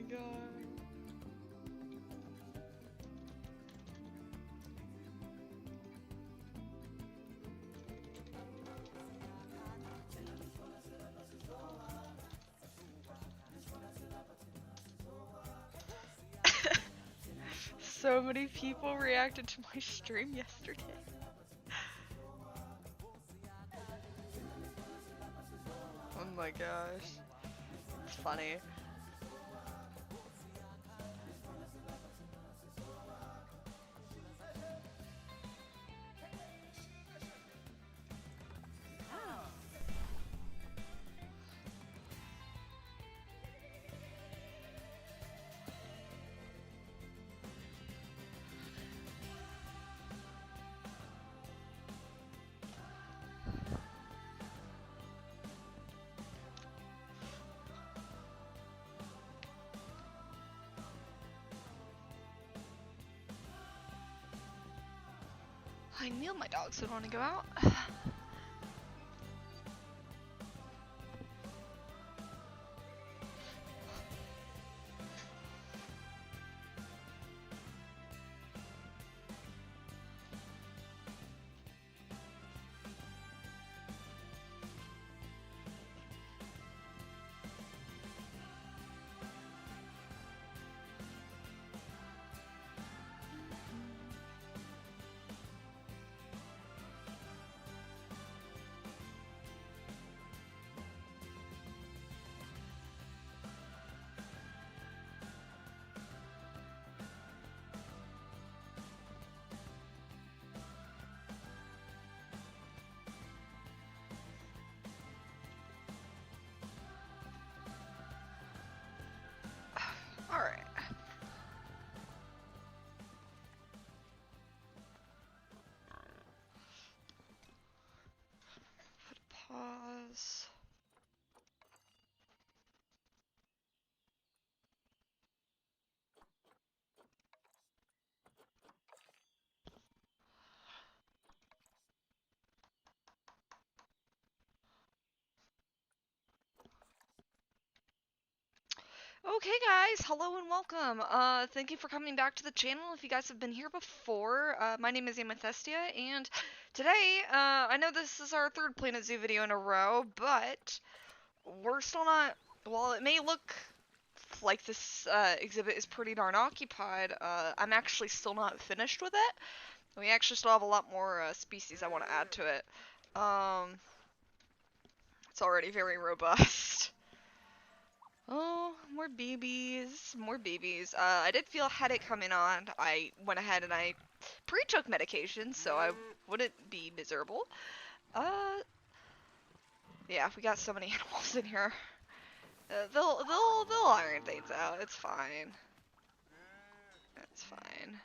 god. So many people reacted to my stream yesterday. Oh my gosh. It's funny. I knew my dogs would want to go out. Alright. Put a pause. Okay guys, hello and welcome. Thank you for coming back to the channel. If you guys have been here before, my name is Amethysta, and today, I know this is our third Planet Zoo video in a row, but we're still not, while it may look like this exhibit is pretty darn occupied, I'm actually still not finished with it. We actually still have a lot more species I want to add to it. It's already very robust. Oh, more babies, more babies. I did feel a headache coming on. I went ahead and I pre-took medication so I wouldn't be miserable. Yeah, we got so many animals in here. They'll iron things out. It's fine. It's fine.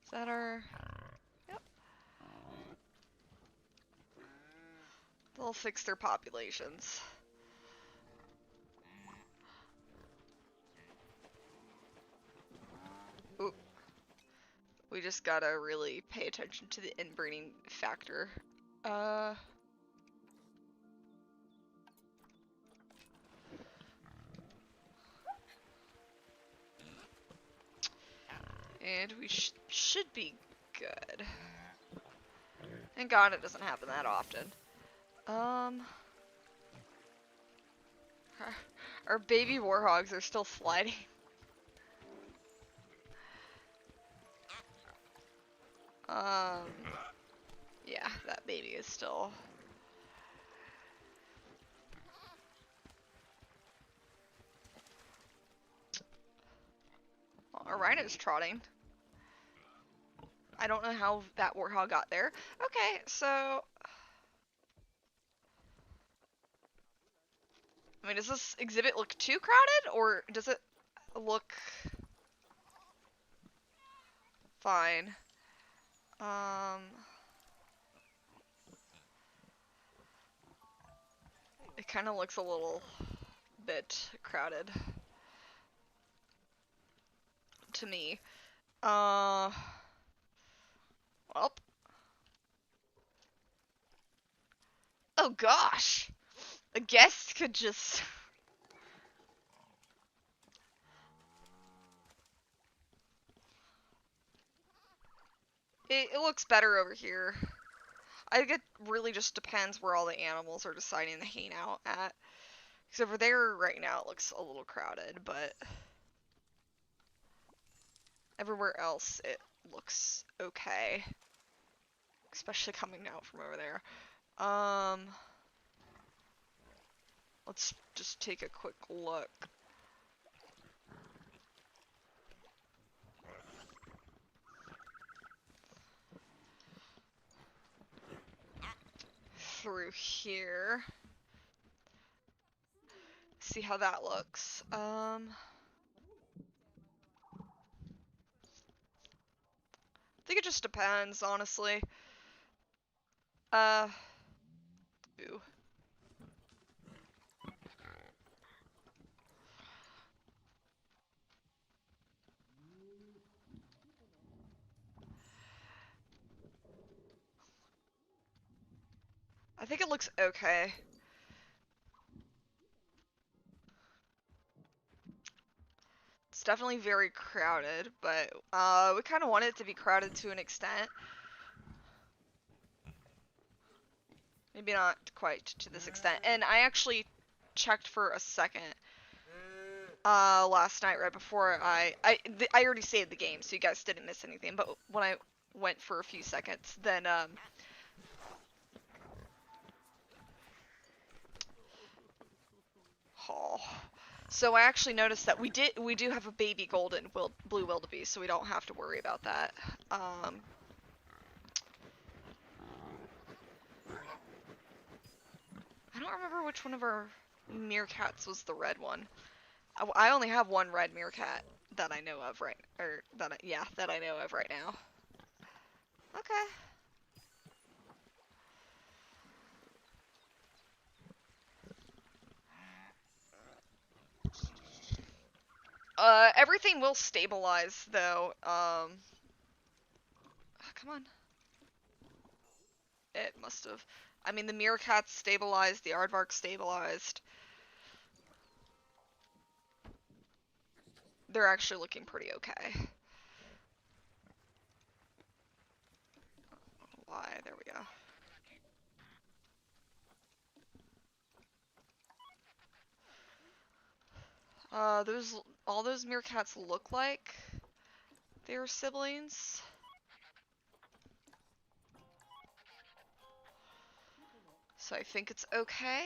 Is that our? Yep. They'll fix their populations. Ooh. We just gotta really pay attention to the inbreeding factor. And we should be good. Thank God it doesn't happen that often. Our baby warhogs are still sliding. Yeah, that baby is still. Well, our rhino's trotting. I don't know how that warthog got there. Okay, so. I mean, does this exhibit look too crowded, or does it look fine? It kind of looks a little bit crowded to me. Well, oh gosh, a guest could just. It looks better over here. I think it really just depends where all the animals are deciding to hang out at. Because over there right now it looks a little crowded, but everywhere else it looks okay. Especially coming out from over there. Let's just take a quick look. Through here. See how that looks. I think it just depends, honestly. Ooh. I think it looks okay. It's definitely very crowded, but we kind of want it to be crowded to an extent. Maybe not quite to this extent. And I actually checked for a second last night right before I already saved the game, so you guys didn't miss anything. But when I went for a few seconds, then oh. So I actually noticed that we do have a baby golden blue wildebeest, so we don't have to worry about that. I don't remember which one of our meerkats was the red one. I only have one red meerkat that I know of that I know of right now. Okay. Everything will stabilize though. Come on. It must have. I mean, the meerkats stabilized, the aardvark stabilized. They're actually looking pretty okay. Why? There we go. All those meerkats look like they're siblings. So I think it's okay.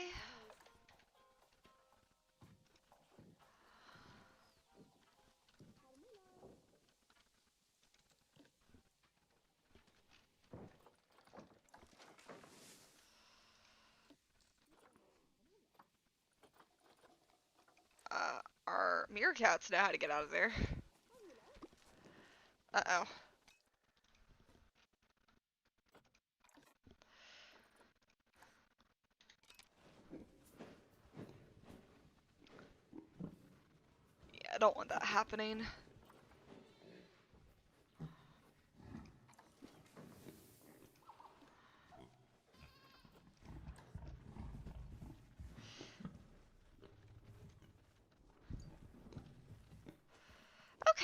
Our meerkats know how to get out of there. Uh-oh. Yeah, I don't want that happening.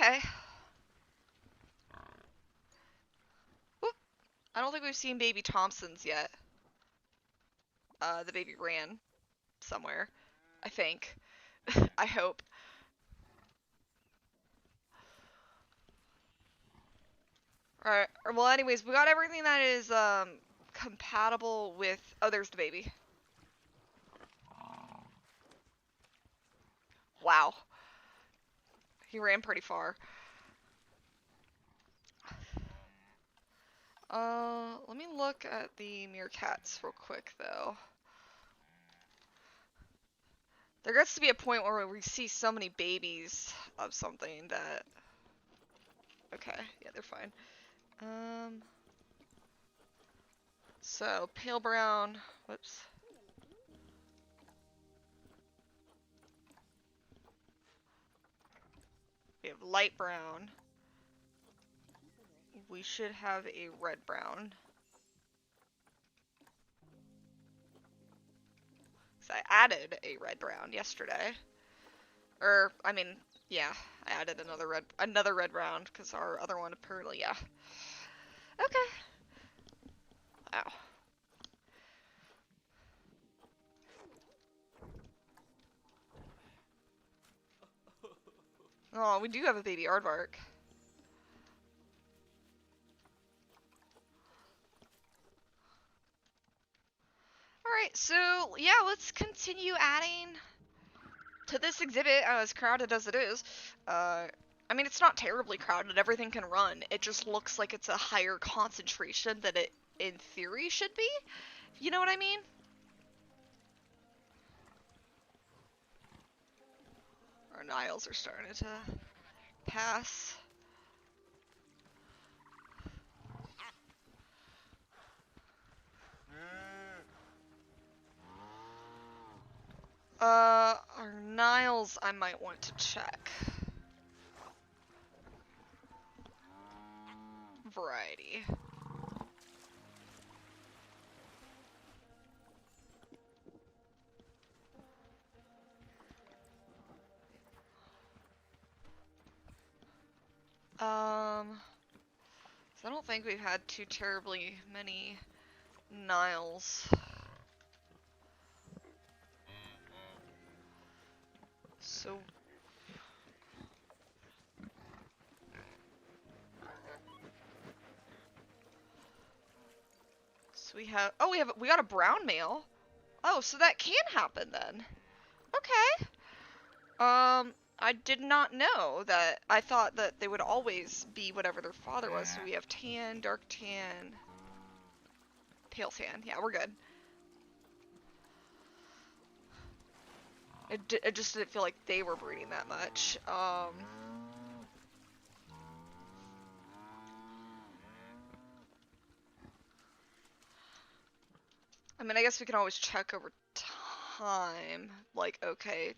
Okay. Oop. I don't think we've seen baby Thompsons yet. The baby ran somewhere. I think. I hope. Alright, well anyways, we got everything that is, compatible with... Oh, there's the baby. Wow. He ran pretty far. Let me look at the meerkats real quick, though. There gets to be a point where we see so many babies of something that... Okay, yeah, they're fine. So, pale brown... Whoops. We have light brown. We should have a red brown. So I added a red brown yesterday. Or, I mean, yeah, I added another red brown because our other one apparently, yeah. Okay. Wow. Oh, we do have a baby aardvark. Alright, so yeah, let's continue adding to this exhibit, as crowded as it is. I mean, it's not terribly crowded, everything can run. It just looks like it's a higher concentration than it, in theory, should be. You know what I mean? Our Niles are starting to pass. Our Niles I might want to check. Variety. So I don't think we've had too terribly many Niles. So we got a brown male. Oh, so that can happen then. Okay. I did not know that. I thought that they would always be whatever their father was. So we have tan, dark tan, pale tan. Yeah, we're good. It just didn't feel like they were breeding that much. I mean, I guess we can always check over time. Like, okay,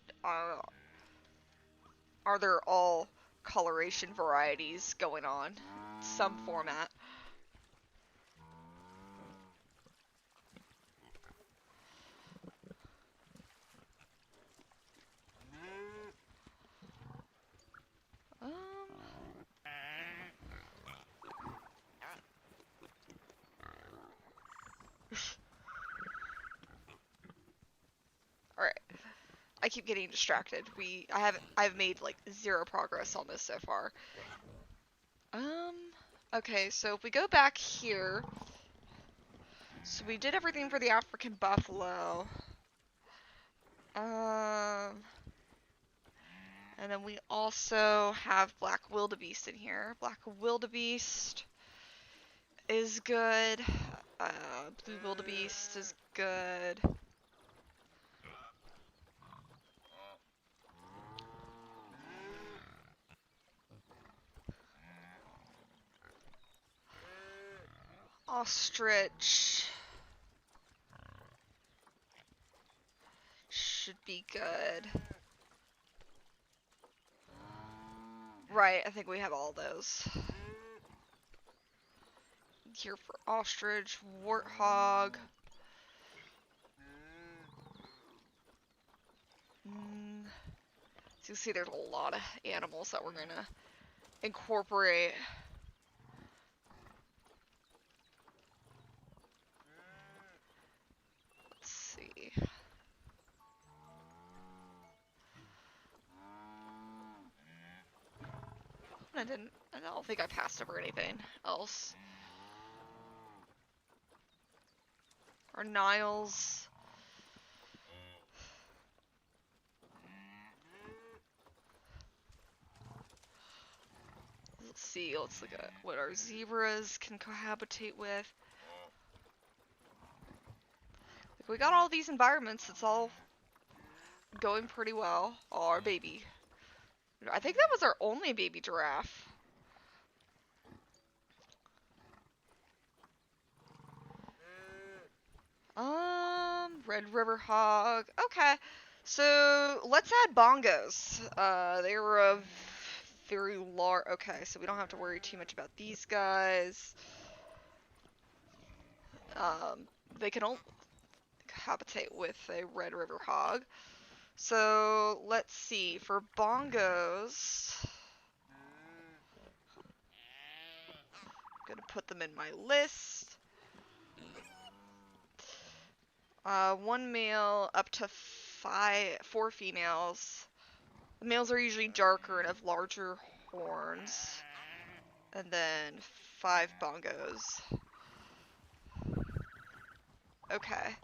are there all coloration varieties going on? Some format. Alright. I keep getting distracted. I've made like 0 progress on this so far. Okay, so if we go back here, so we did everything for the African buffalo. And then we also have black wildebeest in here. Black wildebeest is good. Blue wildebeest is good. Ostrich should be good. Right, I think we have all those. Here for ostrich, warthog. So you see there's a lot of animals that we're gonna incorporate. Let's see. I don't think I passed over anything else. Our Niles. Let's see, let's look at what our zebras can cohabitate with. Like, we got all these environments, it's all going pretty well. Oh, our baby. I think that was our only baby giraffe. Red River Hog. Okay. So, let's add bongos. They were a very large... Okay, so we don't have to worry too much about these guys. They can only habitate with a Red River Hog. So, let's see. For bongos... Gonna put them in my list. 1 male up to 4 females. The males are usually darker and have larger horns. And then 5 bongos. Okay.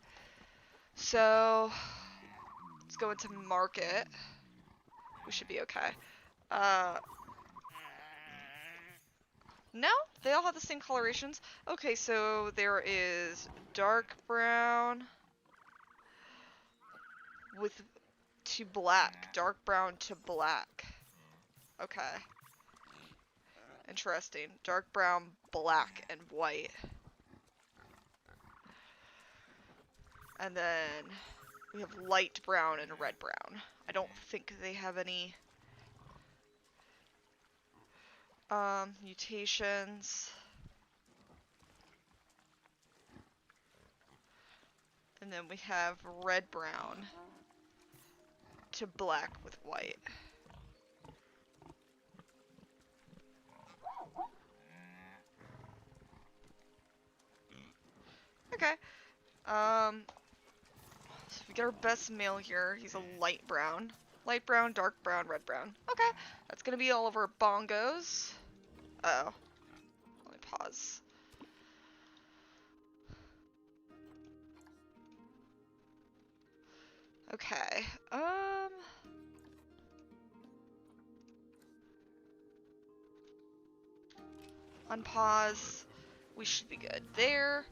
So, let's go into market. We should be okay. No, they all have the same colorations. Okay, so there is dark brown with to black. Dark brown to black. Okay. Interesting. Dark brown, black, and white. And then we have light brown and red brown. I don't think they have any mutations. And then we have red brown to black with white. Okay. So we get our best male here. He's a light brown. Light brown, dark brown, red brown. Okay. That's gonna be all of our bongos. Uh oh. Let me pause. Okay. Unpause. We should be good there.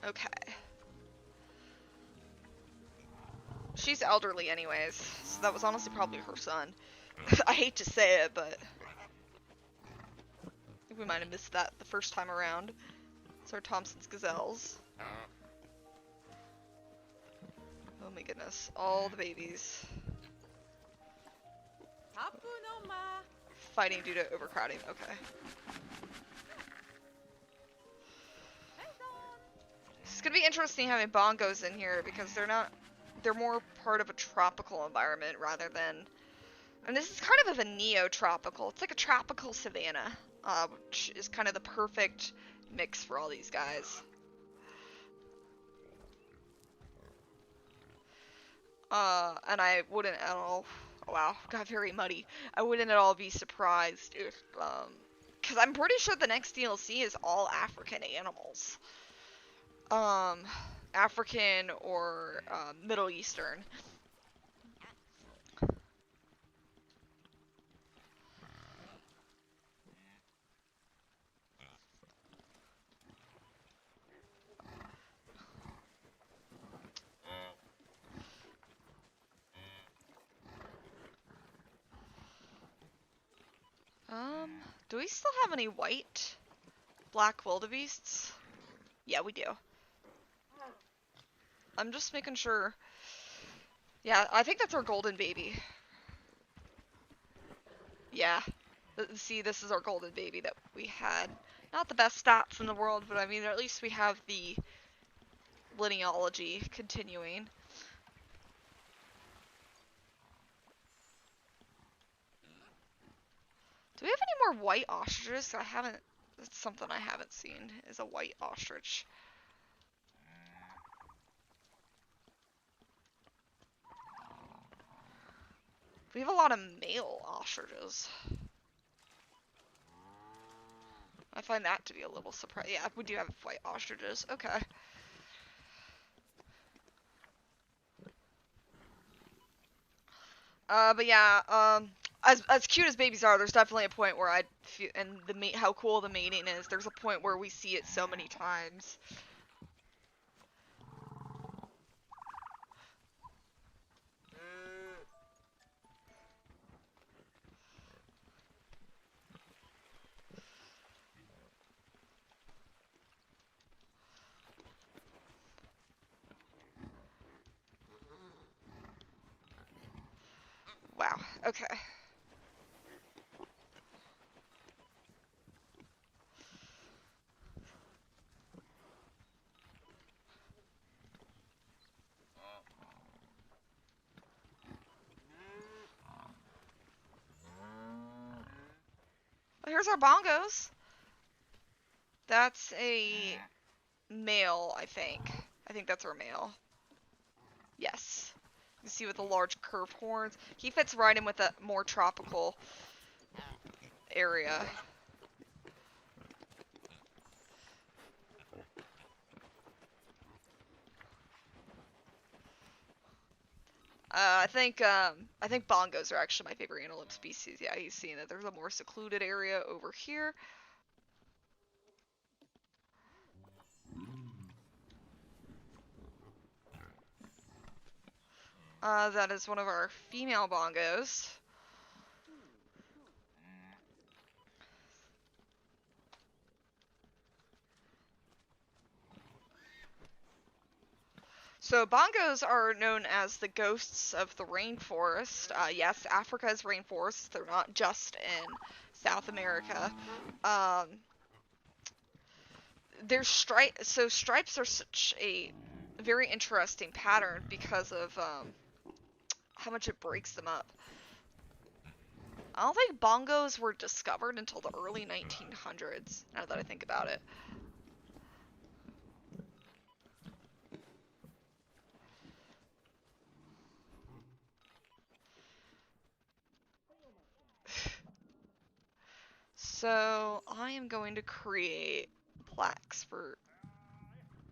Okay. She's elderly anyways, so that was honestly probably her son. I hate to say it, but I think we might have missed that the first time around. It's our Thompson's Gazelles. Oh my goodness, all the babies. Fighting due to overcrowding, okay. It's gonna be interesting having bongos in here because they're more part of a tropical environment rather than, and this is kind of a neo-tropical. It's like a tropical savanna, which is kind of the perfect mix for all these guys. And I wouldn't at all, oh wow, got very muddy. I wouldn't at all be surprised if, because I'm pretty sure the next DLC is all African animals. African or Middle Eastern. Do we still have any white black wildebeests? Yeah, we do. I'm just making sure. Yeah, I think that's our golden baby. Yeah. See, this is our golden baby that we had. Not the best stats in the world, but I mean, at least we have the linealogy continuing. Do we have any more white ostriches? I haven't. That's something I haven't seen, is a white ostrich. We have a lot of male ostriches. I find that to be a little surprising. Yeah, we do have white ostriches. Okay. But yeah, as cute as babies are, there's definitely a point where I feel, and how cool the mating is. There's a point where we see it so many times. Wow. Okay. here's our bongos. That's a male, I think. I think that's our male. Yes. You see with the large curved horns. He fits right in with a more tropical area. I think bongos are actually my favorite antelope species. Yeah, he's seeing that there's a more secluded area over here. That is one of our female bongos. So bongos are known as the ghosts of the rainforest. Yes, Africa's rainforests. They're not just in South America. So stripes are such a very interesting pattern because of how much it breaks them up. I don't think bongos were discovered until the early 1900s, now that I think about it. So I am going to create plaques for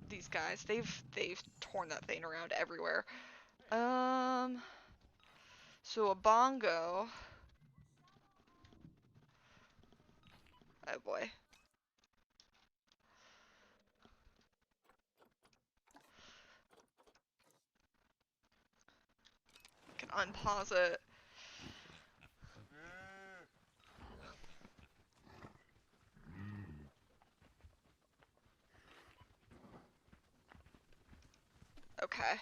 these guys. They've torn that thing around everywhere. So a bongo. Oh boy. I can unpause it. Okay.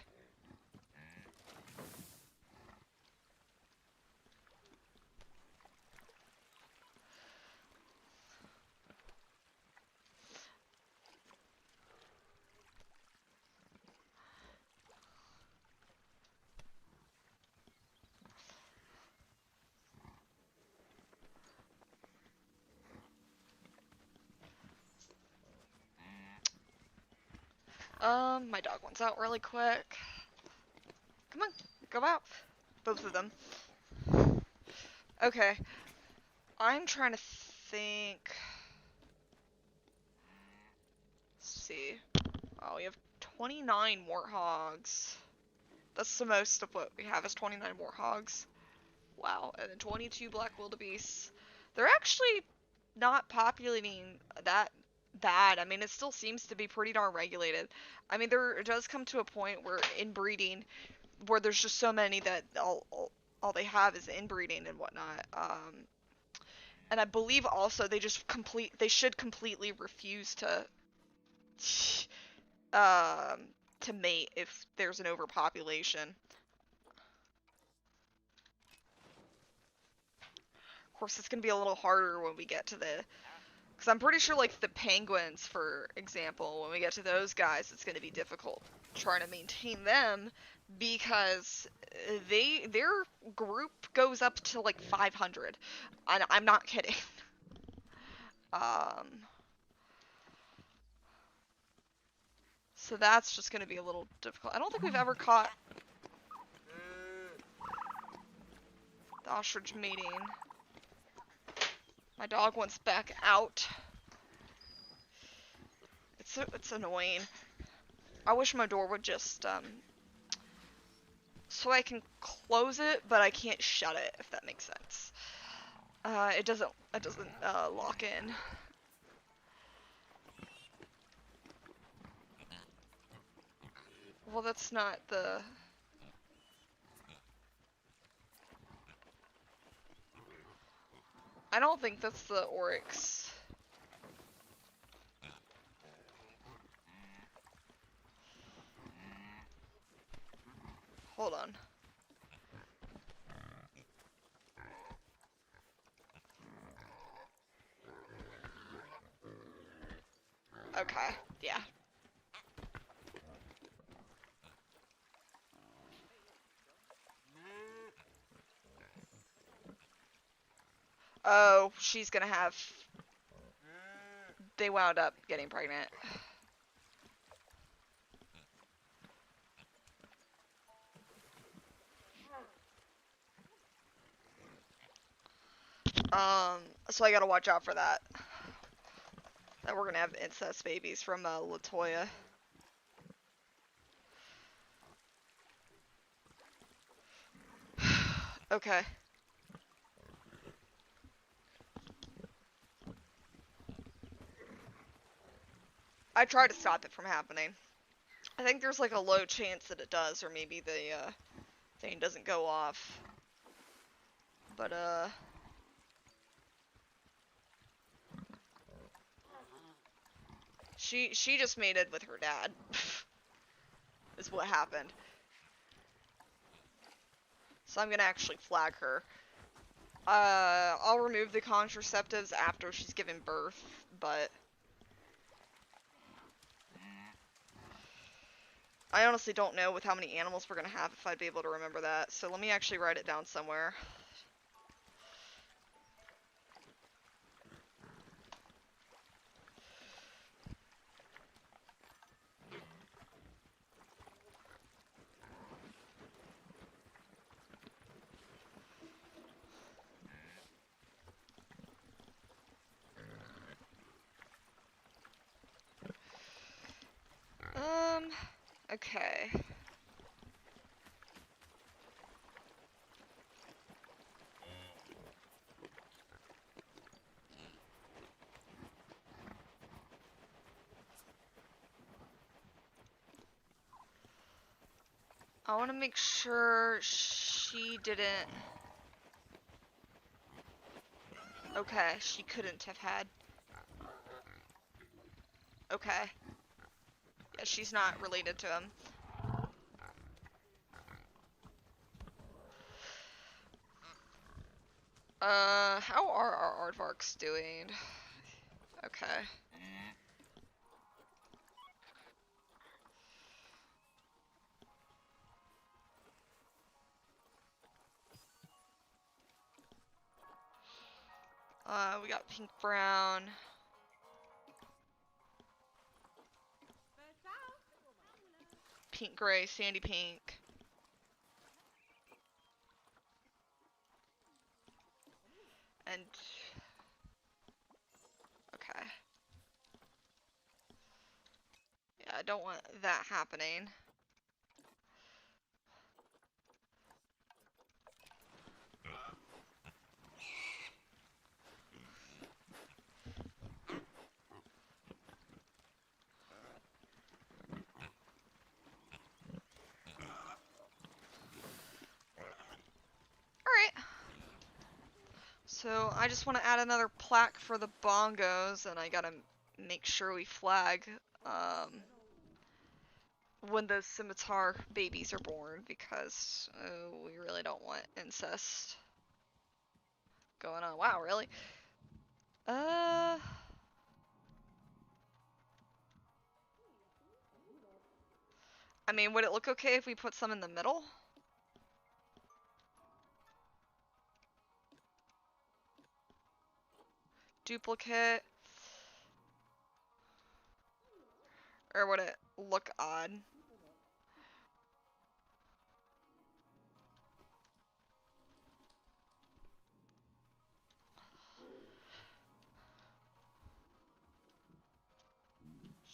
My dog wants out really quick. Come on, go out. Both of them. Okay. I'm trying to think. Let's see. Oh, we have 29 warthogs. That's the most of what we have is 29 warthogs. Wow, and then 22 black wildebeests. They're actually not populating that bad. I mean, it still seems to be pretty darn regulated. I mean, there does come to a point where inbreeding, where there's just so many that all they have is inbreeding and whatnot. And I believe also they should completely refuse to mate if there's an overpopulation. Of course, it's gonna be a little harder when we get to because I'm pretty sure like the penguins, for example, when we get to those guys, it's gonna be difficult trying to maintain them because their group goes up to like 500. And I'm not kidding. So that's just gonna be a little difficult. I don't think we've ever caught the ostrich mating. My dog wants back out. It's annoying. I wish my door would just so I can close it, but I can't shut it, if that makes sense. It doesn't lock in. Well, that's not the... I don't think that's the oryx. Hold on. Okay, yeah. Oh, she's gonna have... They wound up getting pregnant. So I gotta watch out for that. That we're gonna have incest babies from Latoya. Okay. I try to stop it from happening. I think there's like a low chance that it does, or maybe the thing doesn't go off. But she just mated with her dad. Is what happened. So I'm gonna actually flag her. I'll remove the contraceptives after she's given birth, but I honestly don't know with how many animals we're gonna have if I'd be able to remember that. So let me actually write it down somewhere. Okay. I want to make sure she didn't... Okay, she couldn't have had... Okay. Yeah, she's not related to him. How are our aardvarks doing? Okay. We got pink brown. Pink gray, sandy pink. And... Okay. Yeah, I don't want that happening. Alright. So, I just want to add another plaque for the bongos, and I gotta make sure we flag, when the scimitar babies are born, because we really don't want incest going on. Wow, really? I mean, would it look okay if we put some in the middle? Duplicate. Or would it look odd?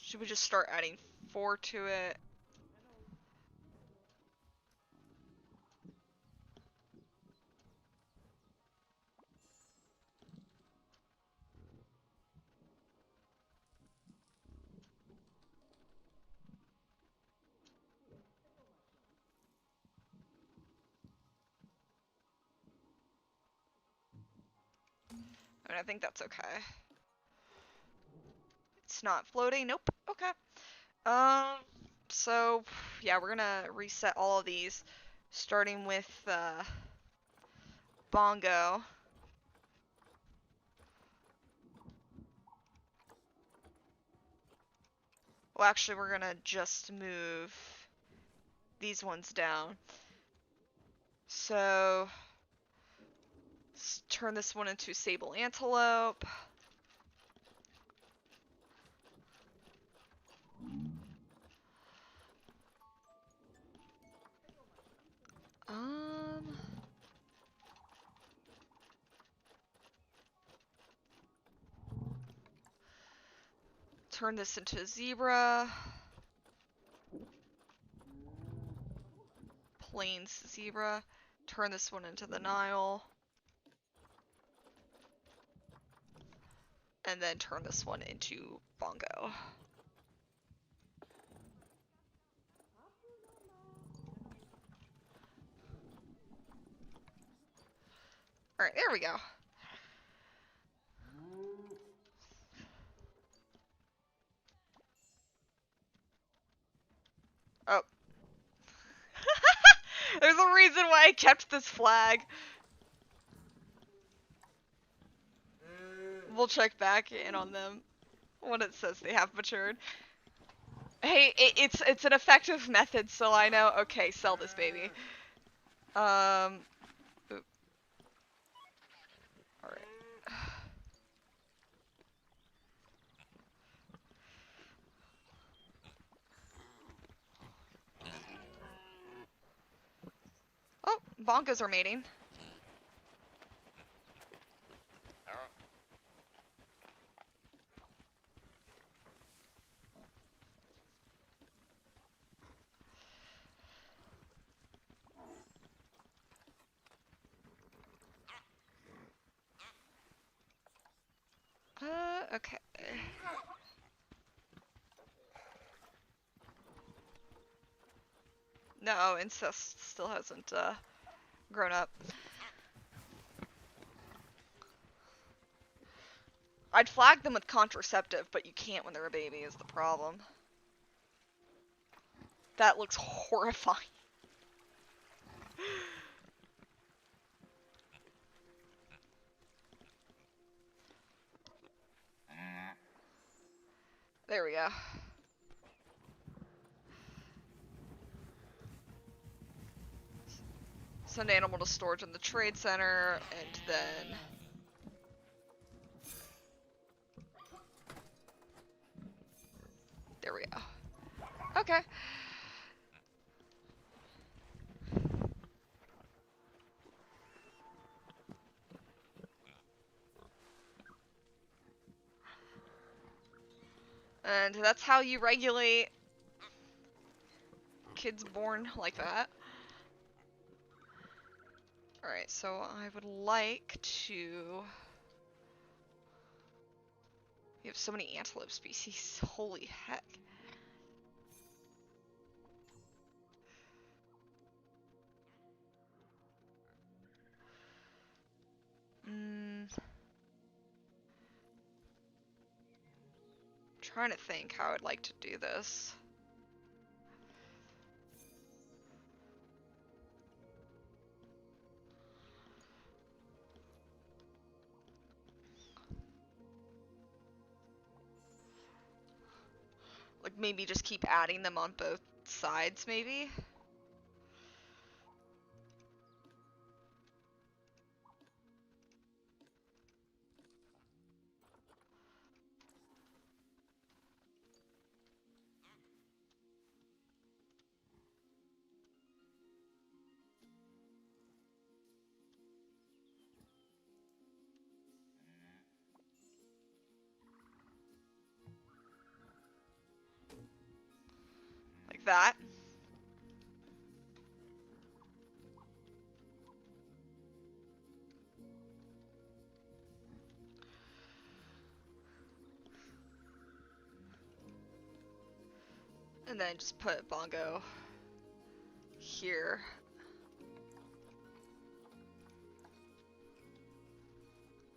Should we just start adding 4 to it? I mean, I think that's okay. It's not floating. Nope. Okay. So, yeah, we're gonna reset all of these, starting with, bongo. Well, actually, we're gonna just move these ones down. So, Let's turn this one into Sable Antelope. Turn this into a Zebra. Plains Zebra. Turn this one into the Nile. And then turn this one into Bongo. Alright, there we go. Oh. There's a reason why I kept this flag. We'll check back in on them when it says they have matured. Hey, it's an effective method, so I know. Okay, sell this baby. Alright. Oh, Bongos are mating. Okay. No, incest still hasn't, grown up. I'd flag them with contraceptive, but you can't when they're a baby is the problem. That looks horrifying. There we go. Send animal to storage in the trade center, and then... There we go. Okay. And that's how you regulate kids born like that. Alright, so I would like to... We have so many antelope species. Holy heck. Trying to think how I'd like to do this. Like maybe just keep adding them on both sides, maybe? Like that. And then just put Bongo here.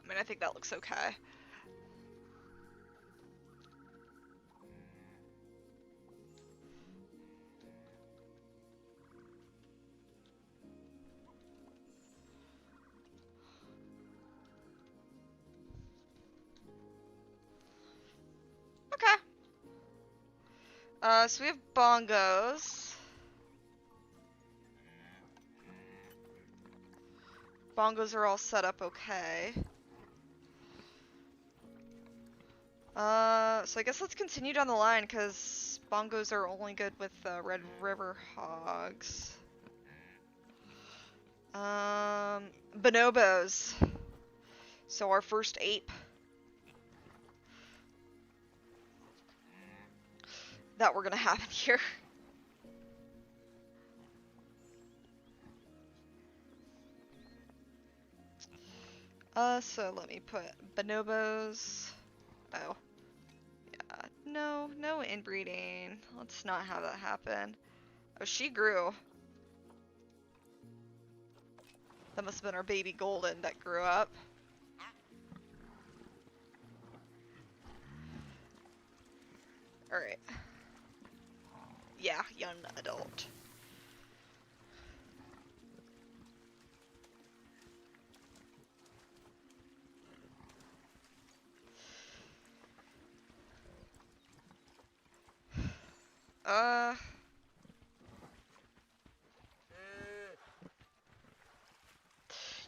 I mean, I think that looks okay. Okay. So we have Bongos. Bongos are all set up okay. So I guess let's continue down the line, because bongos are only good with Red River hogs. Bonobos. So our first ape that we're gonna have in here. So let me put bonobos. Oh. Yeah, no inbreeding. Let's not have that happen. Oh, she grew. That must have been our baby golden that grew up. Alright. Yeah, young adult.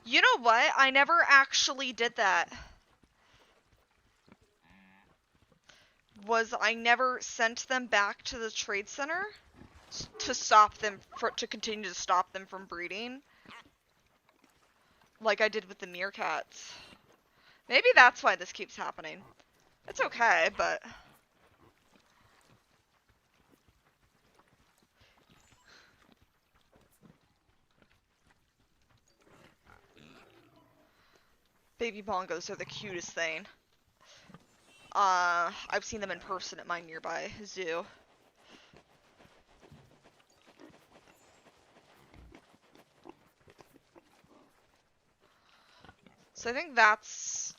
You know what? I never actually did that. I never sent them back to the trade center to stop them to continue to stop them from breeding, like I did with the meerkats. Maybe that's why this keeps happening. It's okay, but baby bongos are the cutest thing. I've seen them in person at my nearby zoo. So I think that's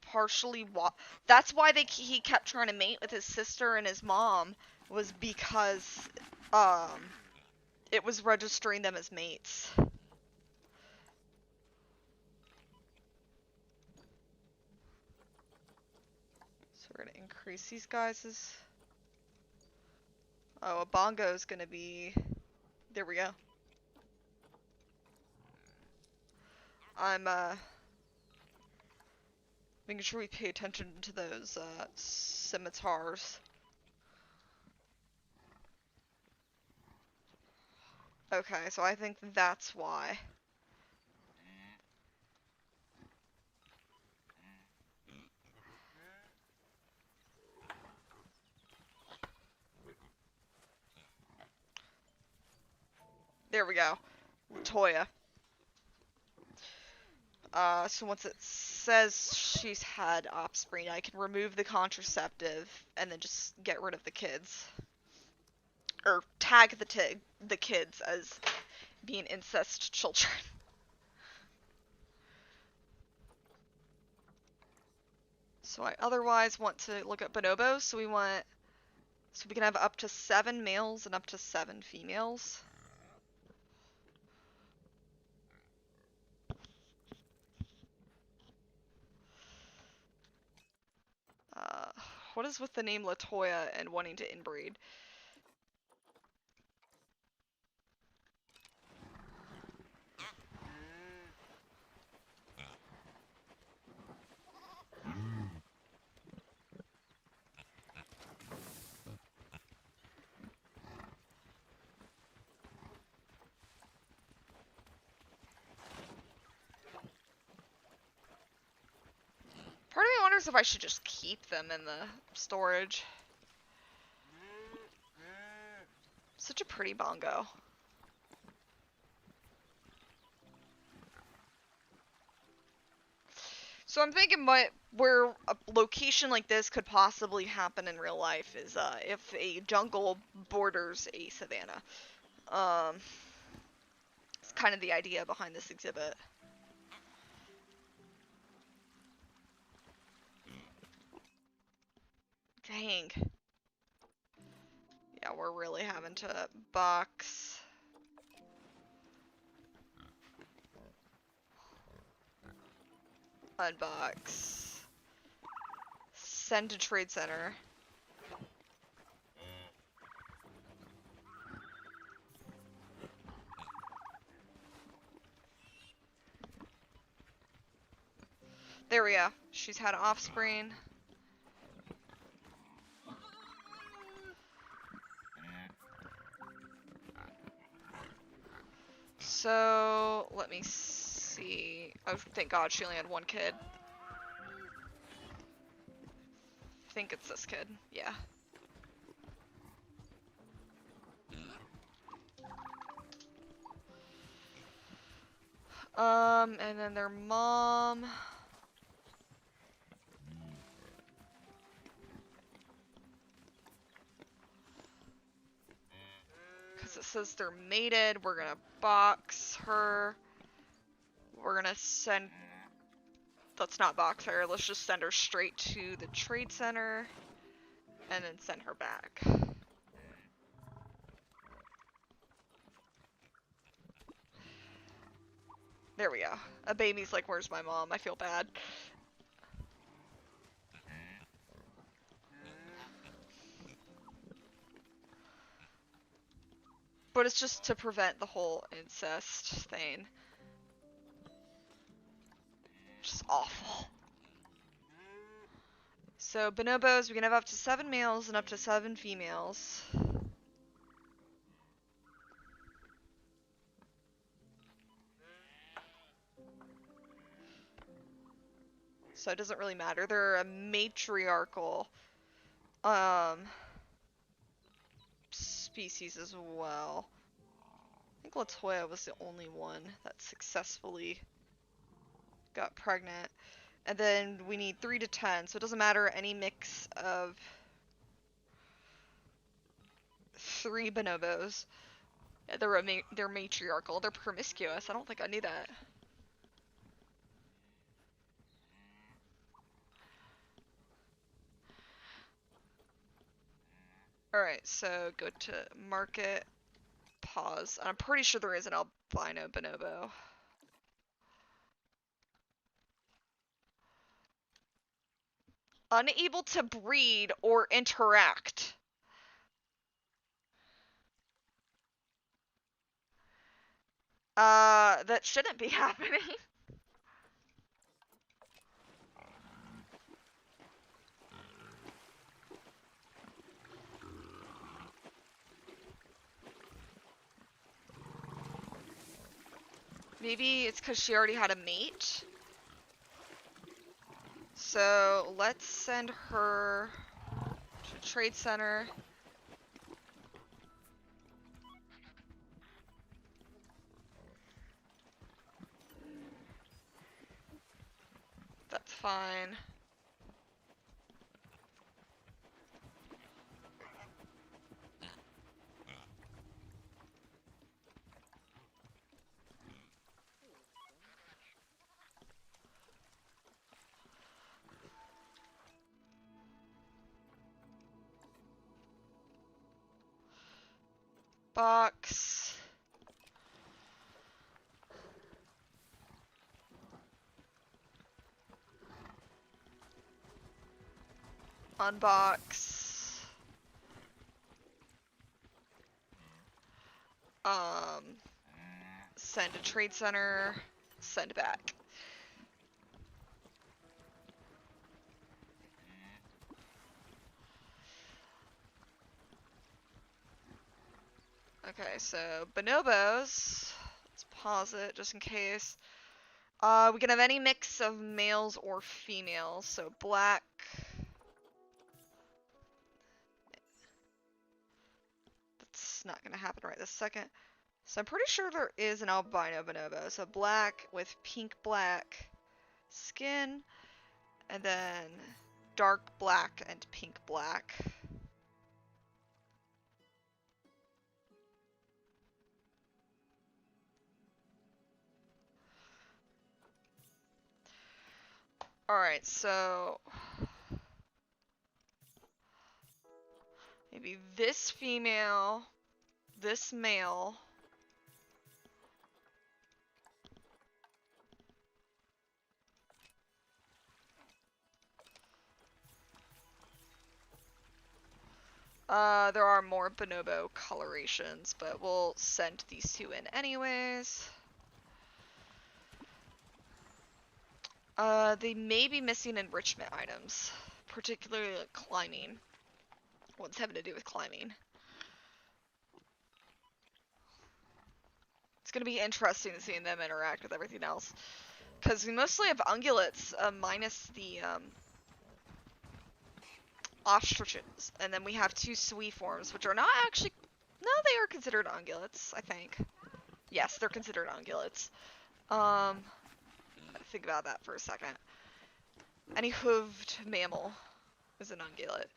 partially why. That's why he kept trying to mate with his sister and his mom, was because it was registering them as mates. So we're gonna increase these guys'. Oh, a bongo is gonna be. There we go. I'm making sure we pay attention to those scimitars. Okay, so I think that's why. There we go. Toya. So once it says she's had offspring, I can remove the contraceptive and then just get rid of the kids. Or tag the kids as being incest children. So I otherwise want to look at bonobos, so we can have up to 7 males and up to 7 females. What is with the name Latoya and wanting to inbreed? Part of me wonders if I should just keep them in the storage. Such a pretty bongo. So I'm thinking where a location like this could possibly happen in real life is if a jungle borders a savanna. It's kind of the idea behind this exhibit. Dang. Yeah, we're really having to box. Unbox. Send to trade center. There we go. She's had offspring. So, let me see. Oh, thank God she only had one kid. I think it's this kid. Yeah. And then their mom. Because it says they're mated, we're gonna box her. We're gonna send... Let's not box her, let's just send her straight to the trade center. And then send her back. There we go. A baby's like, where's my mom? I feel bad. But it's just to prevent the whole incest thing. Just awful. So bonobos, we can have up to 7 males and up to 7 females. So it doesn't really matter. They're a matriarchal species as well. I think Latoya was the only one that successfully got pregnant. And then we need 3 to 10, so it doesn't matter any mix of 3 bonobos. Yeah, they're matriarchal. They're promiscuous. I don't think I knew that. Alright, so go to market, pause. I'm pretty sure there is an albino bonobo. Unable to breed or interact. That shouldn't be happening. Maybe it's because she already had a mate. So let's send her to Trade Center. That's fine. Box. Unbox. Send to Trade Center. Send back. Okay, so bonobos. Let's pause it just in case. We can have any mix of males or females. So black. That's not gonna happen right this second. So I'm pretty sure there is an albino bonobo. So black with pink black skin, and then dark black and pink black. Alright, so maybe this female, this male. There are more bonobo colorations, but we'll send these 2 in anyways. They may be missing enrichment items, particularly like climbing. What's having to do with climbing? It's gonna be interesting seeing them interact with everything else. Because we mostly have ungulates, minus the, ostriches. And then we have 2 suiforms, which are not actually... No, they are considered ungulates, I think. Yes, they're considered ungulates. Think about that for a second. Any hooved mammal is an ungulate.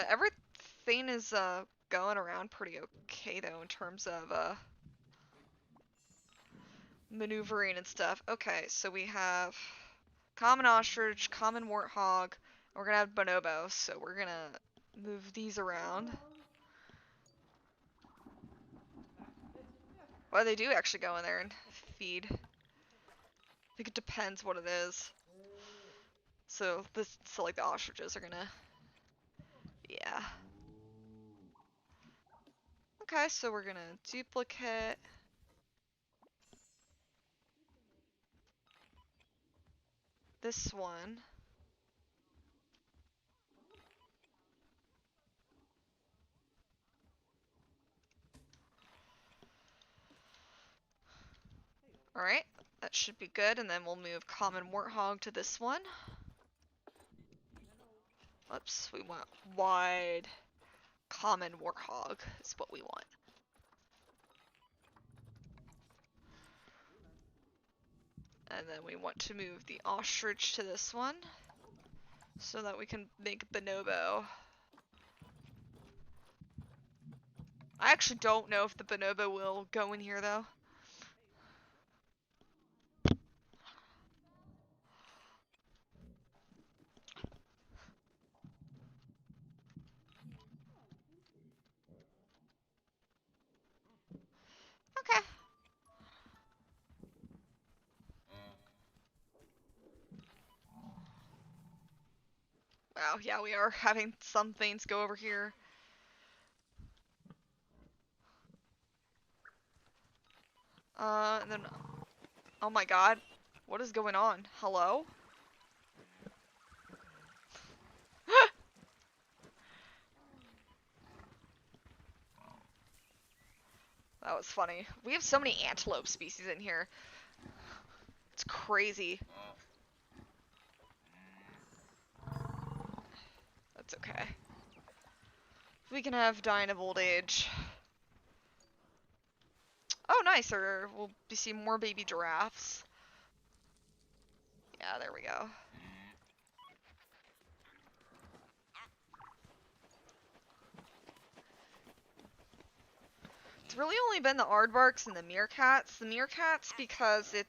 Everything is, going around pretty okay, though, in terms of, maneuvering and stuff. Okay, so we have common ostrich, common warthog, and we're gonna have bonobo, so we're gonna move these around. Well, they do actually go in there and feed. I think it depends what it is. So like the ostriches are gonna, yeah. Okay, so we're gonna duplicate. This one. Alright, that should be good, and then we'll move common warthog to this one. Oops, we want wide common warthog is what we want. And then we want to move the ostrich to this one so that we can make bonobo. I actually don't know if the bonobo will go in here though. Okay. Wow, yeah, we are having some things go over here. And then, oh my god, what is going on? Hello? That was funny. We have so many antelope species in here. It's crazy. That's okay. We can have Dying of Old Age. Oh, nice. Or we'll be seeing more baby giraffes. Yeah, there we go. It's really only been the aardvarks and the meerkats. The meerkats because the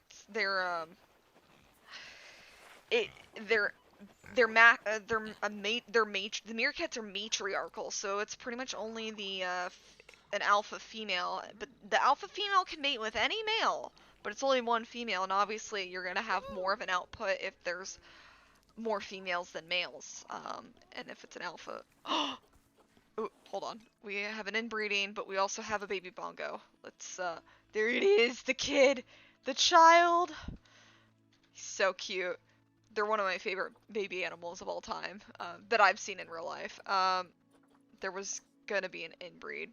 meerkats are matriarchal, so it's pretty much only the an alpha female. But the alpha female can mate with any male, but it's only one female, and obviously you're gonna have more of an output if there's more females than males. And if it's an alpha. Oh, hold on. We have an inbreeding, but we also have a baby bongo. Let's, there it is, the kid! The child! He's so cute. They're one of my favorite baby animals of all time, that I've seen in real life. There was gonna be an inbreed.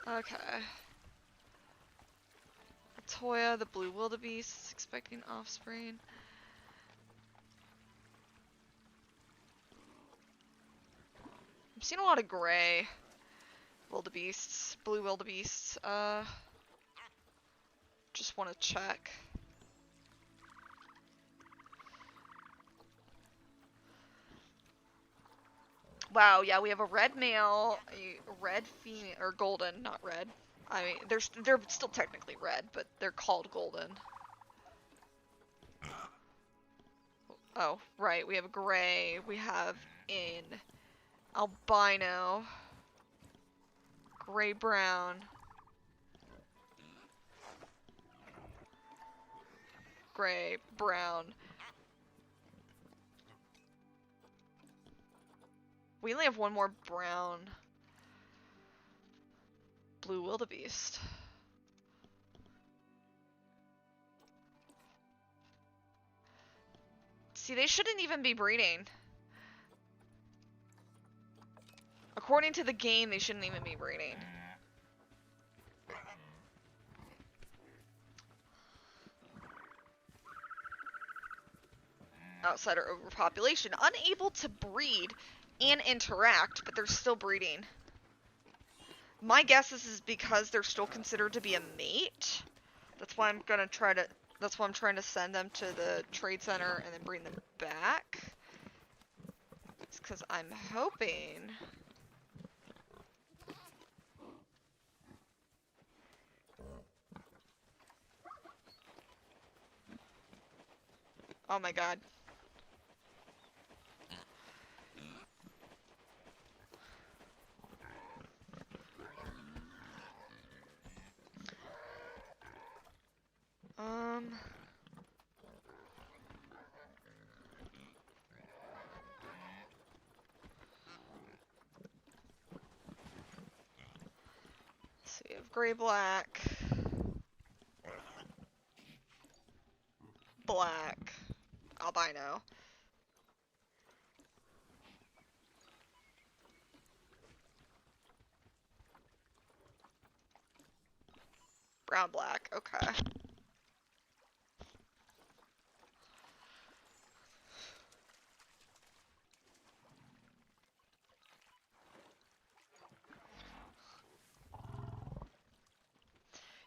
Okay. Toya, the blue wildebeest, is expecting offspring. I'm seeing a lot of gray wildebeests, blue wildebeests. Just want to check. Wow, yeah, we have a red male, a red female, or golden, not red. I mean, they're still technically red, but they're called golden. Oh, right, we have gray, we have in albino, gray brown, gray brown. We only have one more brown. Blue wildebeest. See, they shouldn't even be breeding. According to the game, they shouldn't even be breeding. Outsider overpopulation. Unable to breed and interact, but they're still breeding. My guess is because they're still considered to be a mate. That's why I'm gonna try to. That's why I'm trying to send them to the trade center and then bring them back. It's because I'm hoping. Oh my god. So we have gray, black, black, albino. Brown, black, okay.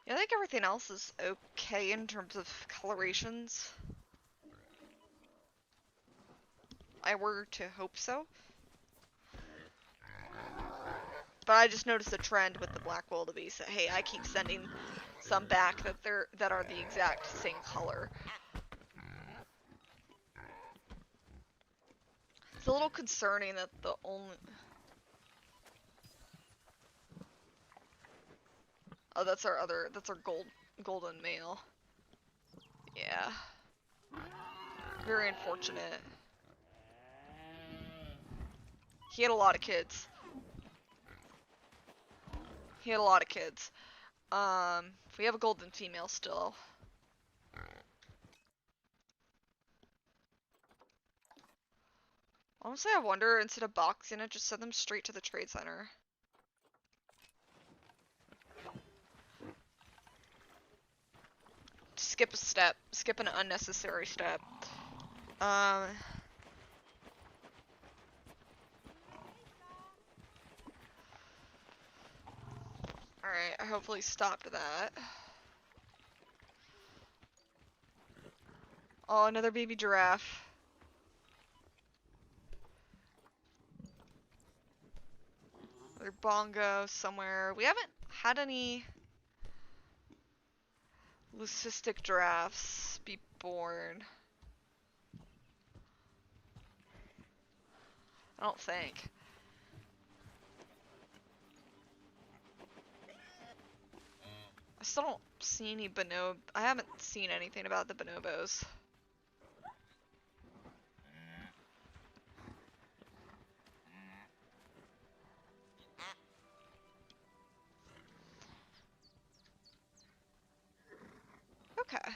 Yeah, I think everything else is okay in terms of colorations. I were to hope so. But I just noticed a trend with the black wildebeest that, hey, I keep sending some back that are the exact same color. It's a little concerning that the only... Oh, that's our golden male. Yeah. Very unfortunate. He had a lot of kids. We have a golden female still. Honestly, I wonder, instead of boxing it, just send them straight to the trade center. Skip a step. Skip an unnecessary step. Alright, I hopefully stopped that. Oh, another baby giraffe. Another bongo somewhere. We haven't had any leucistic giraffes be born. I don't think. I still don't see any bonobo. I haven't seen anything about the bonobos. Okay.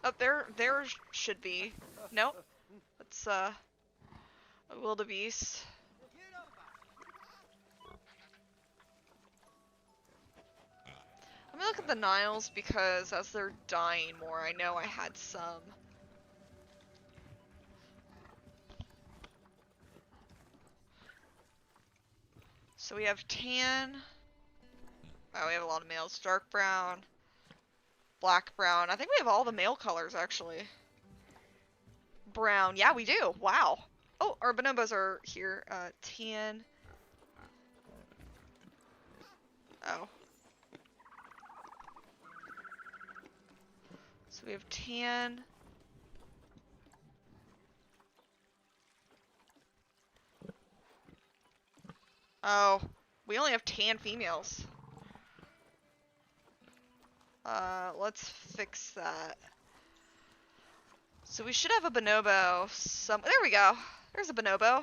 Oh, there should be. Nope. It's a wildebeest. Let me look at the Niles because as they're dying more, I know I had some. So we have tan. Oh, we have a lot of males. Dark brown, black brown. I think we have all the male colors actually. Brown. Yeah, we do. Wow. Oh, our bonobos are here. Tan. Oh. So we have tan. Oh, we only have tan females. Let's fix that. So we should have a bonobo some. There we go. There's a bonobo.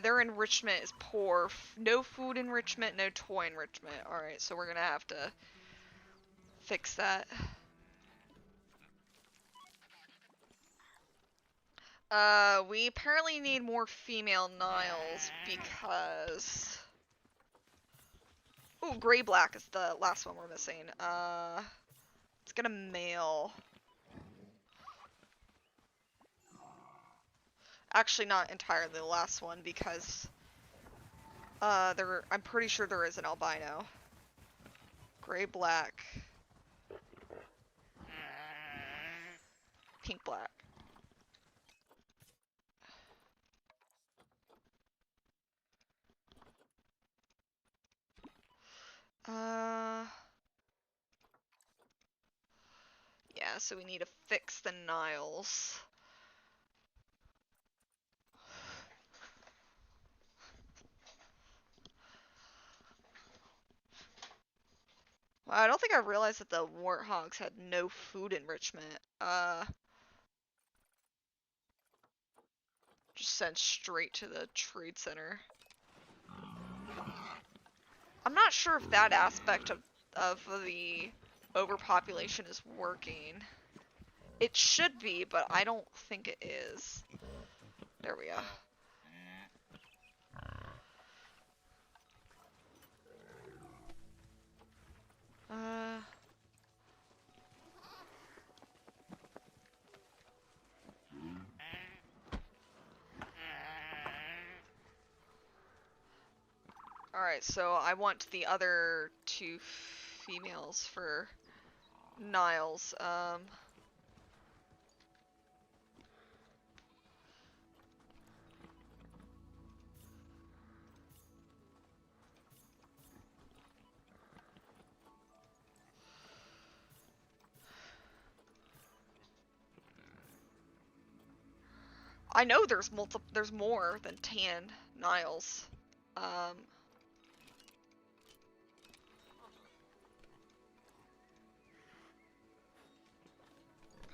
Their enrichment is poor. No food enrichment, no toy enrichment. Alright, so we're gonna have to fix that. We apparently need more female Niles because... Ooh, gray-black is the last one we're missing. Let's get a male. Actually, not entirely the last one because... I'm pretty sure there is an albino. Gray-black. Pink-black. Yeah, so we need to fix the Niles. Well, I don't think I realized that the warthogs had no food enrichment. Just sent straight to the trade center. I'm not sure if that aspect of the overpopulation is working. It should be, but I don't think it is. There we go. Alright, so I want the other two females for Niles. I know there's more than tan Niles.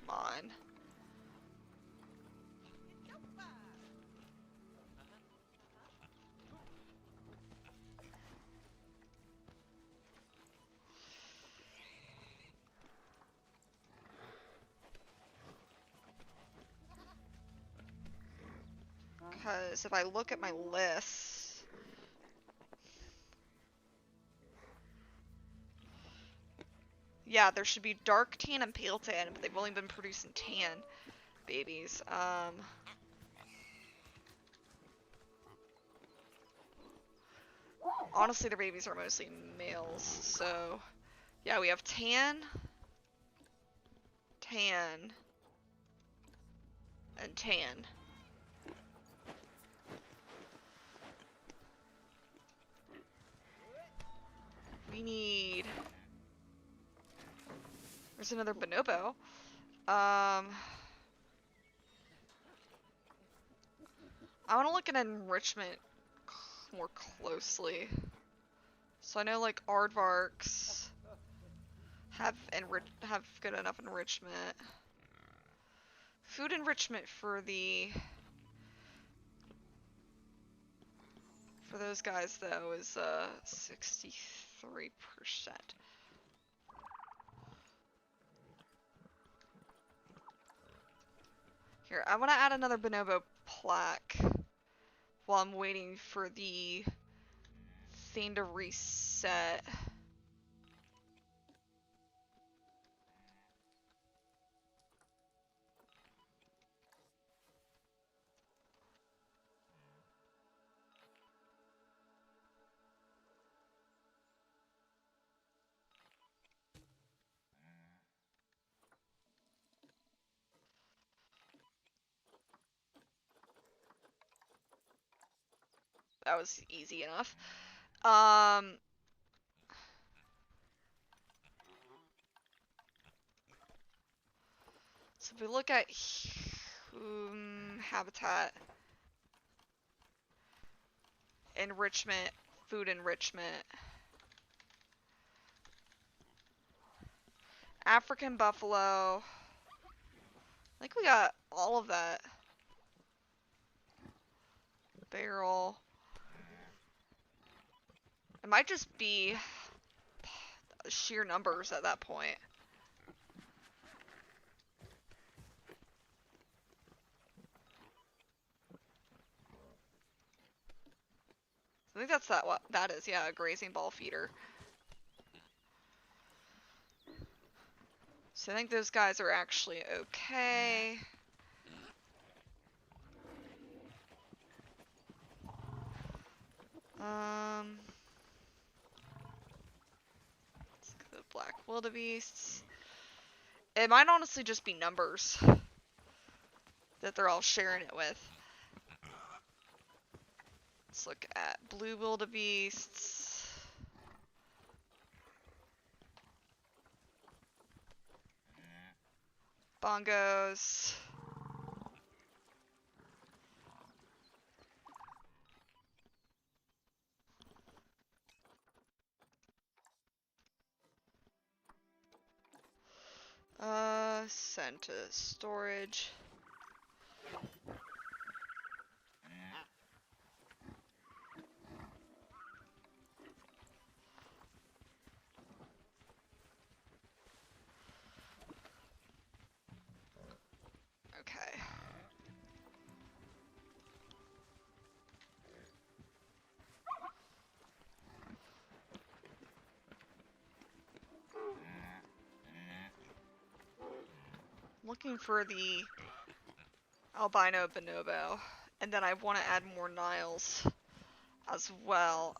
Come on. Because if I look at my list, yeah, there should be dark tan and pale tan, but they've only been producing tan babies. Honestly, their babies are mostly males, so yeah, we have tan, tan, and tan. We need... There's another bonobo. I want to look at enrichment more closely. So I know like aardvarks have good enough enrichment. Food enrichment for those guys though is 63%. Here, I want to add another bonobo plaque while I'm waiting for the anything to reset. That was easy enough. So if we look at habitat, enrichment, food enrichment, African buffalo, I think we got all of that. Barrel. It might just be sheer numbers at that point. I think that's what that is, yeah, a grazing ball feeder. So I think those guys are actually okay. Let's look at the black wildebeests. It might honestly just be numbers that they're all sharing it with. Let's look at blue wildebeests. Bongos. Send to storage. Okay. Looking for the albino bonobo, and then I want to add more Niles as well.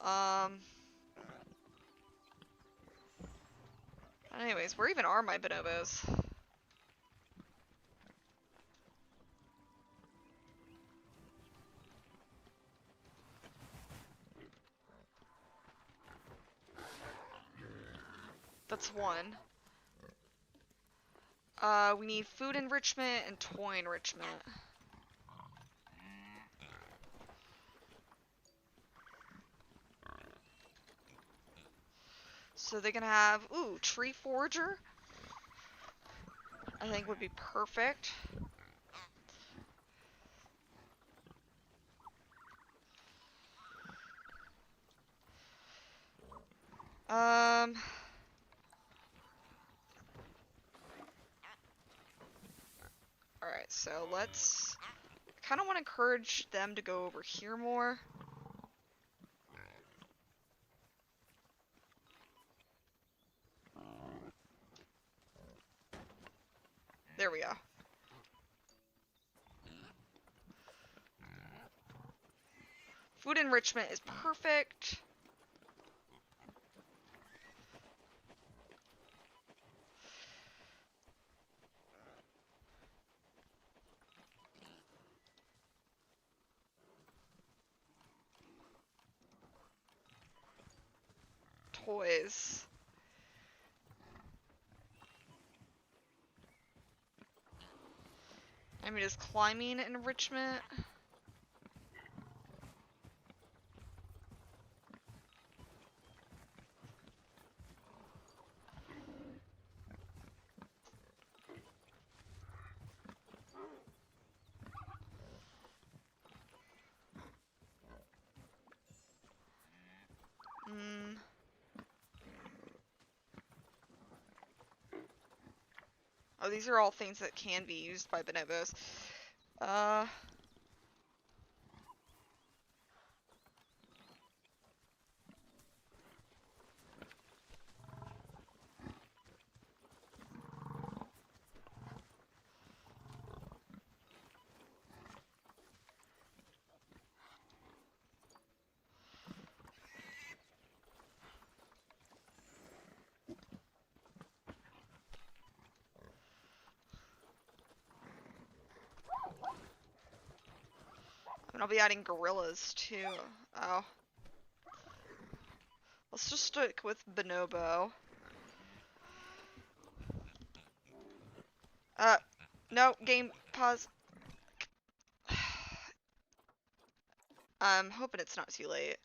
Anyways, where even are my bonobos? That's one. We need food enrichment and toy enrichment. So they can have, ooh, tree forager. I think would be perfect. Alright, so let's kind of want to encourage them to go over here more. There we go. Food enrichment is perfect. Toys. I mean, is climbing enrichment? Oh, these are all things that can be used by bonobos. And I'll be adding gorillas too. Oh. Let's just stick with bonobo. No, game pause. I'm hoping it's not too late.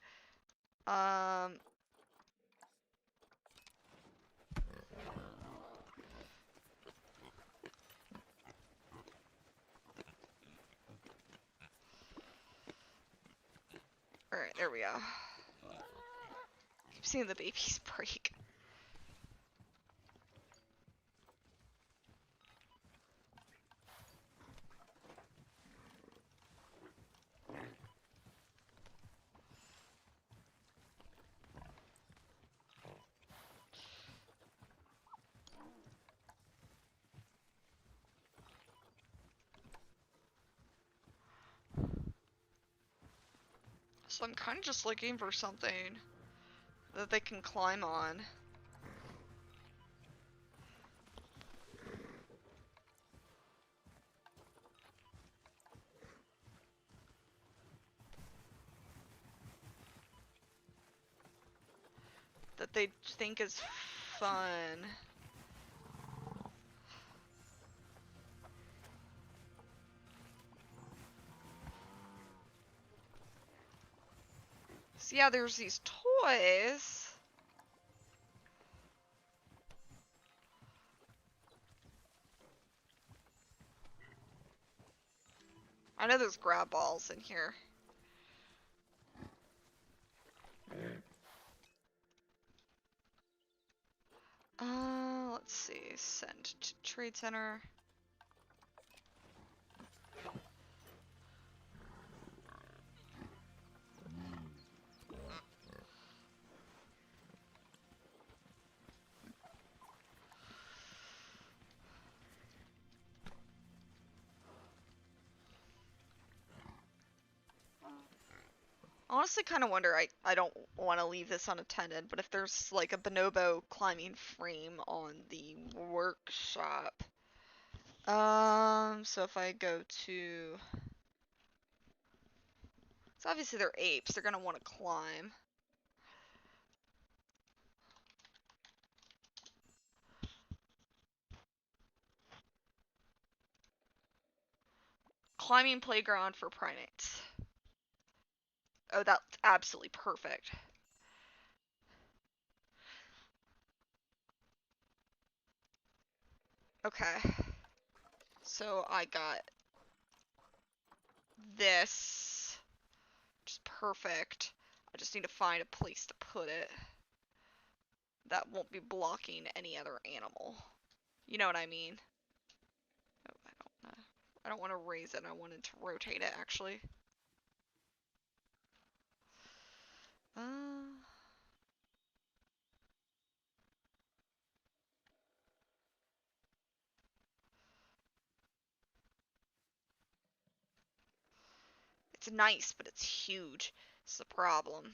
Alright, there we go. Keep seeing the babies break. So I'm kind of just looking for something that they can climb on. That they think is fun. So yeah, there's these toys. I know there's grab balls in here. Let's see. Send to Trade Center. I honestly kind of wonder, I don't want to leave this unattended, but if there's like a bonobo climbing frame on the workshop. So if I go to... So obviously they're apes, they're gonna want to climb. Climbing playground for primates. Oh, that's absolutely perfect. Okay. So I got this, which is perfect. I just need to find a place to put it that won't be blocking any other animal. You know what I mean? Oh, I don't want to raise it. I wanted to rotate it, actually. It's nice, but it's huge. It's the problem.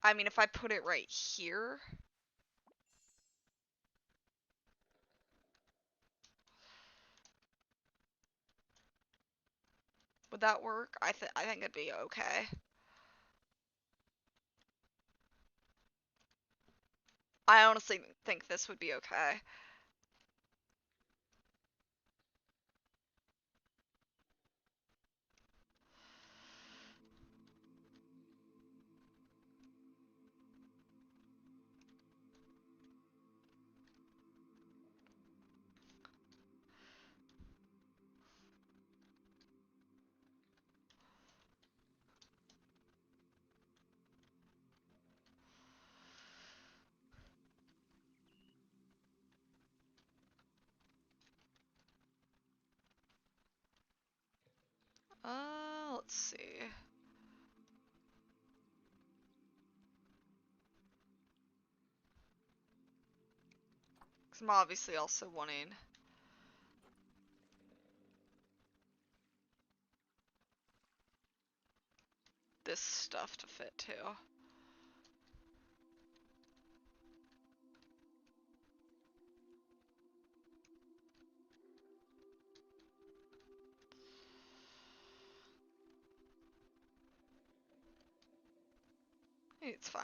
I mean, if I put it right here... Would that work? I think it'd be okay. I honestly think this would be okay. Let's see. Because I'm obviously also wanting... this stuff to fit too. It's fine.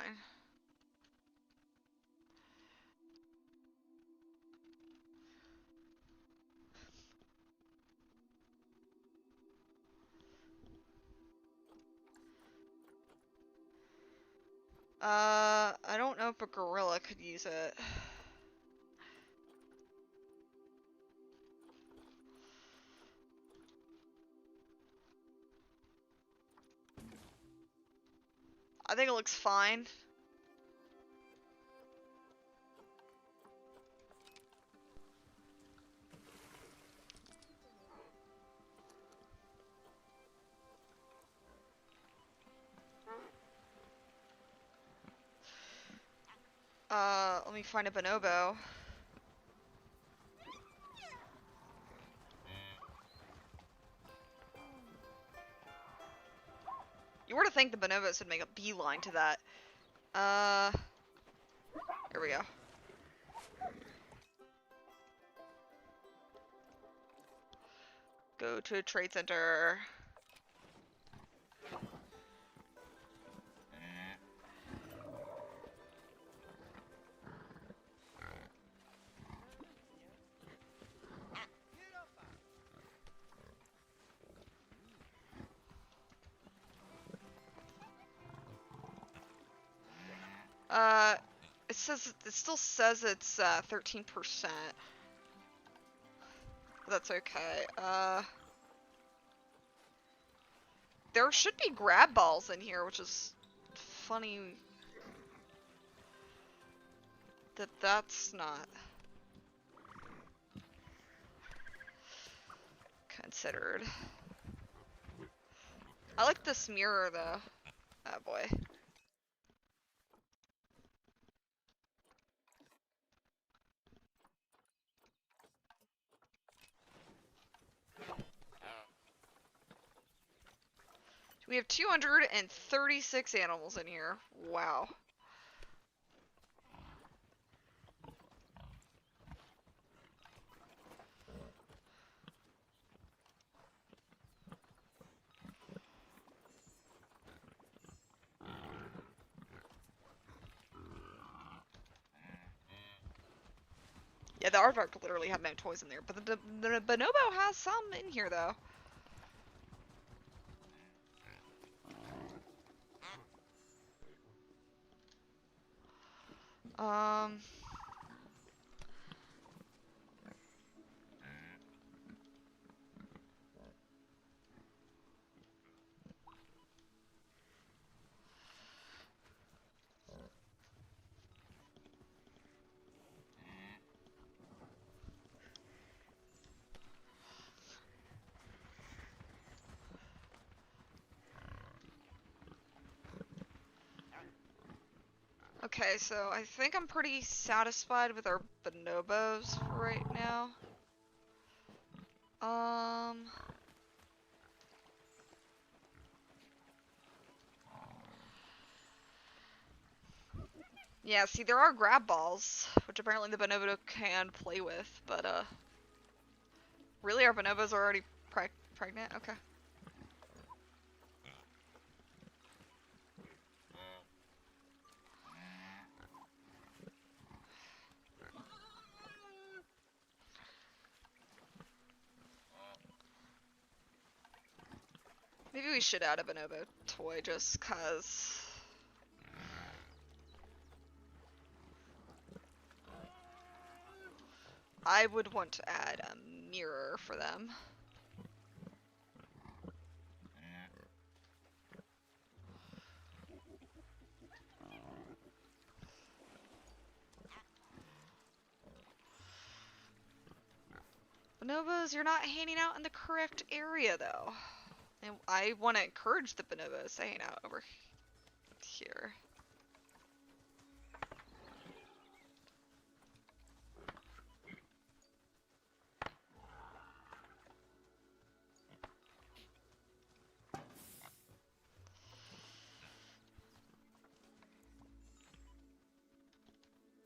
I don't know if a gorilla could use it. I think it looks fine. Let me find a bonobo. You were to think the bonobos would make a beeline to that. Here we go. Go to a trade center. It still says it's 13%. That's okay. There should be grab balls in here, which is funny that that's not considered. I like this mirror though. Oh boy. We have 236 animals in here. Wow. Yeah, the aardvark literally have no toys in there, but the bonobo has some in here though. Okay, so I think I'm pretty satisfied with our bonobos right now. Yeah, see, there are grab balls, which apparently the bonobo can play with, but, really, our bonobos are already pregnant? Okay. Maybe we should add a bonobo toy just cause... I would want to add a mirror for them. Bonobos, you're not hanging out in the correct area though. And I want to encourage the bonobos to hang out over here.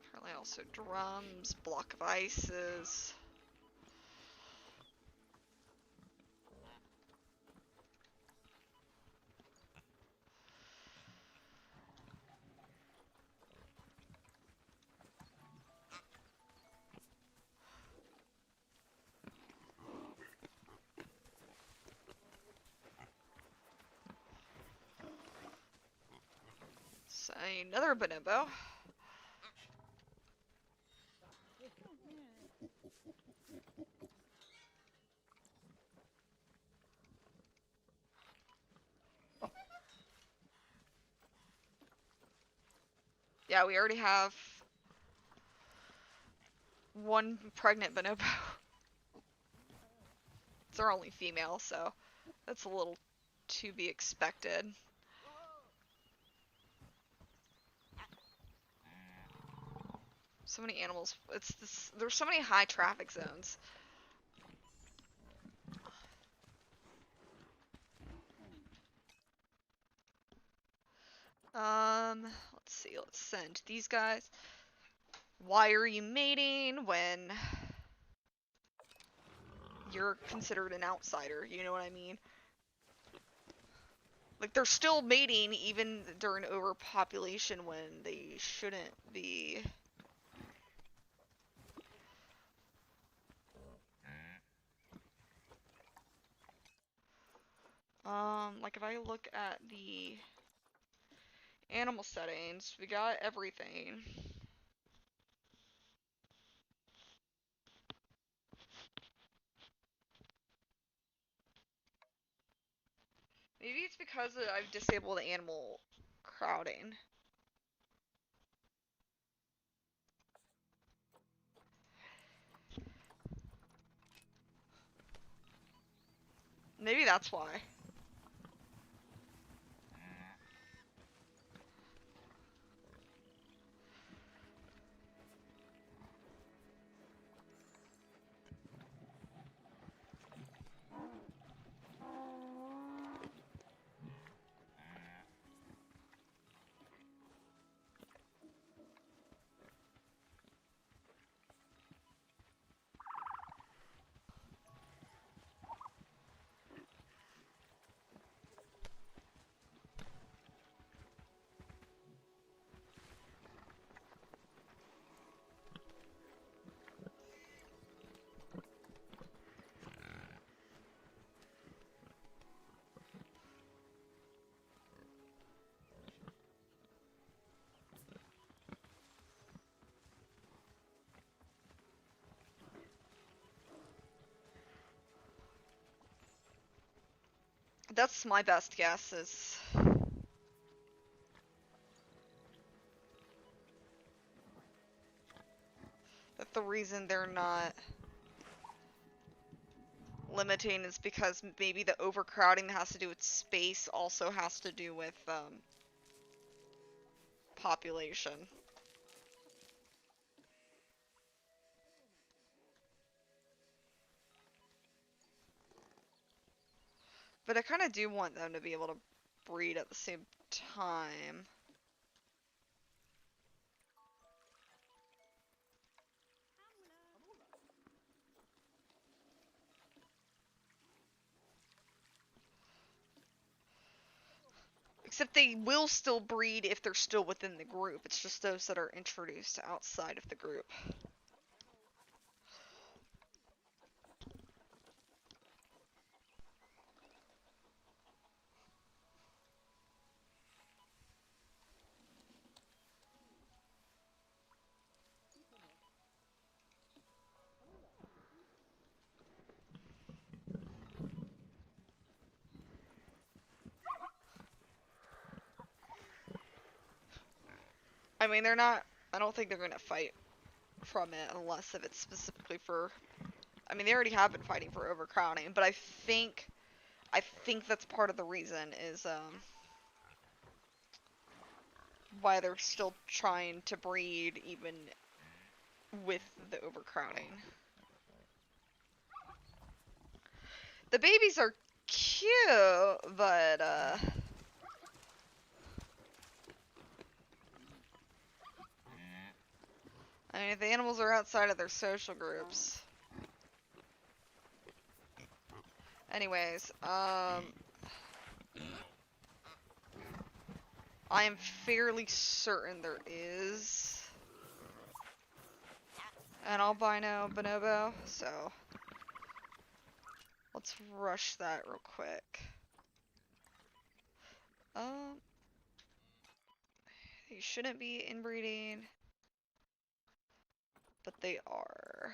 Apparently also drums, block of ices. Another bonobo. Yeah, we already have one pregnant bonobo. It's our only female, so that's a little to be expected. So many animals. There's so many high traffic zones. Let's see. Let's send these guys. Why are you mating when you're considered an outsider? You know what I mean? Like, they're still mating even during overpopulation when they shouldn't be. Like if I look at the animal settings, we got everything. Maybe it's because I've disabled animal crowding. Maybe that's why. That's my best guess is that the reason they're not limiting is because maybe the overcrowding that has to do with space also has to do with population. But I kind of do want them to be able to breed at the same time. Except they will still breed if they're still within the group. It's just those that are introduced outside of the group. I mean, they're not. I don't think they're gonna fight from it unless if it's specifically for. I mean, they already have been fighting for overcrowding, but I think that's part of the reason is why they're still trying to breed even with the overcrowding. The babies are cute, but I mean, if the animals are outside of their social groups. Anyways, I am fairly certain there is an albino bonobo, so let's rush that real quick. They shouldn't be inbreeding, but they are.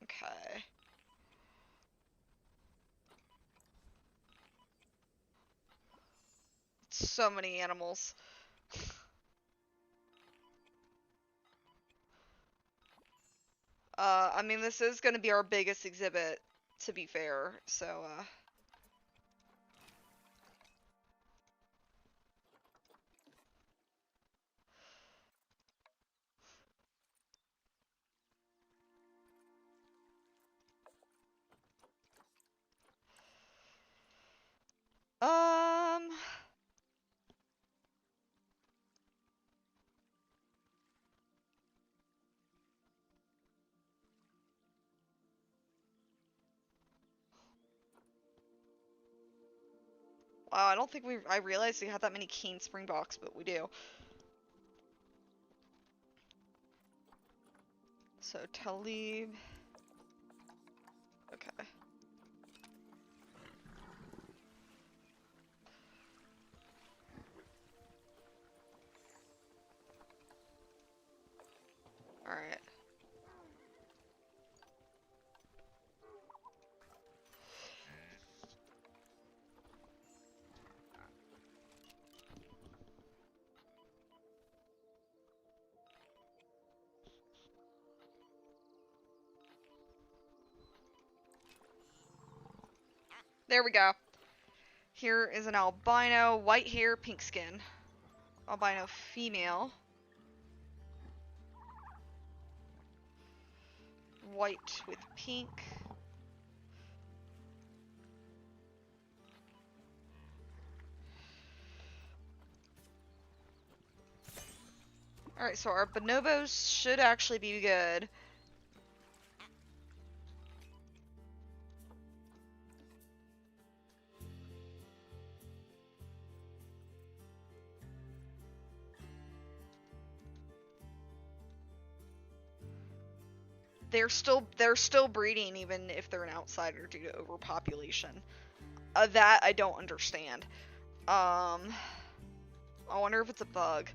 Okay. So many animals. I mean, this is going to be our biggest exhibit, to be fair, so, um... Wow, I don't think I realized we had that many Keen Springboks, but we do. So, Talib... Okay. Alright. There we go. Here is an albino, white hair, pink skin. Albino female. White with pink. Alright, so our bonobos should actually be good. They're still breeding even if they're an outsider due to overpopulation. That I don't understand. I wonder if it's a bug.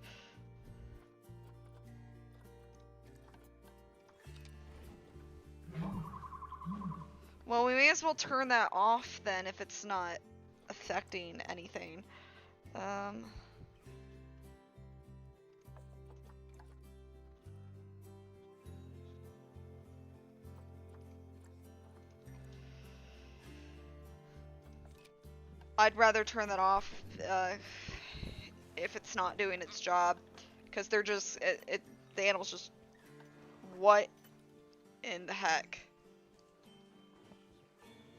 Well, we may as well turn that off then if it's not affecting anything. I'd rather turn that off if it's not doing its job, because they're just the animal's just what in the heck.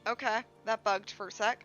Okay, that bugged for a sec.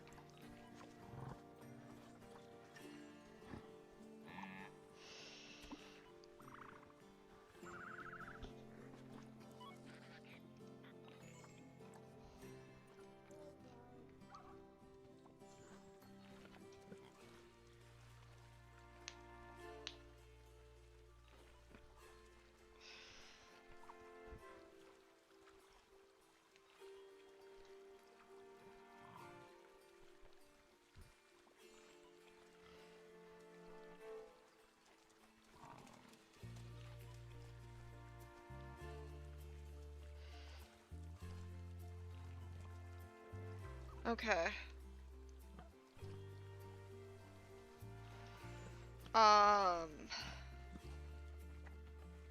Okay.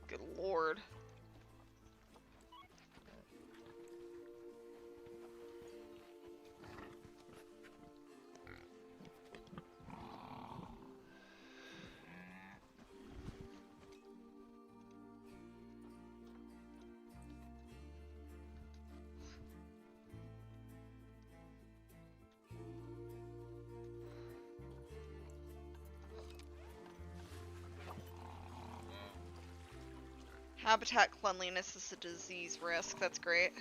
Good lord. Habitat cleanliness is a disease risk. That's great.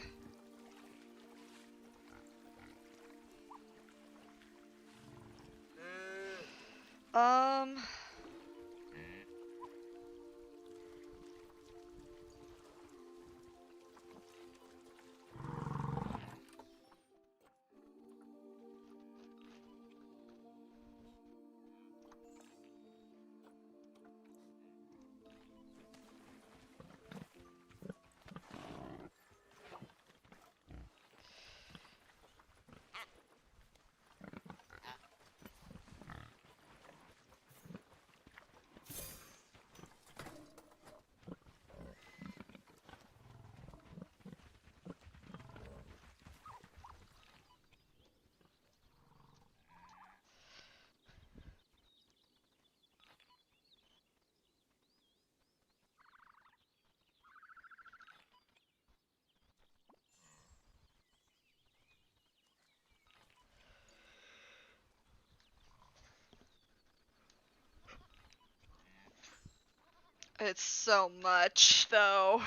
It's so much, though.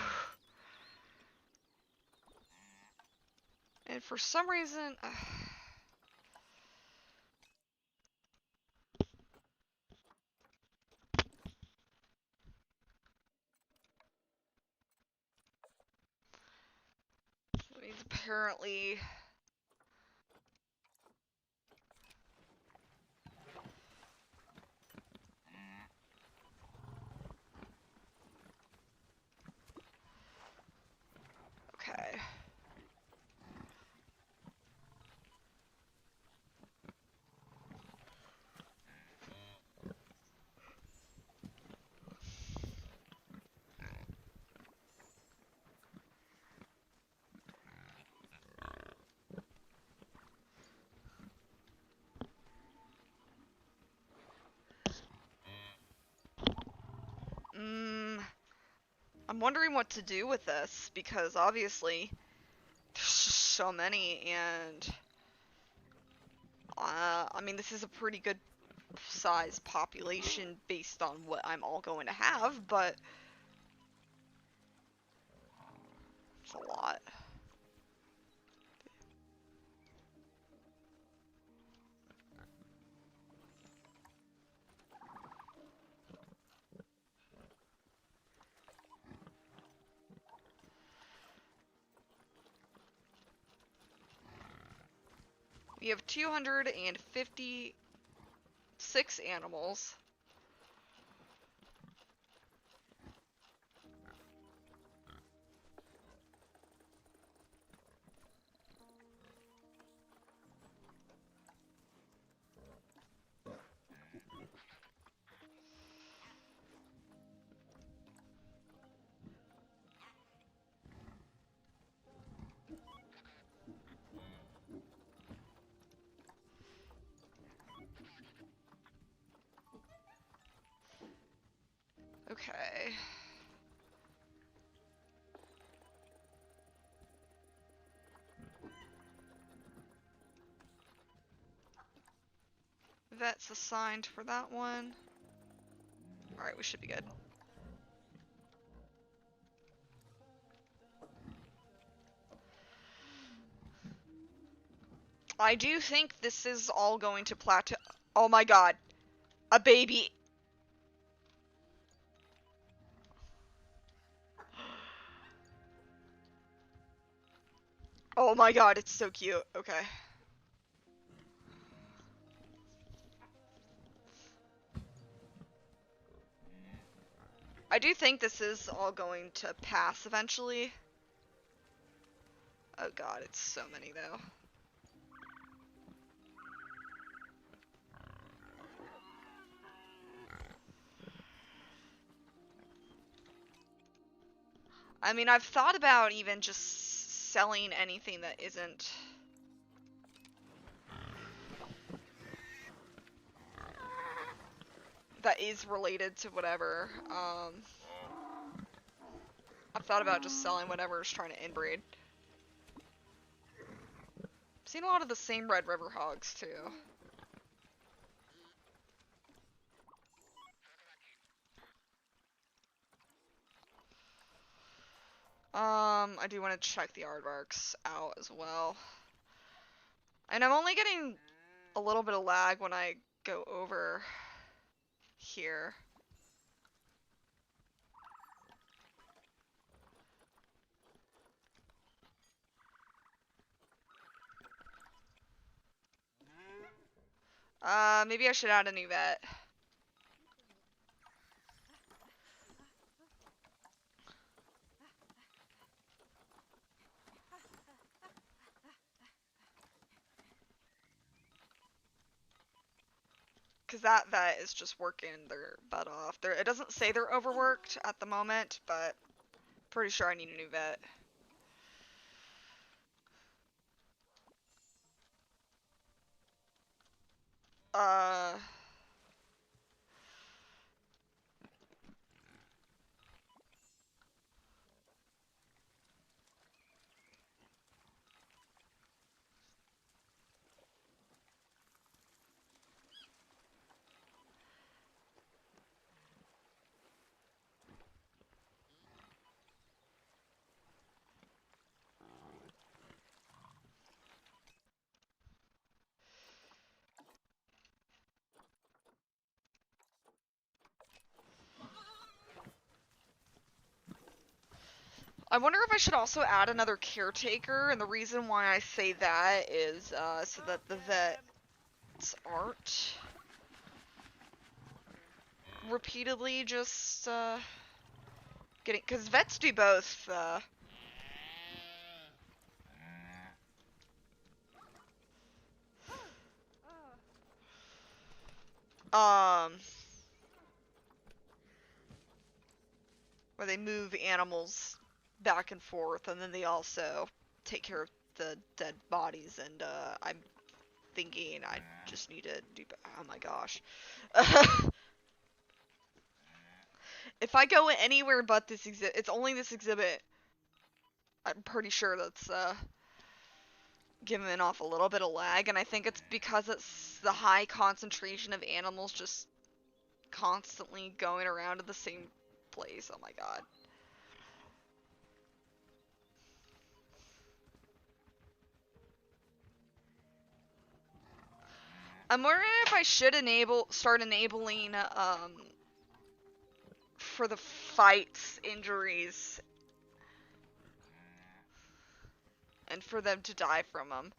And for some reason... He's apparently... Okay. I'm wondering what to do with this, because obviously there's just so many, and I mean, this is a pretty good size population based on what I'm all going to have, but it's a lot. We have 256 animals. Okay. Vet's assigned for that one. Alright, we should be good. I do think this is all going to plateau. Oh my god. A baby. Oh my god, it's so cute. Okay. I do think this is all going to pass eventually. Oh god, it's so many though. I mean, I've thought about even just selling anything that isn't... that is related to whatever. I've thought about just selling whatever's trying to inbreed. I've seen a lot of the same Red River hogs, too. I do want to check the aardvarks out as well. And I'm only getting a little bit of lag when I go over here. Maybe I should add a new vet. Because that vet is just working their butt off. It doesn't say they're overworked at the moment, but pretty sure I need a new vet. Uh... I wonder if I should also add another caretaker, and the reason why I say that is so that the vets aren't repeatedly just getting, because vets do both where they move animals back and forth, and then they also take care of the dead bodies, and I'm thinking I just need to do, oh my gosh. If I go anywhere but this exhibit, it's only this exhibit, I'm pretty sure that's giving off a little bit of lag, and I think it's because it's the high concentration of animals just constantly going around to the same place. Oh my god. I'm wondering if I should start enabling for the fights injuries and for them to die from them.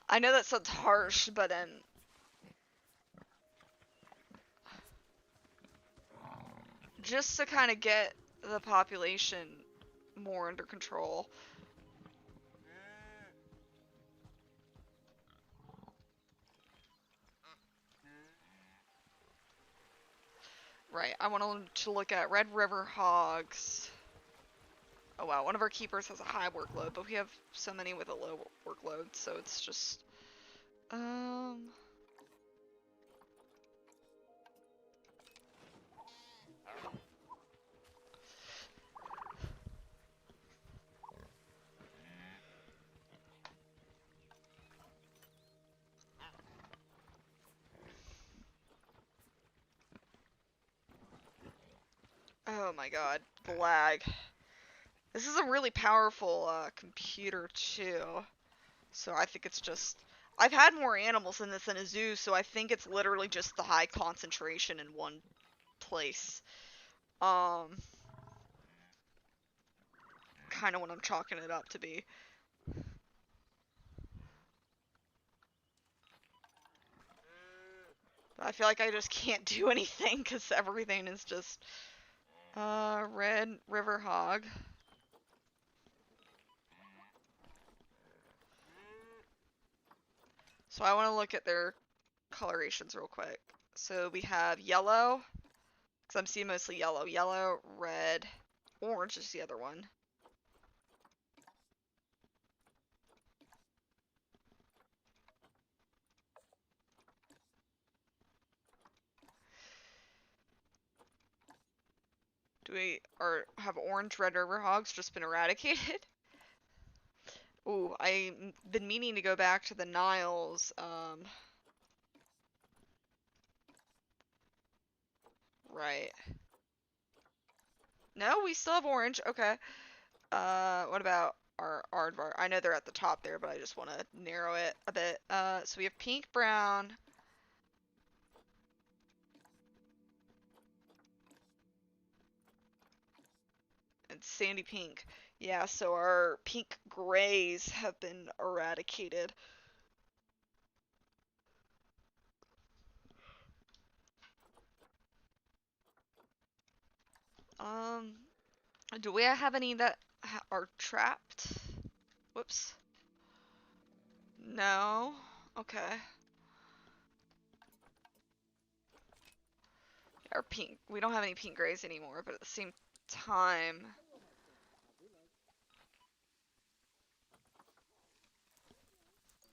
I know that sounds harsh, but then just to kind of get the population more under control. Right, I want to look at Red River hogs. Oh wow, one of our keepers has a high workload, but we have so many with a low workload, so it's just... Oh my god, the lag. This is a really powerful computer too, so I think it's just... I've had more animals in this than a zoo, so I think it's literally just the high concentration in one place. Kind of what I'm chalking it up to be. But I feel like I just can't do anything because everything is just... Red River Hog. So I want to look at their colorations real quick. So we have yellow, because I'm seeing mostly yellow. Yellow, red, orange is the other one. Do we, or have orange red river hogs just been eradicated? Ooh, I've been meaning to go back to the Niles, right. No, we still have orange. Okay. What about our aardvark? I know they're at the top there, but I just want to narrow it a bit. So we have pink, brown. And sandy pink. Yeah, so our pink grays have been eradicated. Um, do we have any that are trapped? Whoops. No. Okay. Our pink. We don't have any pink grays anymore, but at the same time,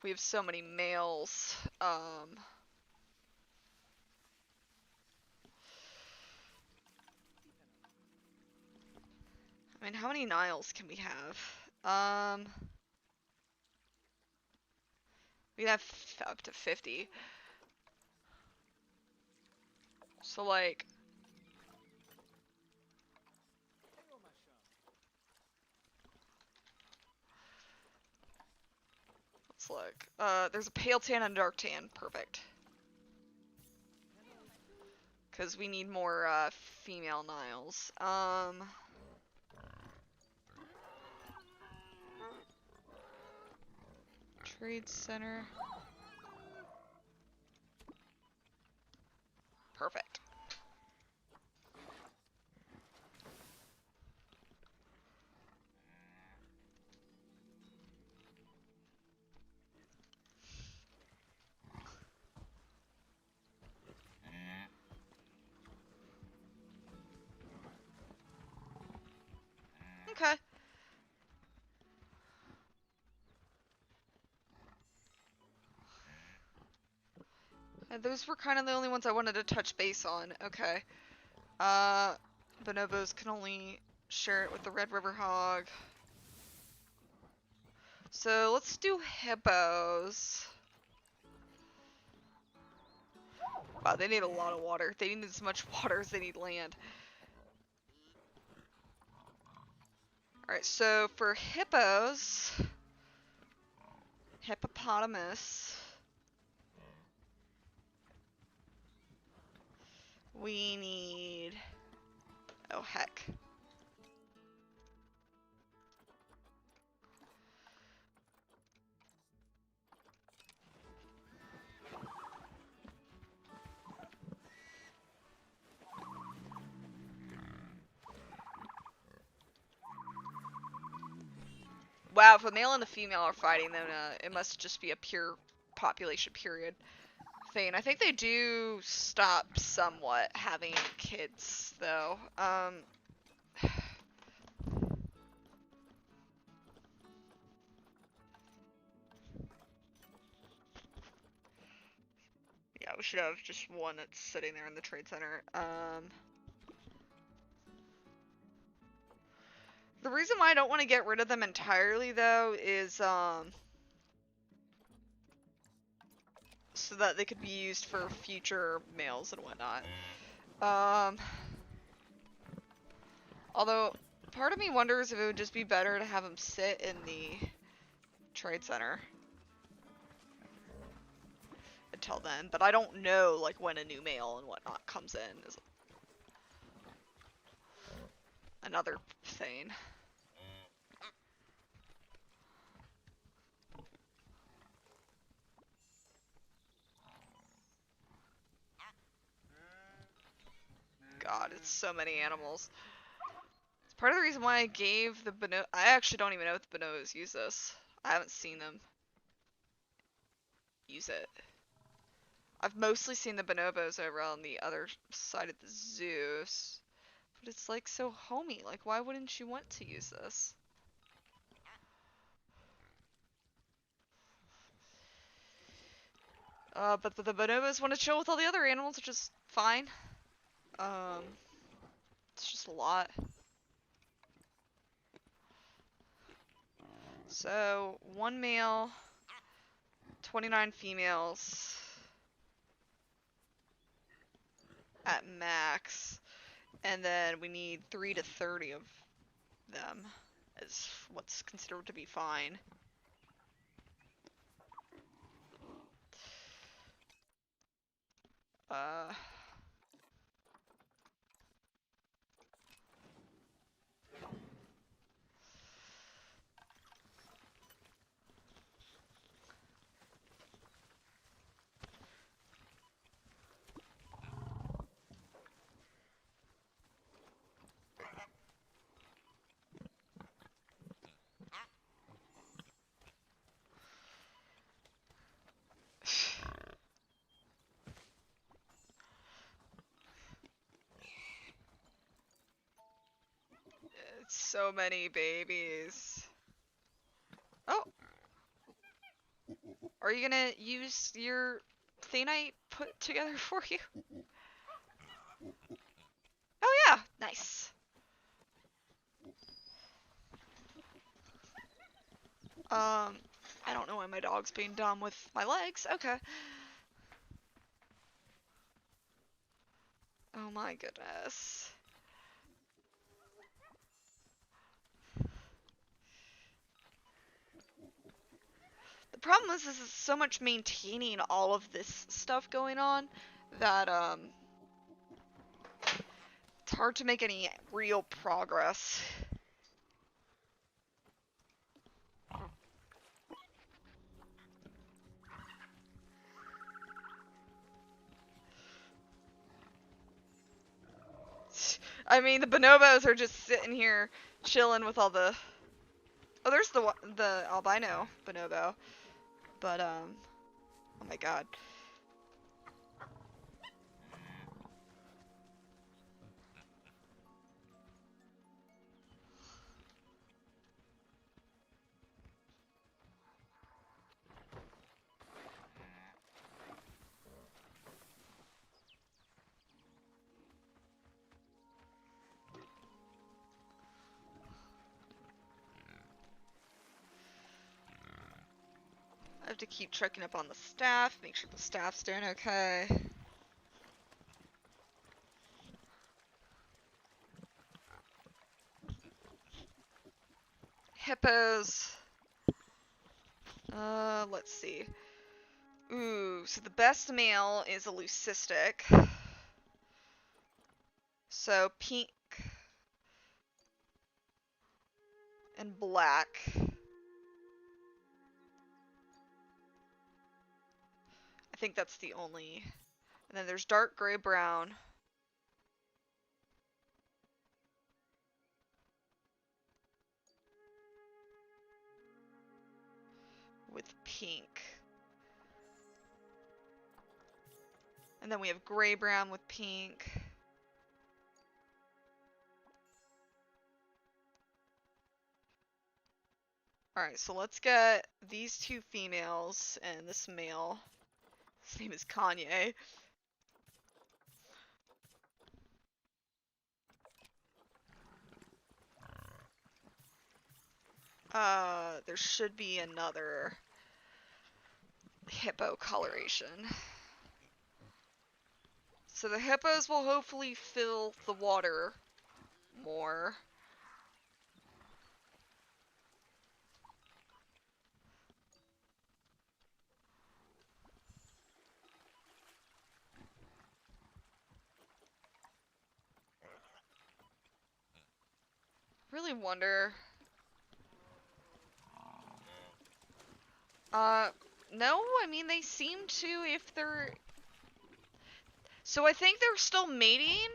we have so many males. I mean, how many Niles can we have? We have up to 50. So like, let's look. There's a pale tan and dark tan. Perfect. Because we need more female Niles. Trade center. Perfect. Okay. Those were kind of the only ones I wanted to touch base on. Okay. Bonobos can only share it with the Red River Hog. So let's do hippos. Wow, they need a lot of water. They need as much water as they need land. Alright, so for hippos, hippopotamus, we need, oh heck. Wow, if a male and a female are fighting, then it must just be a pure population period thing. I think they do stop somewhat having kids, though. Yeah, we should have just one that's sitting there in the trade center. The reason why I don't want to get rid of them entirely, though, is, so that they could be used for future males and whatnot. Although, part of me wonders if it would just be better to have them sit in the trade center until then, but I don't know, like, when a new male and whatnot comes in is another thing. God, it's so many animals. It's part of the reason why I gave the bono- I actually don't even know if the bonobos use this. I haven't seen them use it. I've mostly seen the bonobos over on the other side of the zoo, but it's like so homey. Like, why wouldn't you want to use this? But the bonobos want to chill with all the other animals, which is fine. It's just a lot. So, 1 male, 29 females at max. And then we need 3 to 30 of them as what's considered to be fine. So many babies. Oh! Are you gonna use your thing I put together for you? Oh yeah! Nice. I don't know why my dog's being dumb with my legs. Okay. Oh my goodness. The problem is so much maintaining all of this stuff going on that, it's hard to make any real progress. I mean, the bonobos are just sitting here chilling with all the... Oh, there's the albino bonobo. But, oh my god. I have to keep checking up on the staff, make sure the staff's doing okay. Hippos. Let's see. Ooh, so the best male is a leucistic. So pink and black. I think that's the only. And then there's dark gray brown. With pink. And then we have gray brown with pink. Alright, so let's get these two females and this male. His name is Kanye. There should be another hippo coloration. So the hippos will hopefully fill the water more. Really wonder. No, I mean, they seem to, if they're... So I think they're still mating?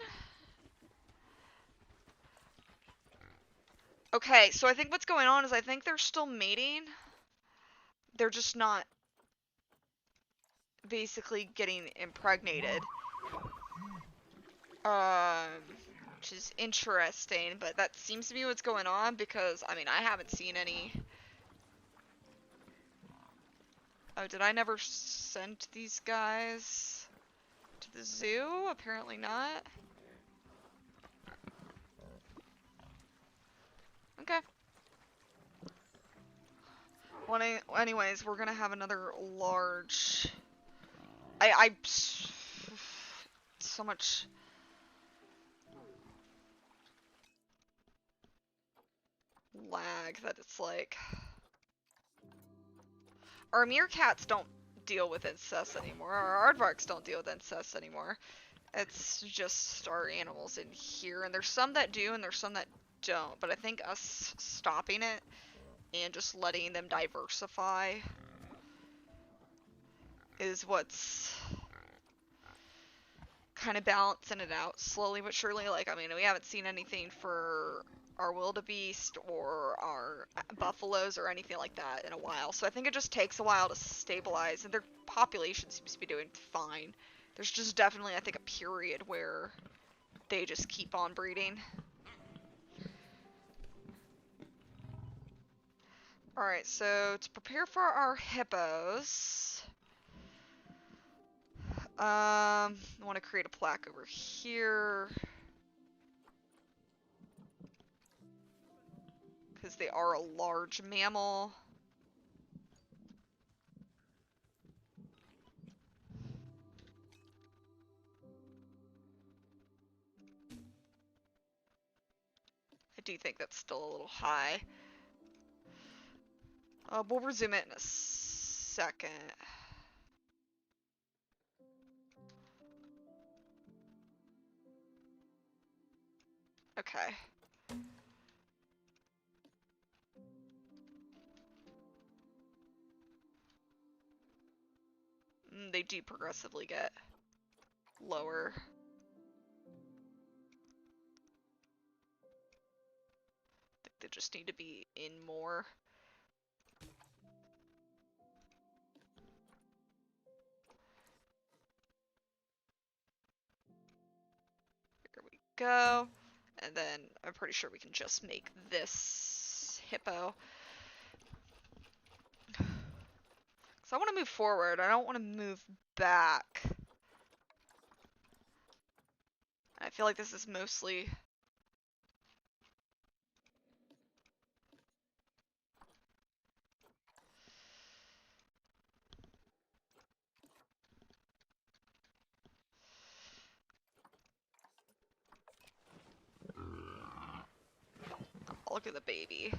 Okay, so I think what's going on is I think they're still mating. They're just not basically getting impregnated. Which is interesting, but that seems to be what's going on because, I mean, I haven't seen any... Oh, did I never send these guys to the zoo? Apparently not. Okay. Well, anyways, we're gonna have another large... so much... lag that it's like... Our meerkats don't deal with incest anymore. Our aardvarks don't deal with incest anymore. It's just our animals in here, and there's some that do and there's some that don't, but I think us stopping it and just letting them diversify is what's kind of balancing it out slowly but surely. Like, I mean, we haven't seen anything for our wildebeest or our buffaloes or anything like that in a while, so I think it just takes a while to stabilize, and their population seems to be doing fine. There's just definitely, I think, a period where they just keep on breeding. Alright, so to prepare for our hippos, I want to create a plaque over here, because they are a large mammal. I do think that's still a little high. We'll resume it in a second. Okay. They do progressively get lower. I think they just need to be in more. Here we go. And then I'm pretty sure we can just make this hippo. So I want to move forward. I don't want to move back. I feel like this is mostly... Oh, look at the baby.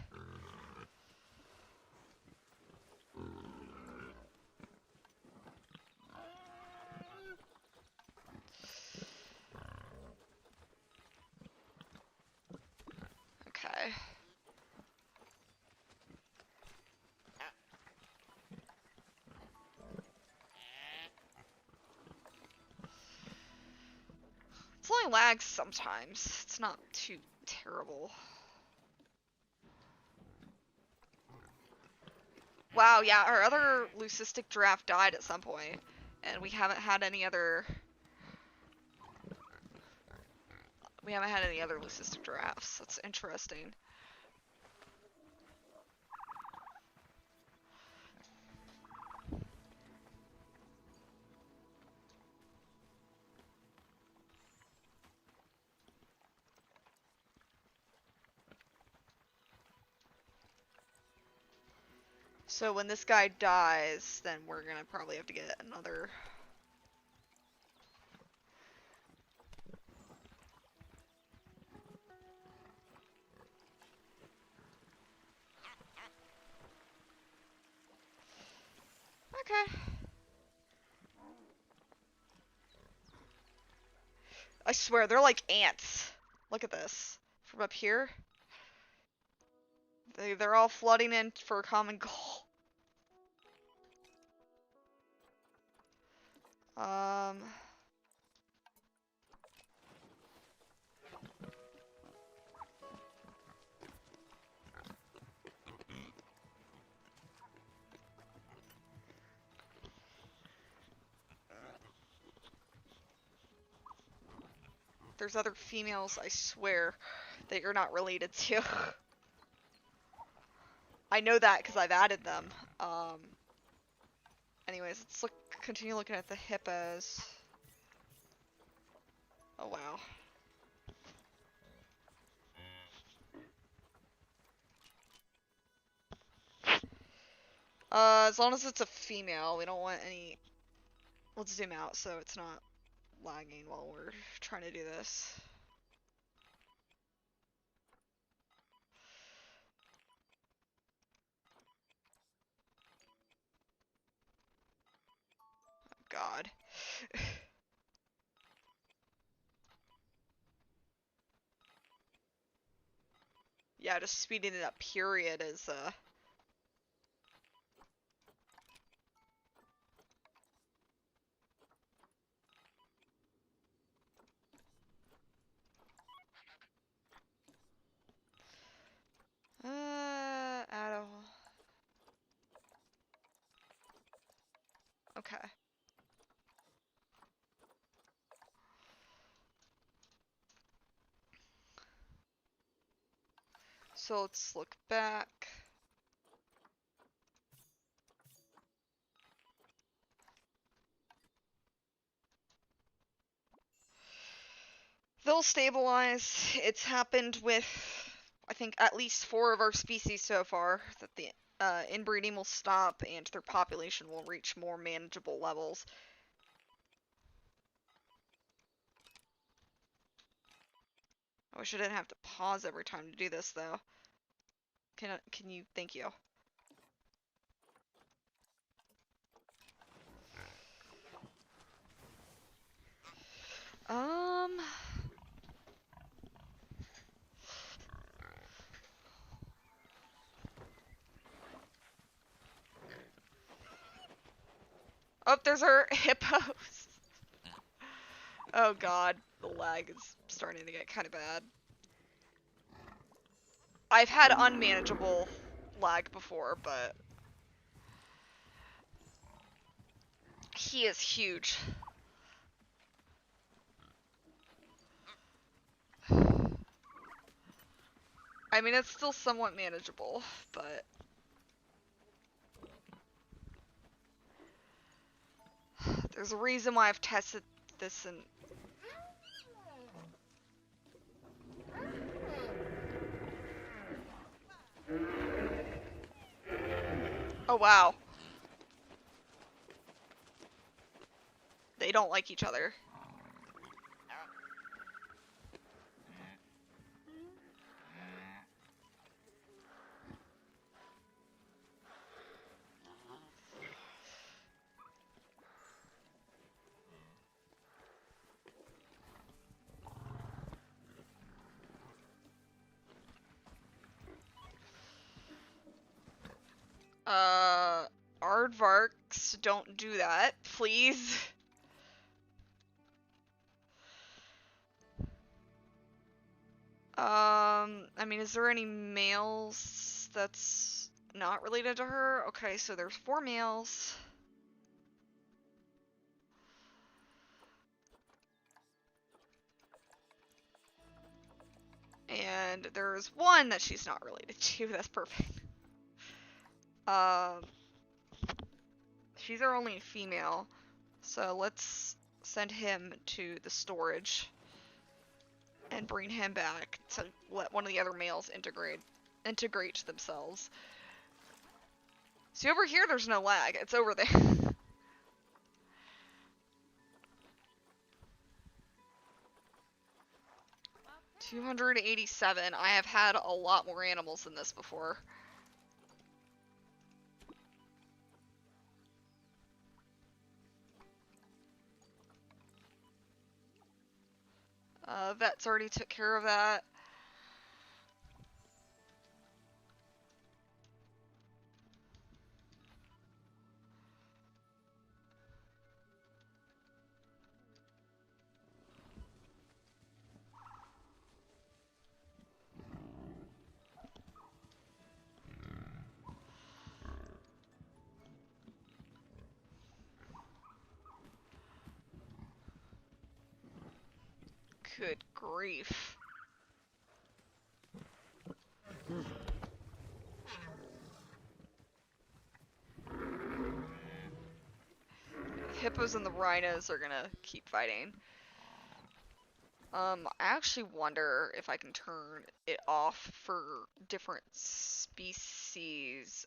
Okay. It's only lags sometimes. It's not too terrible. Wow, yeah, our other leucistic giraffe died at some point, and we haven't had any other... We haven't had any other leucistic giraffes. That's interesting. So when this guy dies, then we're gonna probably have to get another... Okay. I swear, they're like ants. Look at this. From up here. They're all flooding in for a common goal. There's other females, I swear, that you're not related to. I know that because I've added them. Anyways, let's continue looking at the hippos. Oh wow. As long as it's a female, we don't want any... Let's zoom out so it's not lagging while we're trying to do this. God. Yeah, just speeding it up, period, is, add a... Okay. So let's look back. They'll stabilize. It's happened with, I think, at least 4 of our species so far, that the inbreeding will stop and their population will reach more manageable levels. I wish I didn't have to pause every time to do this, though. Can you, thank you. Oh, there's our hippos. Oh god, the lag is starting to get kind of bad. I've had unmanageable lag before, but he is huge. I mean, it's still somewhat manageable, but... There's a reason why I've tested this in... Oh, wow. They don't like each other. Aardvarks, don't do that, please. I mean, is there any males that's not related to her? Okay, so there's 4 males. And there's 1 that she's not related to. That's perfect. She's our only female. So let's send him to the storage and bring him back to let one of the other males integrate themselves. See, over here there's no lag. It's over there. 287. I have had a lot more animals than this before. Vets already took care of that. Good grief. The hippos and the rhinos are gonna keep fighting. I actually wonder if I can turn it off for different species,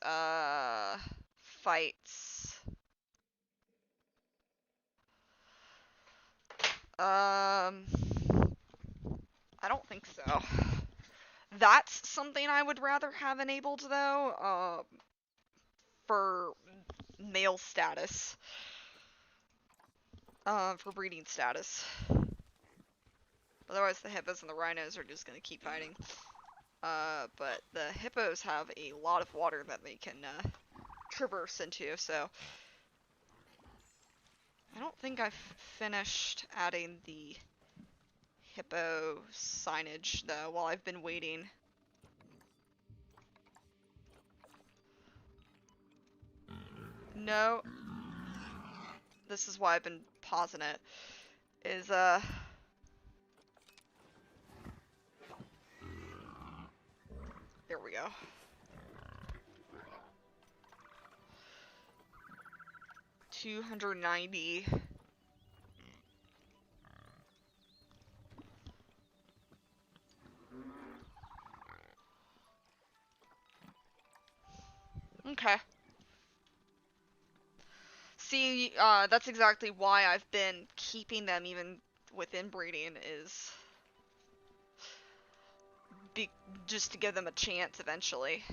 fights. I don't think so. That's something I would rather have enabled, though, for male status. for breeding status. Otherwise, the hippos and the rhinos are just gonna keep fighting. But the hippos have a lot of water that they can traverse into, so I don't think I've finished adding the hippo signage though while I've been waiting. No. This is why I've been pausing it. Is there we go. $290. Okay. See, that's exactly why I've been keeping them even with inbreeding, is just to give them a chance eventually.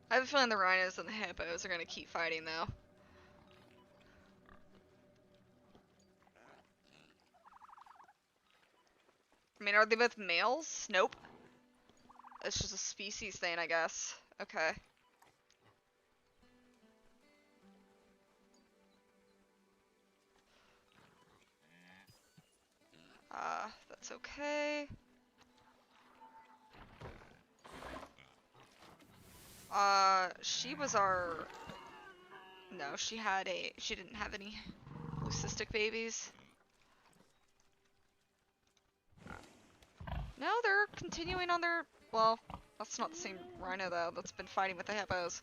I have a feeling the rhinos and the hippos are gonna keep fighting though. I mean, are they both males? Nope. It's just a species thing, I guess. Okay. That's okay. She was our... No, she didn't have any leucistic babies. No, they're continuing on their... Well, that's not the same rhino, though, that's been fighting with the hippos.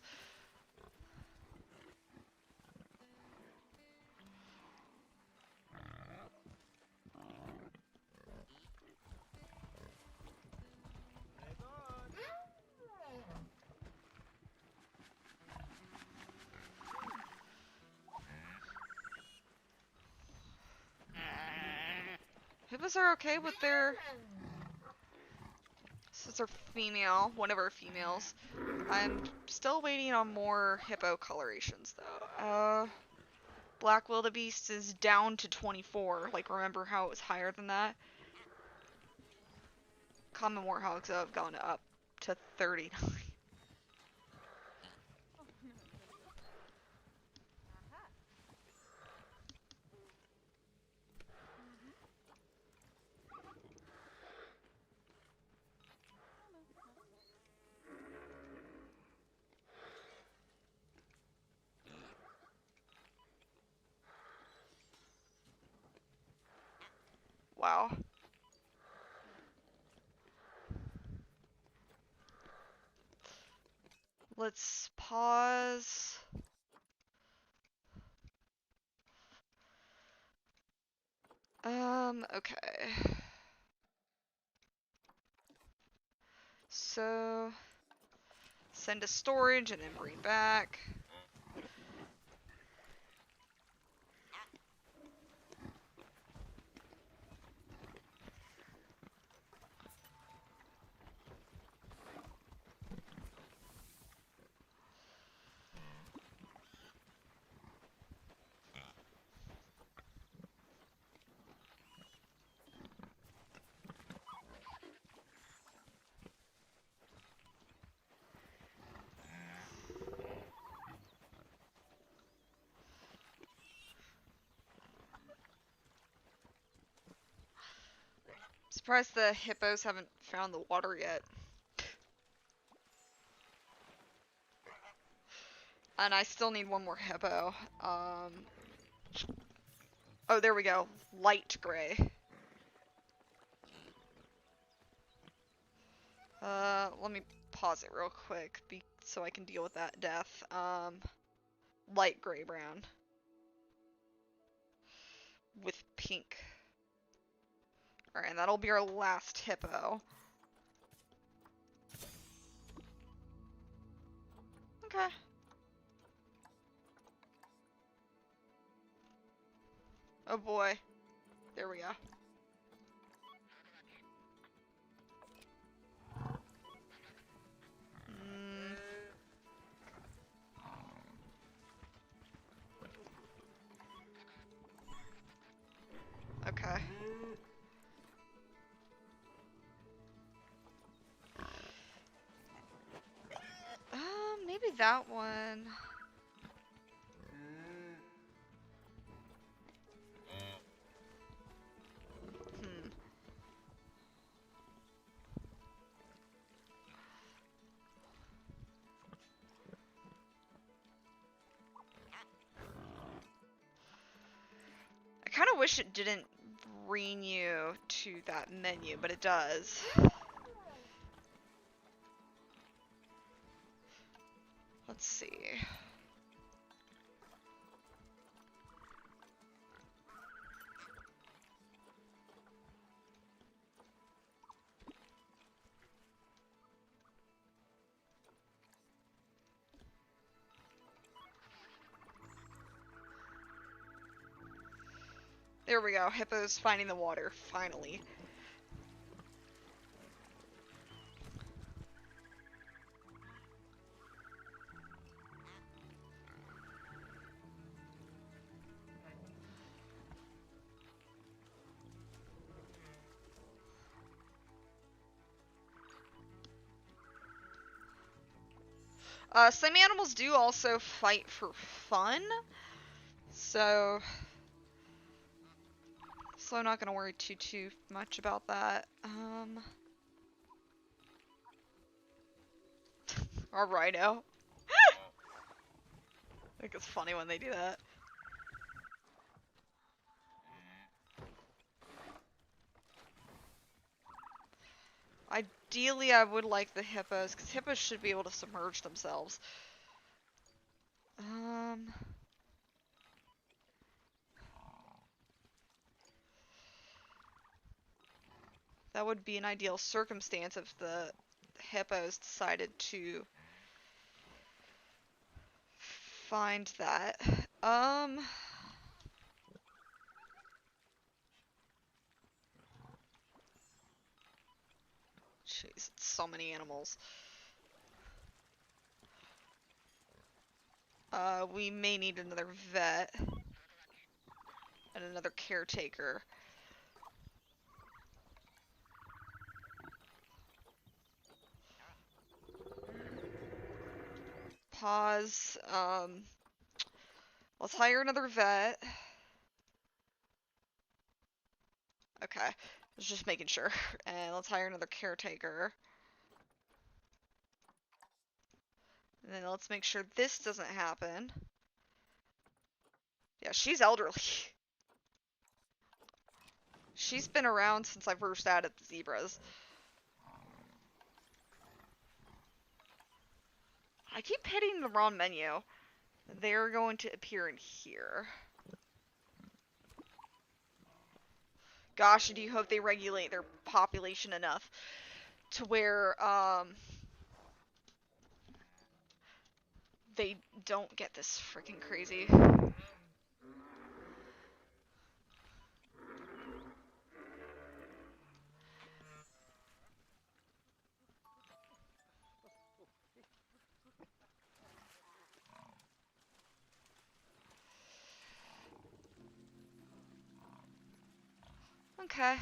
Hippos are okay with their... This is our female, one of our females. I'm still waiting on more hippo colorations, though. Black wildebeest is down to 24. Like, remember how it was higher than that? Common warthogs have gone up to 39. Wow. Let's pause. Okay. So, send to storage and then bring back. Surprised the hippos haven't found the water yet. And I still need one more hippo. Oh, there we go. Light gray. Let me pause it real quick so I can deal with that death. Light gray brown. With pink. Alright, and that'll be our last hippo. Okay. Oh boy. There we go. Okay. Maybe that one. Hmm. I kind of wish it didn't bring you to that menu, but it does. Let's see. There we go. Hippo's finding the water, finally. Some animals do also fight for fun, so I'm not gonna worry too much about that. A rhino. I think it's funny when they do that. Ideally, I would like the hippos, because hippos should be able to submerge themselves. That would be an ideal circumstance if the hippos decided to find that. Jeez, it's so many animals. We may need another vet and another caretaker. Pause. Let's hire another vet. Okay, was just making sure. And let's hire another caretaker. And then let's make sure this doesn't happen. Yeah, she's elderly. She's been around since I first added the zebras. I keep hitting the wrong menu. They're going to appear in here. Gosh, I do hope they regulate their population enough to where, they don't get this freaking crazy. Okay.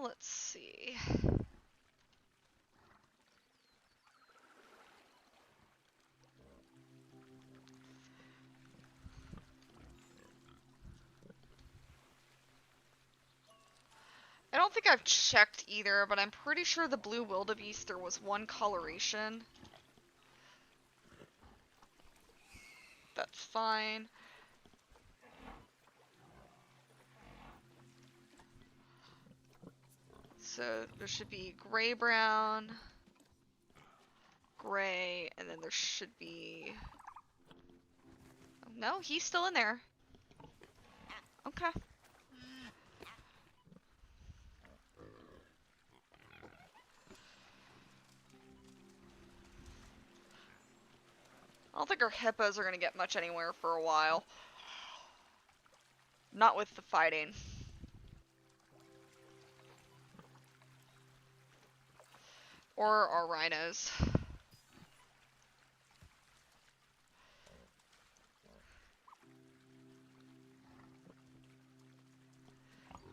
Let's see. I don't think I've checked either, but I'm pretty sure the blue wildebeest, there was one coloration. That's fine. So there should be gray, brown, gray, and then there should be... No, he's still in there. Okay. I don't think our hippos are going to get much anywhere for a while. Not with the fighting. Or our rhinos.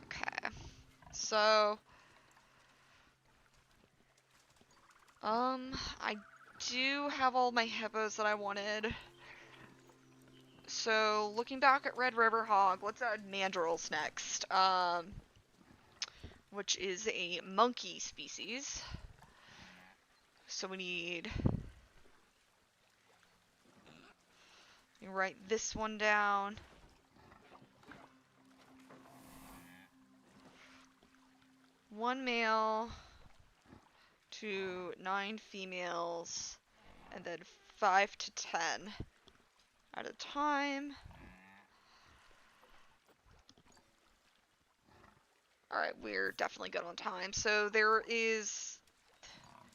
Okay. So, I do have all my hippos that I wanted. So, looking back at Red River Hog, let's add mandrills next. Which is a monkey species. So we need... You write this one down. One male to 9 females, and then 5 to 10 at a time. Alright, we're definitely good on time. So there is...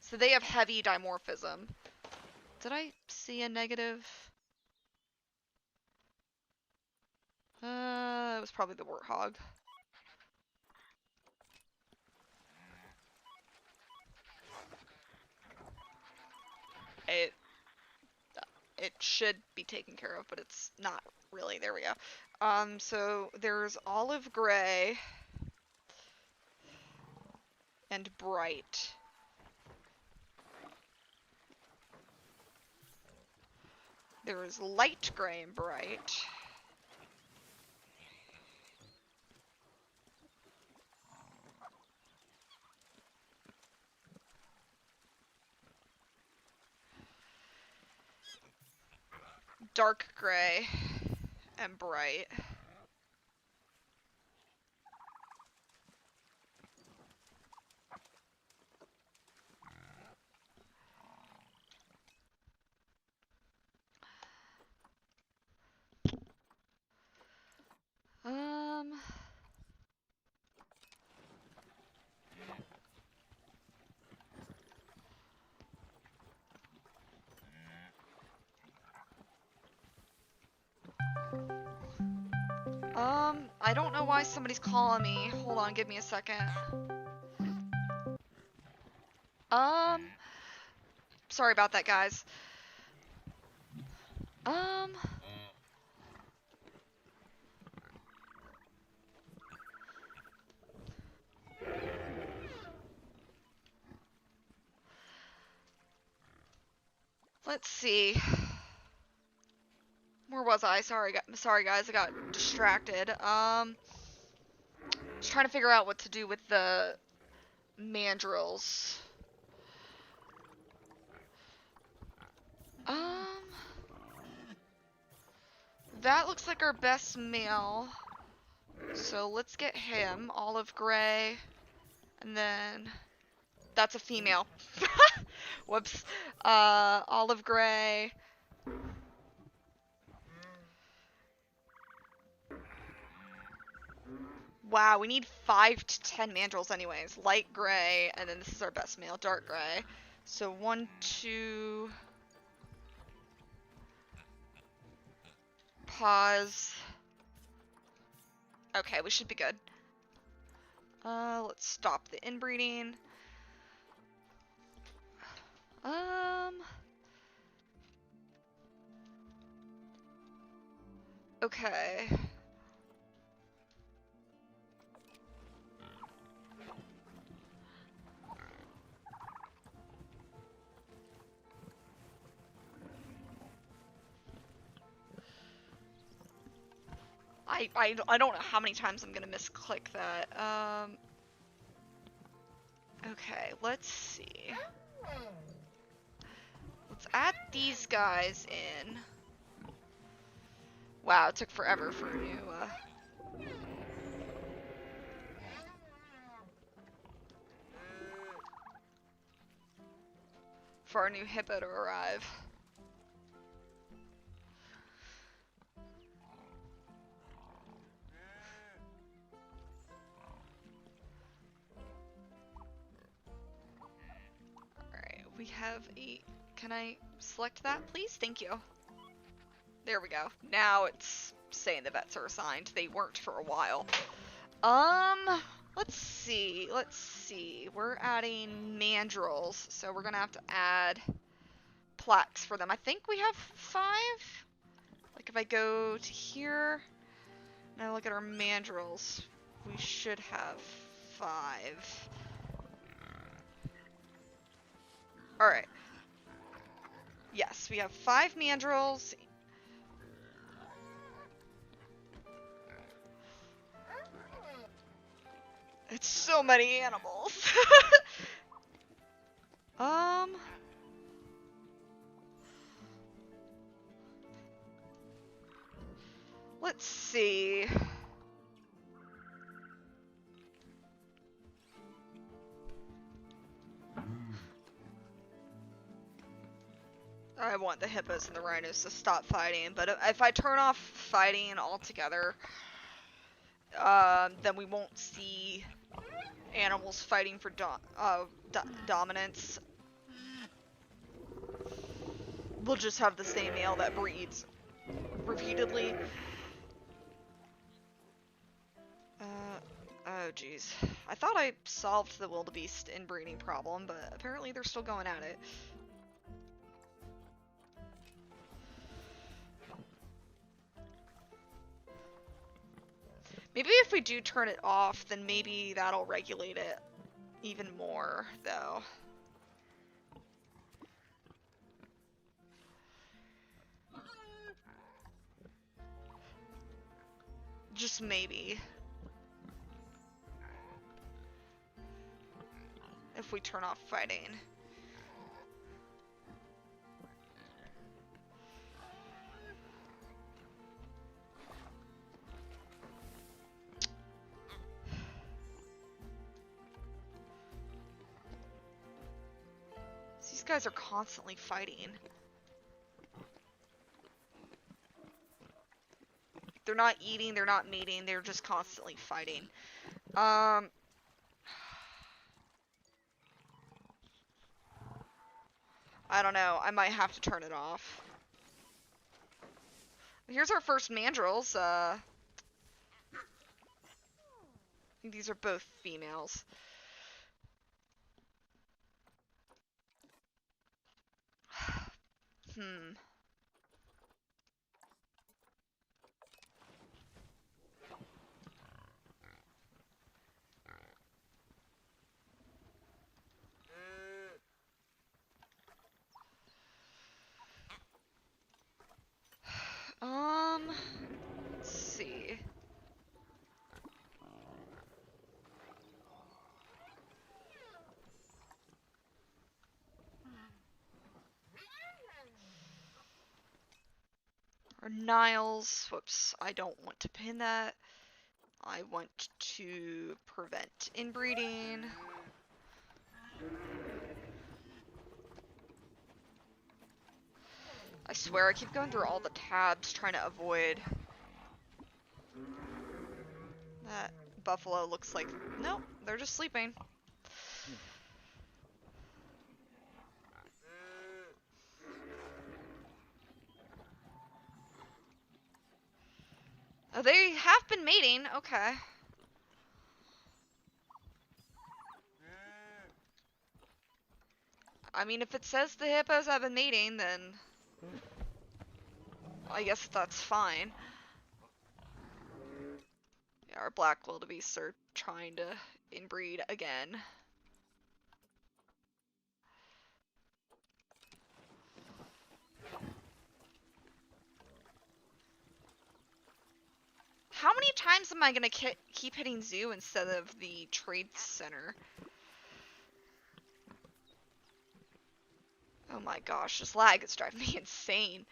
So they have heavy dimorphism. Did I see a negative? It was probably the warthog. It should be taken care of, but it's not really. There we go. So there's olive gray and bright. There's light gray and bright. Dark gray and bright. I don't know why somebody's calling me. Hold on, give me a second. Sorry about that, guys. Let's see. Where was I? Sorry guys, I got distracted. Just trying to figure out what to do with the mandrills. That looks like our best male. So let's get him. Olive gray. And then... That's a female. Whoops. Olive gray. Wow, we need 5 to 10 mandrills anyways. Light gray, and then this is our best male, dark gray. So 1, 2... Pause. Okay, we should be good. Let's stop the inbreeding. Okay. I don't know how many times I'm gonna misclick that. Okay, let's see. Let's add these guys in. Wow, it took forever for a new, for our new hippo to arrive. Alright, we have a... Can I select that, please? Thank you. There we go. Now it's saying the vets are assigned. They weren't for a while. Let's see. see. We're adding mandrills, so we're gonna have to add plaques for them. I think we have 5. Like if I go to here and I look at our mandrills, we should have 5. Alright. Yes, we have 5 mandrills. It's so many animals. Let's see. I want the hippos and the rhinos to stop fighting, but if I turn off fighting altogether, then we won't see animals fighting for dominance. We'll just have the same male that breeds repeatedly. Oh jeez. I thought I solved the wildebeest inbreeding problem, but apparently they're still going at it. Maybe if we do turn it off, then maybe that'll regulate it even more, though. Just maybe. If we turn off fighting. These guys are constantly fighting. They're not eating, they're not mating, they're just constantly fighting. I don't know, I might have to turn it off. Here's our first mandrills. I think these are both females. Let's see. Or Niles, whoops, I don't want to pin that. I want to prevent inbreeding. I swear I keep going through all the tabs trying to avoid. That buffalo looks like, nope, they're just sleeping. Oh, they have been mating, okay. I mean, if it says the hippos have been mating, then I guess that's fine. Yeah, our black wildebeests are trying to inbreed again. How many times am I gonna keep hitting zoo instead of the trade center? Oh my gosh, this lag is driving me insane.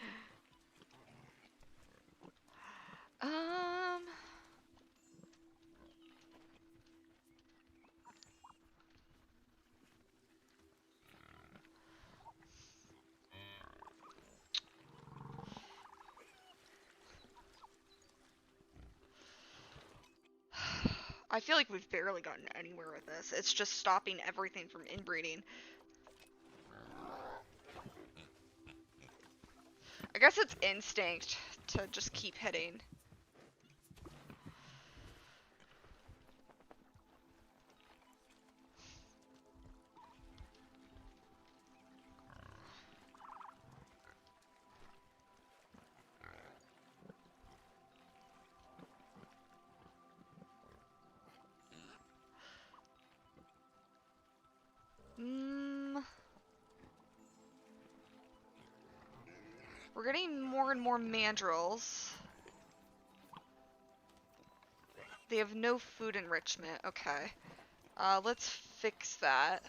I feel like we've barely gotten anywhere with this. It's just stopping everything from inbreeding. I guess it's instinct to just keep hitting. We're getting more and more mandrills. They have no food enrichment. Okay. Let's fix that.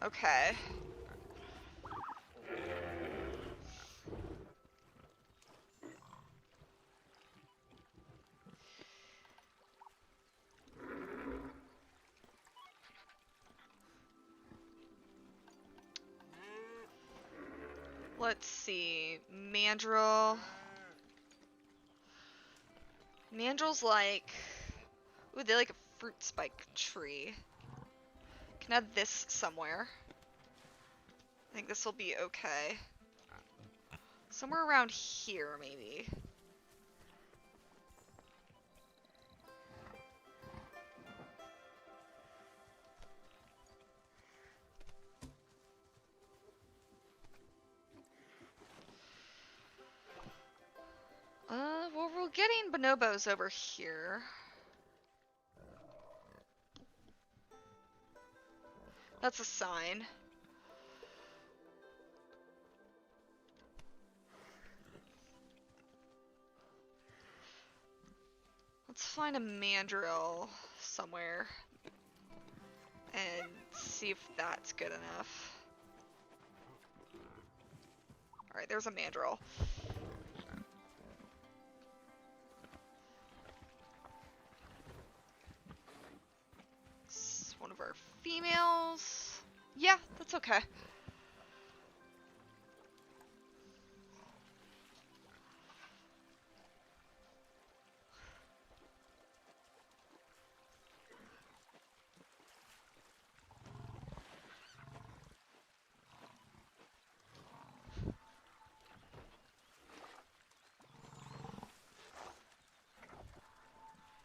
Okay. Let's see. Mandrill. Mandrill's like... Ooh, they like a fruit spike tree. Can add this somewhere. I think this will be okay. Somewhere around here, maybe. Well, we're getting bonobos over here. That's a sign. Let's find a mandrill somewhere and see if that's good enough. Alright, there's a mandrill. It's one of our females. Yeah, that's okay.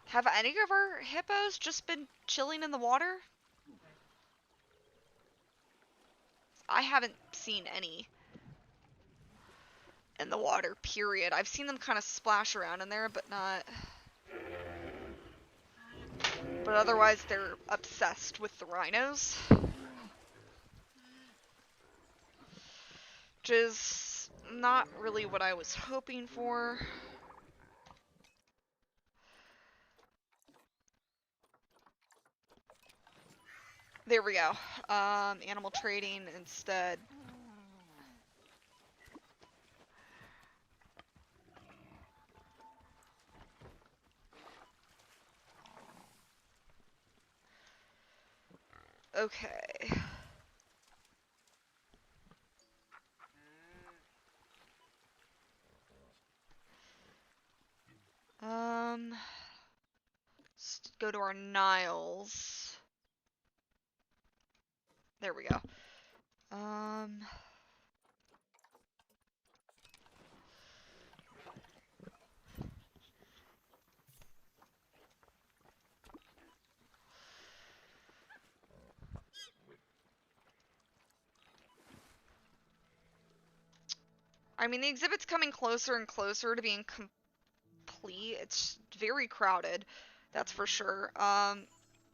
Have any of our hippos just been chilling in the water? I haven't seen any in the water, period. I've seen them kind of splash around in there, but not... But otherwise, they're obsessed with the rhinos. Which is not really what I was hoping for. There we go. Animal trading instead. Okay. Let's go to our Niles. There we go. I mean, the exhibit's coming closer and closer to being complete. It's very crowded, that's for sure.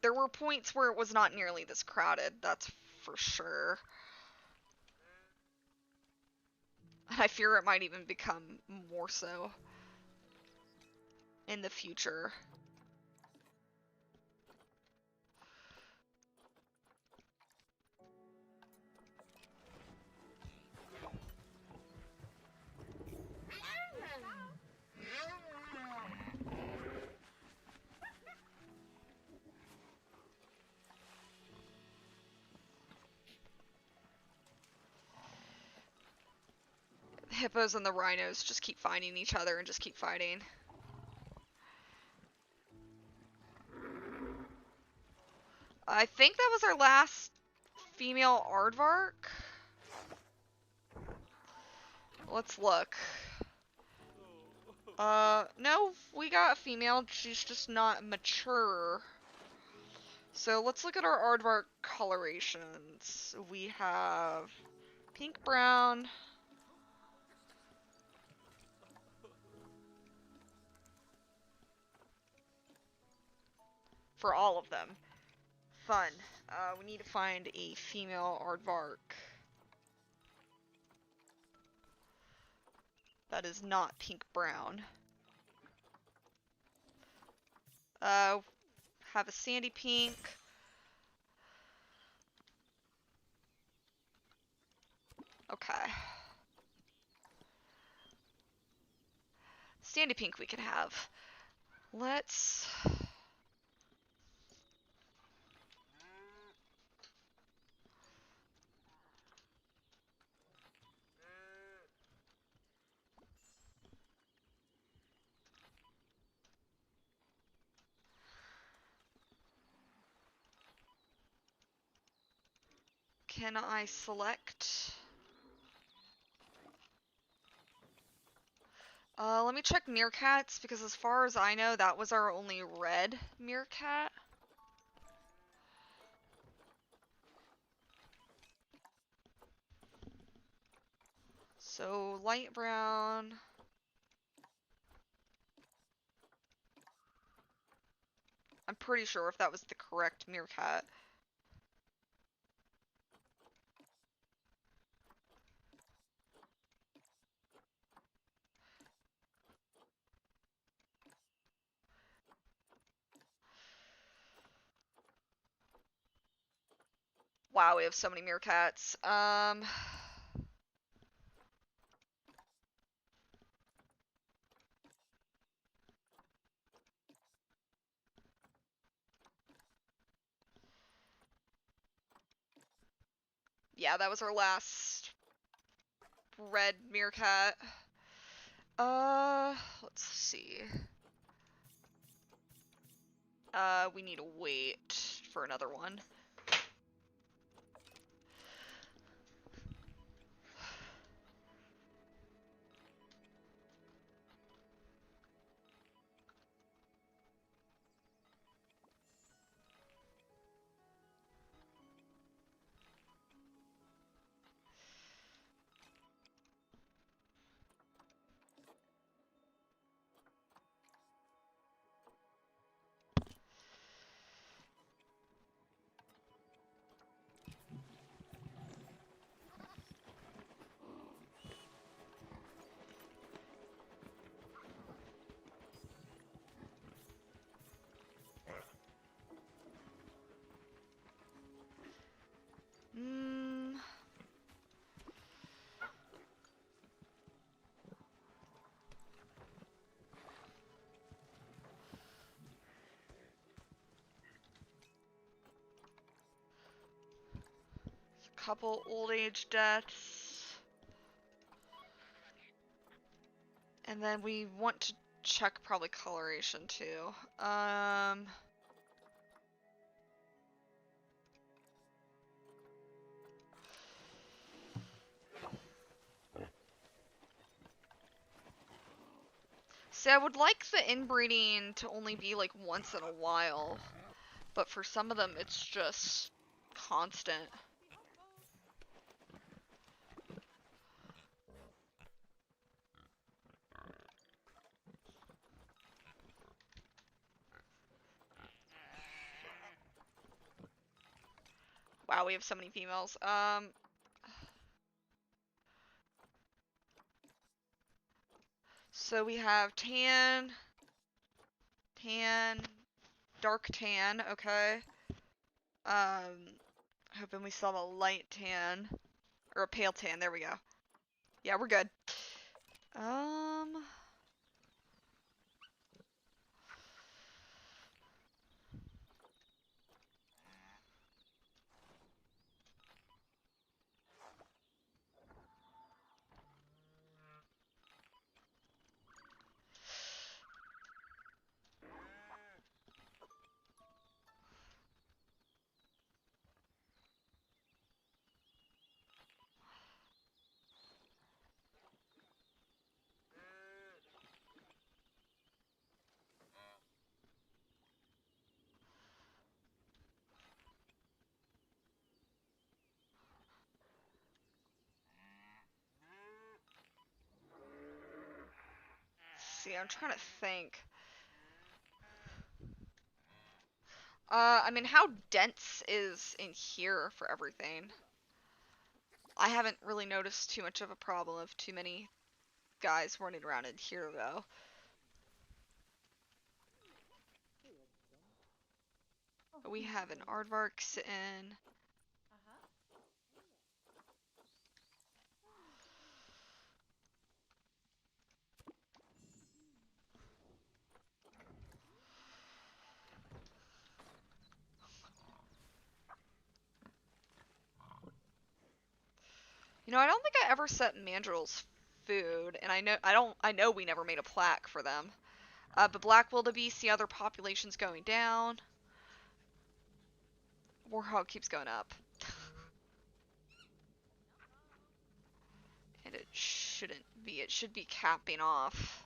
There were points where it was not nearly this crowded, that's for sure. I fear it might even become more so in the future. The hippos and the rhinos just keep finding each other and just keep fighting. I think that was our last female aardvark. Let's look. No, we got a female. She's just not mature. So let's look at our aardvark colorations. We have pink, brown, for all of them. Fun. We need to find a female aardvark. That is not pink brown. Have a sandy pink. Okay. Sandy pink we can have. Let's... Can I select? Let me check meerkats, because as far as I know, that was our only red meerkat. So, light brown. I'm pretty sure if that was the correct meerkat. Wow, we have so many meerkats. Yeah, that was our last red meerkat. Let's see. We need to wait for another one. Couple old age deaths. And then we want to check probably coloration too. See, I would like the inbreeding to only be like once in a while, but for some of them it's just constant. Wow, we have so many females. So we have tan, dark tan, okay. Hoping we still have a light tan, or a pale tan, there we go. Yeah, we're good. see, I'm trying to think. I mean, how dense is in here for everything? I haven't really noticed too much of a problem of too many guys running around in here, though. We have an aardvark sitting. You know, I don't think I ever set mandrels food, and I know we never made a plaque for them. But black wildebeest, the other population's going down. Warhog keeps going up. And it shouldn't be. It should be capping off.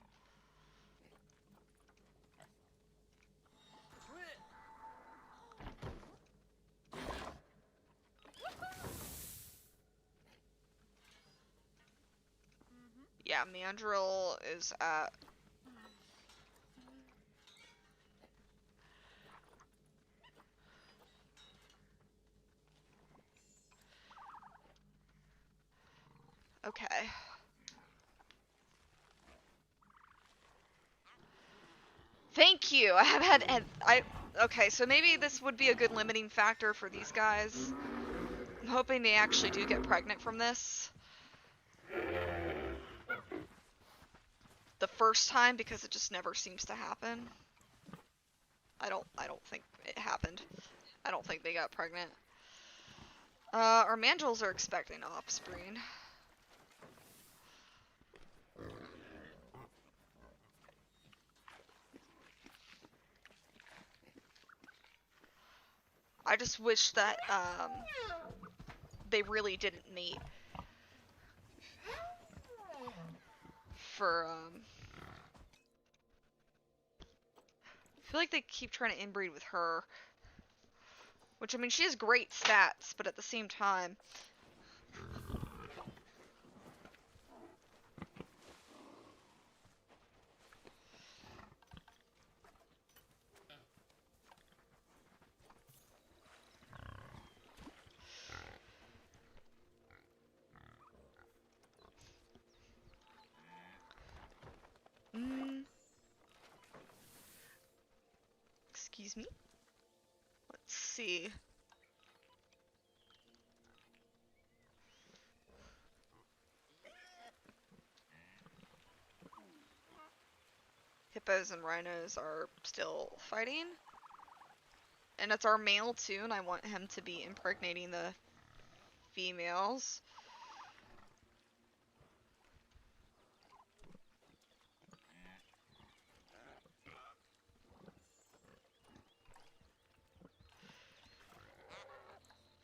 Yeah, mandrill is at... Okay. Thank you! I have had... Okay, so maybe this would be a good limiting factor for these guys. I'm hoping they actually do get pregnant from this. The first time, because it just never seems to happen. I don't think it happened. I don't think they got pregnant. Our mandrills are expecting offspring. I just wish that, they really didn't mate. For, I feel like they keep trying to inbreed with her. Which, I mean, she has great stats, but at the same time... Excuse me? Let's see. Hippos and rhinos are still fighting. And it's our male too, and I want him to be impregnating the females.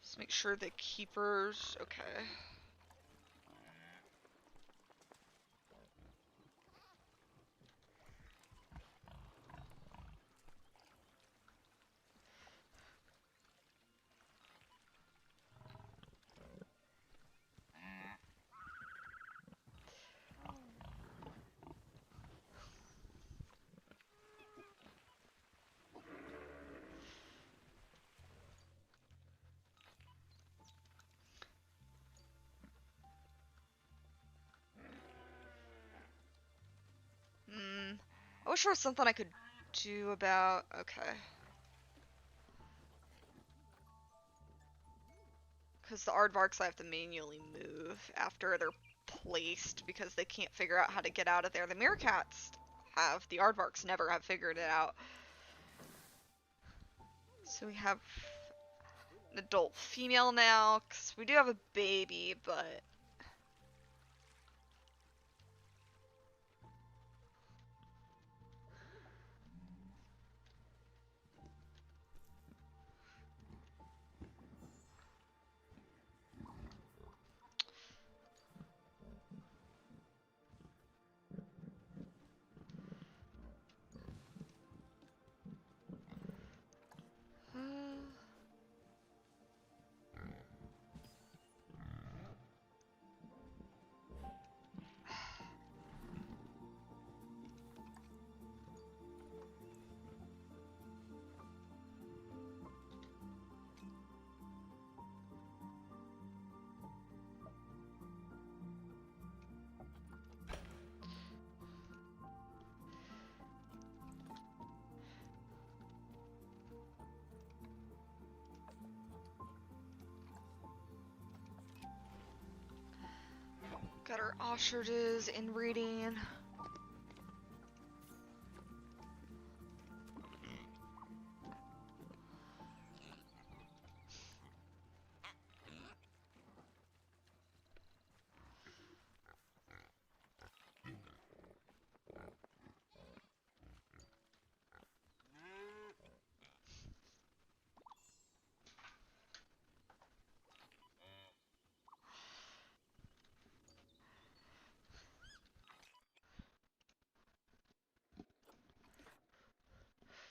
Just make sure the keepers... Okay. I wish there was something I could do about... Okay. Because the aardvarks I have to manually move after they're placed because they can't figure out how to get out of there. The meerkats have. The aardvarks never have figured it out. So we have an adult female now, because we do have a baby, but... More ostriches inbreeding.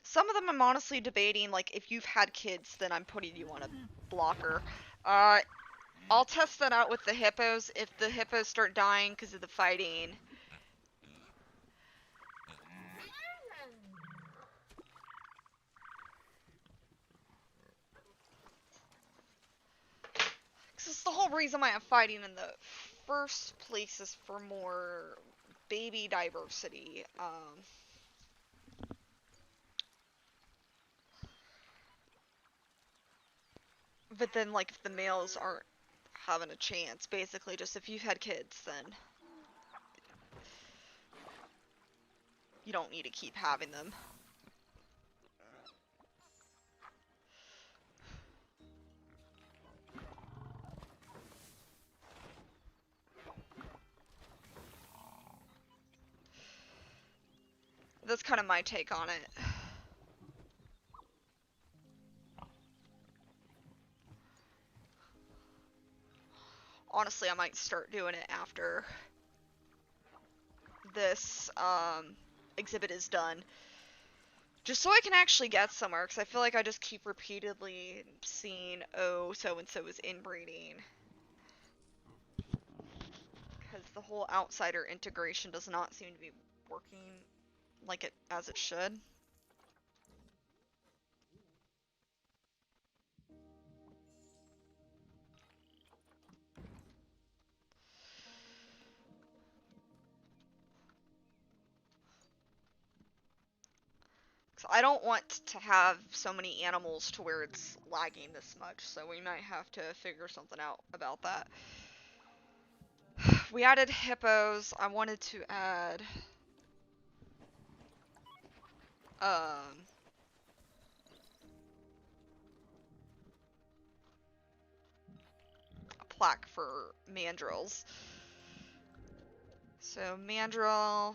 Some of them I'm honestly debating, like, if you've had kids, then I'm putting you on a blocker. I'll test that out with the hippos. If the hippos start dying because of the fighting, because it's the whole reason why I'm fighting in the first place is for more baby diversity. But then, like, if the males aren't having a chance, basically, just if you've had kids, then you don't need to keep having them. That's kind of my take on it. Honestly, I might start doing it after this exhibit is done. Just so I can actually get somewhere, because I feel like I just keep repeatedly seeing, oh, so-and-so is inbreeding. Because the whole outsider integration does not seem to be working like it as it should. Because I don't want to have so many animals to where it's lagging this much, so we might have to figure something out about that. We added hippos. I wanted to add a plaque for mandrills. So mandrill,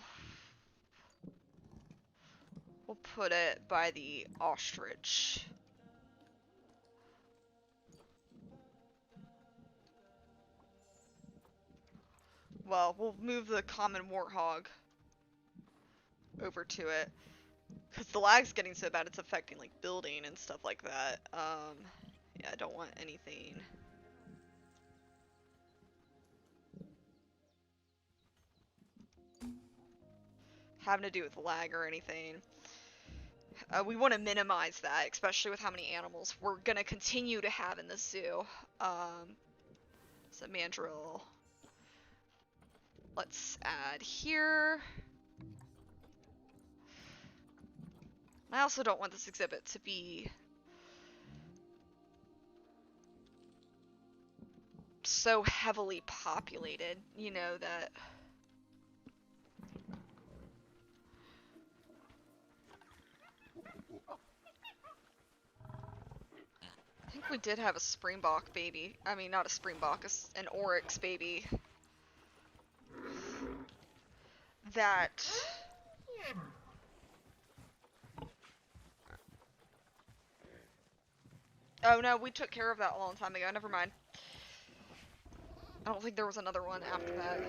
we'll put it by the ostrich. Well, we'll move the common warthog over to it. Because the lag's getting so bad it's affecting, like, building and stuff like that. Yeah, I don't want anything having to do with lag or anything. We want to minimize that, especially with how many animals we're going to continue to have in the zoo. So mandrill. Let's add here. I also don't want this exhibit to be so heavily populated, you know, that I think we did have a springbok baby. I mean, not a springbok, an oryx baby. That oh no, we took care of that a long time ago. Never mind. I don't think there was another one after that.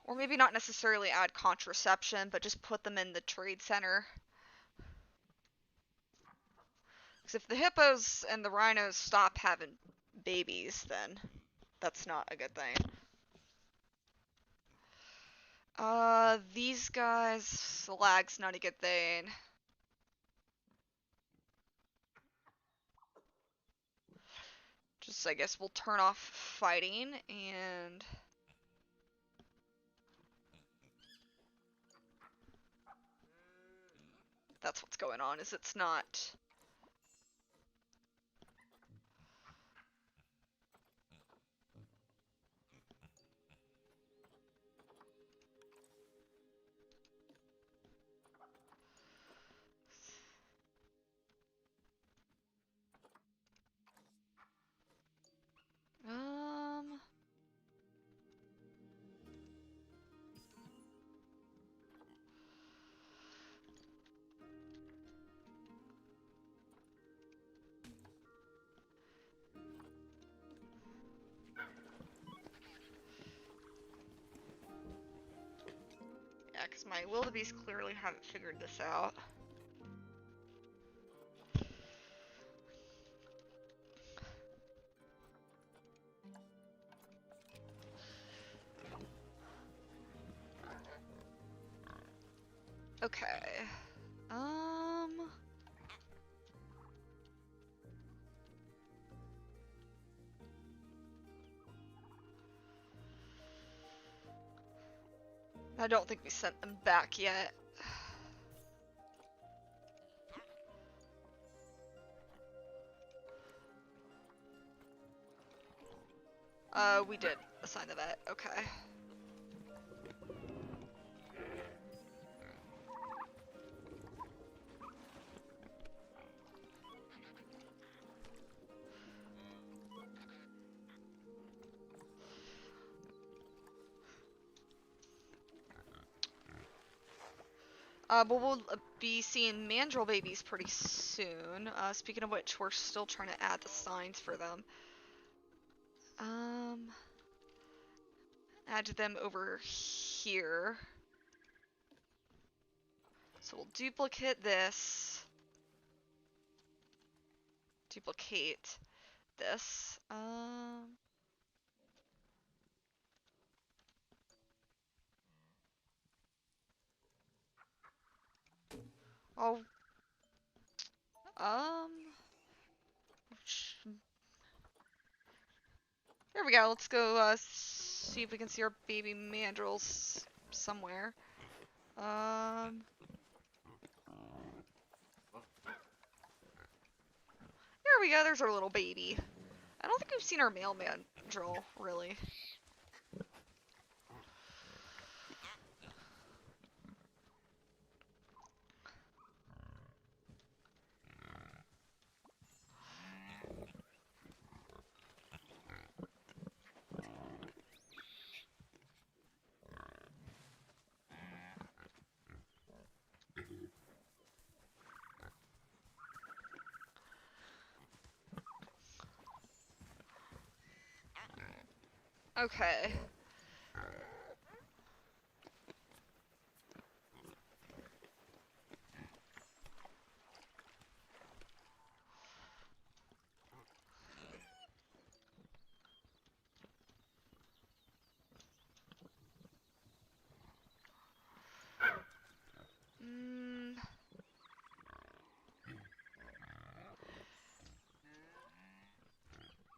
Or maybe not necessarily add contraception, but just put them in the trade center. Because if the hippos and the rhinos stop having babies, then that's not a good thing. These guys, the lag's not a good thing. Just, I guess we'll turn off fighting and that's what's going on, is it's not... Yeah, because my wildebeest clearly haven't figured this out. Okay. I don't think we sent them back yet. We did assign the vet. Okay. But we'll be seeing mandrill babies pretty soon. Speaking of which, we're still trying to add the signs for them. Add them over here. So we'll duplicate this. Duplicate this. Oh. There we go. Let's go see if we can see our baby mandrills somewhere. There we go. There's our little baby. I don't think we've seen our male mandrill, really. Okay.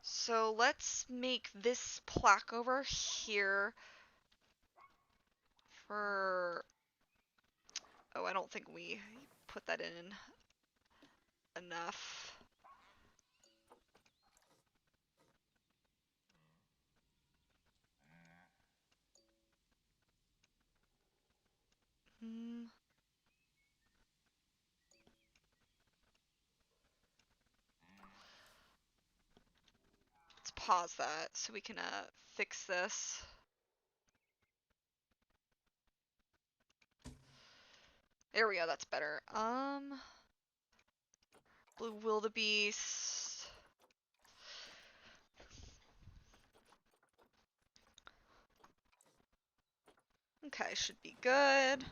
So let's make this plaque over here for... Oh, I don't think we put that in enough. Let's pause that so we can fix this. There we go, that's better. Blue wildebeest. Okay, should be good.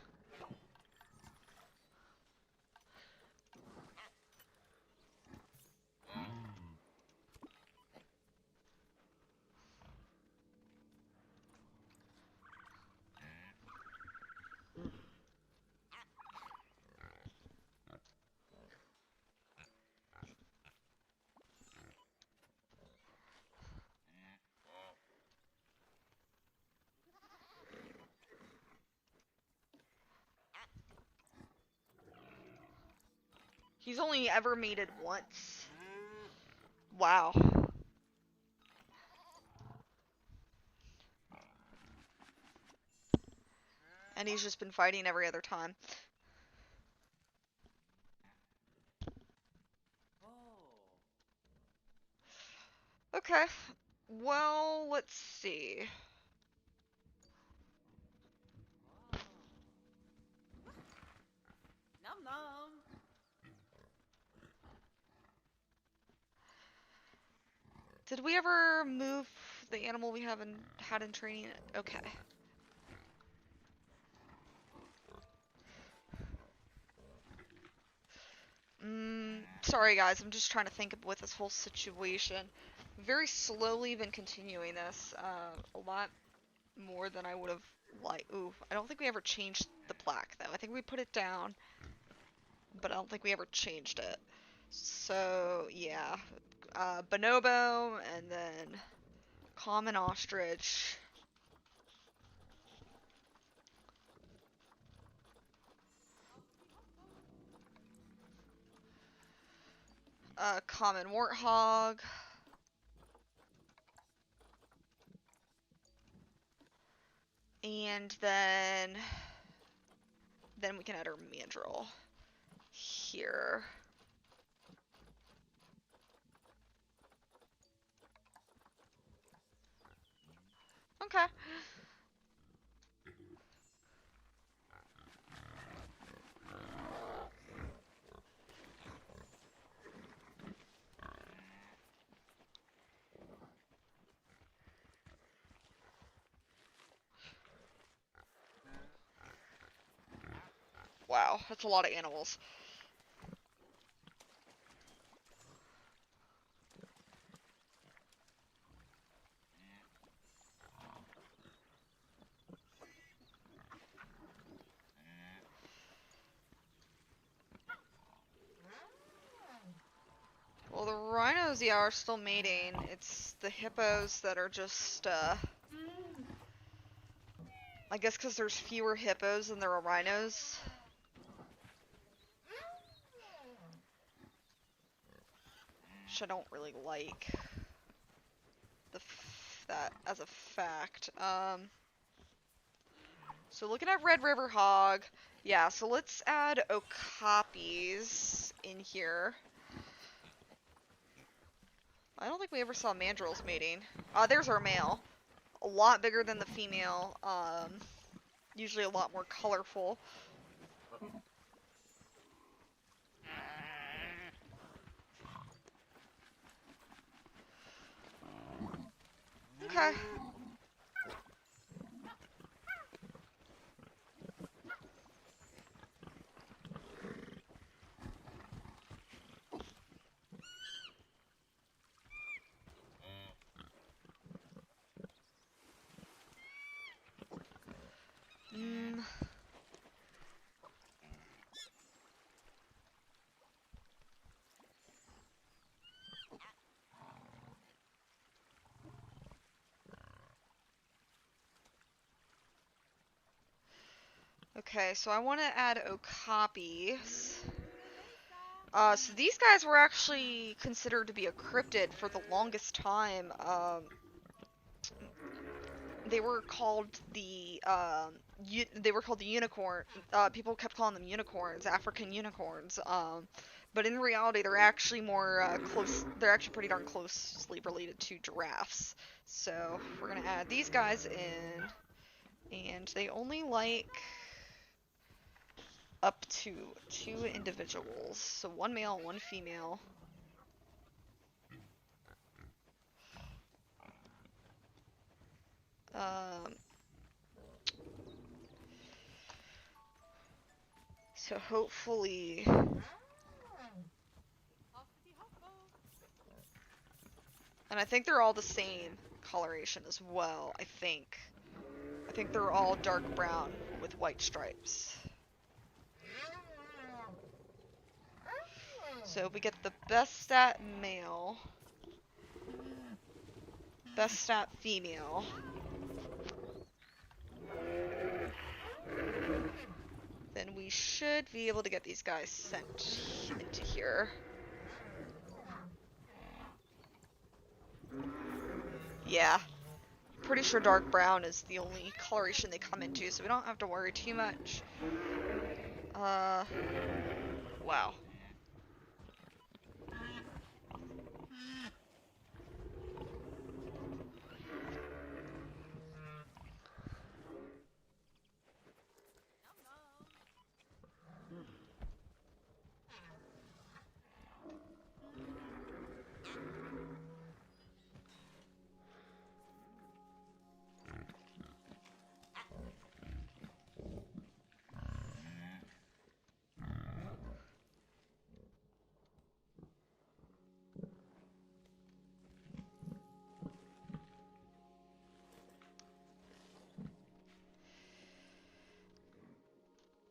He's only ever mated once. Wow. And he's just been fighting every other time. Okay. Well, let's see. Nom nom. Did we ever move the animal we had in training? Okay. Sorry guys, I'm just trying to think with this whole situation. Very slowly been continuing this, a lot more than I would have liked. Ooh, I don't think we ever changed the plaque though. I think we put it down, but I don't think we ever changed it. So, yeah. Bonobo, and then common ostrich. Common warthog. And then we can add our mandrill here. Okay. Wow, that's a lot of animals. Well, the rhinos, yeah, are still mating. It's the hippos that are just, I guess because there's fewer hippos than there are rhinos. Which I don't really like. That as a fact. So looking at Red River Hog, yeah, so let's add okapis in here. I don't think we ever saw mandrills mating. There's our male. A lot bigger than the female. Usually a lot more colorful. Okay. Okay, so I want to add okapis. So these guys were actually considered to be a cryptid for the longest time. They were called the unicorn. People kept calling them unicorns, African unicorns. But in reality, they're actually more close. They're actually pretty darn closely related to giraffes. So we're gonna add these guys in, and they only like up to 2 individuals. So 1 male, 1 female. So hopefully, and I think they're all the same coloration as well. I think they're all dark brown with white stripes. So we get the best stat male, best stat female. Then we we should be able to get these guys sent into here. Yeah. Pretty sure dark brown is the only coloration they come into, so we don't have to worry too much. Wow.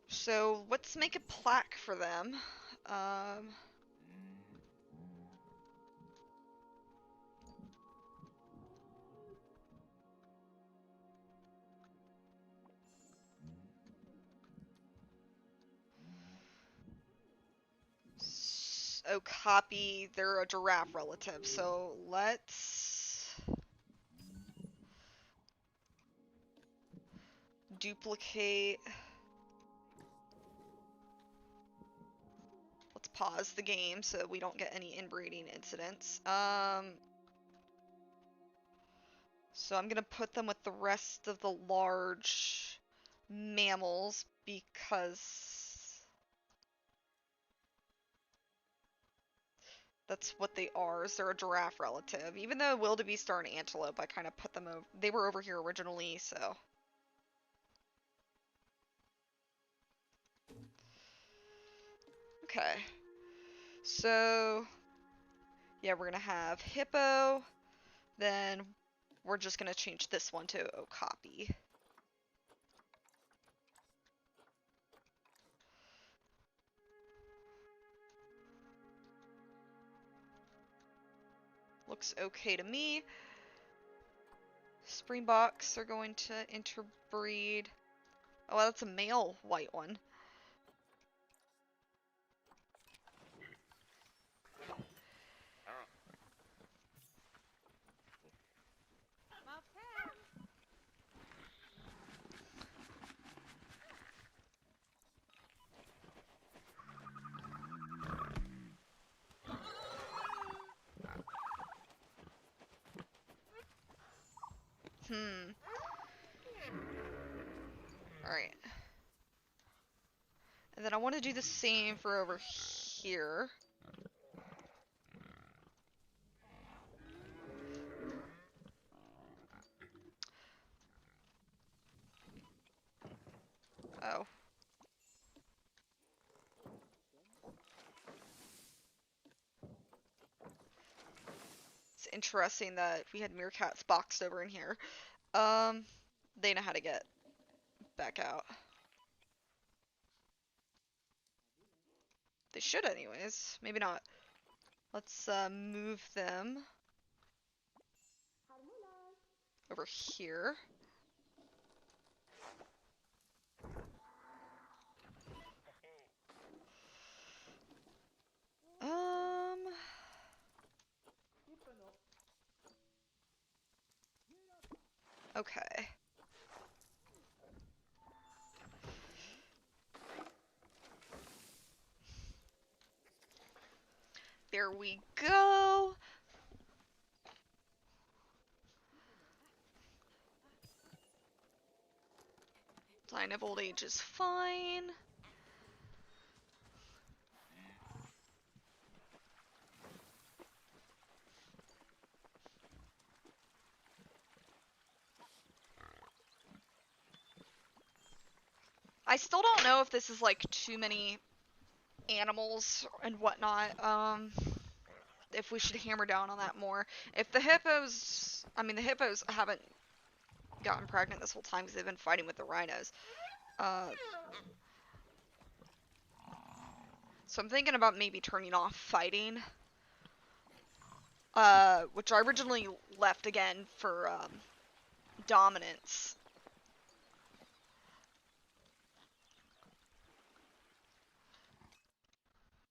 So let's make a plaque for them. Oh, copy. They're a giraffe relative, so let's duplicate. Let's pause the game so we don't get any inbreeding incidents. So I'm gonna put them with the rest of the large mammals because that's what they are, is they're a giraffe relative. Even though wildebeest are an antelope, I kind of put them over. They were over here originally, so. Okay. So, yeah, we're gonna have hippo. Then we're just gonna change this one to okapi. Looks okay to me. Springboks are going to interbreed. Oh, that's a male white one. Alright. And then I want to do the same for over here. Oh. It's interesting that we had meerkats boxed over in here. They know how to get back out. They should anyways. Maybe not. Let's move them over here. Okay. There we go. Sign of old age is fine. I still don't know if this is like too many animals and whatnot. If we should hammer down on that more. If the hippos, I mean the hippos haven't gotten pregnant this whole time because they've been fighting with the rhinos. So I'm thinking about maybe turning off fighting. Which I originally left again for dominance.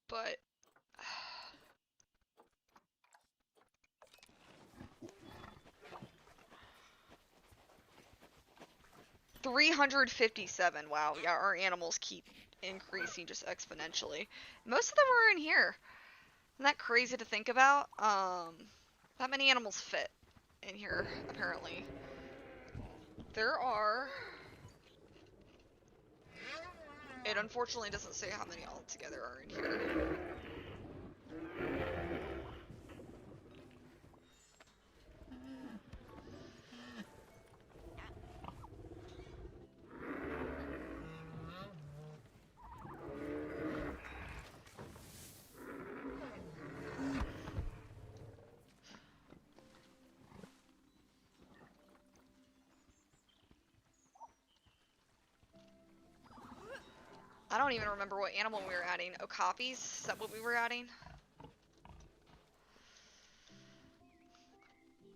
But 357. Wow, yeah, our animals keep increasing just exponentially. Most of them are in here. Isn't that crazy to think about? That many animals fit in here, apparently. There are... It unfortunately doesn't say how many altogether are in here. I don't even remember what animal we were adding. Okapis? Is that what we were adding?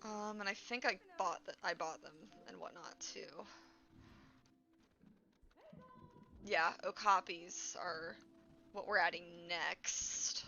And I think I bought them and whatnot too. Yeah, okapis are what we're adding next.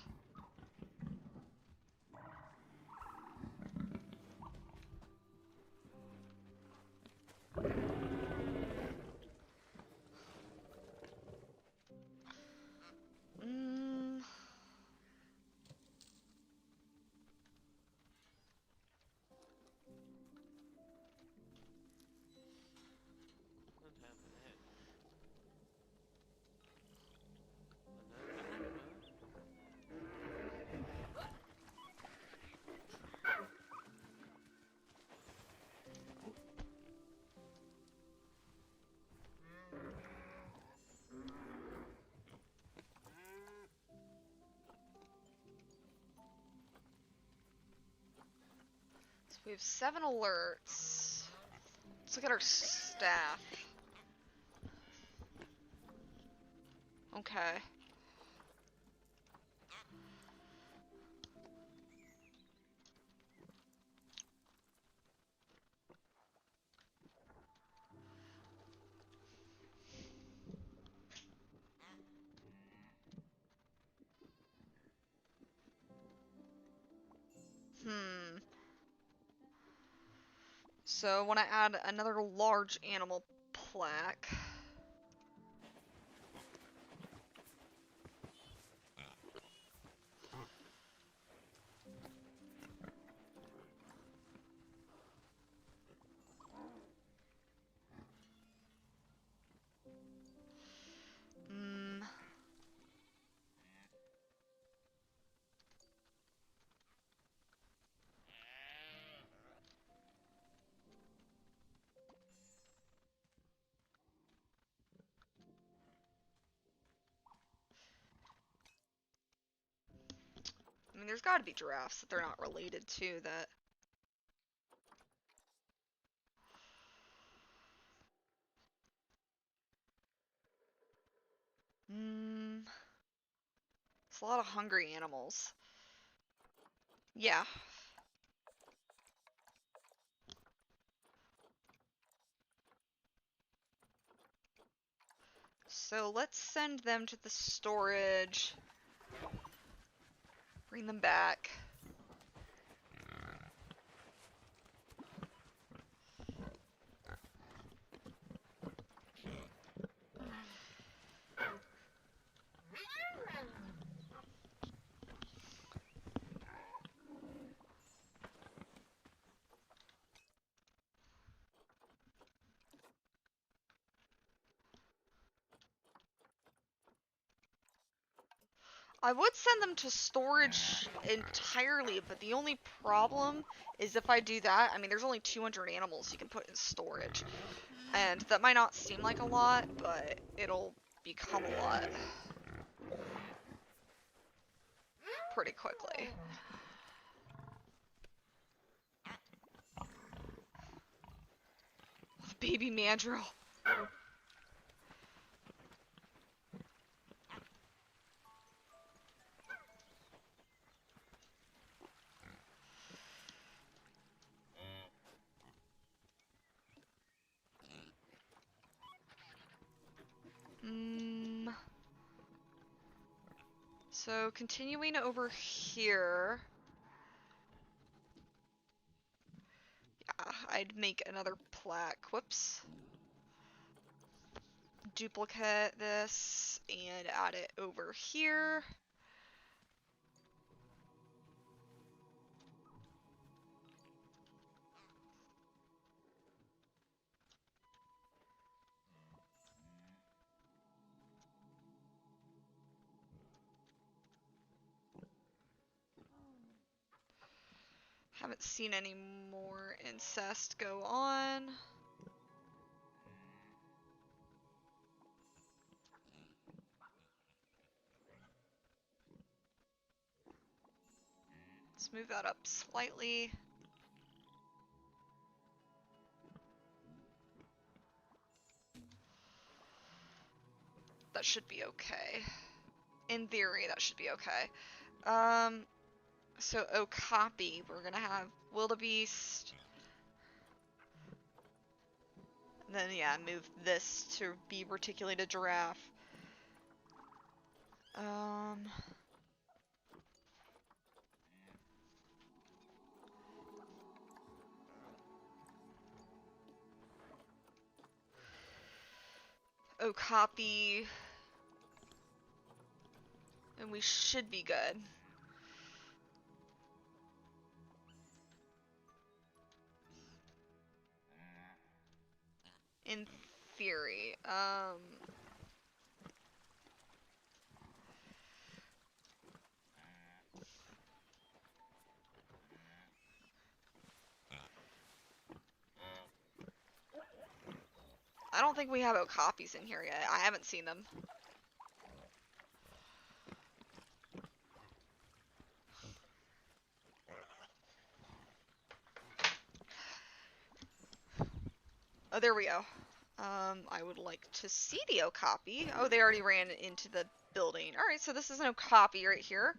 So we have 7 alerts. Let's look at our staff. Okay. So I want to add another large animal plaque. I mean, there's got to be giraffes that they're not related to that. It's a lot of hungry animals. Yeah. So let's send them to the storage. Bring them back. I would send them to storage entirely, but the only problem is if I do that, I mean, there's only 200 animals you can put in storage. And that might not seem like a lot, but it'll become a lot pretty quickly. Baby mandrill. So continuing over here, yeah, I'd make another plaque. Whoops. Duplicate this and add it over here. Haven't seen any more incest go on. Let's move that up slightly. That should be okay. In theory, that should be okay. So Okapi, we're gonna have wildebeest. And then, yeah, move this to be reticulated giraffe. Okapi. And we should be good. In theory. I don't think we have Okapis in here yet. I haven't seen them. Oh, there we go. I would like to see the Okapi. Oh, they already ran into the building. Alright, so this is an Okapi right here.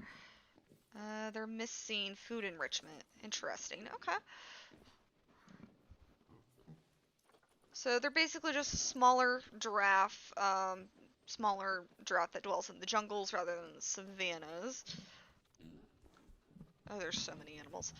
They're missing food enrichment. Interesting. Okay. So they're basically just a smaller giraffe that dwells in the jungles rather than the savannas. Oh, there's so many animals.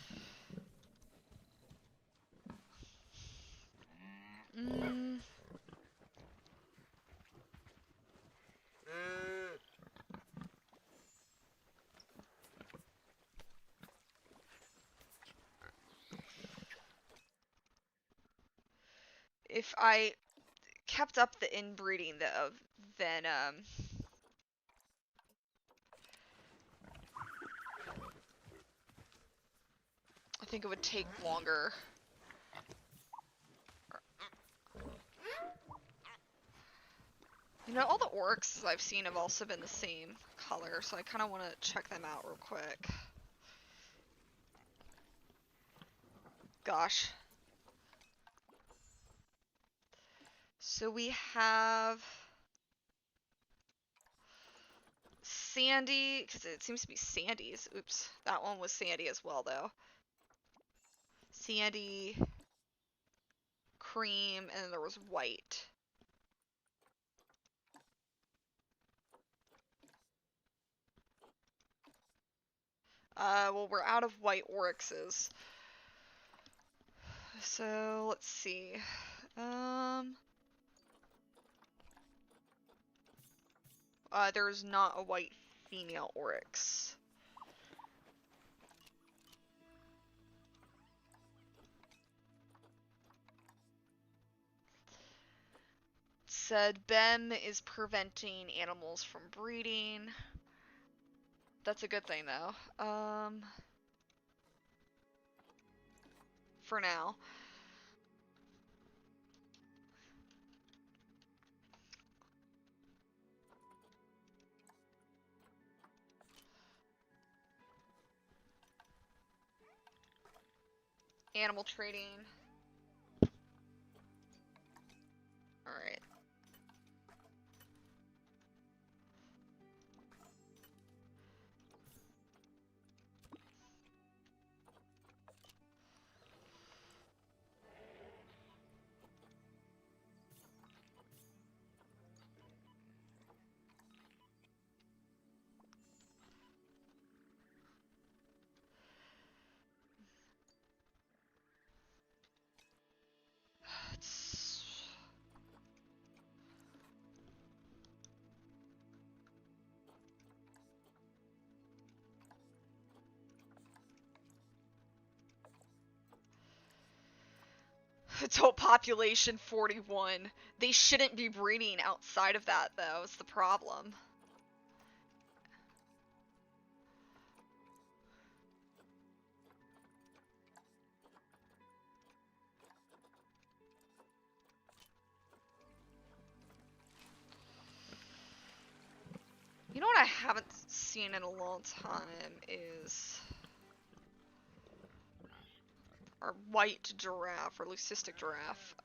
If I kept up the inbreeding though, then I think it would take longer. You know, all the oryxes I've seen have also been the same color, so I kind of want to check them out real quick. Gosh. So we have Sandy, because it seems to be Sandy's. Oops, that one was Sandy as well, though. Sandy, cream, and then there was white. Well, we're out of white oryxes. So, let's see. There's not a white female oryx. Said BEM is preventing animals from breeding. That's a good thing, though. For now. Animal trading. Alright. Adult population 41. They shouldn't be breeding outside of that, though, is the problem. You know what I haven't seen in a long time is our white giraffe, or leucistic giraffe.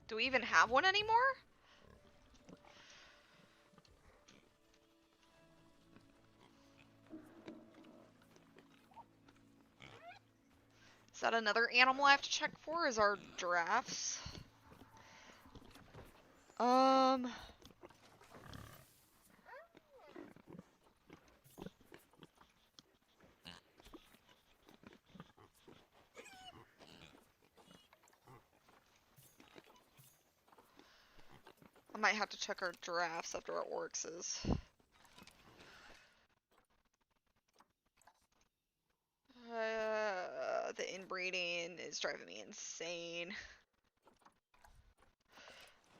Do we even have one anymore? Is that another animal I have to check for? Is our giraffes? I might have to check our giraffes after our oryxes. The inbreeding is driving me insane.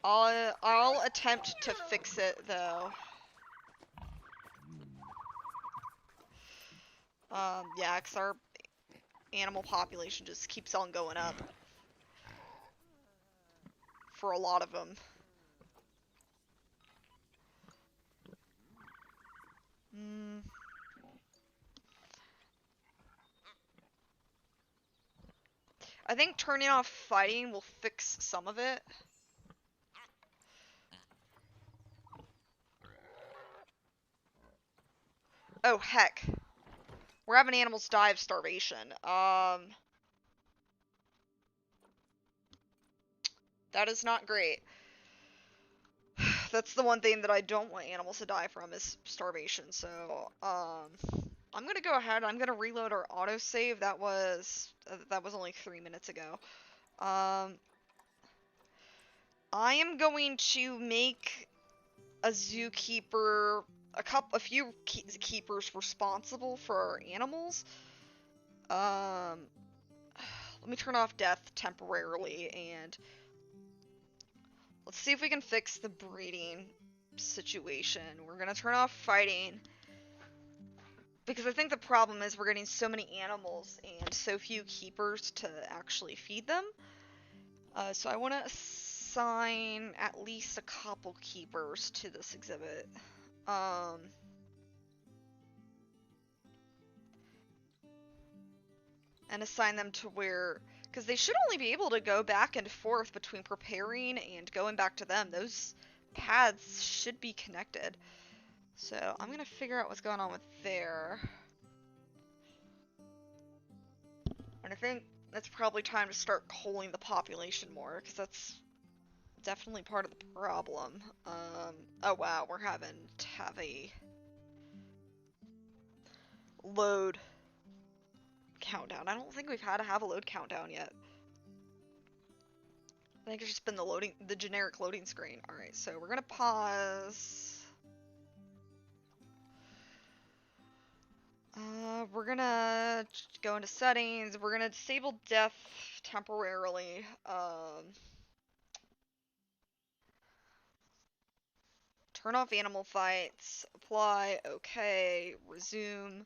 I'll attempt to fix it though. Yeah, 'cause our animal population just keeps on going up. For a lot of them. I think turning off fighting will fix some of it. Oh, heck. We're having animals die of starvation. That is not great. That's the one thing that I don't want animals to die from is starvation. So, I'm gonna go ahead. I'm gonna reload our autosave. That was only 3 minutes ago. I am going to make a zookeeper, a few keepers responsible for our animals. Let me turn off death temporarily and let's see if we can fix the breeding situation. We're gonna turn off fighting because I think the problem is we're getting so many animals and so few keepers to actually feed them. So I want to assign at least a couple keepers to this exhibit. And assign them to where, because they should only be able to go back and forth between preparing and going back to them. Those paths should be connected. So I'm gonna figure out what's going on with there. And I think it's probably time to start culling the population more, because that's definitely part of the problem. Oh wow, we're having to have a load countdown. I don't think we've had to have a load countdown yet. I think it's just been the generic loading screen. Alright, so we're gonna pause. We're gonna go into settings. We're gonna disable death temporarily. Turn off animal fights. Apply. Okay. Resume.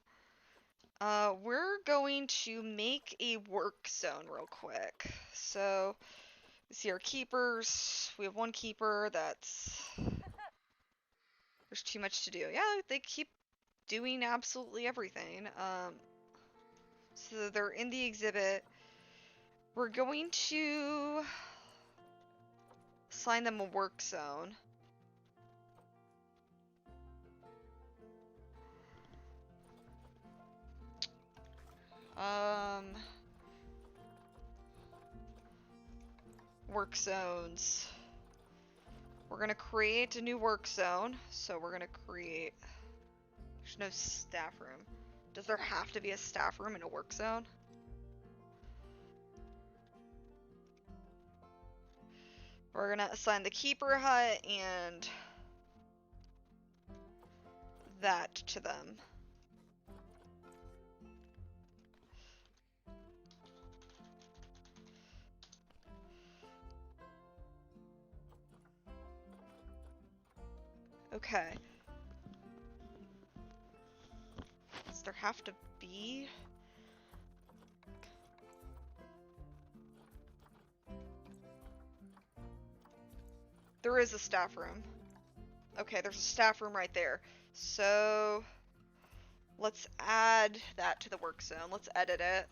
We're going to make a work zone real quick. So, we see our keepers. We have one keeper that's... There's too much to do. Yeah, they keep doing absolutely everything. So they're in the exhibit. We're going to assign them a work zone. Work zones. We're gonna create a new work zone. So we're gonna create... There's no staff room. Does there have to be a staff room in a work zone? We're gonna assign the keeper hut and that to them. Okay. Does there have to be? There is a staff room. Okay, there's a staff room right there. So let's add that to the work zone. Let's edit it.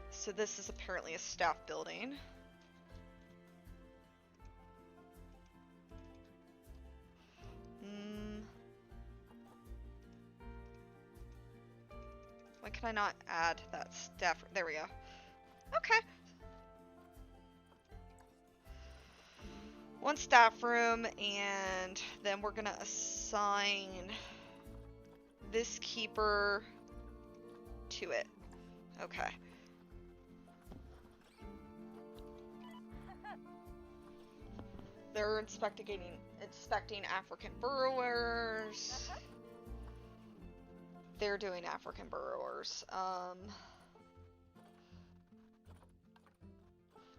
So this is apparently a staff building. Why can I not add that staff? There we go. Okay. One staff room, and then we're gonna assign this keeper to it. Okay. They're inspecting African burrowers. They're doing African burrowers.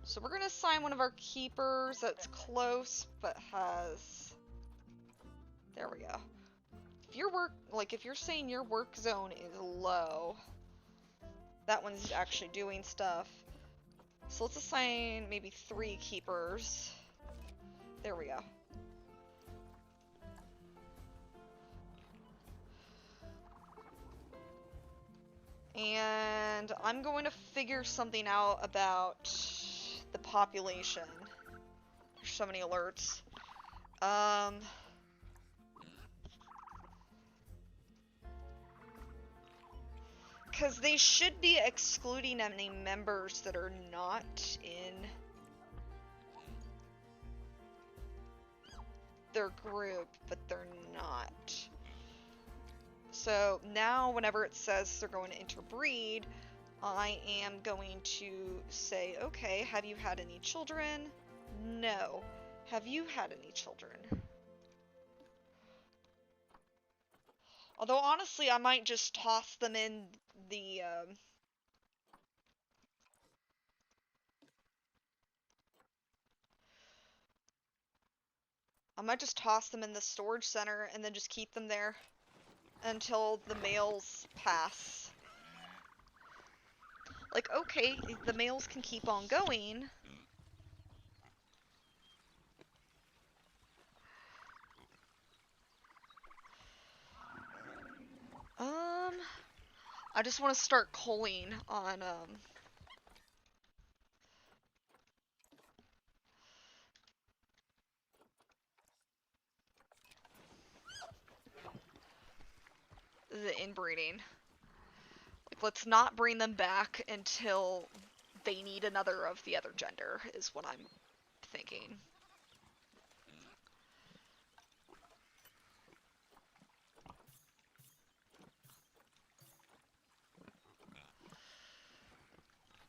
So we're gonna assign one of our keepers that's close, but has... There we go. If your work, if you're saying your work zone is low, that one's actually doing stuff. So let's assign maybe 3 keepers. There we go. And I'm going to figure something out about the population. There's so many alerts. Because they should be excluding any members that are not in their group, but they're not. So now whenever it says they're going to interbreed, I am going to say, okay, have you had any children? No. Have you had any children? Although honestly, I might just toss them in the, I might just toss them in the storage center and then just keep them there until the males pass. Like, okay, the males can keep on going. I just want to start culling on, the inbreeding. Like, let's not bring them back until they need another of the other gender, is what I'm thinking.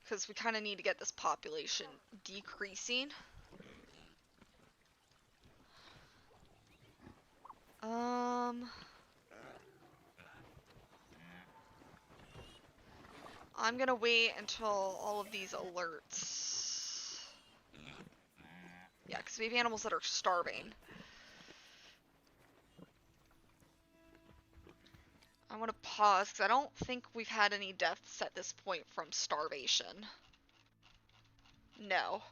Because we kind of need to get this population decreasing. I'm gonna wait until all of these alerts. Yeah, because we have animals that are starving. I want to pause because I don't think we've had any deaths at this point from starvation. No.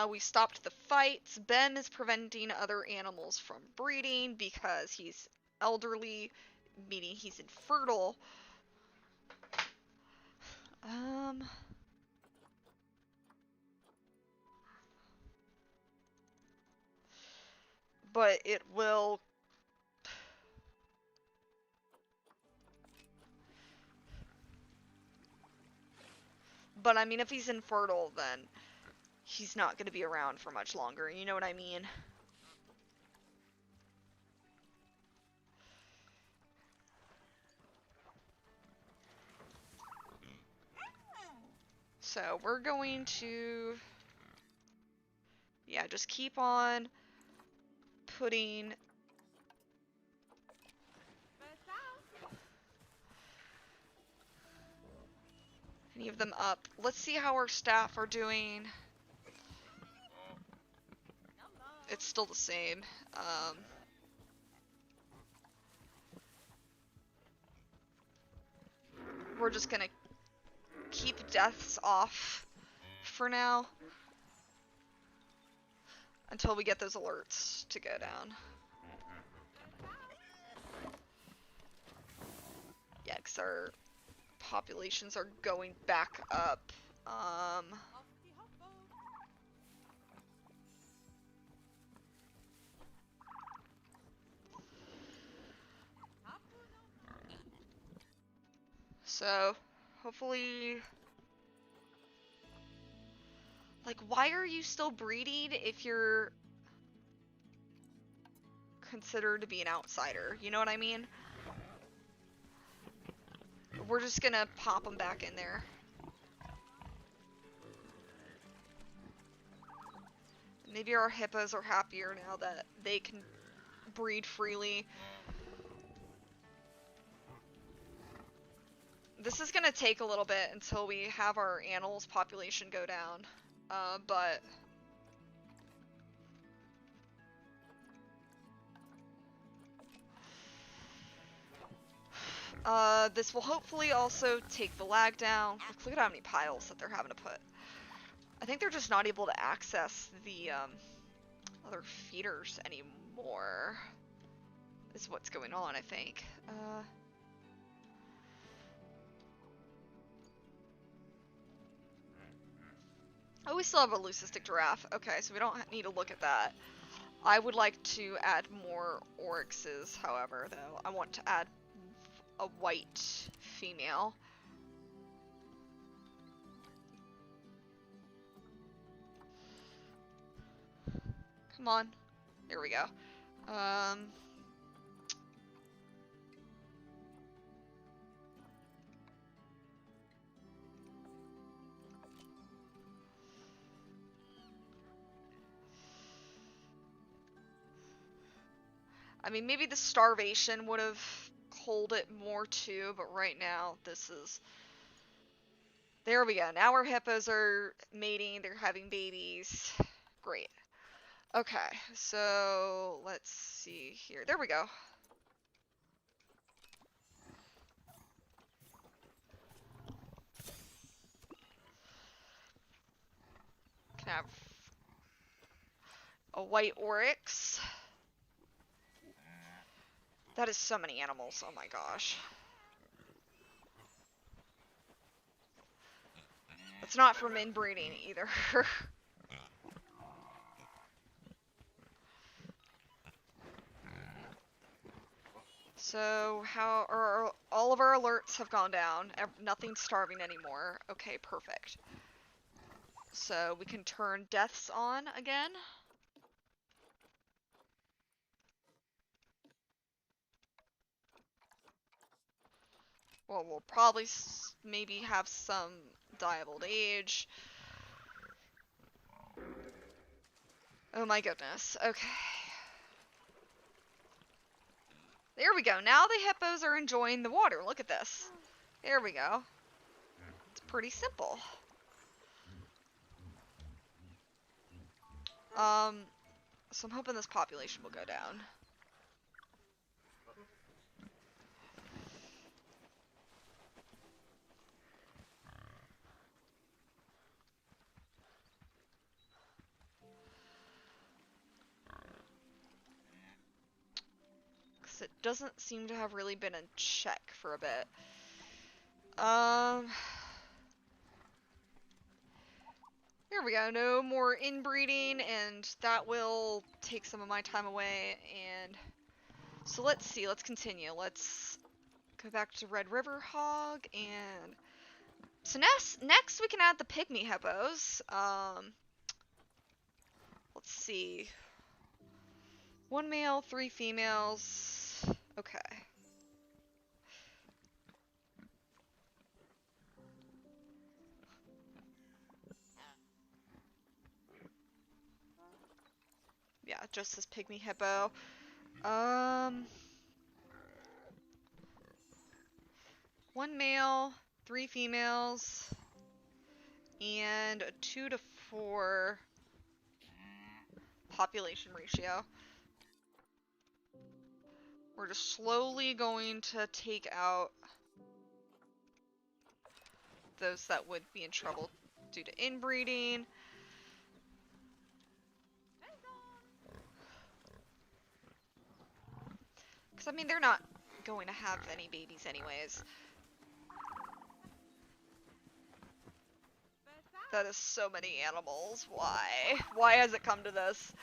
We stopped the fights. Ben is preventing other animals from breeding because he's elderly, meaning he's infertile. But it will... But I mean, if he's infertile, then he's not going to be around for much longer. You know what I mean? So we're going to, yeah, just keep on putting any of them up. Let's see how our staff are doing. It's still the same. We're just gonna keep deaths off for now until we get those alerts to go down. Yeah, because our populations are going back up. So, hopefully... Like, why are you still breeding if you're considered to be an outsider? You know what I mean? We're just gonna pop them back in there. Maybe our hippos are happier now that they can breed freely. This is gonna take a little bit until we have our animals population go down, but this will hopefully also take the lag down. Look at how many piles that they're having to put. I think they're just not able to access the other feeders anymore, is what's going on, I think. Oh, we still have a leucistic giraffe. Okay, so we don't need to look at that. I would like to add more oryxes, however, though. I want to add a white female. Come on. There we go. I mean, maybe the starvation would have culled it more too, but right now, this is... There we go. Now our hippos are mating, they're having babies. Great. Okay, so let's see here. There we go. Can have a white oryx. That is so many animals. Oh my gosh. It's not from inbreeding either. So, how are all of our alerts have gone down? Nothing's starving anymore. Okay, perfect. So, we can turn deaths on again. Well, we'll probably maybe have some die of old age. Oh my goodness. Okay. There we go. Now the hippos are enjoying the water. Look at this. There we go. It's pretty simple. So I'm hoping this population will go down. Because it doesn't seem to have really been in check for a bit. There we go, no more inbreeding, and that will take some of my time away, and so let's see, let's continue. Let's go back to Red River Hog, and so next we can add the pygmy hippos. Let's see. 1 male, 3 females. Okay. just this pygmy hippo. 1 male, 3 females, and a 2 to 4 population ratio. We're just slowly going to take out those that would be in trouble due to inbreeding. Because, I mean, they're not going to have any babies anyways. That is so many animals. Why? Why has it come to this?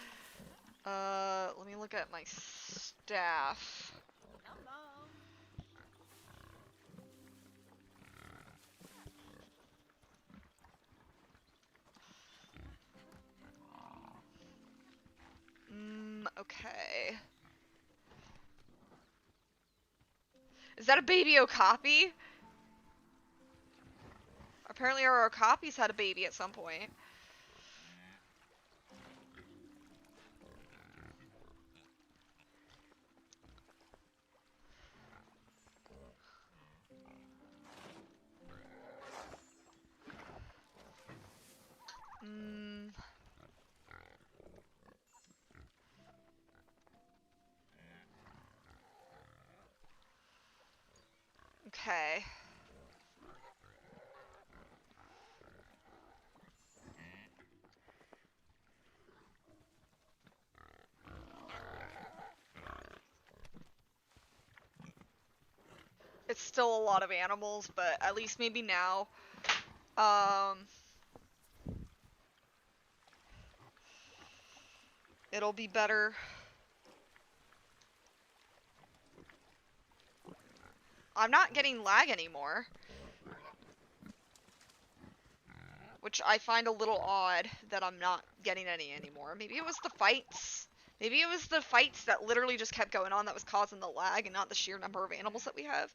Let me look at my staff. Okay. Is that a baby okapi? Apparently our okapis had a baby at some point. Okay. It's still a lot of animals, but at least maybe now, it'll be better. I'm not getting lag anymore, which I find a little odd that I'm not getting any anymore. Maybe it was the fights. Maybe it was the fights that literally just kept going on that was causing the lag and not the sheer number of animals that we have.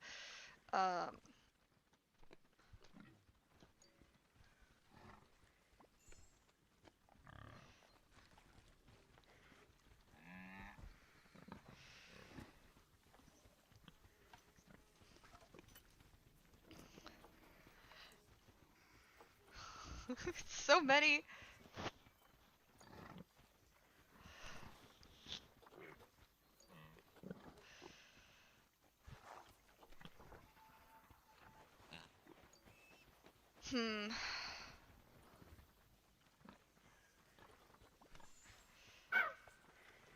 So many.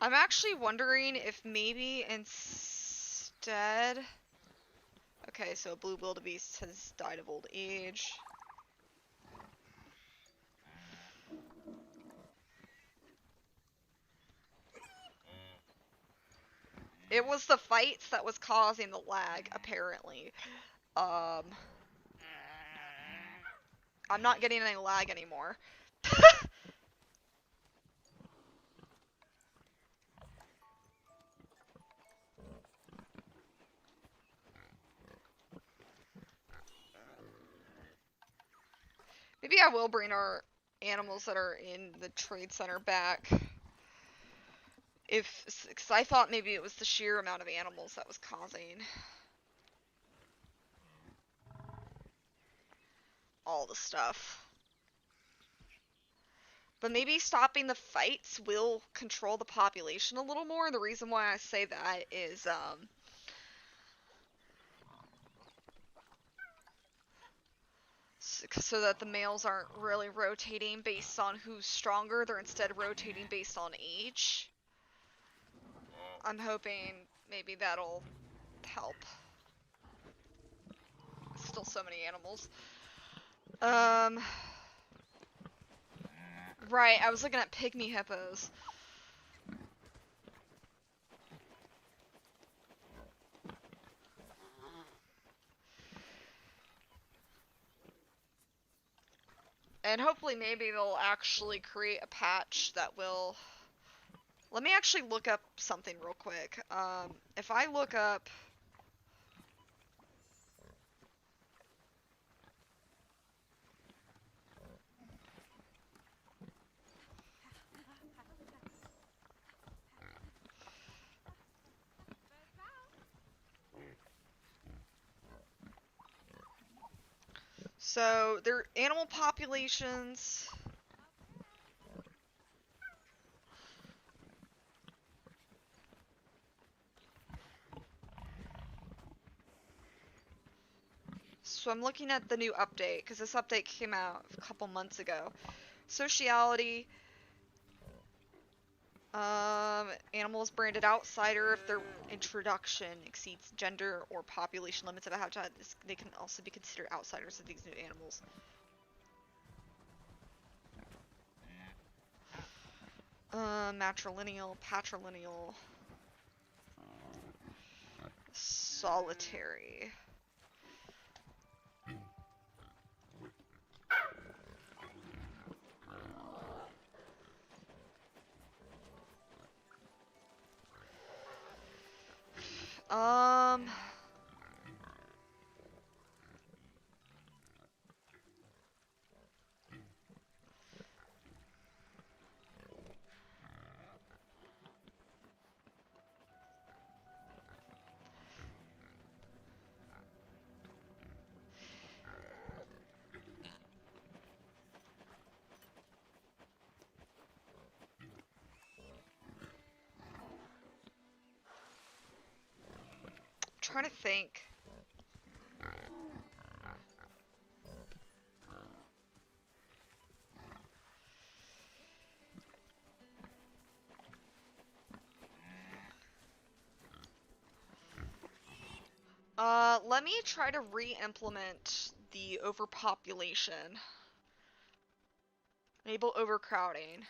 I'm actually wondering if maybe instead... Okay, so blue wildebeest has died of old age. It was the fights that was causing the lag, apparently. I'm not getting any lag anymore. Maybe I will bring our animals that are in the trade center back. Because I thought maybe it was the sheer amount of animals that was causing all the stuff. But maybe stopping the fights will control the population a little more. The reason why I say that is, so that the males aren't really rotating based on who's stronger. They're instead rotating based on age. I'm hoping maybe that'll help. Still so many animals. Right, I was looking at pygmy hippos. And hopefully maybe they'll actually create a patch that will... Let me actually look up something real quick. If I look up... So their animal populations. So I'm looking at the new update because this update came out a couple months ago. Sociality. Animals branded outsider if their introduction exceeds gender or population limits of a habitat. They can also be considered outsiders of these new animals. Matrilineal, patrilineal, solitary. Um, trying to think. Let me try to re-implement the overpopulation. Enable overcrowding.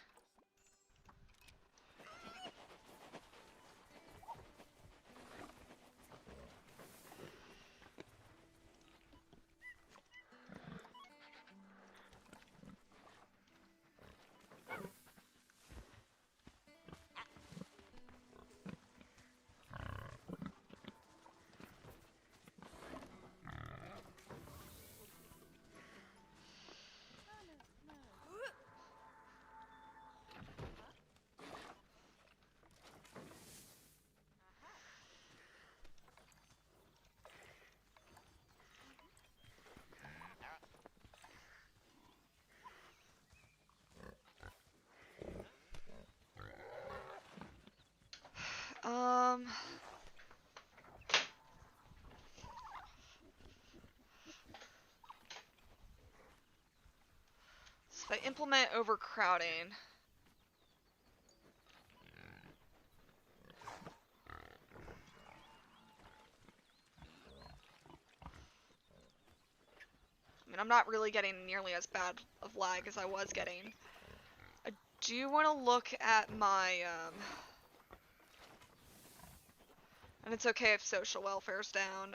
Um, so if I implement overcrowding. I mean, I'm not really getting nearly as bad of lag as I was getting. I do want to look at my, and it's okay if social welfare's down.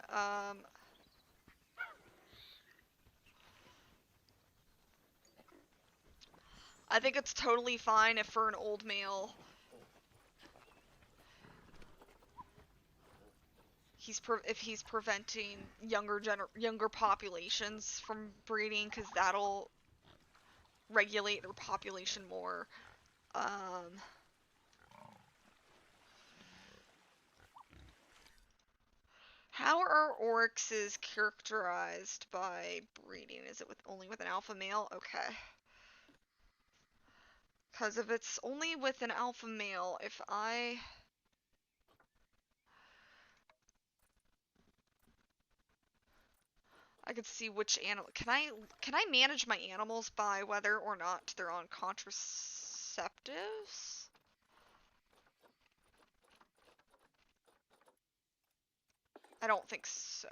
I think it's totally fine if for an old male, if he's preventing younger populations from breeding, because that'll regulate their population more. How are oryxes characterized by breeding? Is it only with an alpha male? Okay. Because if it's only with an alpha male, if I could see which animal. Can I manage my animals by whether or not they're on contraceptives? I don't think so.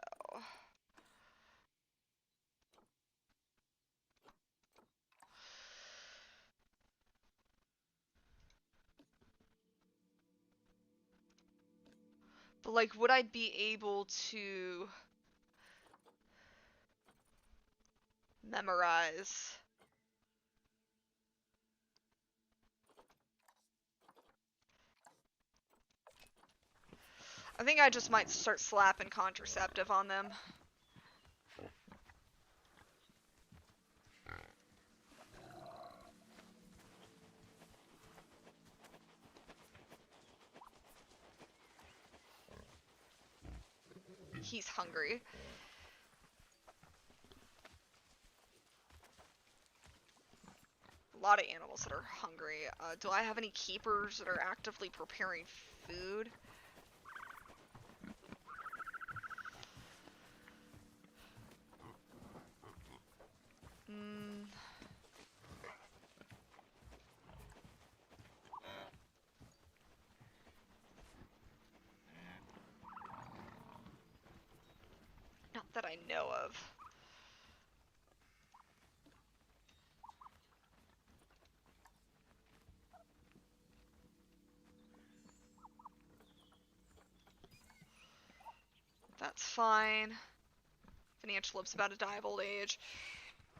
But like, would I be able to memorize? I think I just might start slapping contraceptive on them. He's hungry. lot of animals that are hungry. Do I have any keepers that are actively preparing food? Not that I know of. That's fine. Financial Lips about to die of old age.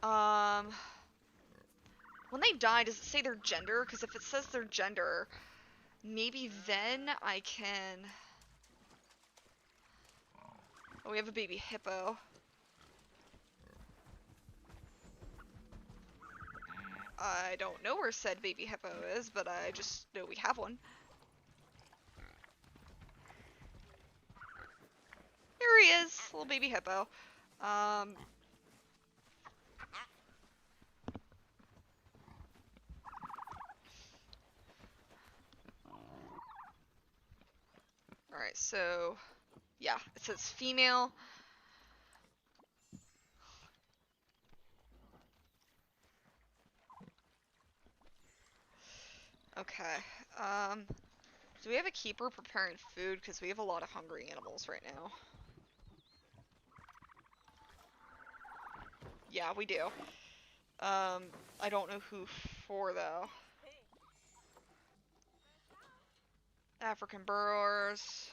When they die, does it say their gender? Because if it says their gender, maybe then I can... Oh, we have a baby hippo. I don't know where said baby hippo is, but I just know we have one. Here he is, little baby hippo. Alright, so... yeah, it says female. Okay, do we have a keeper preparing food? Because we have a lot of hungry animals right now. Yeah, we do. I don't know who for, though. African burrowers.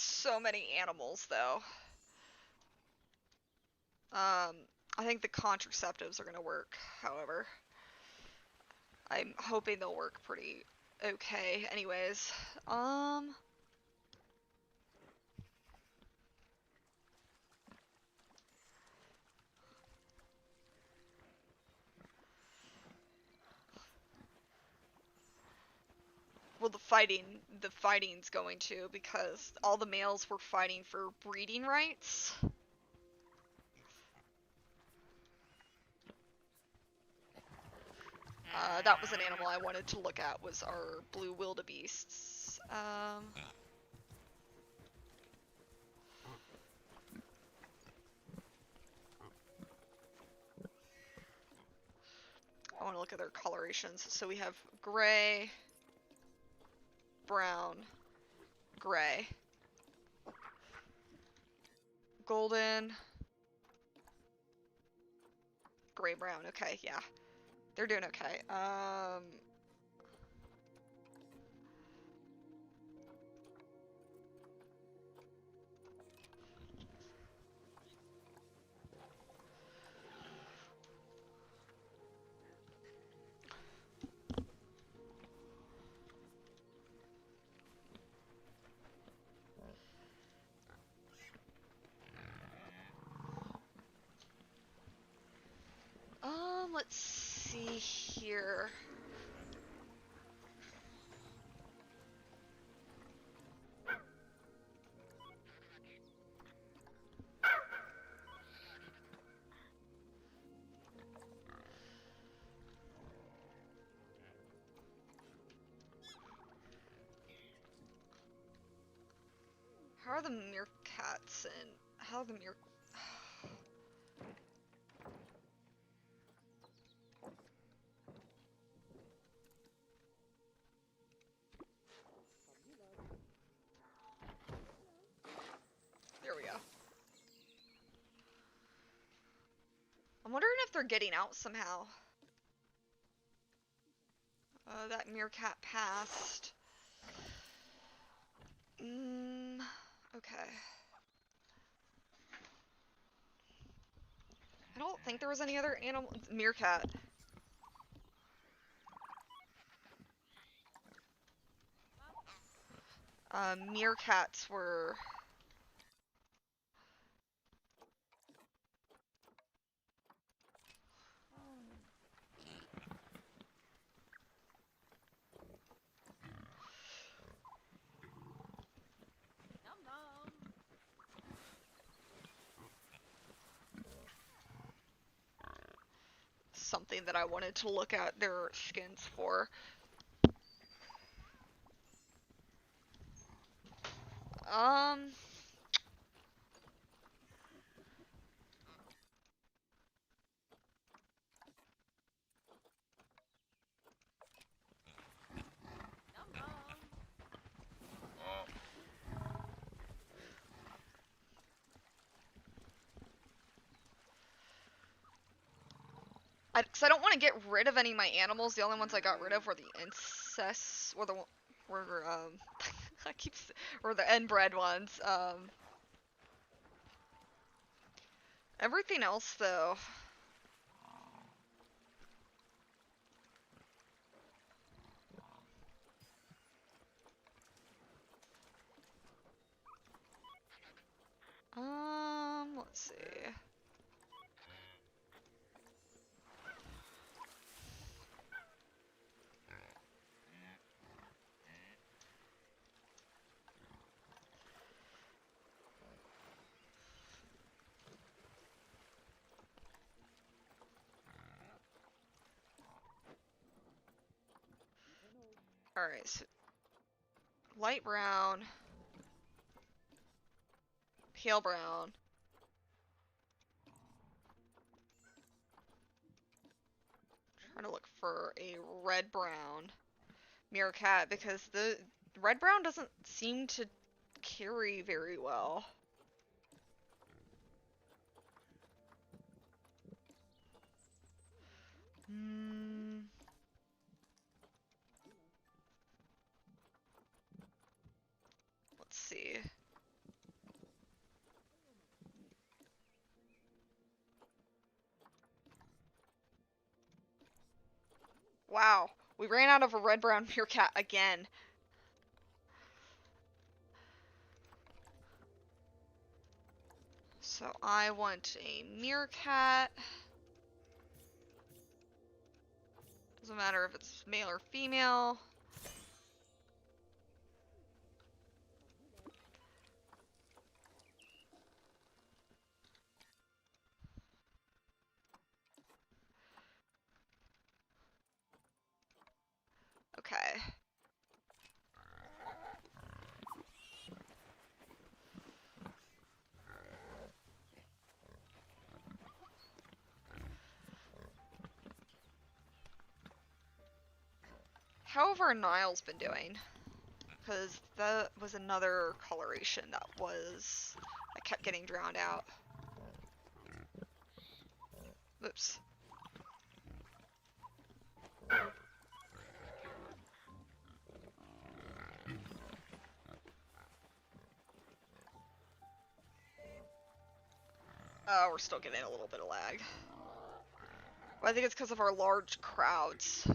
So many animals, though. I think the contraceptives are gonna work, however. I'm hoping they'll work pretty okay. Anyways, well, the fighting's going to, because all the males were fighting for breeding rights. That was an animal I wanted to look at, was our blue wildebeests. I want to look at their colorations. So we have gray, brown, gray, golden, gray, brown. Okay, yeah. They're doing okay. Let's see here. How are the meerkats and how are the they're getting out somehow. That meerkat passed. Okay. I don't think there was any other animal. Meerkat. Meerkats were... something that I wanted to look at their skins for. Because I don't want to get rid of any of my animals. The only ones I got rid of were the incest, or I keep, or the inbred ones. Everything else though. Let's see. Alright, so light brown, pale brown, trying to look for a red brown meerkat because the red brown doesn't seem to carry very well. Let's see. Wow, we ran out of a red-brown meerkat again. So I want a meerkat. Doesn't matter if it's male or female. Okay. How have our Nile's been doing? Because that was another coloration that was... I kept getting drowned out. Oops. We're still getting a little bit of lag. But I think it's because of our large crowds.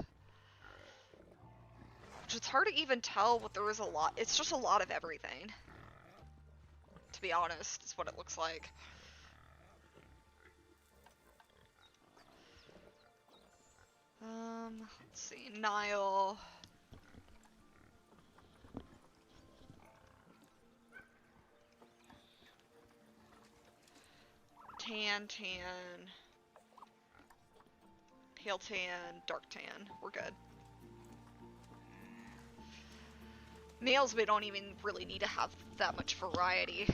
Which it's hard to even tell what there is a lot. It's just a lot of everything. To be honest, is what it looks like. Let's see. Nile. Tan, pale tan, dark tan. We're good. Males, we don't even really need to have that much variety.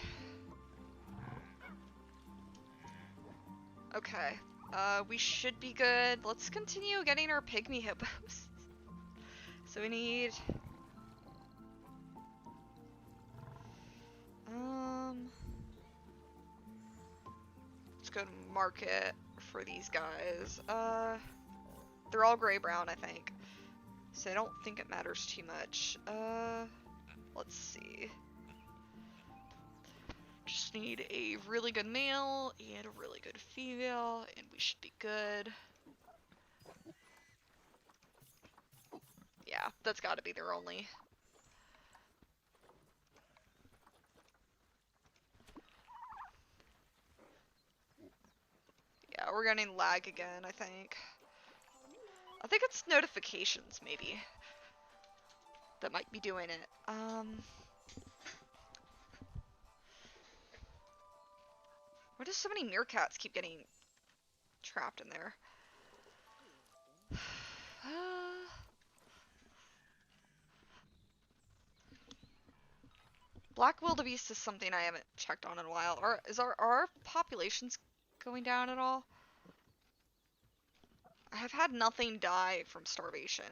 Okay. We should be good. Let's continue getting our pygmy hippos. So we need... Let's go to market for these guys? They're all gray-brown, I think. So I don't think it matters too much. Let's see. Just need a really good male and a really good female, and we should be good. Yeah, that's gotta be their only. Yeah, we're getting lag again, I think. I think it's notifications, maybe, that might be doing it. Why do so many meerkats keep getting trapped in there? Black wildebeest is something I haven't checked on in a while. Are our populations going down at all? I have had nothing die from starvation.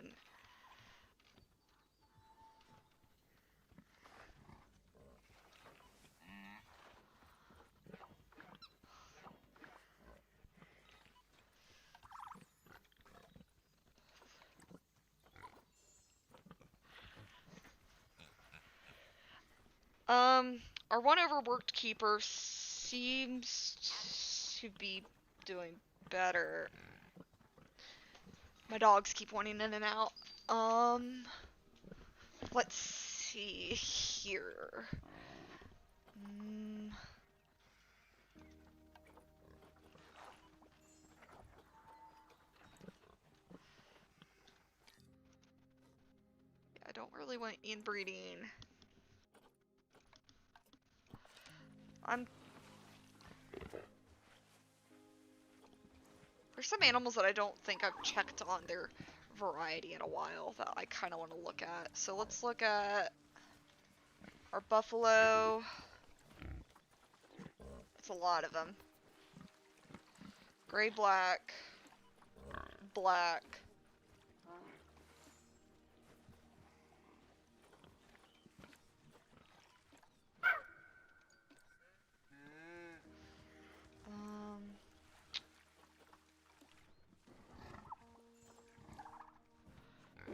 Our one overworked keeper seems to be doing better. My dogs keep wanting in and out. Let's see here. I don't really want inbreeding. There's some animals that I don't think I've checked on their variety in a while that I kind of want to look at. So let's look at our buffalo. It's a lot of them. Gray, black, black.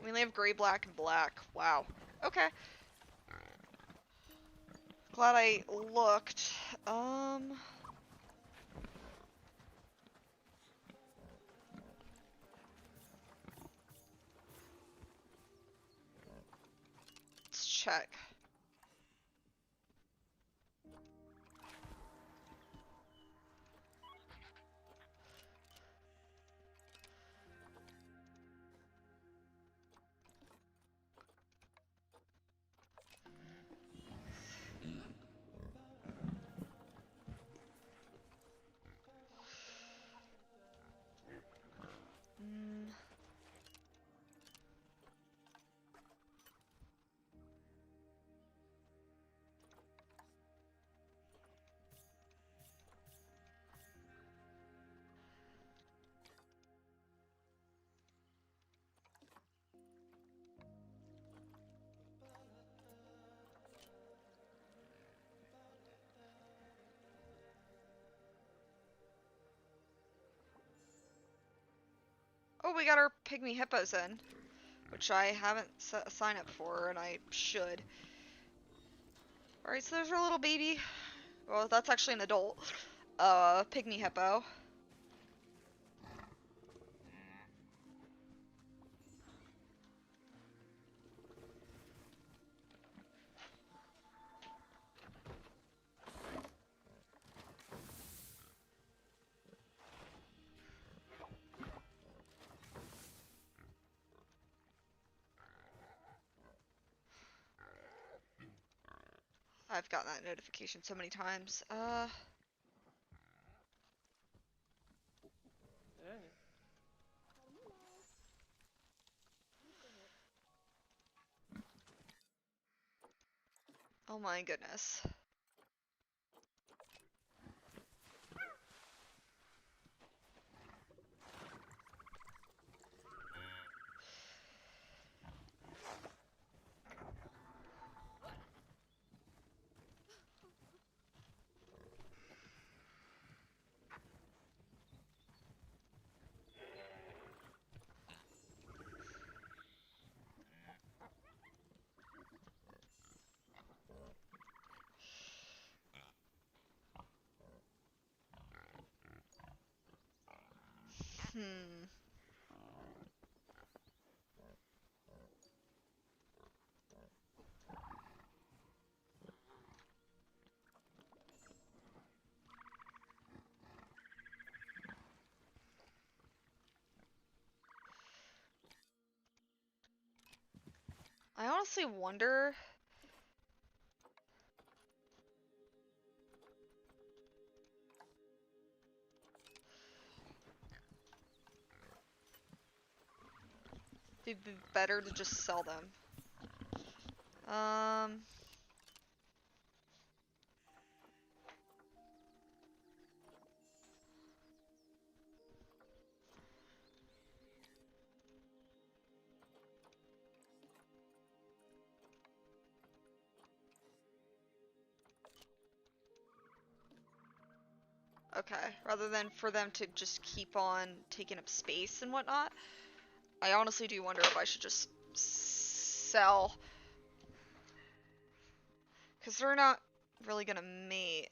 We only have gray, black, and black. Wow. Okay. Glad I looked. Let's check. Oh, we got our pygmy hippos in, which I haven't set a sign up for, and I should. Alright, so there's our little baby. Well, that's actually an adult. Pygmy hippo. I've gotten that notification so many times. Oh my goodness. Hmm. I honestly wonder. It'd be better to just sell them. Okay. Rather than for them to just keep on taking up space and whatnot, I honestly do wonder if I should just sell. Because they're not really gonna mate.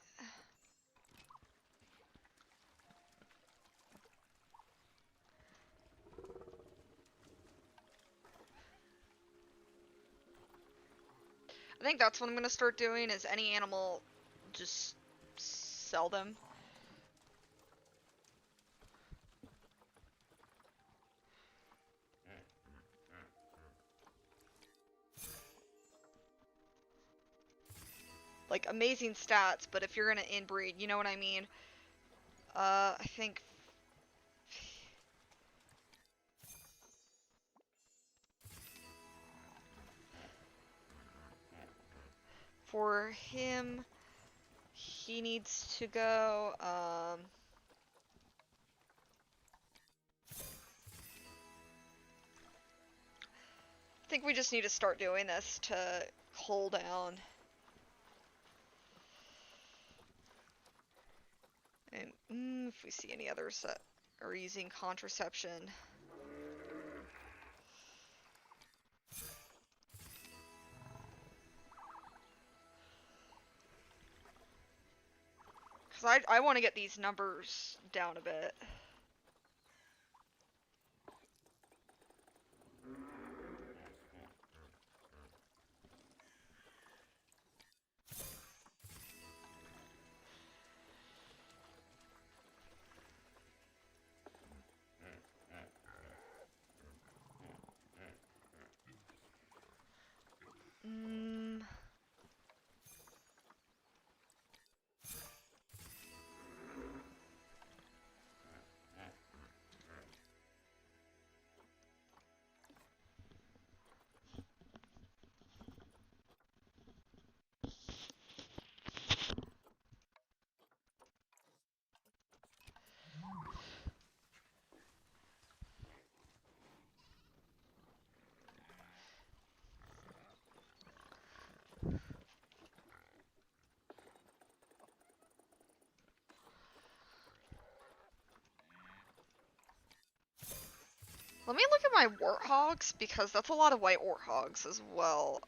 I think that's what I'm gonna start doing, is any animal, just sell them. Like, amazing stats, but if you're gonna inbreed, you know what I mean? I think... For him, he needs to go, I think we just need to start doing this to cool down. And if we see any others that are using contraception. Because I want to get these numbers down a bit. Mm. Let me look at my warthogs, because that's a lot of white warthogs as well.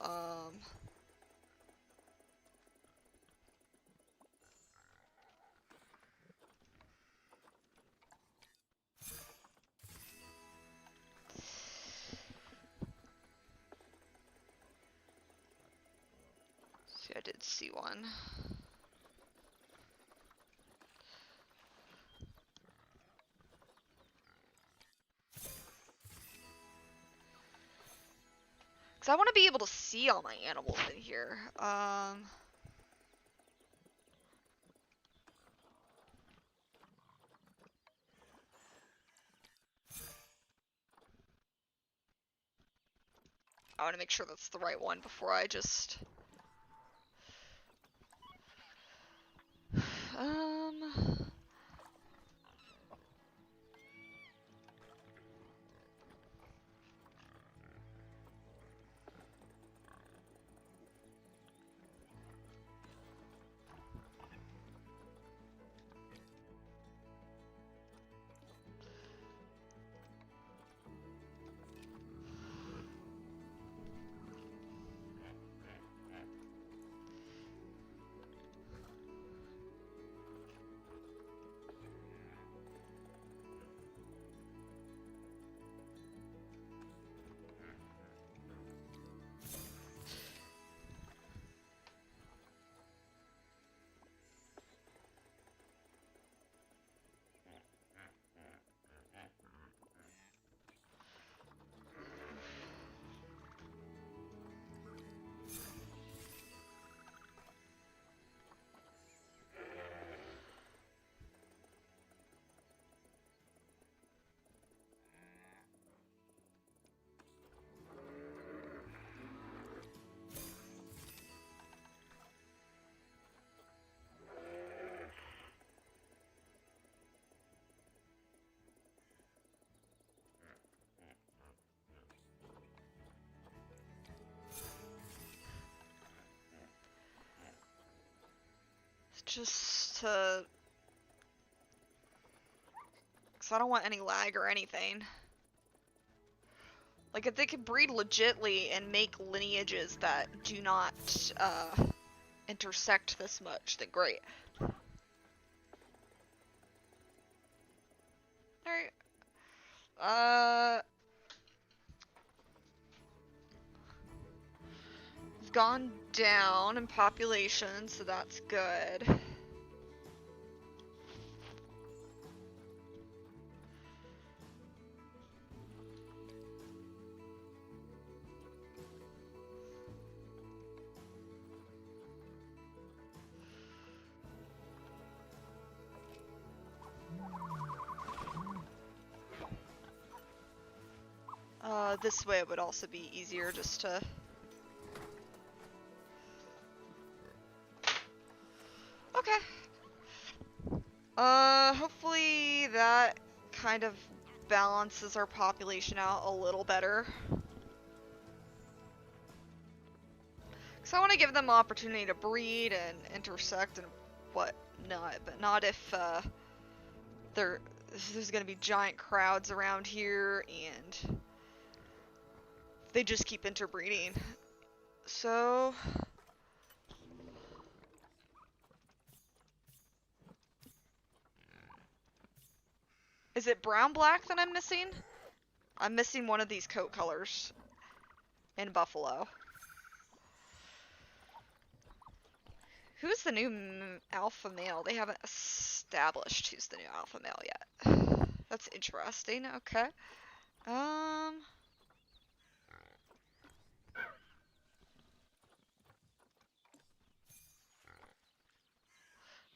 See, I did see one. Because I want to be able to see all my animals in here. I want to make sure that's the right one before I just... Just to... Because I don't want any lag or anything. Like, if they could breed legitly and make lineages that do not intersect this much, then great. Alright. We've gone down in population, so that's good. This way it would also be easier just to... Okay. Hopefully that kind of balances our population out a little better. Because I want to give them opportunity to breed and intersect and whatnot, but not if there's going to be giant crowds around here and they just keep interbreeding. So... Is it brown-black that I'm missing? I'm missing one of these coat colors in buffalo. Who's the new alpha male? They haven't established who's the new alpha male yet. That's interesting. Okay.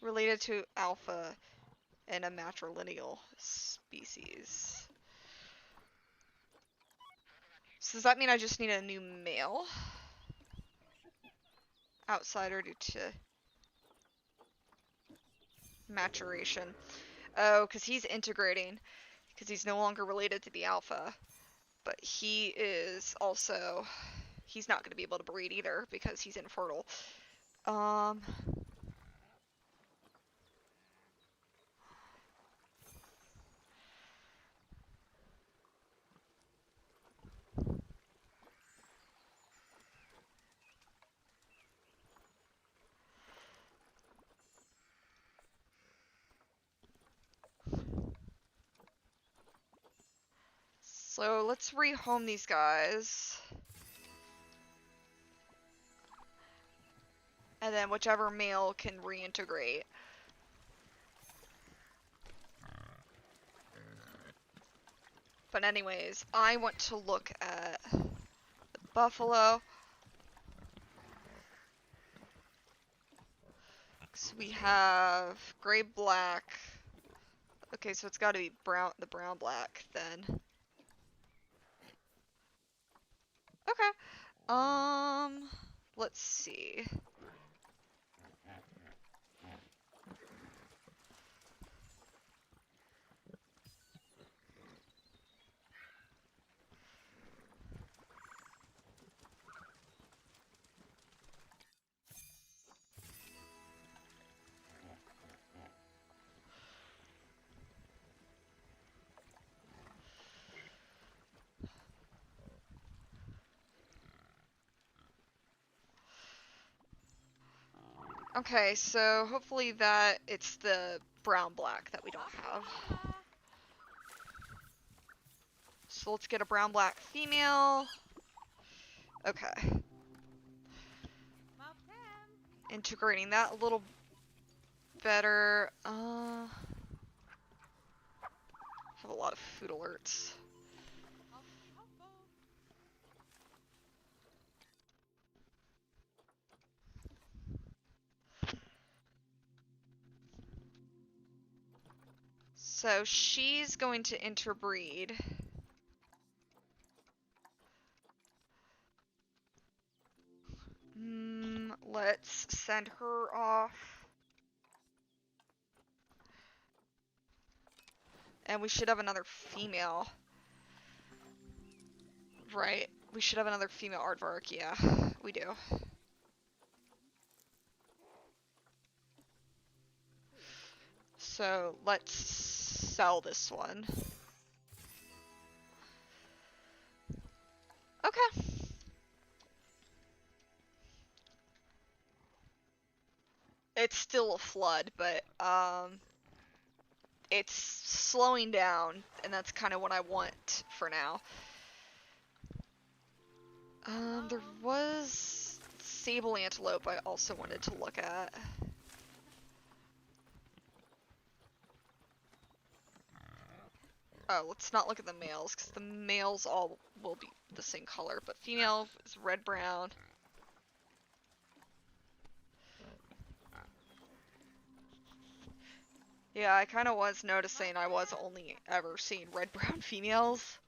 Related to alpha and a matrilineal species. So does that mean I just need a new male? Outsider due to maturation. Oh, because he's integrating. Because he's no longer related to the alpha. But he is also... He's not going to be able to breed either because he's infertile. So let's rehome these guys. And then whichever male can reintegrate. But anyways, I want to look at the buffalo. So we have gray black. Okay, so it's got to be brown, the brown black then. Okay. Let's see. Okay, so hopefully that it's the brown-black that we don't have. So let's get a brown-black female. Okay. Integrating that a little better. Have a lot of food alerts. So she's going to interbreed. Let's send her off. And we should have another female. Right. We should have another female aardvark. Yeah, we do. So let's sell this one. Okay. It's still a flood, but it's slowing down, and that's kind of what I want for now. There was sable antelope I also wanted to look at. Oh, let's not look at the males, because the males all will be the same color, but female is red-brown. Yeah, I kind of was noticing I was only ever seeing red-brown females.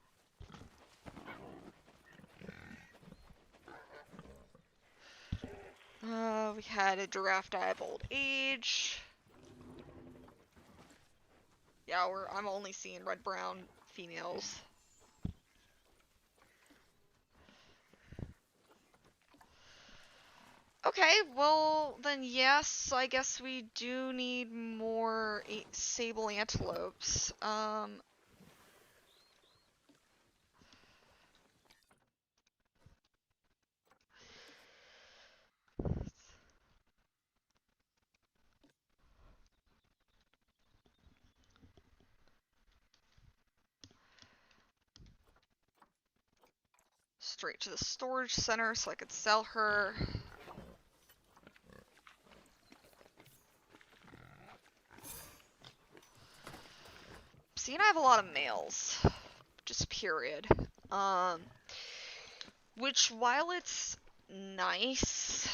We had a giraffe die of old age. Yeah, I'm only seeing red-brown females. Okay, well, then yes, I guess we do need more sable antelopes. Straight to the storage center so I could sell her. See, and I have a lot of males. Just period. Which, while it's nice,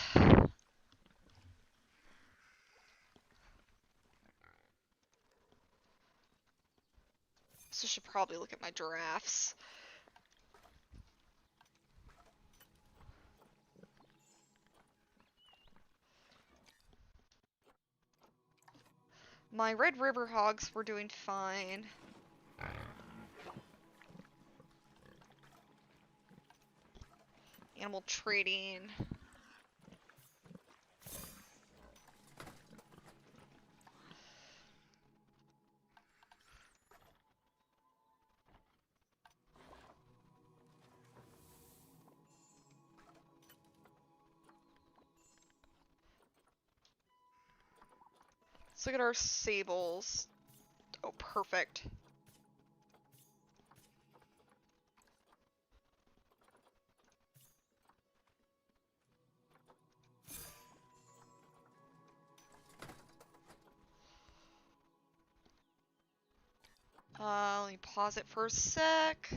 so I should probably look at my giraffes. My Red River hogs were doing fine. Animal trading. Let's look at our sables. Oh, perfect. Let me pause it for a sec.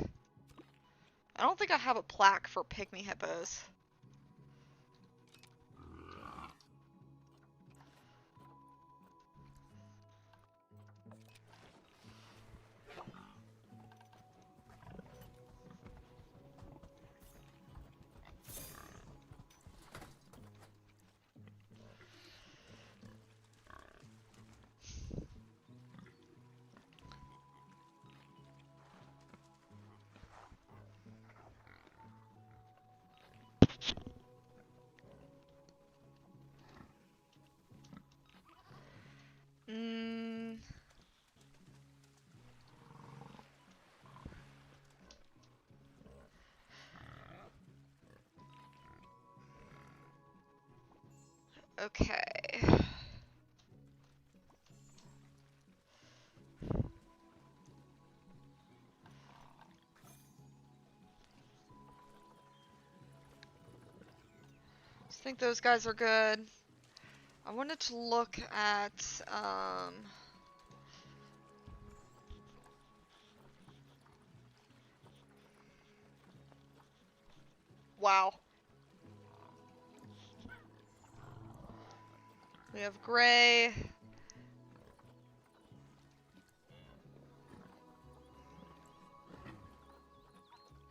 I don't think I have a plaque for pygmy hippos. Okay. I think those guys are good. I wanted to look at, wow. We have gray.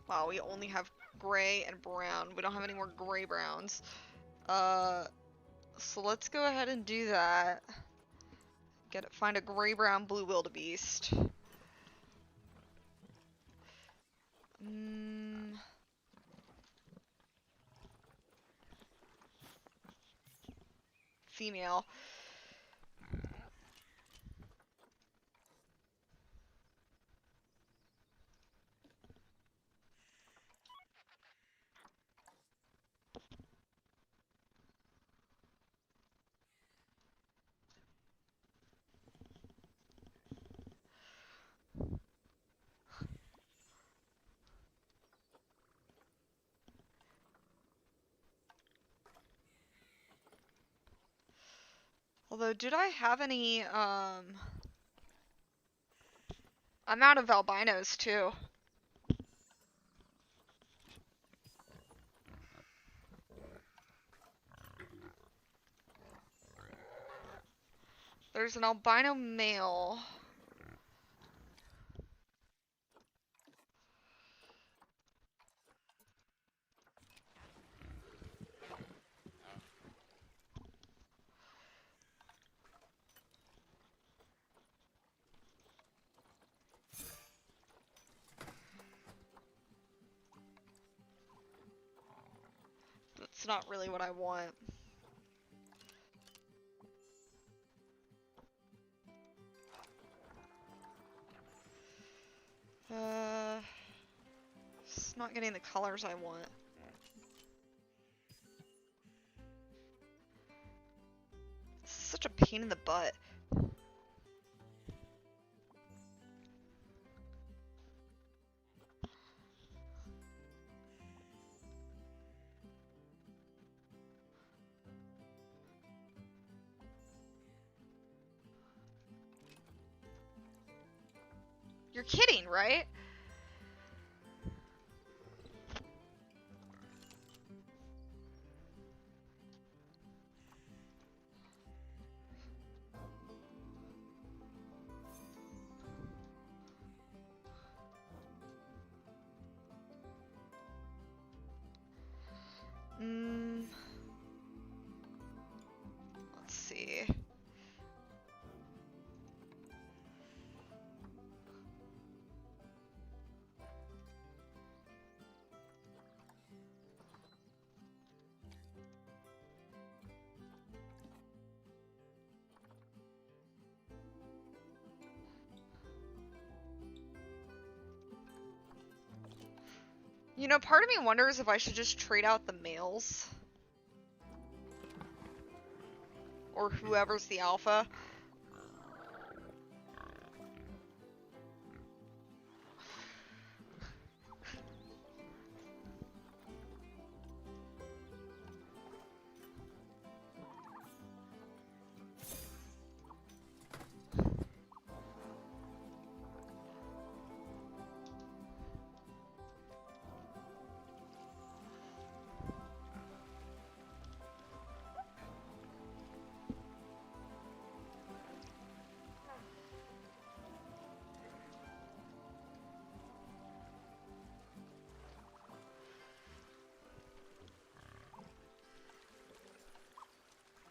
Wow, we only have gray and brown. We don't have any more gray browns. So let's go ahead and do that. Find a gray brown blue wildebeest. Female. Although, did I have any, I'm out of albinos, too. There's an albino male. That's not really what I want. It's not getting the colors I want. It's such a pain in the butt. You're kidding, right? Let's see. You know, part of me wonders if I should just trade out the males. Or whoever's the alpha.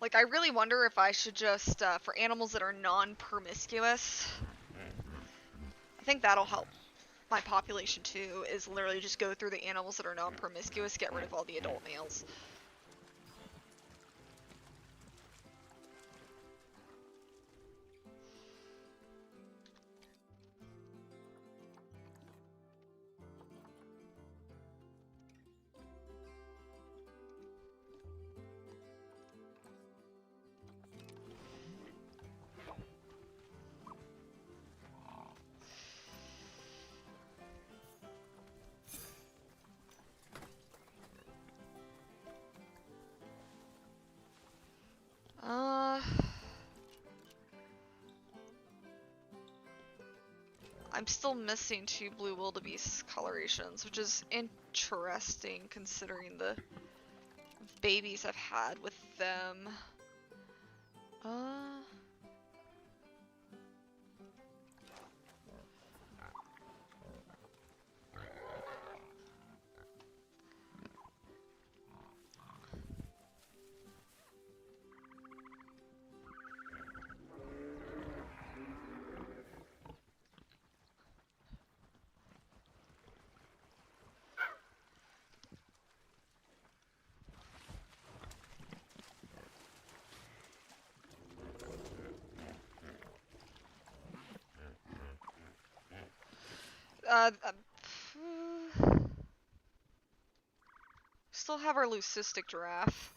Like, I really wonder if I should just, for animals that are non-promiscuous, I think that'll help my population too, is literally just go through the animals that are non-promiscuous, get rid of all the adult males. I'm still missing 2 blue wildebeest colorations, which is interesting considering the babies I've had with them. Still have our leucistic giraffe.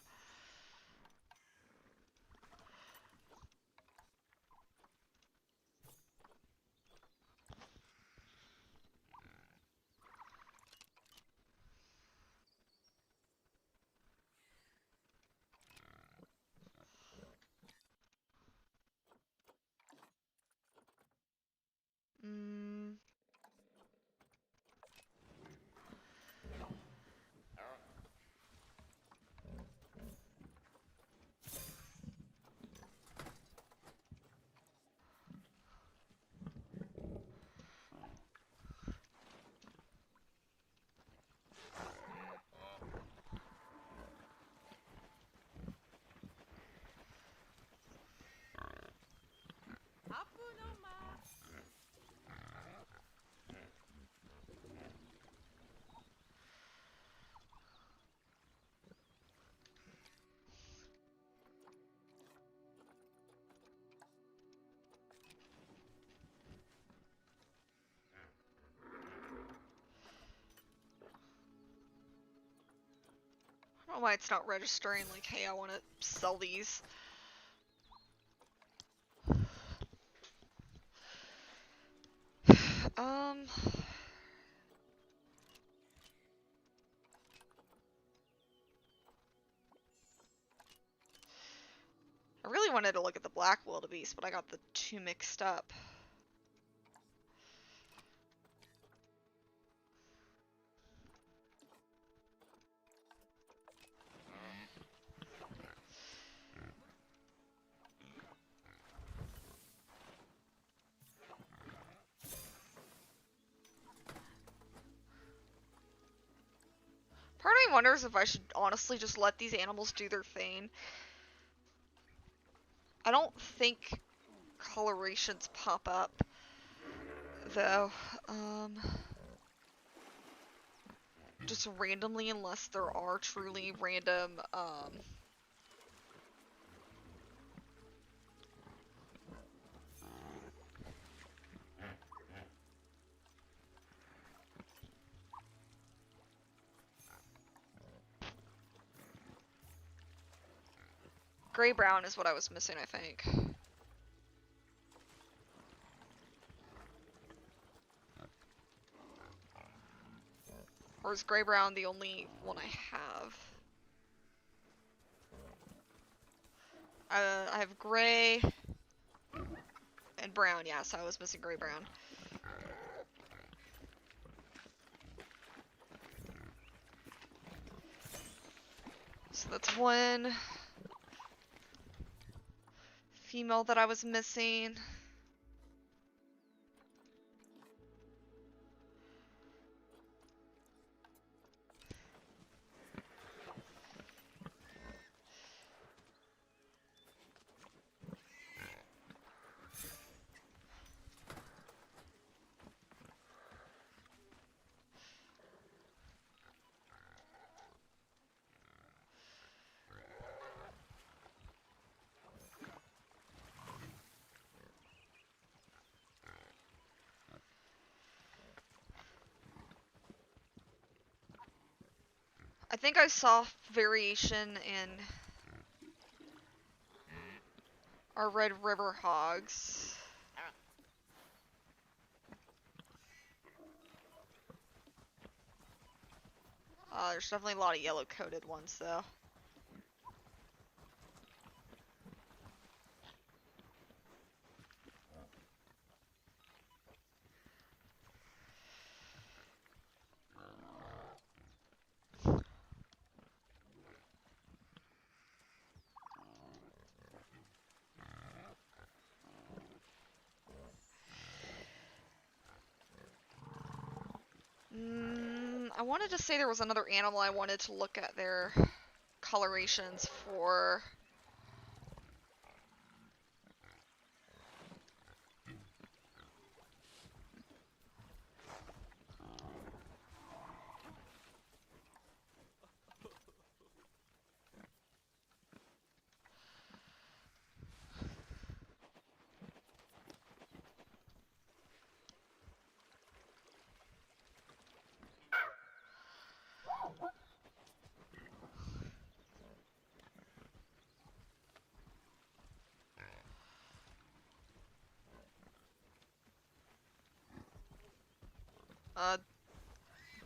don't know why it's not registering, like, hey, I want to sell these. I really wanted to look at the black wildebeest, but I got the two mixed up. Part of me wonders if I should honestly just let these animals do their thing. I don't think colorations pop up, though. Just randomly, unless there are truly random, gray-brown is what I was missing, I think. Or is gray-brown the only one I have? I have gray and brown, yeah, so I was missing gray-brown. So that's one female that I was missing. I think I saw variation in our Red River hogs. There's definitely a lot of yellow-coated ones, though. I wanted to say there was another animal I wanted to look at their colorations for.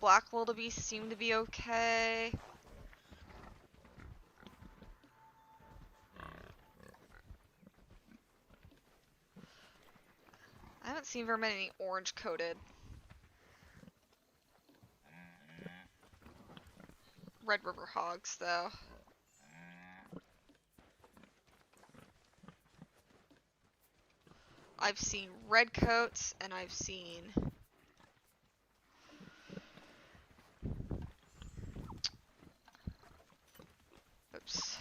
Black wildebeest seem to be okay. I haven't seen very many orange coated. Red River hogs, though. I've seen red coats, and I've seen oops.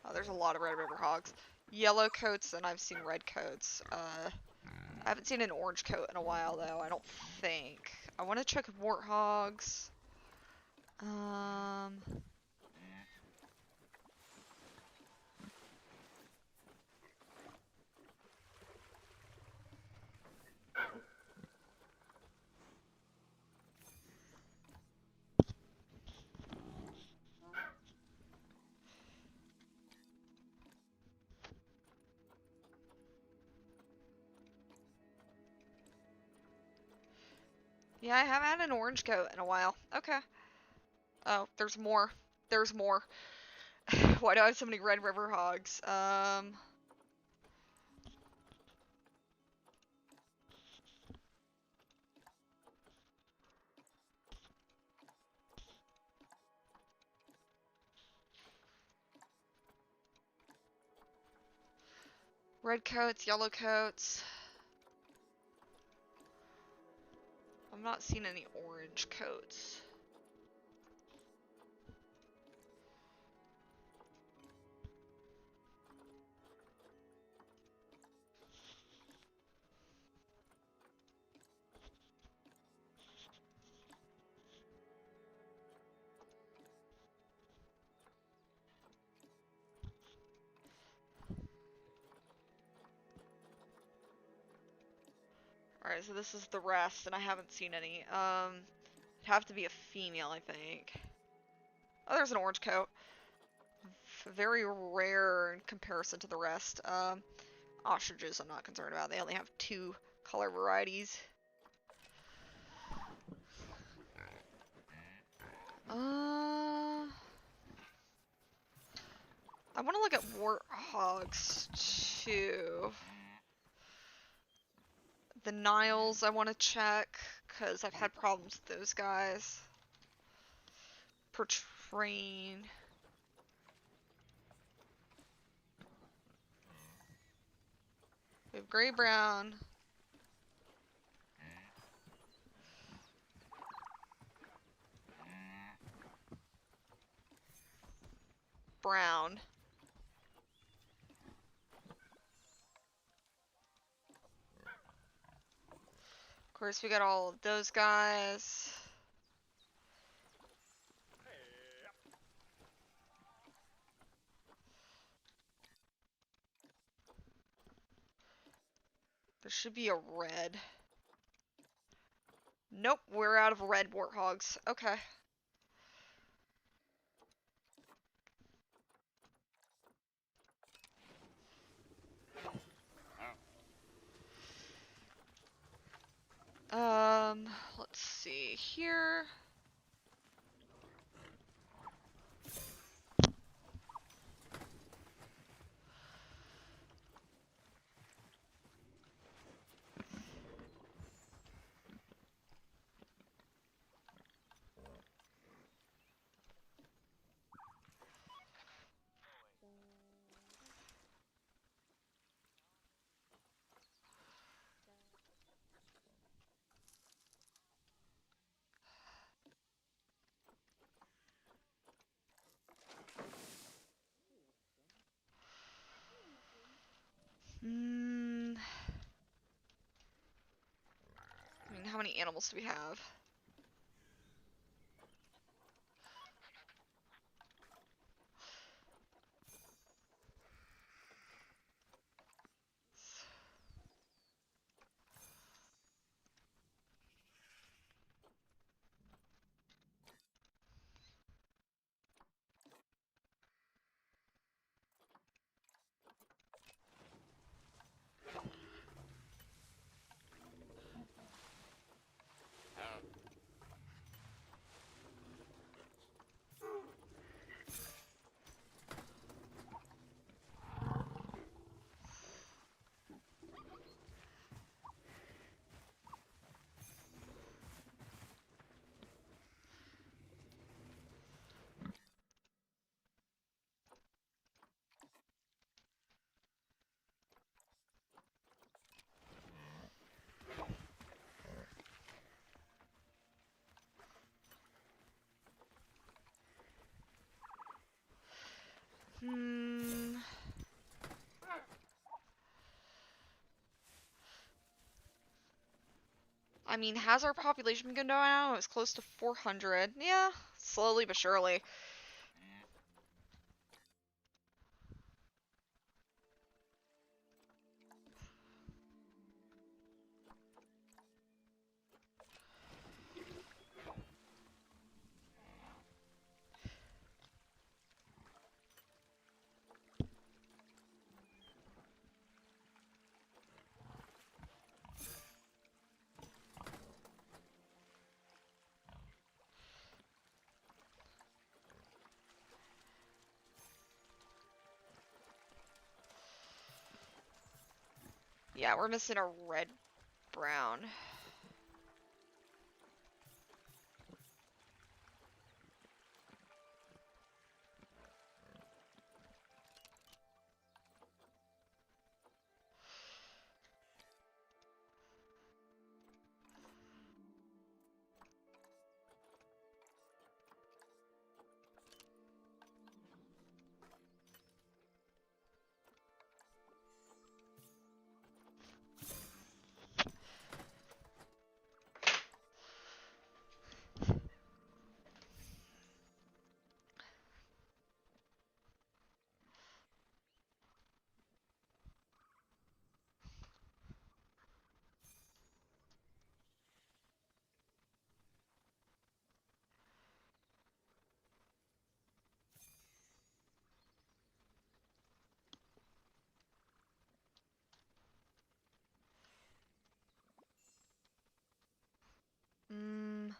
Oh, there's a lot of Red River hogs. yellow coats and I've seen red coats. I haven't seen an orange coat in a while though, I don't think. I want to check warthogs. Yeah, I haven't had an orange coat in a while. Okay. Oh, there's more. There's more. Why do I have so many red river hogs? Red coats, yellow coats. I'm not seeing any orange coats. Alright, so this is the rest, and I haven't seen any. It'd have to be a female, I think. Oh, there's an orange coat. Very rare in comparison to the rest. Ostriches I'm not concerned about. They only have 2 color varieties. I want to look at warthogs too. The Niles I want to check, because I've had problems with those guys. Per train. We have gray brown. Brown. Of course, we got all of those guys. There should be a red. Nope, we're out of red warthogs. Okay. Let's see here. I mean, how many animals do we have? I mean, has our population been going down? It's close to 400. Yeah, slowly but surely. Yeah, we're missing a red brown. Mm, I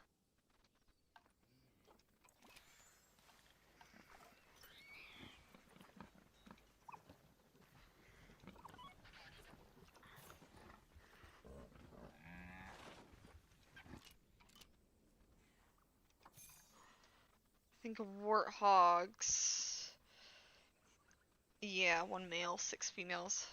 think warthogs. Yeah, 1 male, 6 females.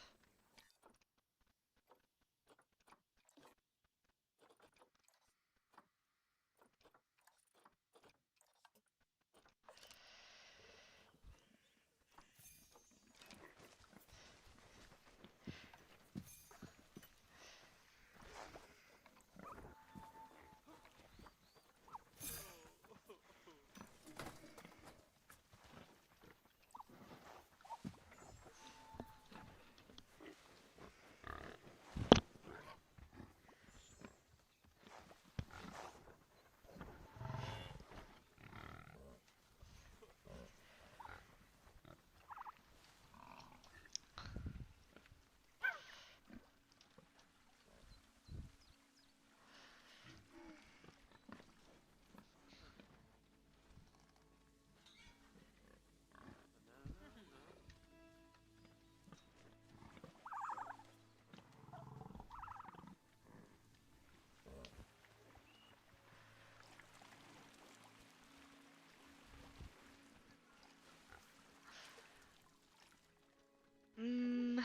Mm,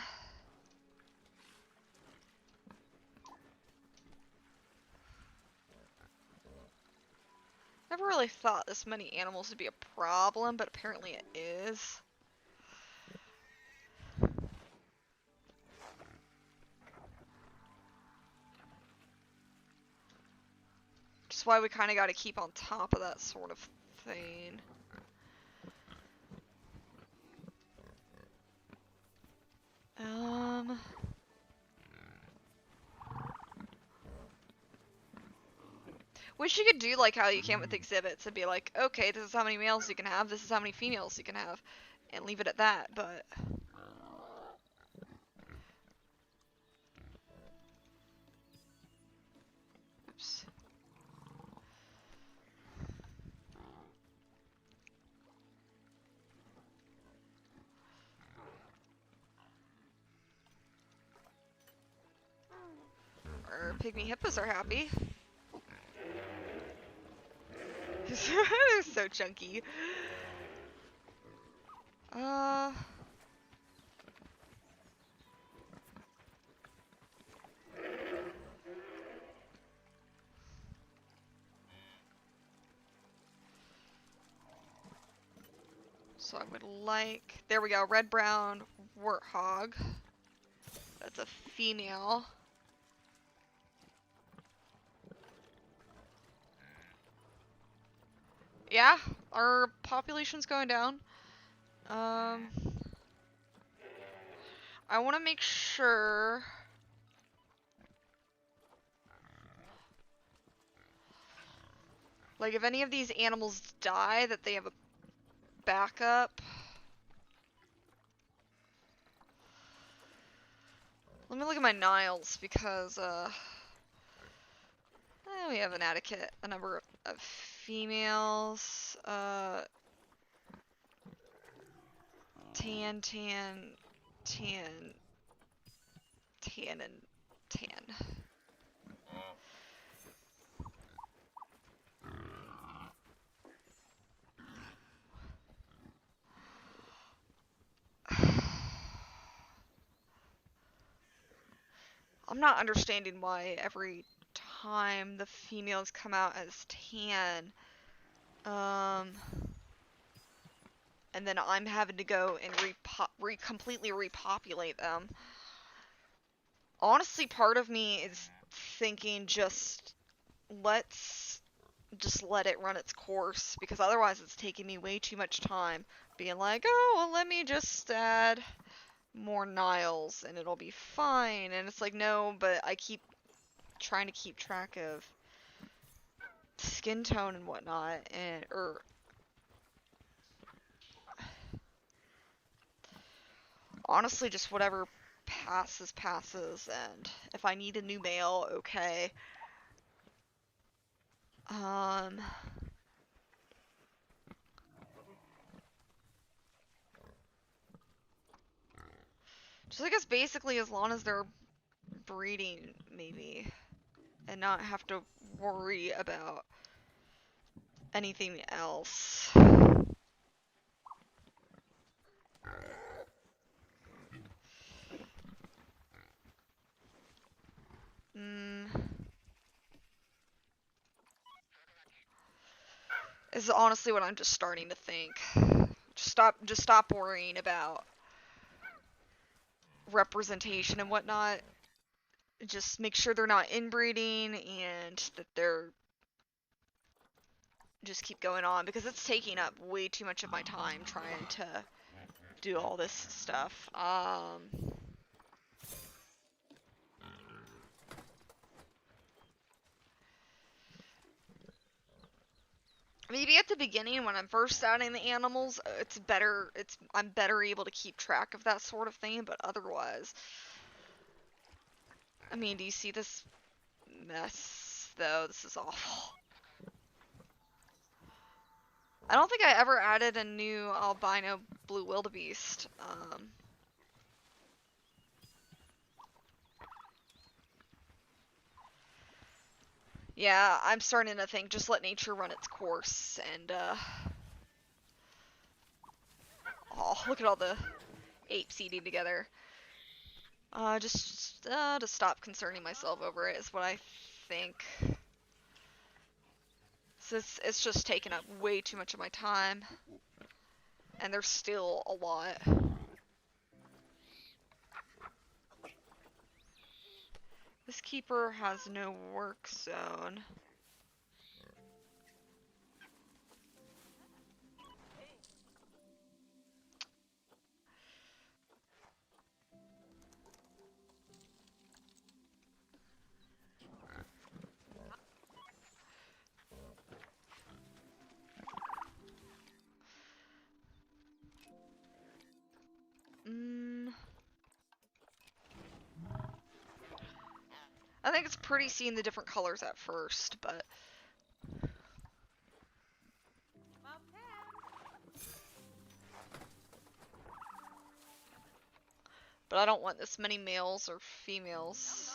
never really thought this many animals would be a problem, but apparently it is. Just why we kind of got to keep on top of that sort of thing. Um, wish you could do like how you can with exhibits and be like, okay, this is how many males you can have, this is how many females you can have, and leave it at that, but... Oops. Our pygmy hippos are happy. They're so chunky. Uh... So I would like... There we go, red-brown warthog. That's a female. Yeah, our population's going down. I want to make sure. Like, if any of these animals die, that they have a backup. Let me look at my Niles, because, we have an adequate a number of females. Tan, tan, tan, tan, and tan. I'm not understanding why every time the females come out as tan, and then I'm having to go and completely repopulate them. Honestly, part of me is thinking let's just let it run its course, because otherwise it's taking me way too much time being like, oh, well, let me just add more Niles and it'll be fine. And it's like, no, but I keep trying to keep track of skin tone and whatnot, and honestly, just whatever passes, and if I need a new male, okay. Just I guess basically as long as they're breeding, maybe, and not have to worry about anything else. Is honestly what I'm just starting to think. Just stop worrying about representation and whatnot. Just make sure they're not inbreeding and that they're just keep going on, because it's taking up way too much of my time trying to do all this stuff. Maybe at the beginning when I'm first adding the animals, I'm better able to keep track of that sort of thing, but otherwise, I mean, do you see this mess though? This is awful. I don't think I ever added a new albino blue wildebeest. Yeah, I'm starting to think just let nature run its course, and oh, look at all the apes eating together. Just to stop concerning myself over it is what I think. So it's just taking up way too much of my time, and there's still a lot. This keeper has no work zone. I think it's pretty seeing the different colors at first, but I don't want this many males or females.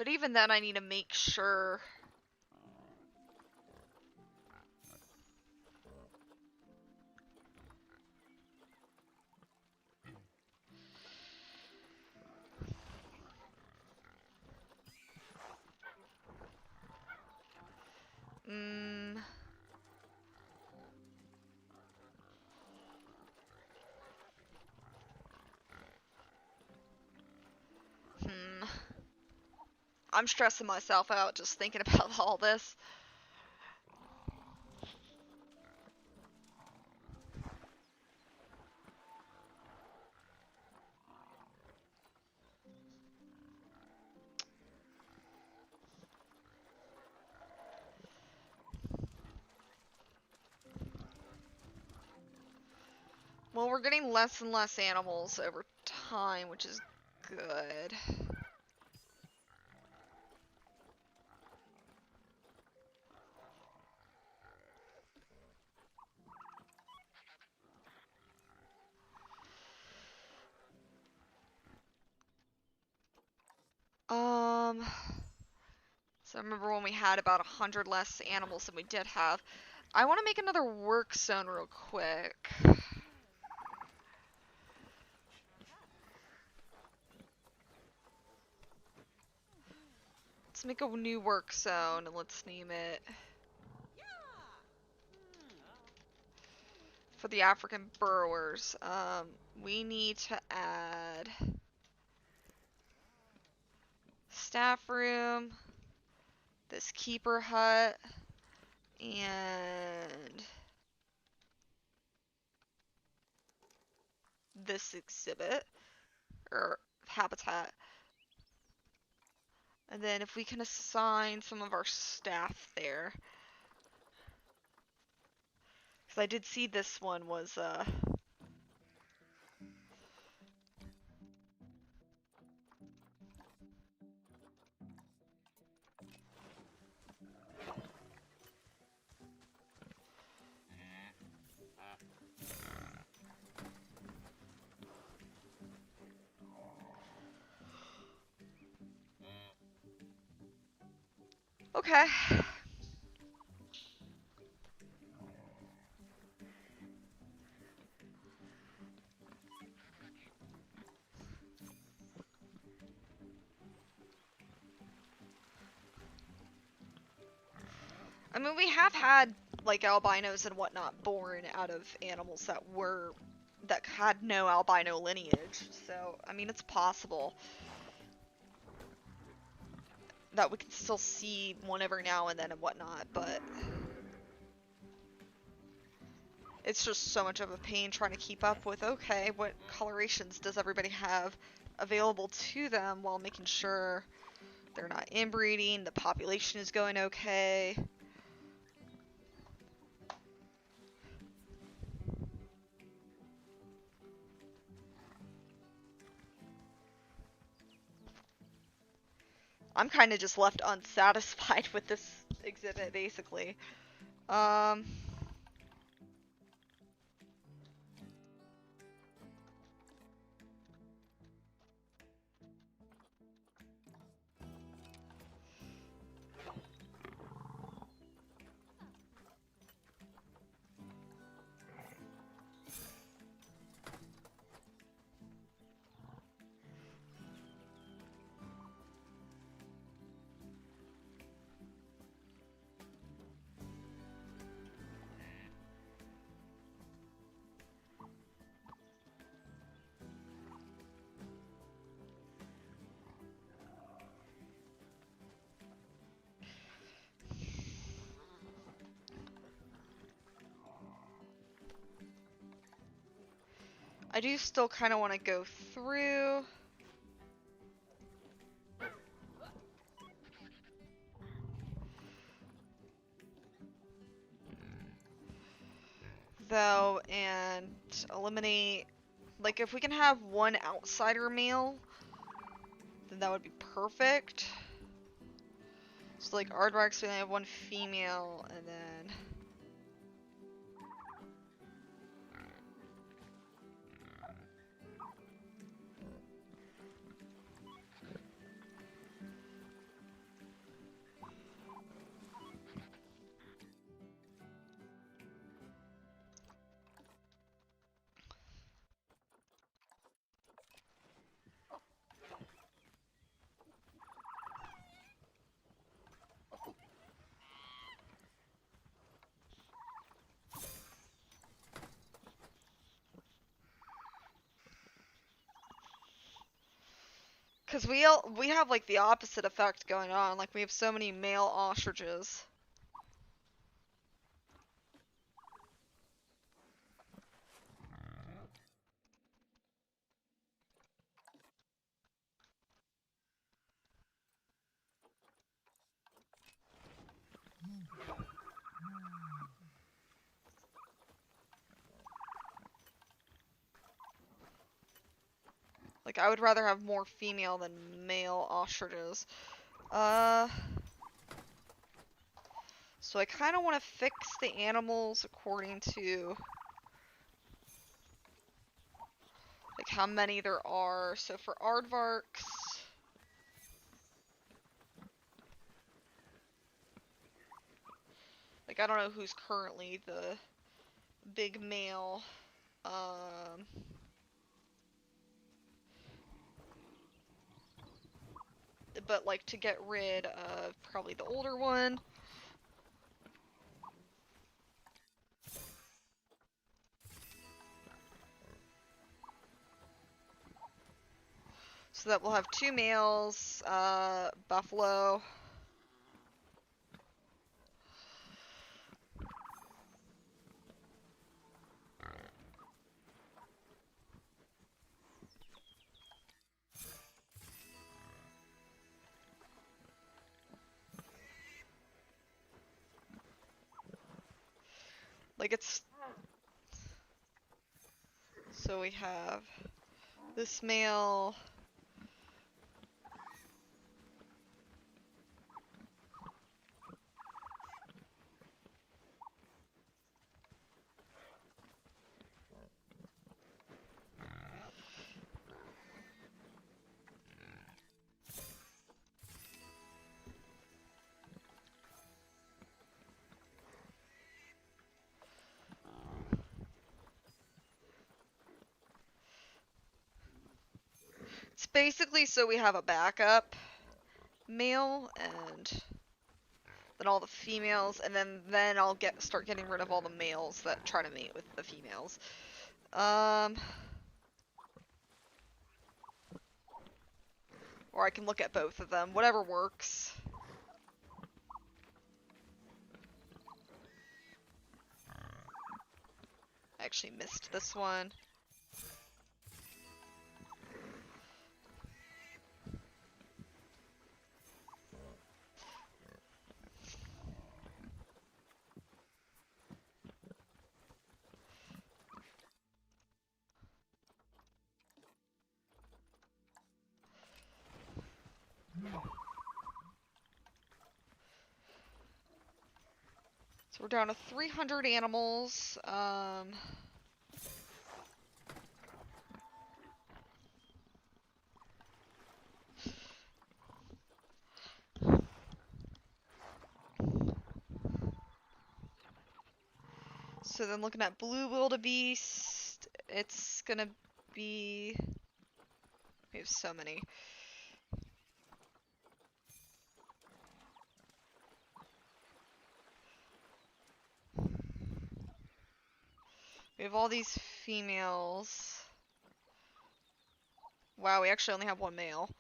But even then, I need to make sure. I'm stressing myself out just thinking about all this. Well, we're getting less and less animals over time, which is good. So I remember when we had about 100 less animals than we did have. I want to make another work zone real quick. Let's make a new work zone and let's name it for the African burrowers. We need to add staff room, this keeper hut, and this exhibit or habitat. And then if we can assign some of our staff there. Because I did see this one was okay. I mean, we have had like albinos and whatnot born out of animals that had no albino lineage. So, I mean, it's possible that we can still see one every now and then and whatnot, but it's just so much of a pain trying to keep up with, okay, what colorations does everybody have available to them while making sure they're not inbreeding, the population is going okay. I'm kind of just left unsatisfied with this exhibit, basically. I do still kind of want to go through. Though, and eliminate, like, if we can have one outsider male, then that would be perfect. So, like, Aardvarks, we only have one female, and then... Because we have like the opposite effect going on. Like we have so many male ostriches. Like I would rather have more female than male ostriches. So I kind of want to fix the animals according to like how many there are. So for aardvarks, like I don't know who's currently the big male. But like to get rid of probably the older one. So that we'll have 2 males, buffalo. Like it's, so we have this male. It's basically so we have a backup male and then all the females, and then I'll start getting rid of all the males that try to mate with the females. Or I can look at both of them, whatever works. I actually missed this one. So we're down to 300 animals. So then looking at blue wildebeest, it's gonna be, we have so many. We have all these females. Wow, we actually only have one male.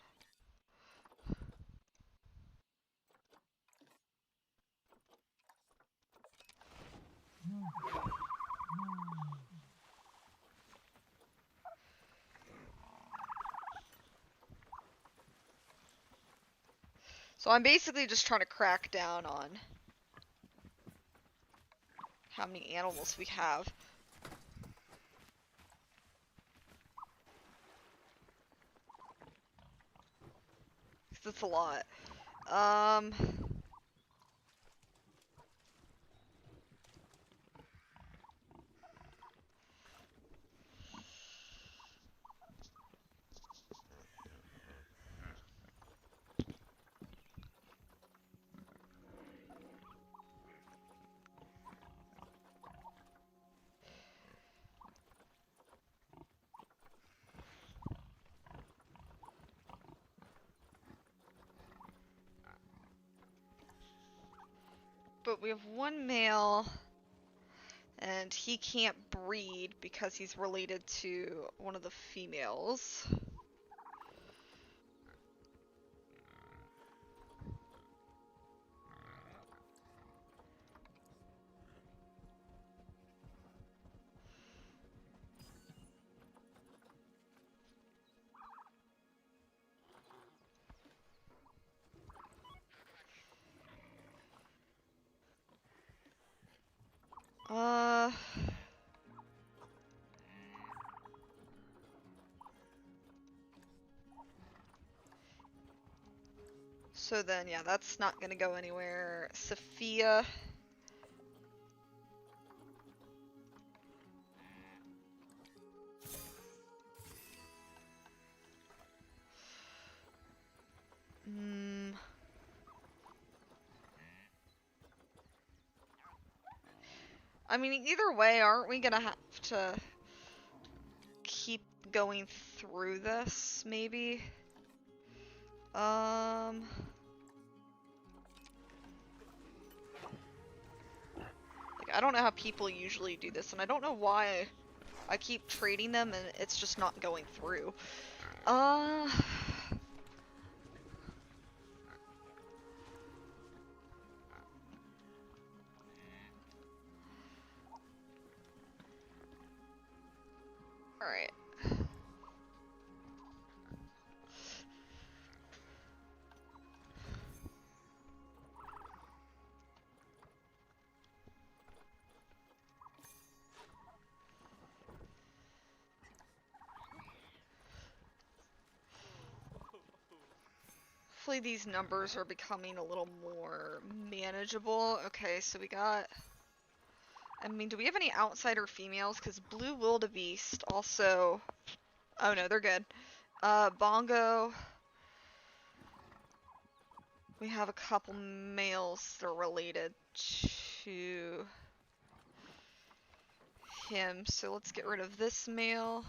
So I'm basically just trying to crack down on how many animals we have. Because it's a lot. But we have one male, and he can't breed because he's related to one of the females. So then, yeah, that's not gonna go anywhere. Sophia. I mean, either way, aren't we gonna have to keep going through this, maybe? Like, I don't know how people usually do this, and I don't know why I keep trading them and it's just not going through. Alright. Hopefully these numbers are becoming a little more manageable. Okay, so we got... I mean, do we have any outsider females? Because Blue Wildebeest also... Oh no, they're good. Bongo... We have a couple males that are related to him, so let's get rid of this male.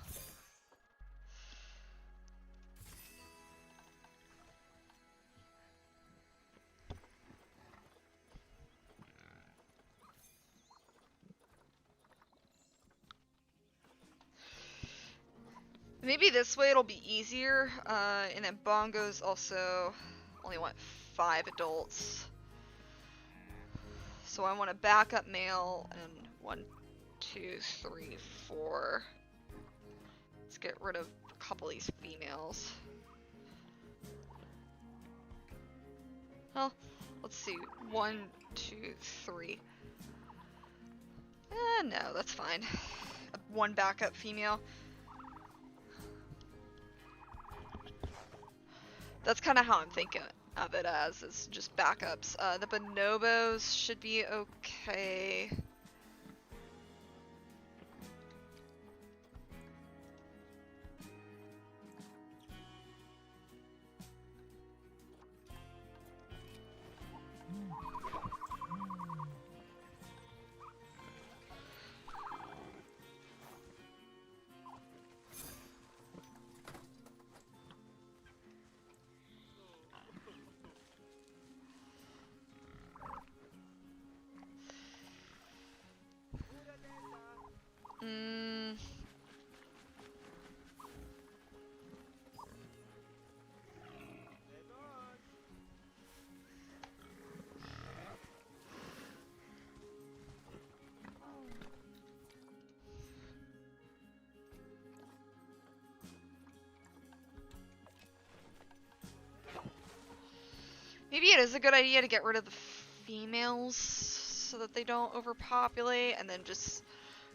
Maybe this way it'll be easier, and then Bongo's also only want 5 adults. So I want a backup male and 1, 2, 3, 4. Let's get rid of a couple of these females. Well, let's see. 1, 2, 3. No, that's fine. 1 backup female. That's kind of how I'm thinking of it as, is just backups. The bonobos should be okay. Maybe it is a good idea to get rid of the females so that they don't overpopulate, and then just...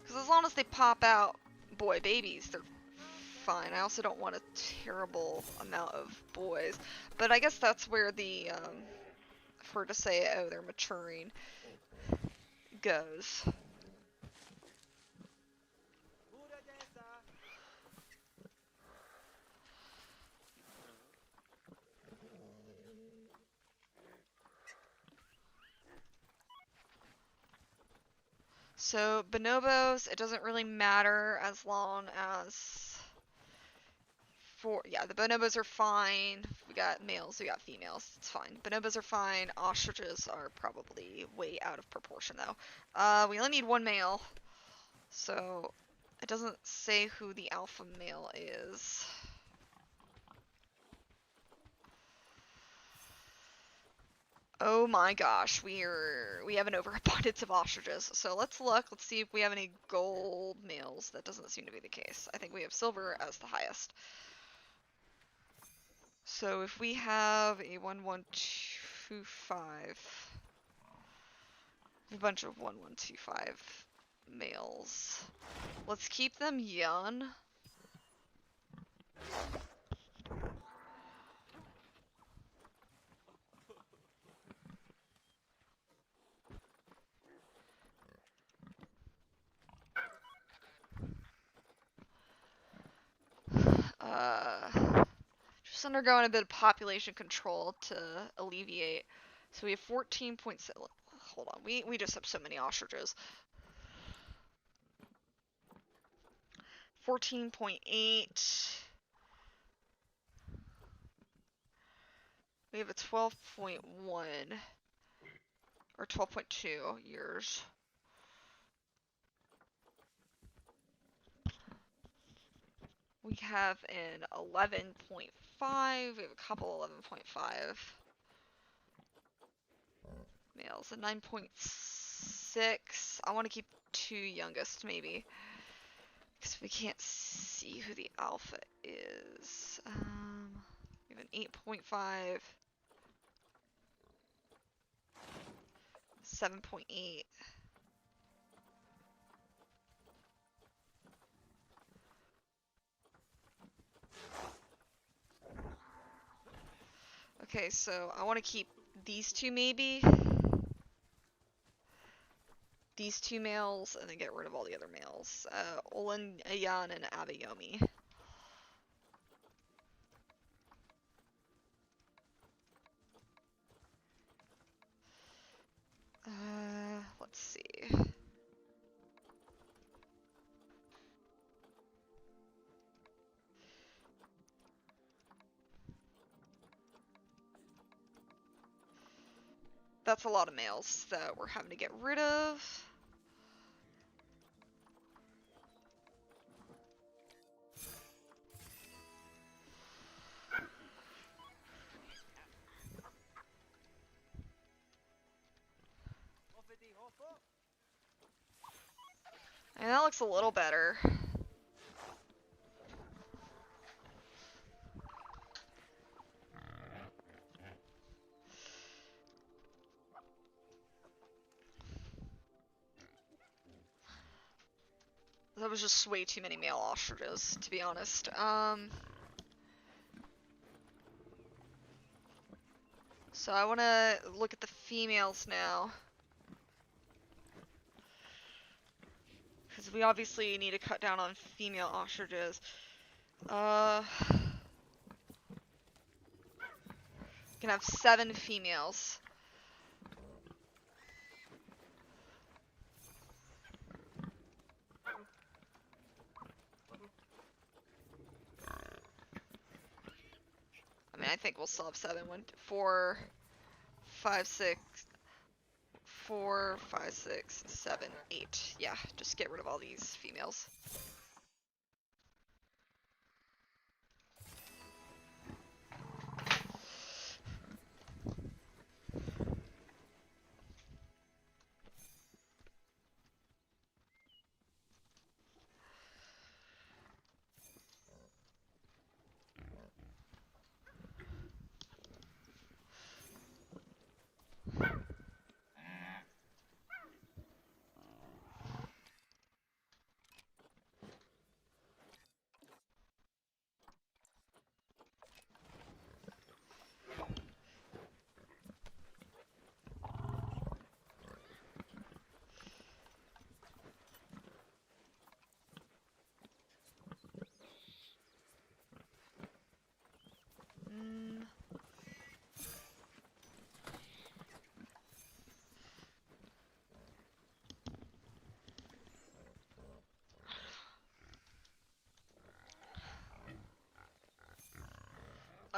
Because as long as they pop out boy babies, they're fine. I also don't want a terrible amount of boys. But I guess that's where the, if we're to say, oh, they're maturing, goes. So, bonobos, it doesn't really matter as long as... Yeah, the bonobos are fine. We got males, we got females. It's fine. Bonobos are fine. Ostriches are probably way out of proportion, though. We only need 1 male. So, it doesn't say who the alpha male is. Oh my gosh, we have an overabundance of ostriches. So let's look. Let's see if we have any gold males. That doesn't seem to be the case. I think we have silver as the highest. So if we have a 1125, a bunch of 1125 males. Let's keep them young. undergoing a bit of population control to alleviate. So we have 14.7. Hold on, we just have so many ostriches. 14.8. We have a 12.1 or 12.2 years. We have an 11.5. We have a couple 11.5 males. A 9.6. I want to keep two youngest maybe, because we can't see who the alpha is. We have an 8.5. 7.8. Okay, so I want to keep these two maybe. These two males, and then get rid of all the other males. Olin, Ayan, and Abayomi. Let's see. That's a lot of males that we're having to get rid of. And that looks a little better. That was just way too many male ostriches, to be honest. So I want to look at the females now. Because we obviously need to cut down on female ostriches. We can have 7 females. I mean, I think we'll still have 7. 1, 4, 5, 6, 4, 5, 6, 7, 8. Yeah, just get rid of all these females.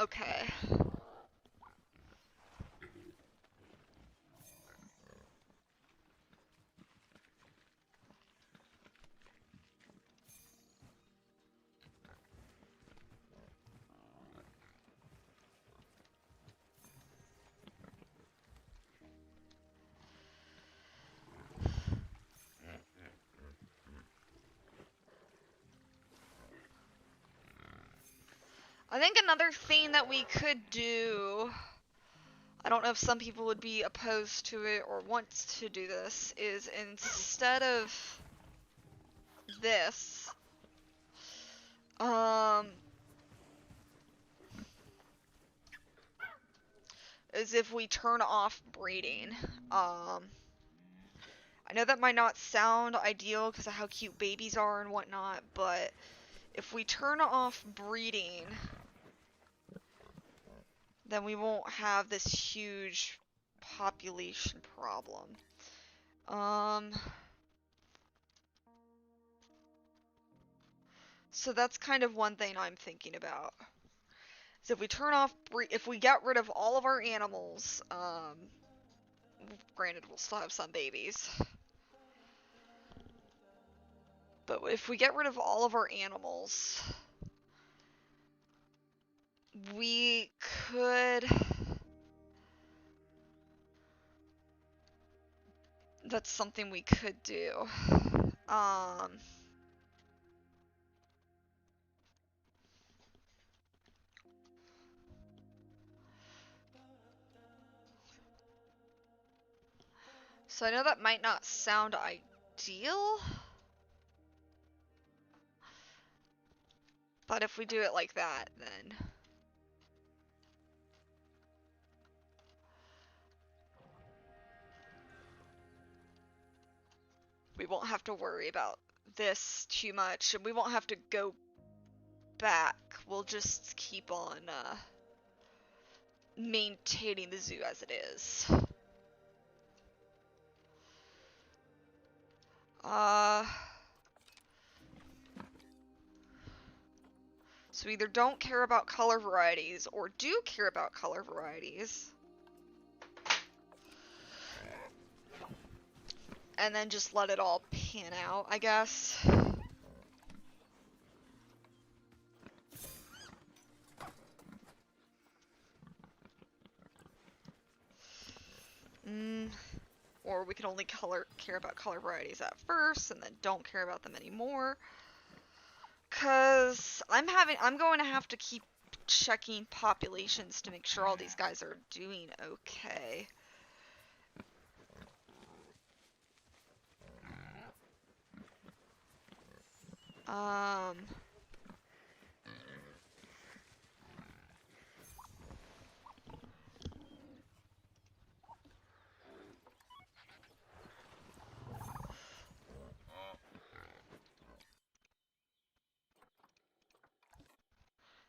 Okay. I think another thing that we could do, I don't know if some people would be opposed to it or want to do this, is instead of this, is if we turn off breeding. I know that might not sound ideal because of how cute babies are and whatnot, but if we turn off breeding, then we won't have this huge population problem. So that's kind of one thing I'm thinking about. So if we turn off, if we get rid of all of our animals, granted we'll still have some babies, but if we get rid of all of our animals, we could... That's something we could do. So I know that might not sound ideal, but if we do it like that, then... we won't have to worry about this too much, and we won't have to go back. We'll just keep on maintaining the zoo as it is. So either don't care about color varieties or do care about color varieties. And then just let it all pan out, I guess. Or we can only care about color varieties at first and then don't care about them anymore. Cause I'm going to have to keep checking populations to make sure all these guys are doing okay.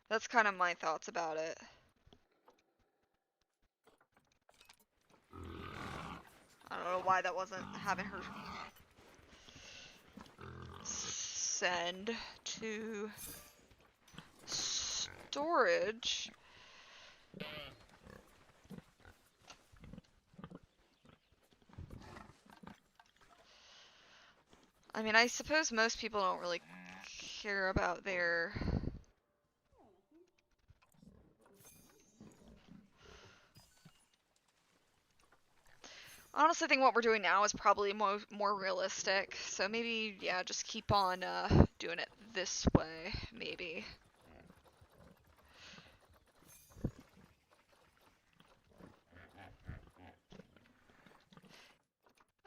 That's kind of my thoughts about it. I don't know why that wasn't having her send to storage. I mean, I suppose most people don't really care about their... Honestly, I think what we're doing now is probably more realistic. So maybe, yeah, just keep on doing it this way, maybe.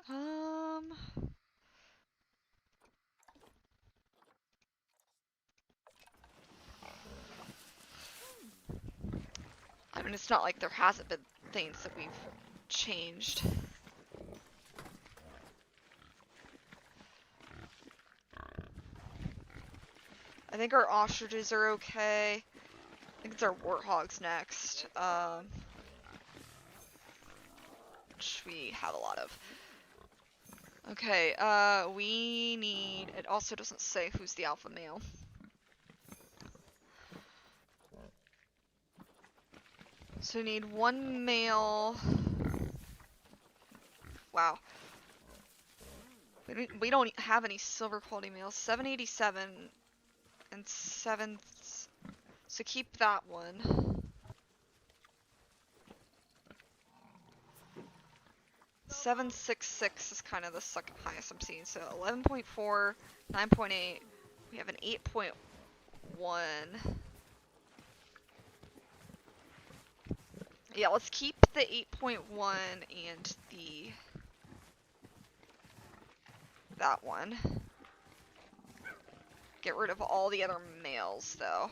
I mean, it's not like there hasn't been things that we've changed. I think our ostriches are okay. I think it's our warthogs next. Which we have a lot of. Okay, we need... It also doesn't say who's the alpha male. So we need one male... Wow. We don't have any silver quality males. 787 and 7... So keep that one. 766 is kind of the second highest I'm seeing. So 11.4, 9.8. We have an 8.1. Yeah, let's keep the 8.1 and that one. Get rid of all the other males, though.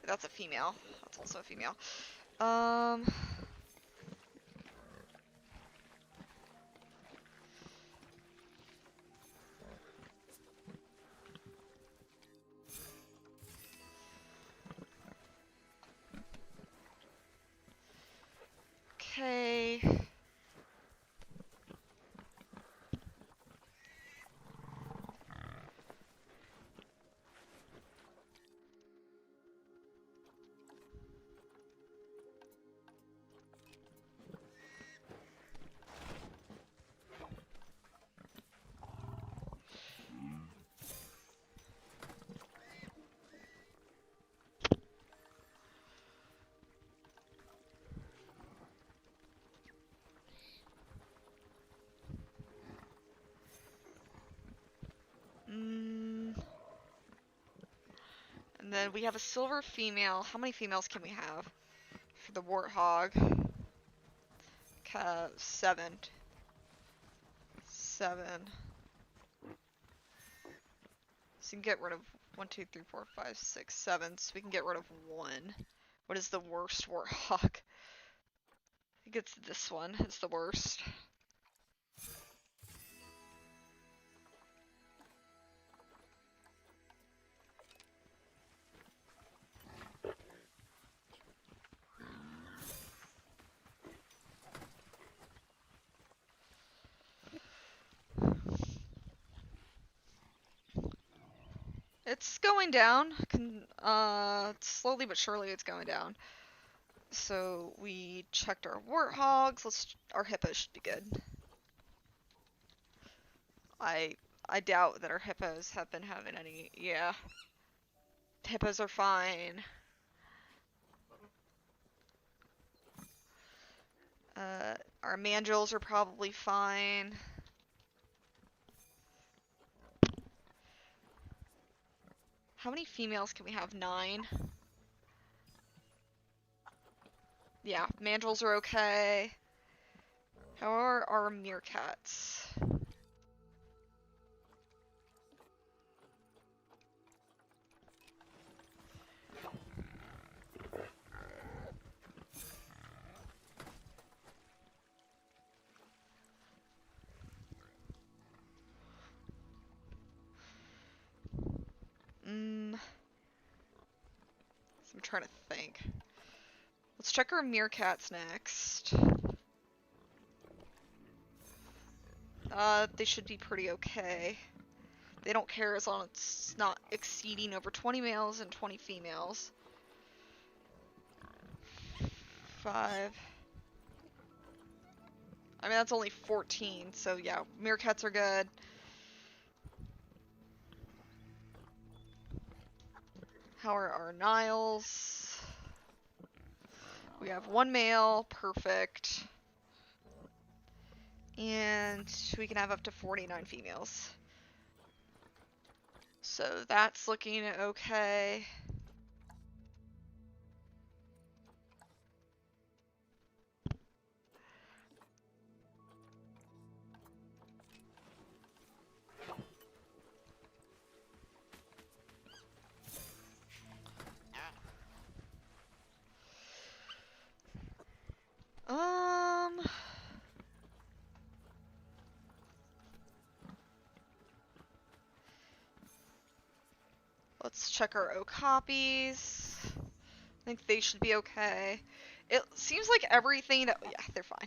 That's a female. That's also a female. And then we have a silver female. How many females can we have for the warthog? 7. 7. So you can get rid of 1, 2, 3, 4, 5, 6, 7. So we can get rid of 1. What is the worst warthog? I think it's this one. It's the worst. It's going down. Slowly but surely it's going down. So we checked our warthogs. Our hippos should be good. I doubt that our hippos have been having any. Yeah, hippos are fine. Our mandrills are probably fine. How many females can we have? 9. Yeah, mandrills are okay. How are our meerkats? I'm trying to think. Let's check our meerkats next. They should be pretty okay. They don't care as long as it's not exceeding over 20 males and 20 females. 5. I mean, that's only 14, so yeah, meerkats are good. How are our Niles? We have 1 male, perfect. And we can have up to 49 females. So that's looking okay. Let's check our okapis. I think they should be okay. It seems like everything that, yeah, they're fine.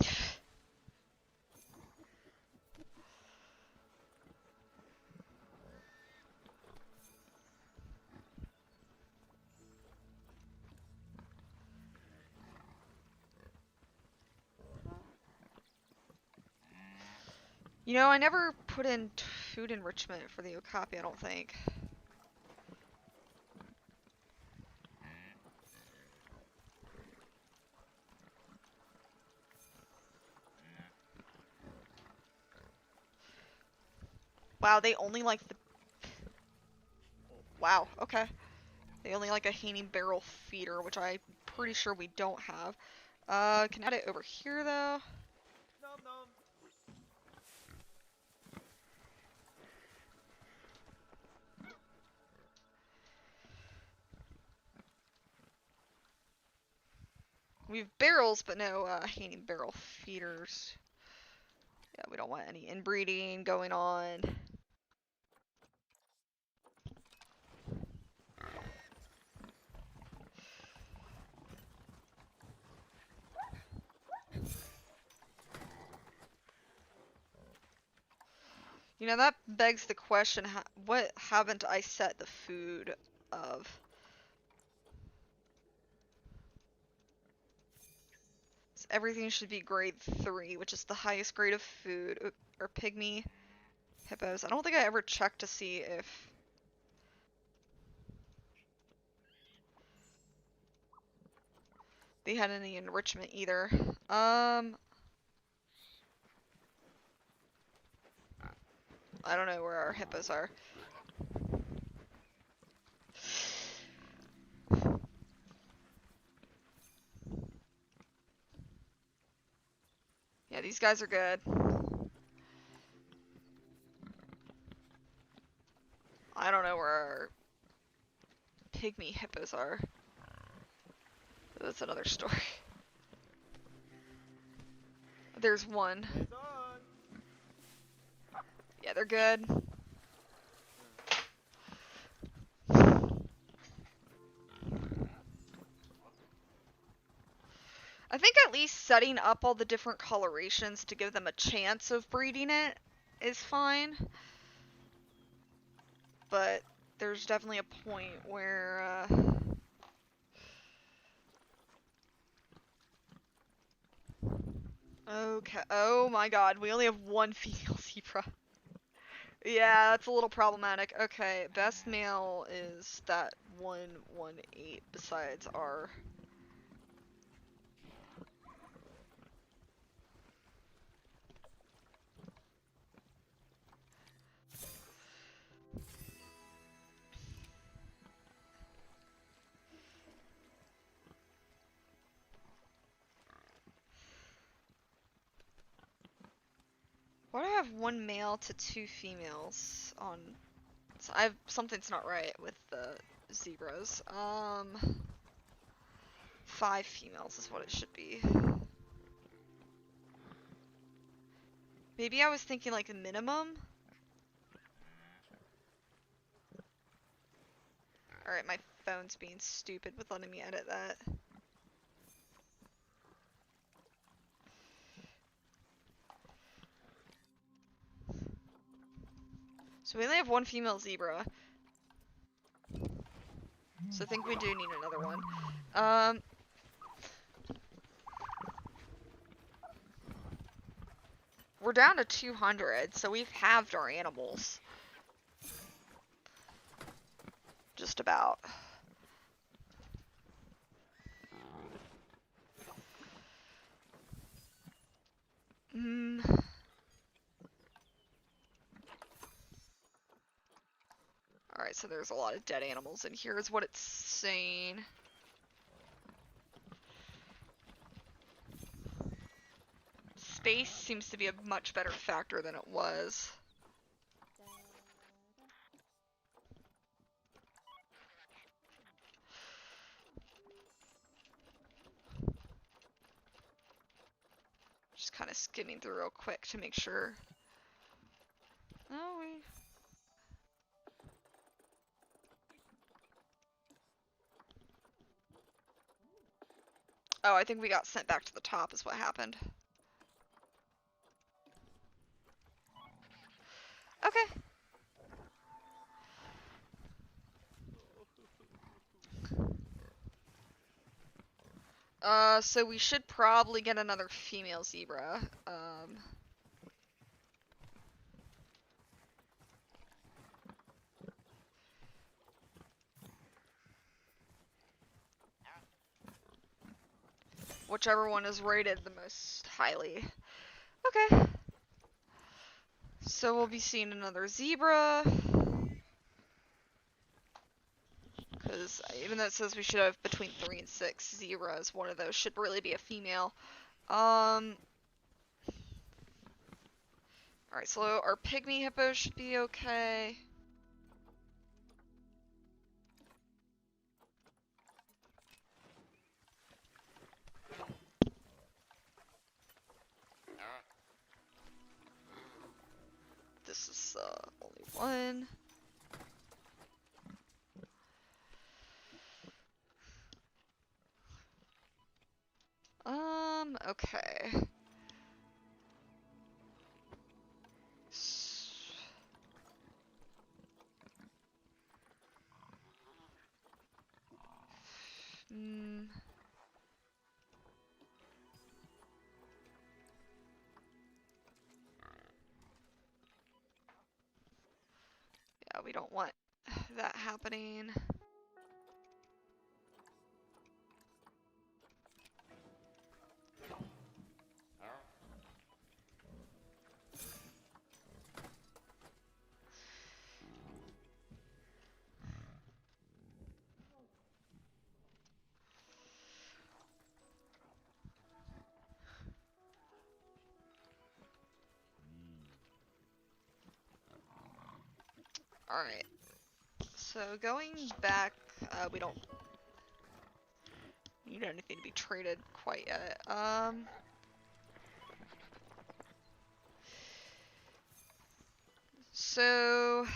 You know, I never put in food enrichment for the okapi, I don't think. Wow, they only like the... Wow, okay. They only like a hanging barrel feeder, which I'm pretty sure we don't have. Can add it over here, though. Nom nom. We have barrels, but no hanging barrel feeders. Yeah, we don't want any inbreeding going on. You know, that begs the question, what haven't I set the food of? So everything should be grade 3, which is the highest grade of food, or pygmy hippos. I don't think I ever checked to see if... they had any enrichment either. I don't know where our hippos are. guys are good. I don't know where our pygmy hippos are. That's another story. There's one. Yeah, they're good. I think at least setting up all the different colorations to give them a chance of breeding it is fine. But there's definitely a point where, okay. Oh my god, we only have one female zebra. Yeah, that's a little problematic. Okay, best male is that 118 besides our... Why do I have one male to two females on... So something's not right with the zebras. 5 females is what it should be. Maybe I was thinking like a minimum? Alright, my phone's being stupid with letting me edit that. So we only have one female zebra. So I think we do need another one. We're down to 200, so we've halved our animals. Just about. Alright, so there's a lot of dead animals in here is what it's saying. Space seems to be a much better factor than it was. Just kind of skimming through real quick to make sure. Oh, I think we got sent back to the top is what happened. Okay. So we should probably get another female zebra. Whichever one is rated the most highly. Okay. So we'll be seeing another zebra. Because even though it says we should have between 3 and 6 zebras, one of those should really be a female. Alright, so our pygmy hippo should be okay. This is only one. Okay. Yeah, we don't want that happening. Alright. So going back, we don't need anything to be traded quite yet. So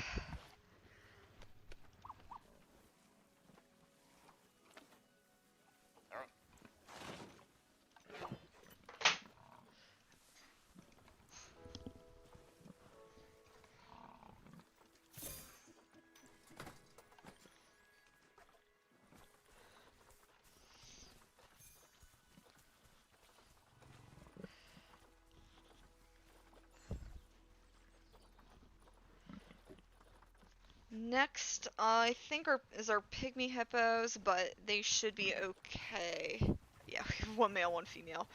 next, I think is our pygmy hippos, but they should be okay. Yeah, we have one male, one female.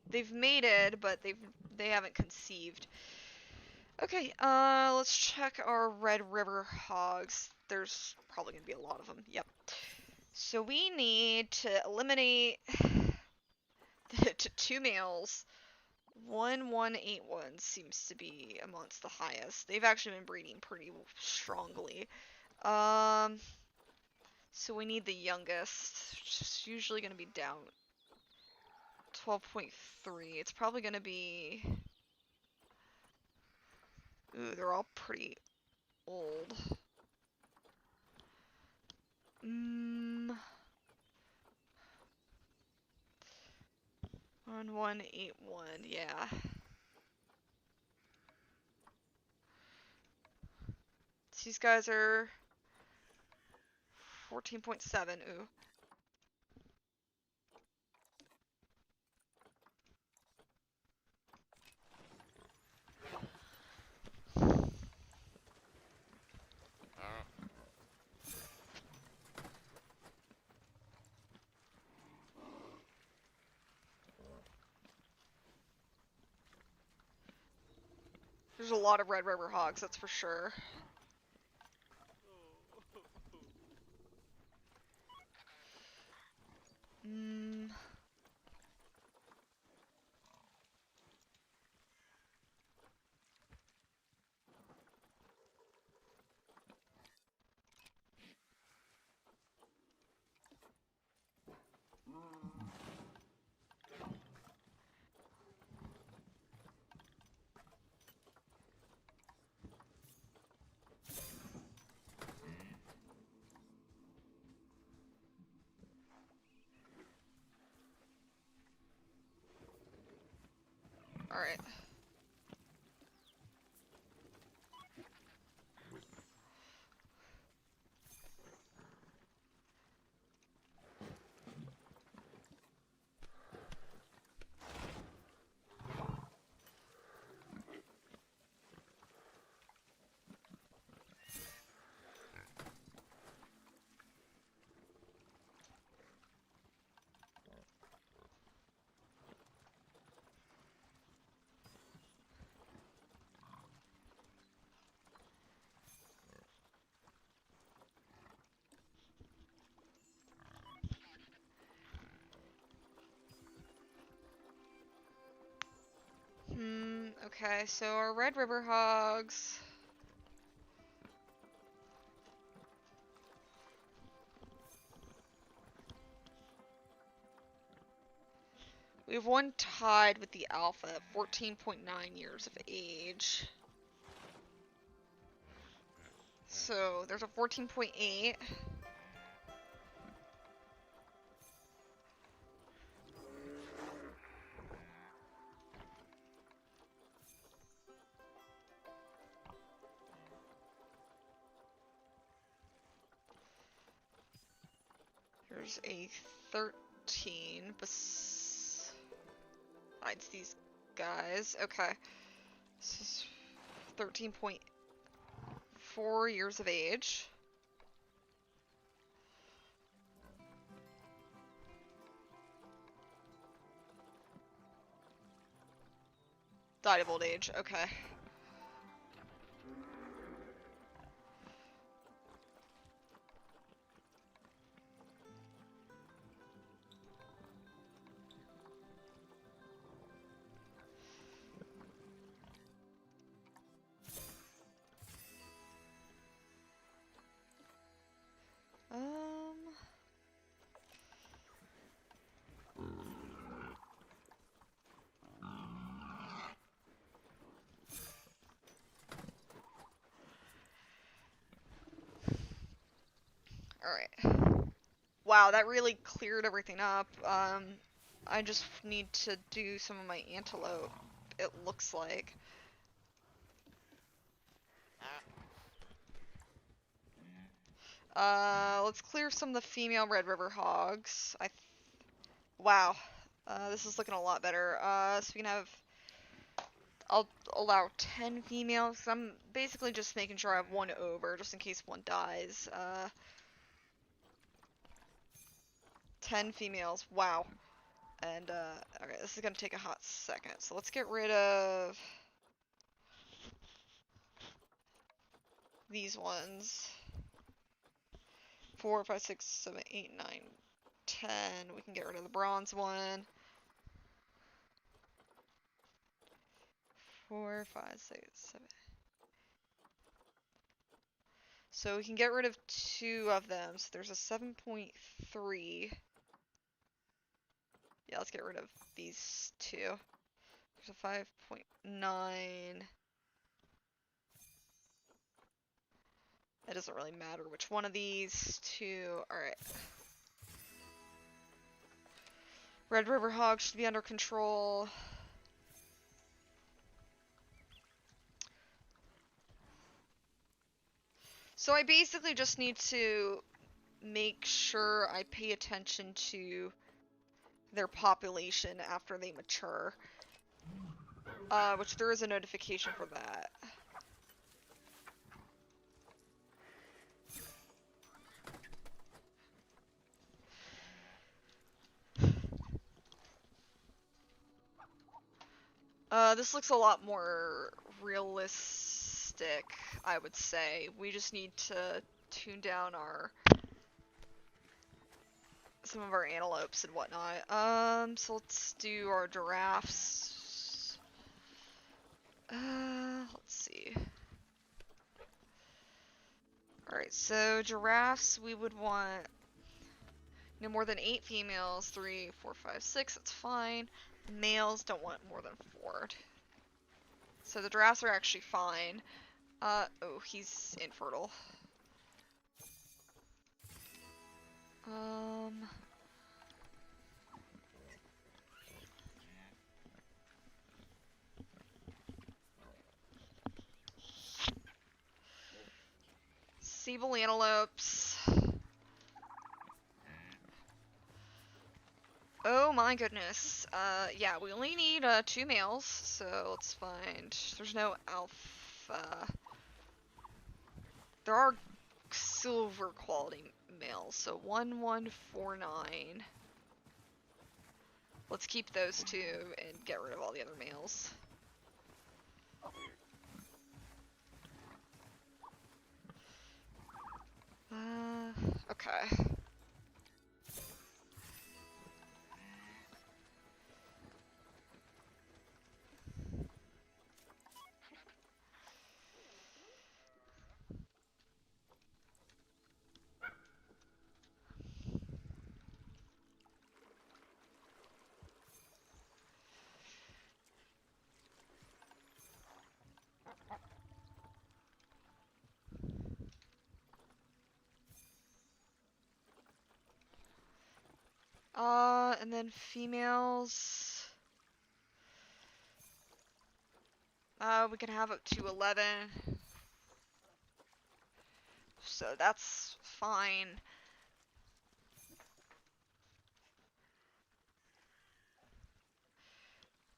They've mated, but they haven't conceived. Okay, let's check our Red River hogs. There's probably gonna be a lot of them. Yep. So we need to eliminate to 2 males. 1181 seems to be amongst the highest. They've actually been breeding pretty strongly. So we need the youngest, which is usually gonna be down 12.3. It's probably gonna be. Ooh, they're all pretty old. 1181, yeah. These guys are 14.7. Ooh. There's a lot of Red River hogs, that's for sure. Alright. Okay, so our Red River hogs. We have one tied with the alpha at 14.9 years of age. So there's a 14.8. There's a 13 besides these guys. Okay. This is 13.4 years of age. Died of old age. Okay. Alright. Wow, that really cleared everything up. I just need to do some of my antelope, it looks like. Let's clear some of the female Red River hogs. Wow. This is looking a lot better. So we can have... I'll allow 10 females. I'm basically just making sure I have one over, just in case one dies. 10 females. Wow. And, okay, this is gonna take a hot second. So let's get rid of... these ones. 4, 5, 6, 7, 8, 9, 10. We can get rid of the bronze one. 4, 5, 6, 7. So we can get rid of 2 of them. So there's a 7.3. Yeah, let's get rid of these 2. There's a 5.9. It doesn't really matter which one of these 2. Alright. Red River Hog should be under control. So I basically just need to make sure I pay attention to their population after they mature. Which there is a notification for that. This looks a lot more realistic, I would say. We just need to tune down some of our antelopes and whatnot. So let's do our giraffes. Let's see. Alright, so giraffes, we would want no more than 8 females, 3, 4, 5, 6, that's fine. Males don't want more than 4. So the giraffes are actually fine. Oh, he's infertile. Sable antelopes. Oh my goodness. Yeah, we only need 2 males, so let's find... There's no alpha. There are silver quality males, so 1149. Let's keep those 2 and get rid of all the other males. Okay. And then females. We can have up to 11. So that's fine.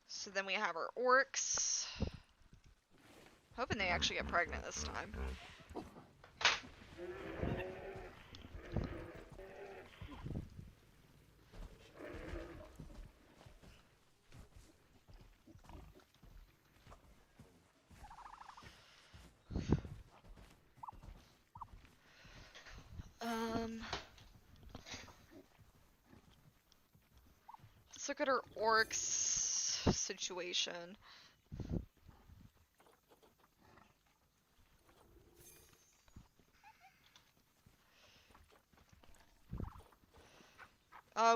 So then we have our orcs. Hoping they actually get pregnant this time. Let's look at our orcs situation.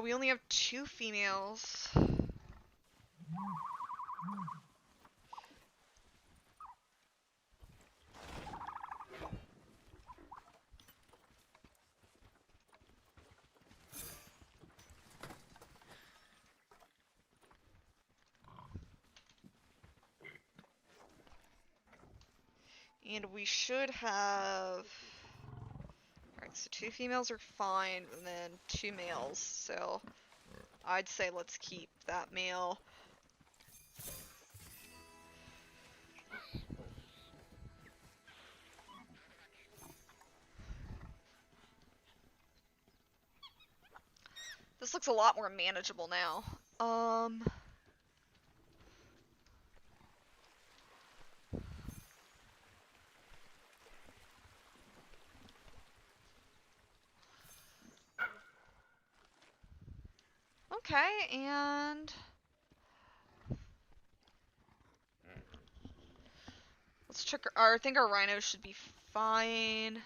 We only have 2 females. And we should have... Alright, so 2 females are fine, and then 2 males, so I'd say let's keep that male. This looks a lot more manageable now. Okay, and let's check I think our rhinos should be fine.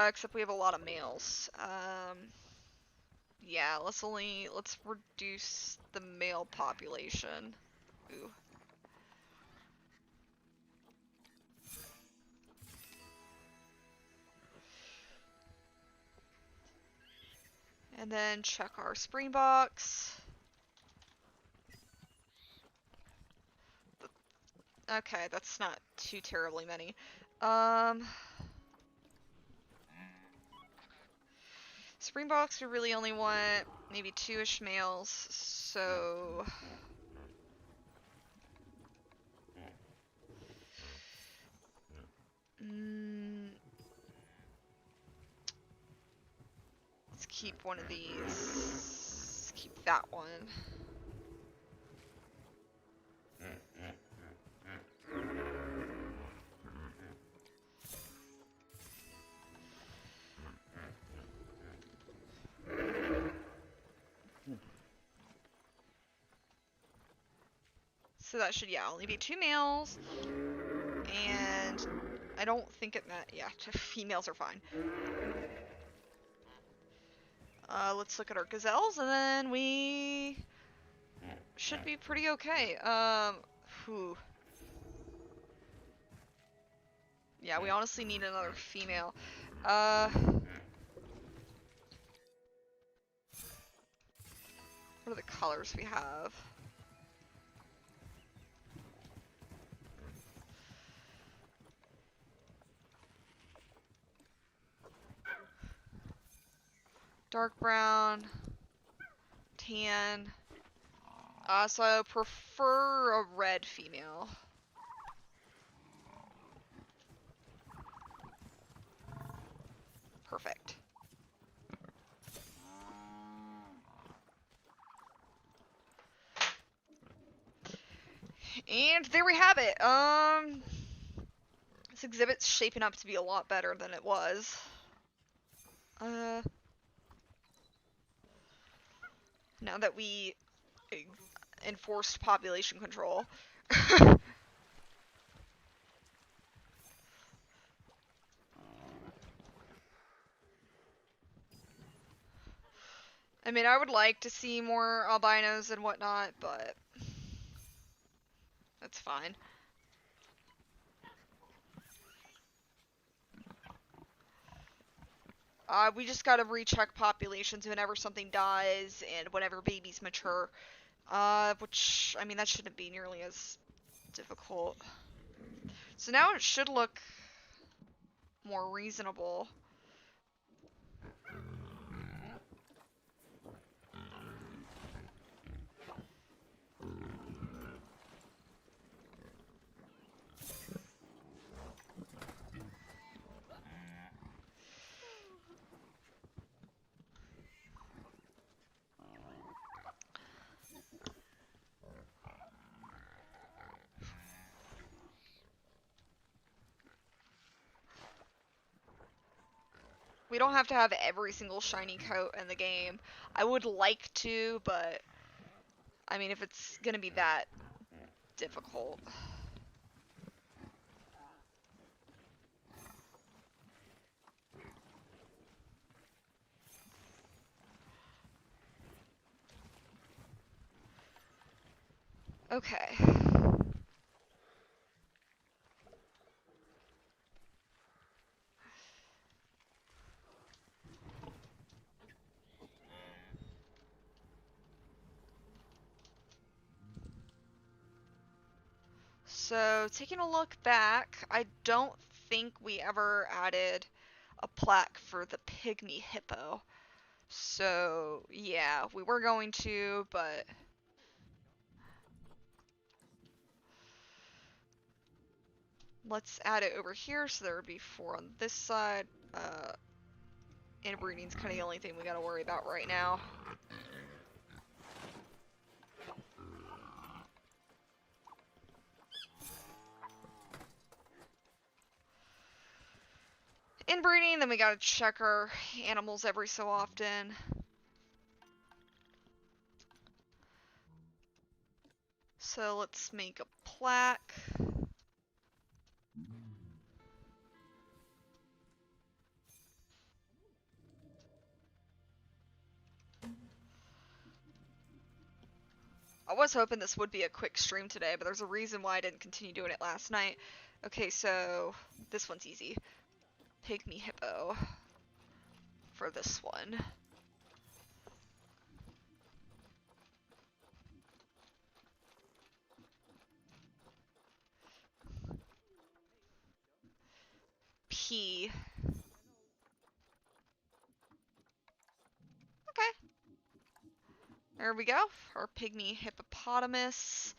Except we have a lot of males. Yeah, let's reduce the male population. Ooh. And then check our Springboks. Okay, that's not too terribly many. Springboks, we really only want maybe 2-ish males, so... Let's keep one of these. Let's keep that one. So that should, yeah, only be 2 males. And I don't think it meant, yeah, 2 females are fine. Let's look at our gazelles, and then we should be pretty okay. Whew. Yeah, we honestly need another female. What are the colors we have? Dark brown, tan. So I prefer a red female. Perfect. And there we have it. This exhibit's shaping up to be a lot better than it was. Now that we enforced population control. I mean, I would like to see more albinos and whatnot, but that's fine. We just gotta recheck populations whenever something dies and whenever babies mature. Which, I mean, that shouldn't be nearly as difficult. So now it should look more reasonable. We don't have to have every single shiny coat in the game. I would like to, but I mean, if it's gonna be that difficult. Okay. So, taking a look back, I don't think we ever added a plaque for the pygmy hippo. So, yeah, we were going to, but let's add it over here so there would be 4 on this side. Inbreeding's kind of the only thing we gotta worry about right now. Inbreeding, then we gotta check our animals every so often. So let's make a plaque. I was hoping this would be a quick stream today, but there's a reason why I didn't continue doing it last night. Okay, so this one's easy. Pygmy hippo for this one. P. Okay. There we go. Our pygmy hippopotamus.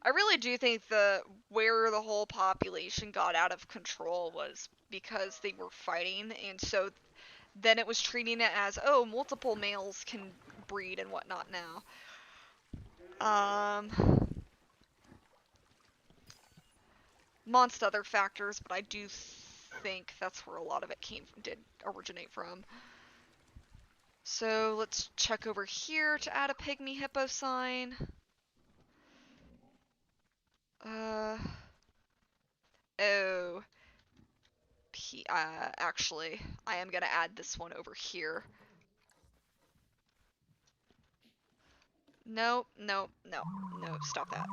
I really do think where the whole population got out of control was because they were fighting, and so then it was treating it as, oh, multiple males can breed and whatnot now. Amongst other factors, but I do think that's where a lot of it did originate from. So let's check over here to add a pygmy hippo sign. Oh. Actually, I am gonna add this one over here. Nope, nope, no, no, stop that.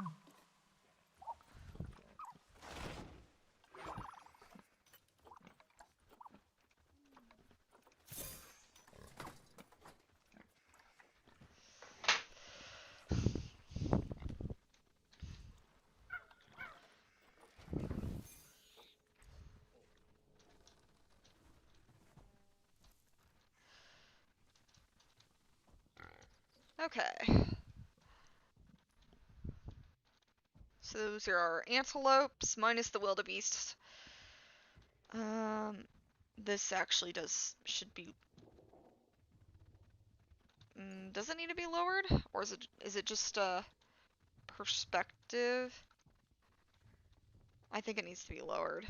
Okay. So those are our antelopes, minus the wildebeests. This actually should be... does it need to be lowered? Or is it just a perspective? I think it needs to be lowered.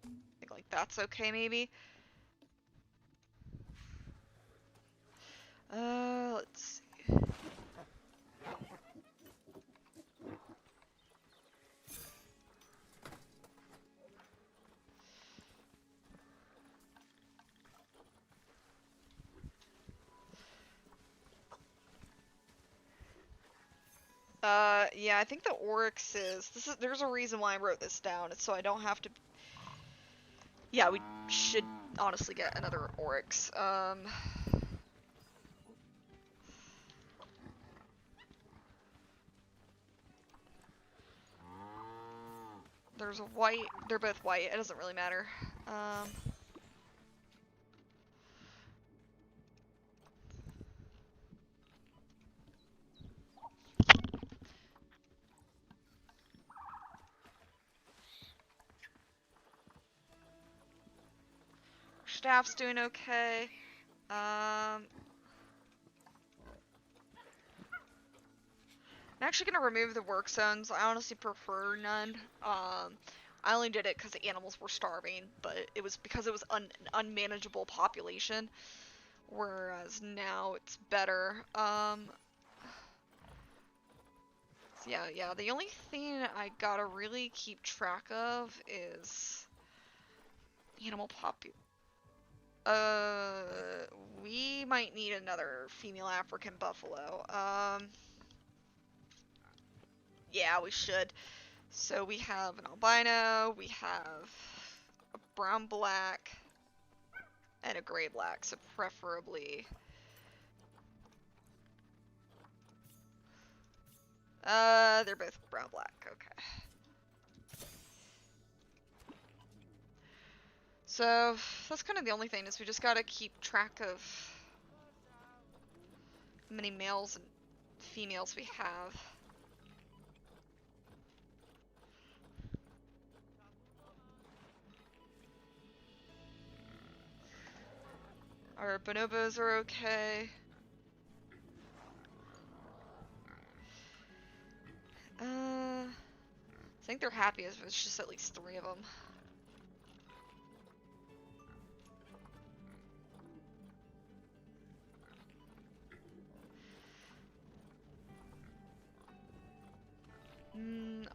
I think like that's okay maybe. Let's see. Yeah, I think the oryx there's a reason why I wrote this down. It's so I don't have to... Yeah, we should honestly get another oryx. There's a white, they're both white, it doesn't really matter. Staff's doing okay. I'm actually gonna remove the work zones. I honestly prefer none. I only did it because the animals were starving, but it was because it was an unmanageable population. Whereas now it's better. Yeah, the only thing I gotta really keep track of is animal we might need another female African buffalo. Yeah, we should. So we have an albino, we have a brown black, and a gray black, so preferably... they're both brown black, okay. So, that's kind of the only thing, is we just gotta keep track of how many males and females we have. Our bonobos are okay. I think they're happy if it's just at least 3 of them.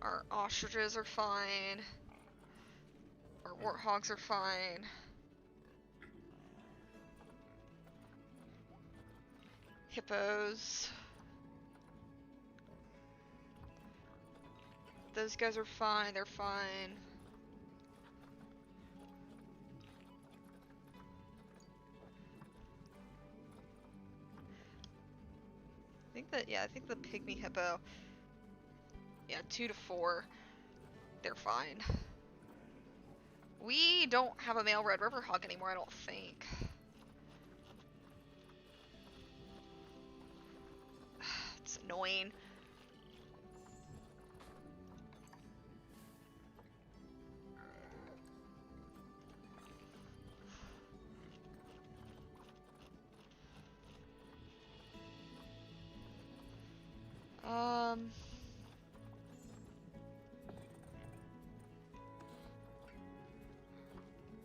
Our ostriches are fine. Our warthogs are fine. Hippos. Those guys are fine, they're fine. I think the pygmy hippo, 2 to 4, they're fine. We don't have a male Red River hog anymore, I don't think. It's annoying.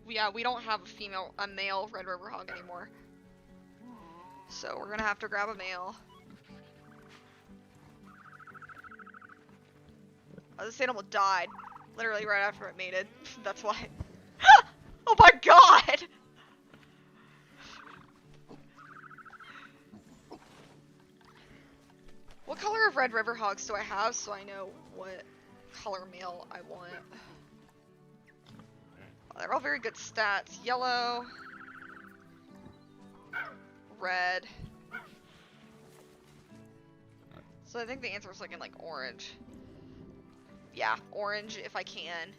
Yeah, we don't have a male Red River hog anymore. So we're gonna have to grab a male. Oh, this animal died. Literally right after it mated. That's why. Oh my god! What color of Red River hogs do I have so I know what color male I want? Oh, they're all very good stats. Yellow. Red. So I think the answer is like in like orange. Yeah, orange if I can.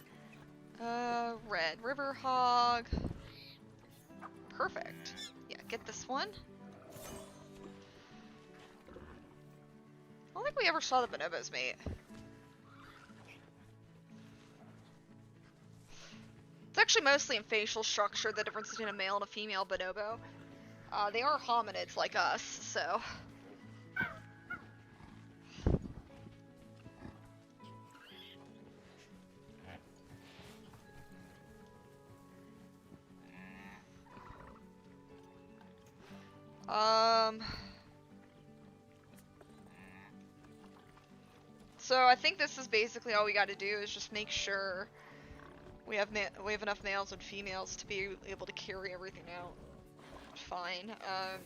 Red River hog. Perfect. Yeah, get this one. I don't think we ever saw the bonobos mate. It's actually mostly in facial structure, the difference between a male and a female bonobo. They are hominids like us, so... So I think this is basically all we got to do is just make sure we have enough males and females to be able to carry everything out. Fine. I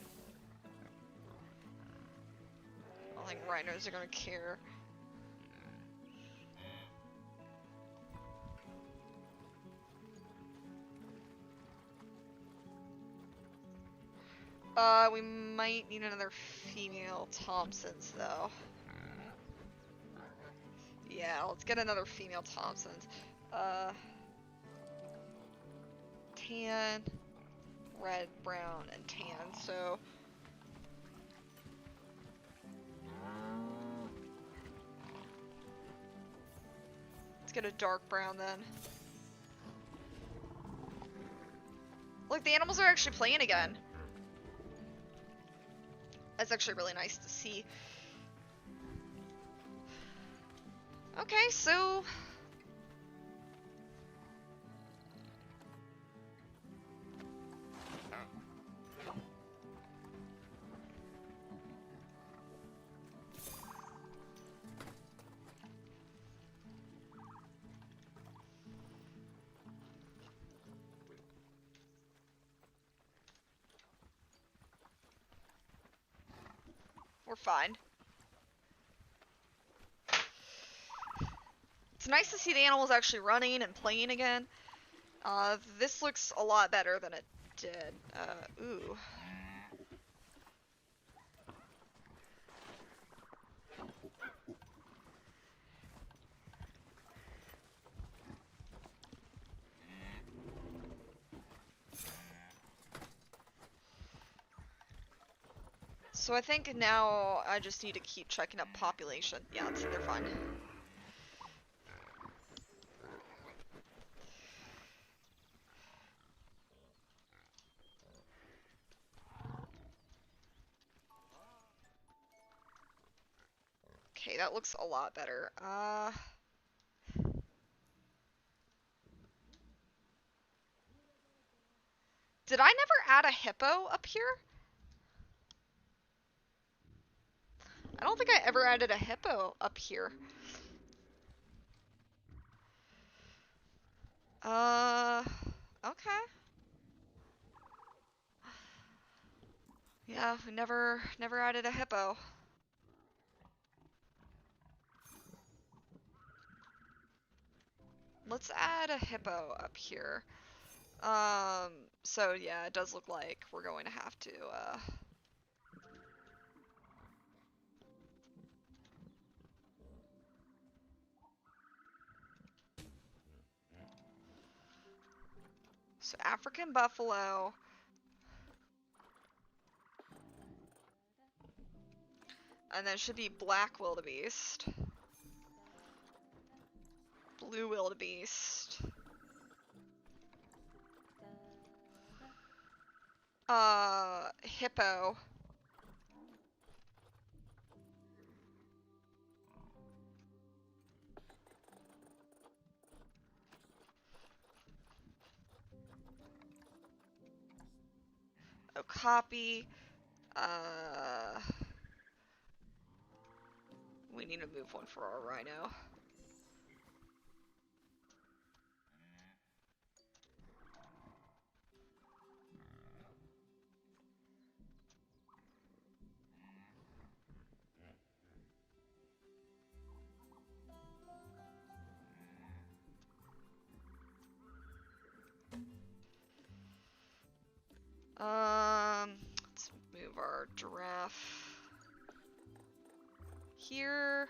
don't think rhinos are gonna care. We might need another female Thompsons though. Yeah, let's get another female Thompsons. Tan, red, brown, and tan, so... Let's get a dark brown then. Look, the animals are actually playing again. That's actually really nice to see. Okay, so... we're fine. It's nice to see the animals actually running and playing again. This looks a lot better than it did. Ooh. So I think now I just need to keep checking up population. Yeah, they're fine. Okay, that looks a lot better. Did I never add a hippo up here? I don't think I ever added a hippo up here. Okay. Yeah, we never added a hippo. Let's add a hippo up here. So yeah, it does look like we're going to have to, So African buffalo. And then it should be black wildebeest. Blue wildebeest. Hippo. Okapi. We need to move one for our rhino. Let's move our giraffe here.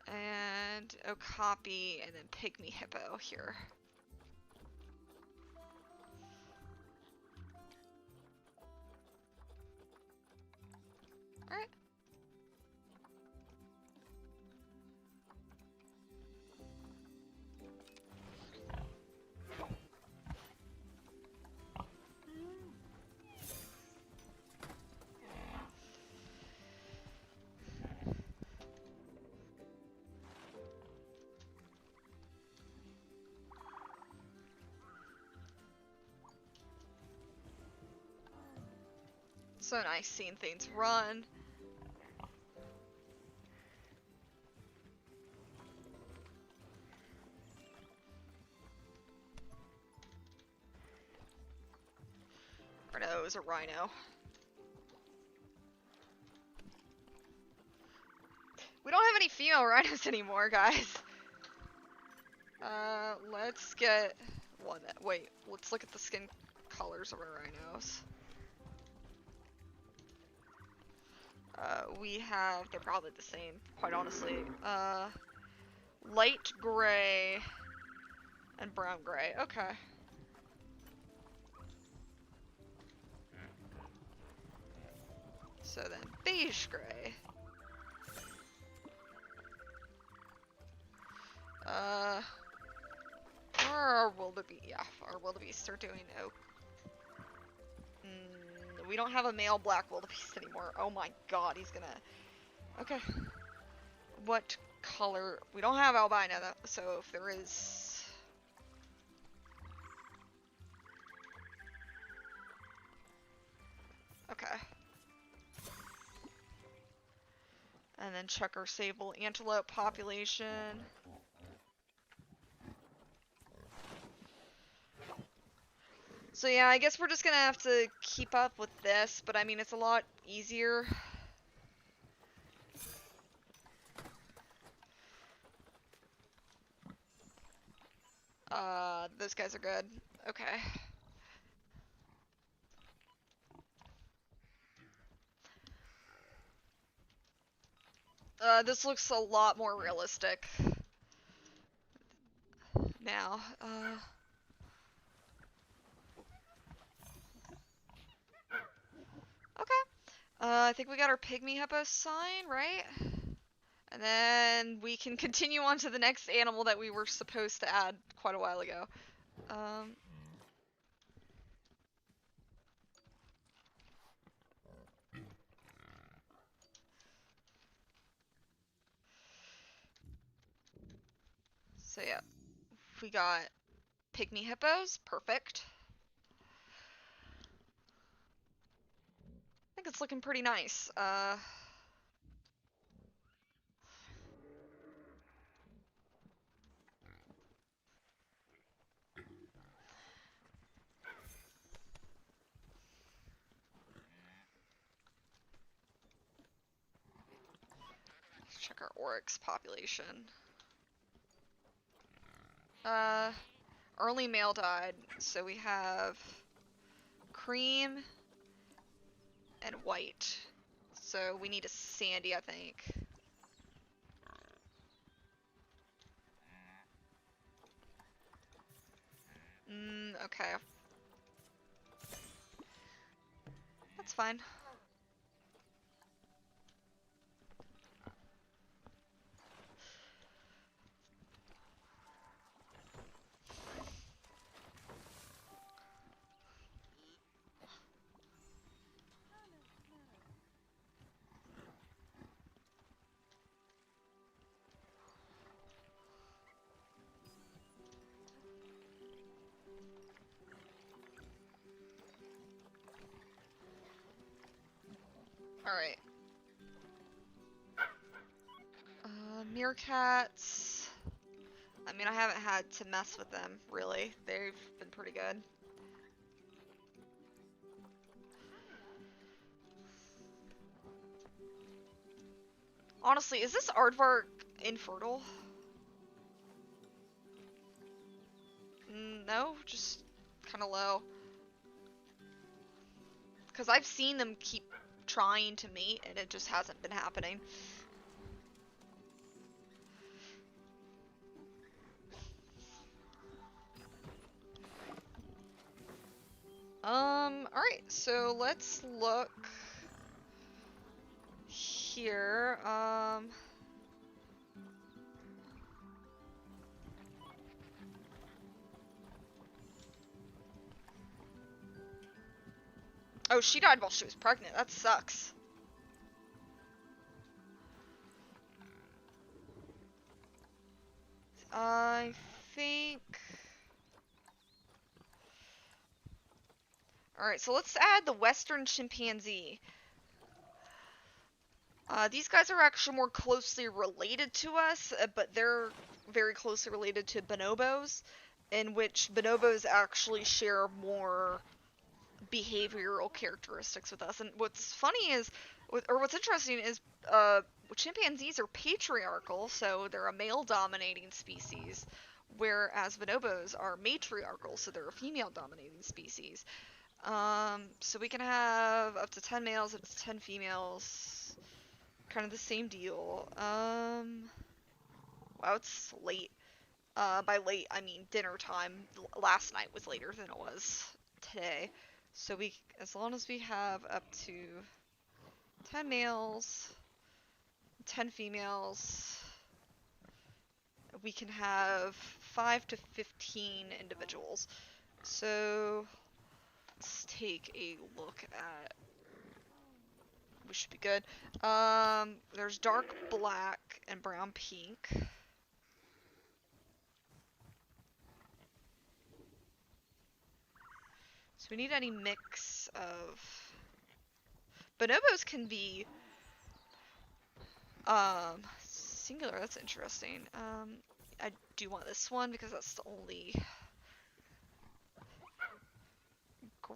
And Okapi, and then pygmy hippo here. Alright. So nice seeing things run. Or no, it was a rhino. We don't have any female rhinos anymore, guys. Let's get one that, wait, let's look at the skin colors of our rhinos. We have, they're probably the same, quite honestly. Light gray and brown gray, okay. So then beige gray. Our wildebeest, yeah, our wildebeests are doing we don't have a male black wildebeest anymore. Oh my god, he's gonna... Okay. What color? We don't have albino though, so if there is... Okay. And then check our sable antelope population. So yeah, I guess we're just gonna have to keep up with this, but I mean, it's a lot easier. Those guys are good. Okay. This looks a lot more realistic now. Okay. I think we got our pygmy hippo sign, right? And then we can continue on to the next animal that we were supposed to add quite a while ago. Um, so yeah, we got pygmy hippos, perfect. I think it's looking pretty nice. Let's check our oryx population. Our only male died, so we have cream and white. So we need a sandy, I think. Okay. That's fine. Alright. Meerkats. I mean, I haven't had to mess with them, really. They've been pretty good. Honestly, is this aardvark infertile? No, just kind of low. Because I've seen them keep trying to mate, and it just hasn't been happening. Alright, so let's look here. Oh, she died while she was pregnant. That sucks. I think... Alright, so let's add the western chimpanzee. These guys are actually more closely related to us, but they're very closely related to bonobos, in which bonobos actually share more behavioral characteristics with us. And what's funny is, or what's interesting is, chimpanzees are patriarchal, so they're a male-dominating species, whereas bonobos are matriarchal, so they're a female-dominating species. So we can have up to 10 males, up to 10 females. Kind of the same deal. Wow, it's late. By late, I mean dinner time. Last night was later than it was today. So as long as we have up to 10 males, 10 females, we can have 5 to 15 individuals. So let's take a look at... We should be good. There's dark black and brown pink. So we need any mix of... Bonobos can be singular. That's interesting. I do want this one because that's the only...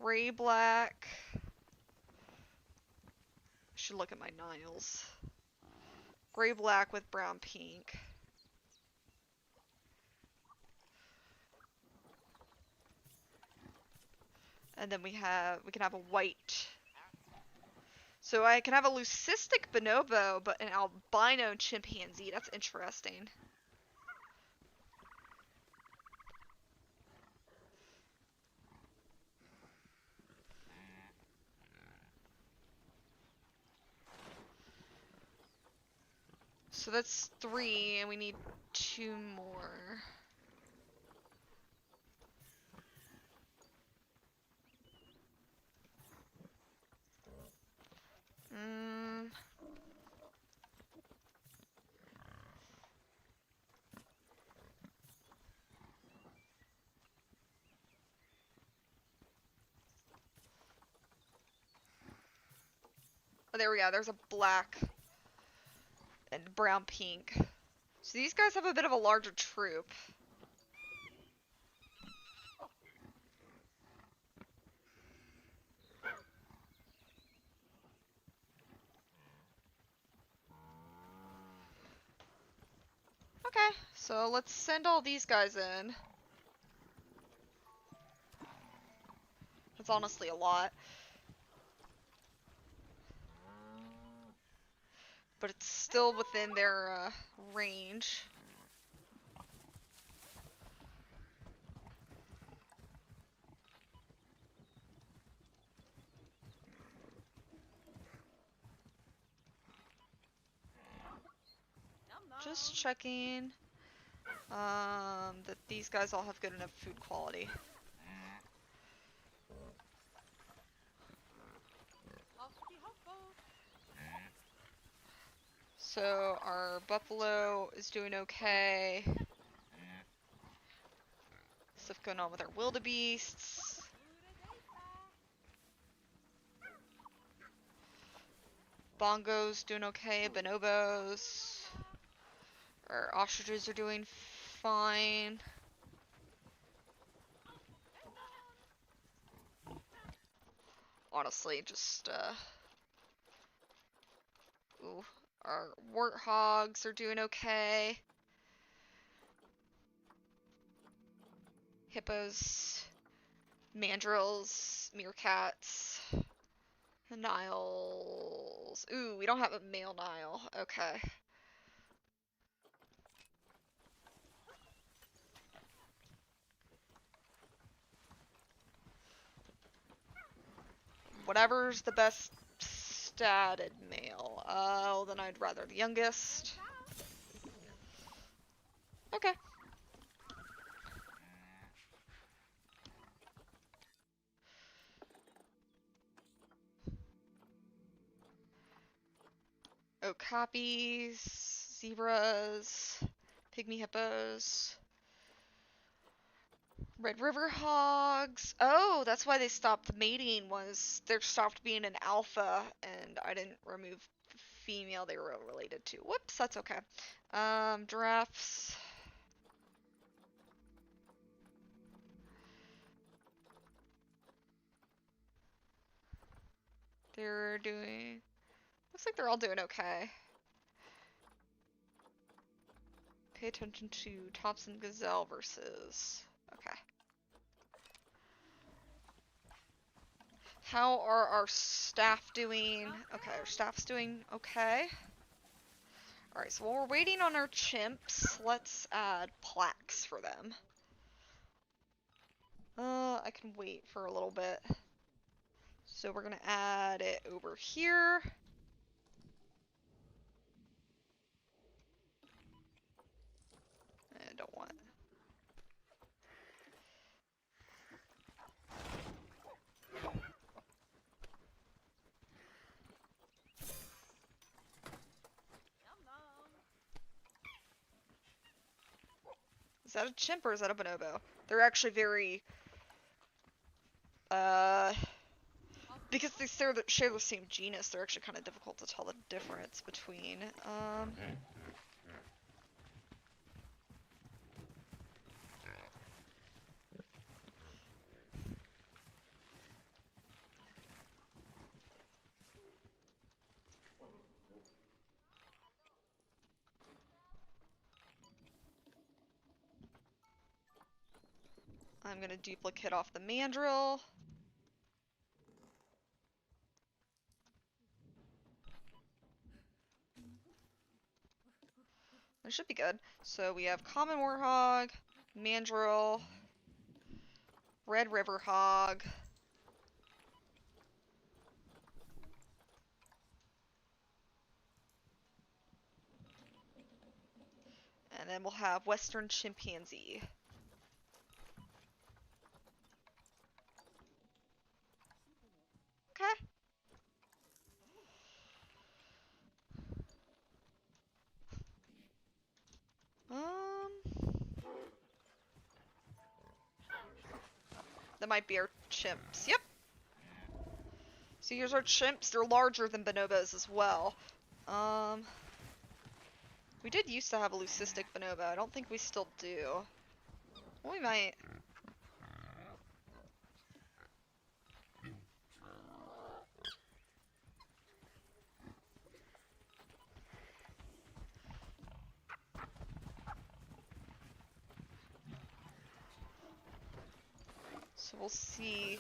gray black. Should look at my Niles. Gray black with brown pink. And then we can have a white. So I can have a leucistic bonobo, but an albino chimpanzee. That's interesting. So that's 3, and we need 2 more. Oh, there we go. There's a black and brown pink. So these guys have a bit of a larger troop. Okay, so let's send all these guys in. That's honestly a lot. But it's still within their range. Just checking that these guys all have good enough food quality. So our buffalo is doing okay. Stuff going on with our wildebeests. Bongos doing okay. Bonobos. Our ostriches are doing fine. Honestly, just ooh, our warthogs are doing okay. Hippos, mandrills, meerkats, Niles. Ooh, we don't have a male Nile. Okay. Whatever's the best statted male. Oh, then I'd rather the youngest. Okay. Okapis, zebras, pygmy hippos, Red River hogs. Oh, that's why they stopped mating, was they stopped being an alpha, and I didn't remove the female they were related to. Whoops, that's okay. Giraffes. They're doing... Looks like they're all doing okay. Pay attention to Thompson Gazelle versus... Okay. How are our staff doing? Okay, our staff's doing okay. Alright, so while we're waiting on our chimps, let's add plaques for them. I can wait for a little bit. So we're gonna add it over here. I don't want... Is that a chimp or is that a bonobo? They're actually very... because they share the same genus, they're actually kind of difficult to tell the difference between. I'm gonna duplicate off the mandrill. That should be good. So we have common warthog, mandrill, red river hog. And then we'll have western chimpanzee. Okay. That might be our chimps. Yep. So here's our chimps. They're larger than bonobos as well. We did used to have a leucistic bonobo. I don't think we still do. Well, we might. So we'll see.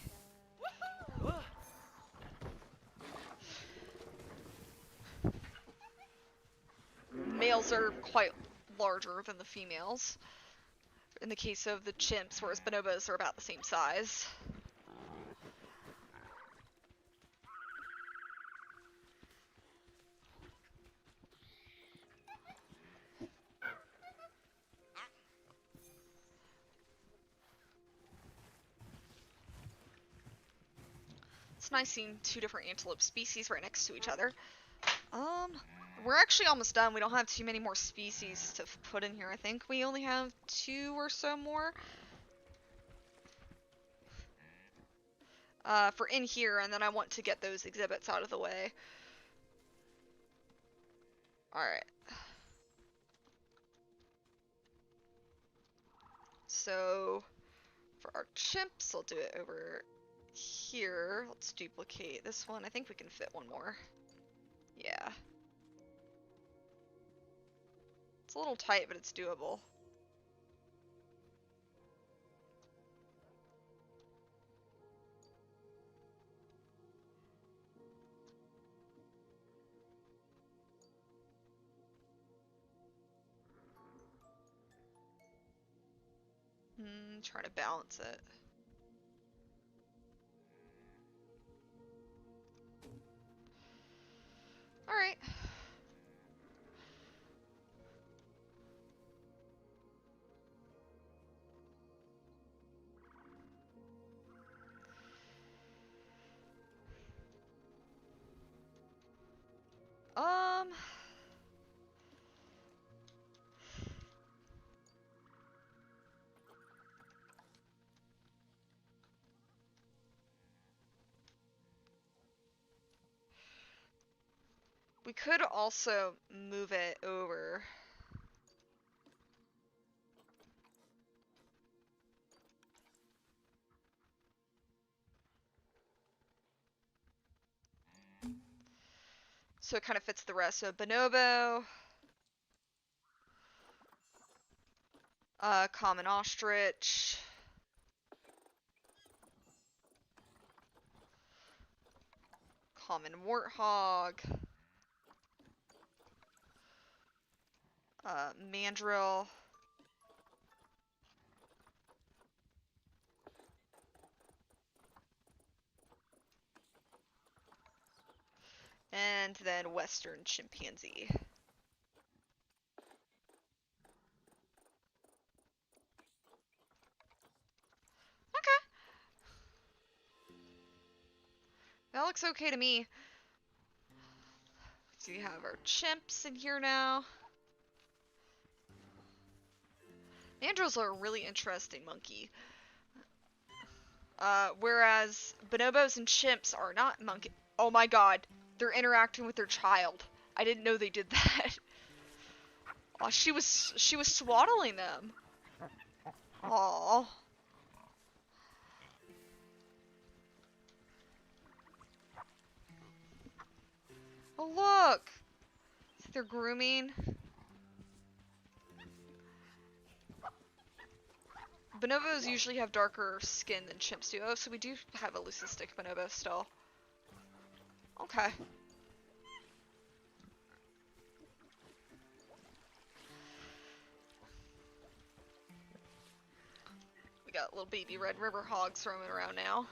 Males are quite larger than the females in the case of the chimps, whereas bonobos are about the same size. It's nice seeing two different antelope species right next to each other. We're actually almost done. We don't have too many more species to put in here. I think we only have 2 or so more. For in here, and then I want to get those exhibits out of the way. Alright. So, for our chimps, I'll do it over here. Let's duplicate this one. I think we can fit one more. Yeah. It's a little tight, but it's doable. Trying to balance it. Alright. We could also move it over. So it kind of fits the rest. So bonobo, common ostrich, common warthog, mandrill, and then western chimpanzee. Okay. That looks okay to me. So we have our chimps in here now. Mandrills are a really interesting monkey. Whereas bonobos and chimps are not monkey. Oh my god, they're interacting with their child. I didn't know they did that. Oh, she was swaddling them. Aww. Oh look, they're grooming. Bonobos usually have darker skin than chimps do. Oh, so we do have a leucistic bonobo still. Okay. We got little baby Red River hogs roaming around now.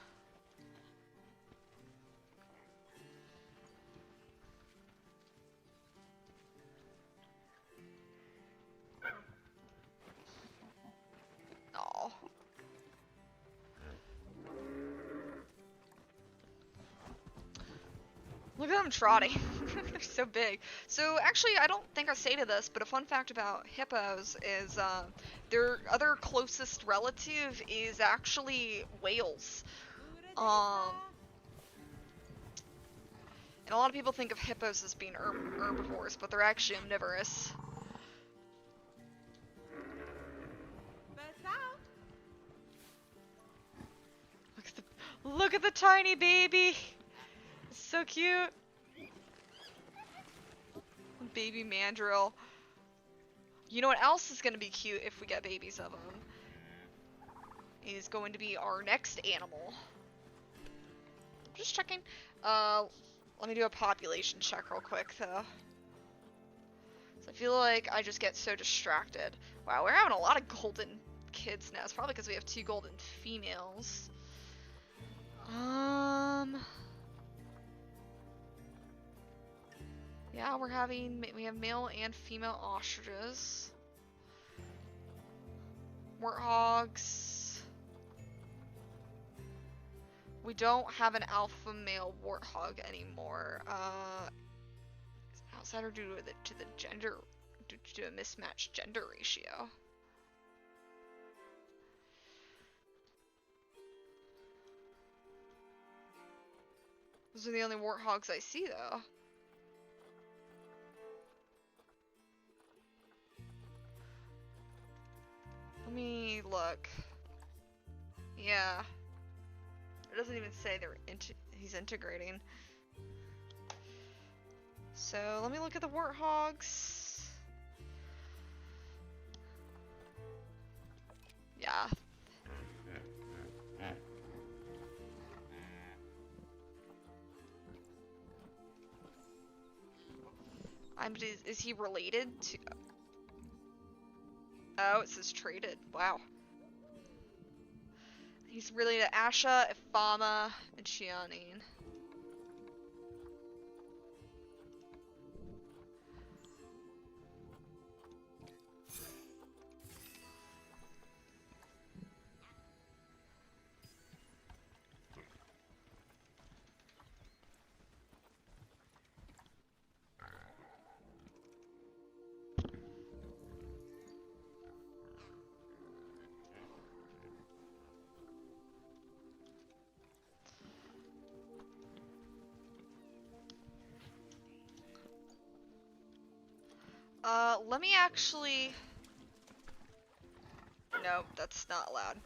Aw. Look at them trotting. They're so big. So actually, I don't think I stated this, but a fun fact about hippos is their other closest relative is actually whales. And a lot of people think of hippos as being herbivores, but they're actually omnivorous. Look at the tiny baby. It's so cute. Baby mandrill. You know what else is going to be cute if we get babies of them? Is going to be our next animal. Just checking. Let me do a population check real quick, though. So I feel like I just get so distracted. Wow, we're having a lot of golden kids now. It's probably because we have 2 golden females. Yeah, we have male and female ostriches. Warthogs. We don't have an alpha male warthog anymore. Outsider due to the gender, due to a mismatched gender ratio. Those are the only warthogs I see, though. Let me look. Yeah. It doesn't even say he's integrating. So let me look at the warthogs. Yeah. Is he related to... Oh, it says traded. Wow. He's related to Asha, Ifama, and Chianine. Let me actually... Nope, that's not allowed.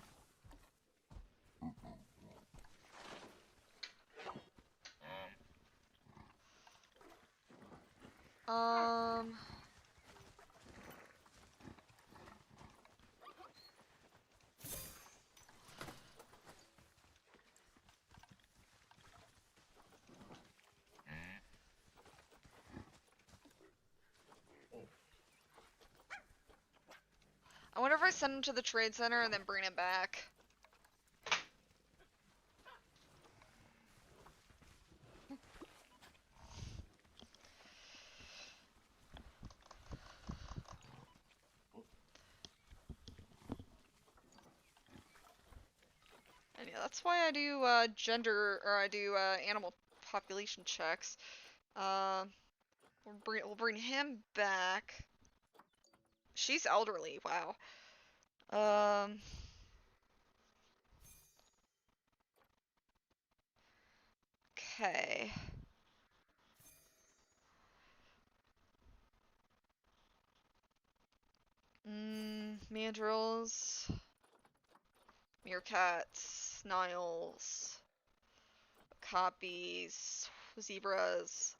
I wonder if I send him to the trade center and then bring him back. And yeah, that's why I do animal population checks. We'll bring him back. She's elderly. Wow. Okay. Mandrills, meerkats, Niles, copies, zebras.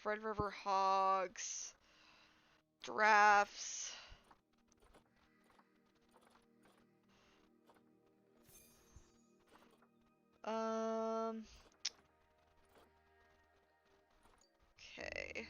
Red River hogs. Giraffes. Okay.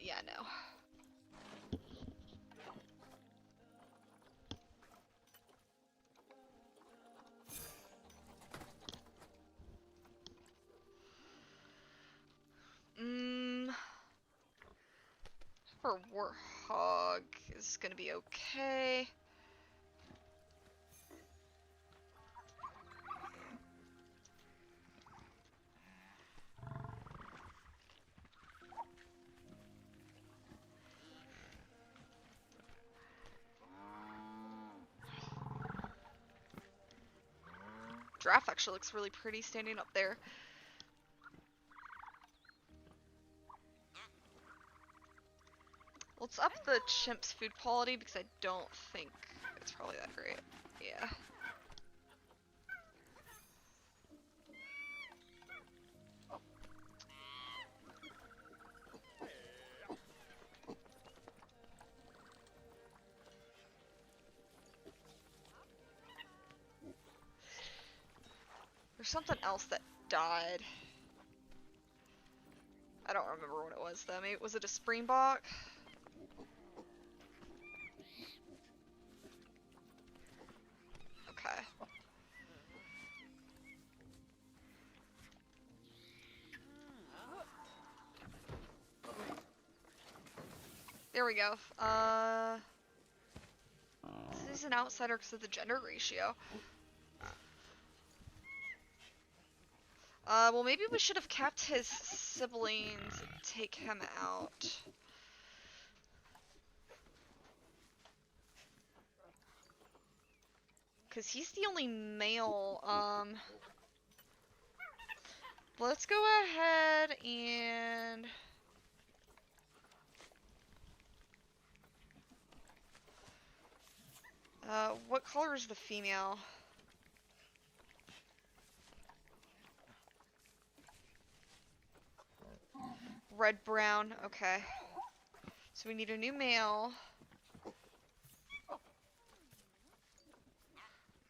Yeah, no. For Warthog is gonna be okay. Giraffe actually looks really pretty standing up there. Let's up the chimp's food quality because I don't think it's probably that great. Yeah. There's something else that died. I don't remember what it was though. Maybe was it a springbok? Okay. There we go. This is an outsider because of the gender ratio. Well maybe we should have kept his siblings and take him out. Because he's the only male, let's go ahead and... what color is the female? Red brown, okay. So we need a new male.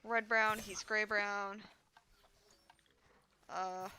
Red brown, he's gray brown. Alright.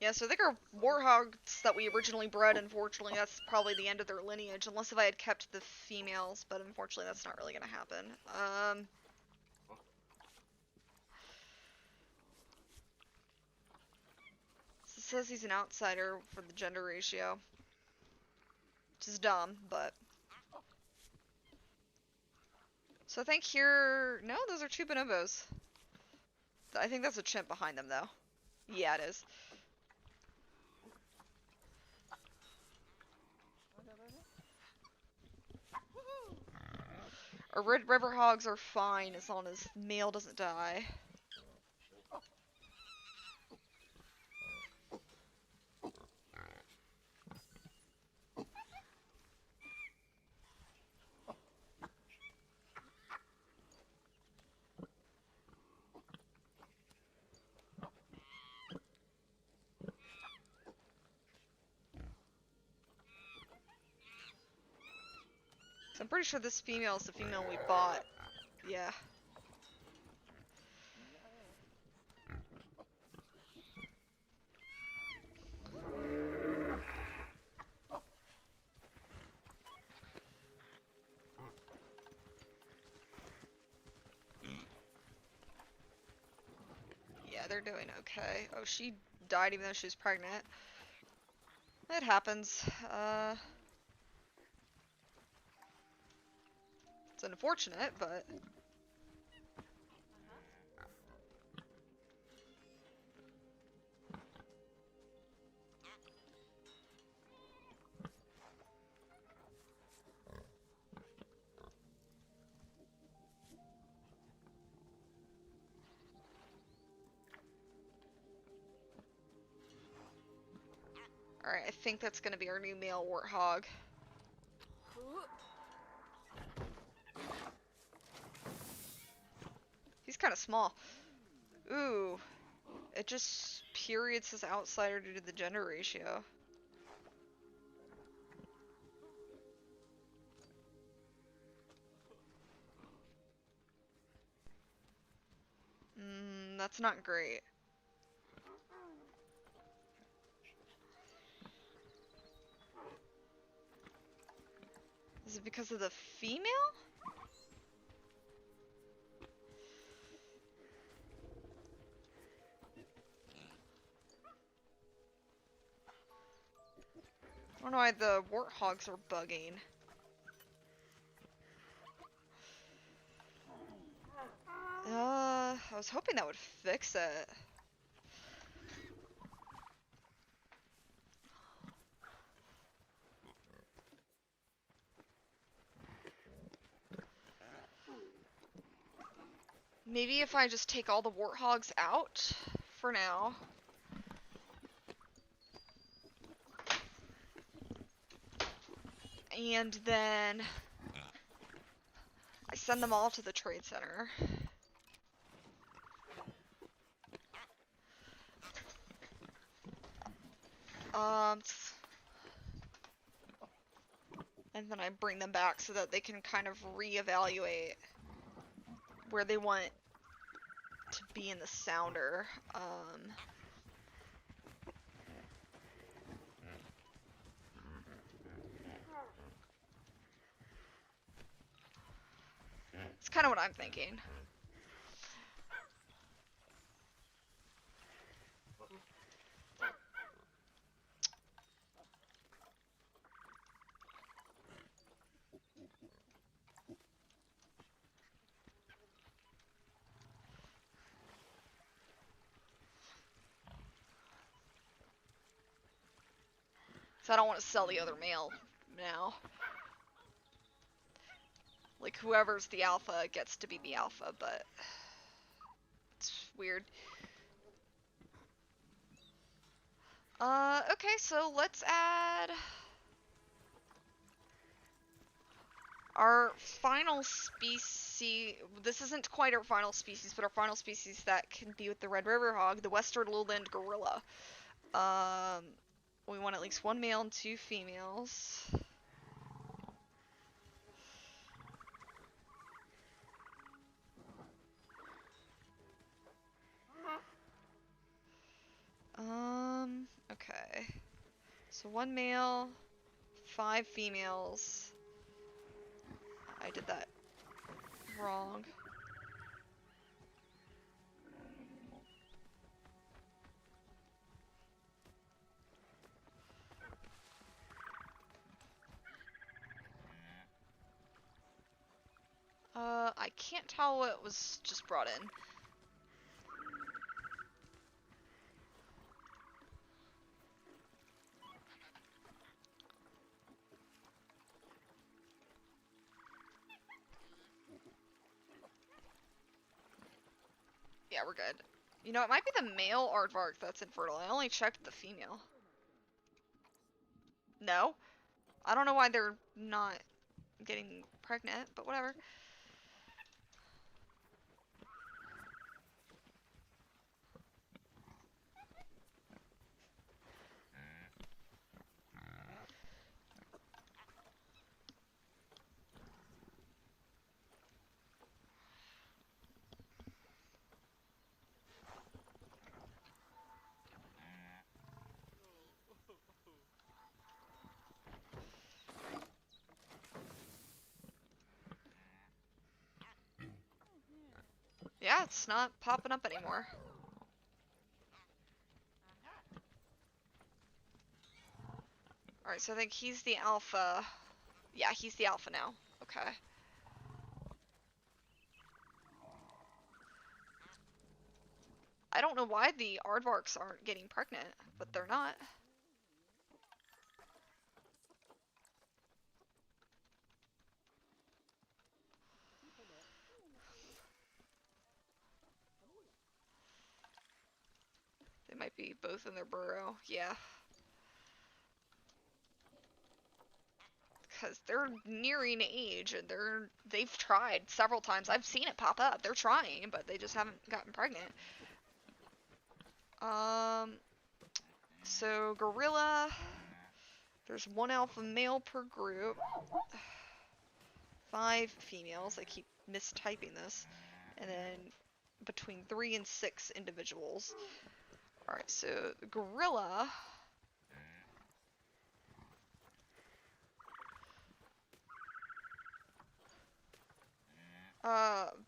Yeah, so I think our warhogs that we originally bred, unfortunately, that's probably the end of their lineage, unless if I had kept the females, but unfortunately that's not really gonna happen. So it says he's an outsider for the gender ratio. Which is dumb, but... So I think here... No, those are two bonobos. I think that's a chimp behind them, though. Yeah, it is. Our red river hogs are fine as long as male doesn't die. So I'm pretty sure this female is the female we bought. Yeah. Yeah, they're doing okay. Oh, she died even though she was pregnant. It happens. It's unfortunate, but... Alright, I think that's gonna be our new male warthog. He's kind of small. Ooh. It just periods as outsider due to the gender ratio. That's not great. Is it because of the female? I don't know why the warthogs are bugging. I was hoping that would fix it. Maybe if I just take all the warthogs out for now. And then I send them all to the trade center. And then I bring them back so that they can kind of reevaluate where they want to be in the sounder. It's kind of what I'm thinking. So I don't want to sell the other male now. Like, whoever's the alpha gets to be the alpha, but it's weird. Okay, so let's add our final species. This isn't quite our final species, but our final species that can be with the Red River Hog, the Western Lowland Gorilla. We want at least one male and 2 females. Okay. So 1 male, 5 females. I did that wrong. I can't tell what was just brought in. Yeah, we're good. You know, it might be the male aardvark that's infertile. I only checked the female. No? I don't know why they're not getting pregnant, but whatever. Yeah, it's not popping up anymore. Alright, so I think he's the alpha. Yeah, he's the alpha now. Okay. I don't know why the aardvarks aren't getting pregnant, but they're not. They might be both in their burrow. Yeah. Because they're nearing age and they've tried several times. I've seen it pop up. They're trying, but they just haven't gotten pregnant. So gorilla, there's one alpha male per group, 5 females. I keep mistyping this, and then between 3 and 6 individuals. All right, so the gorilla.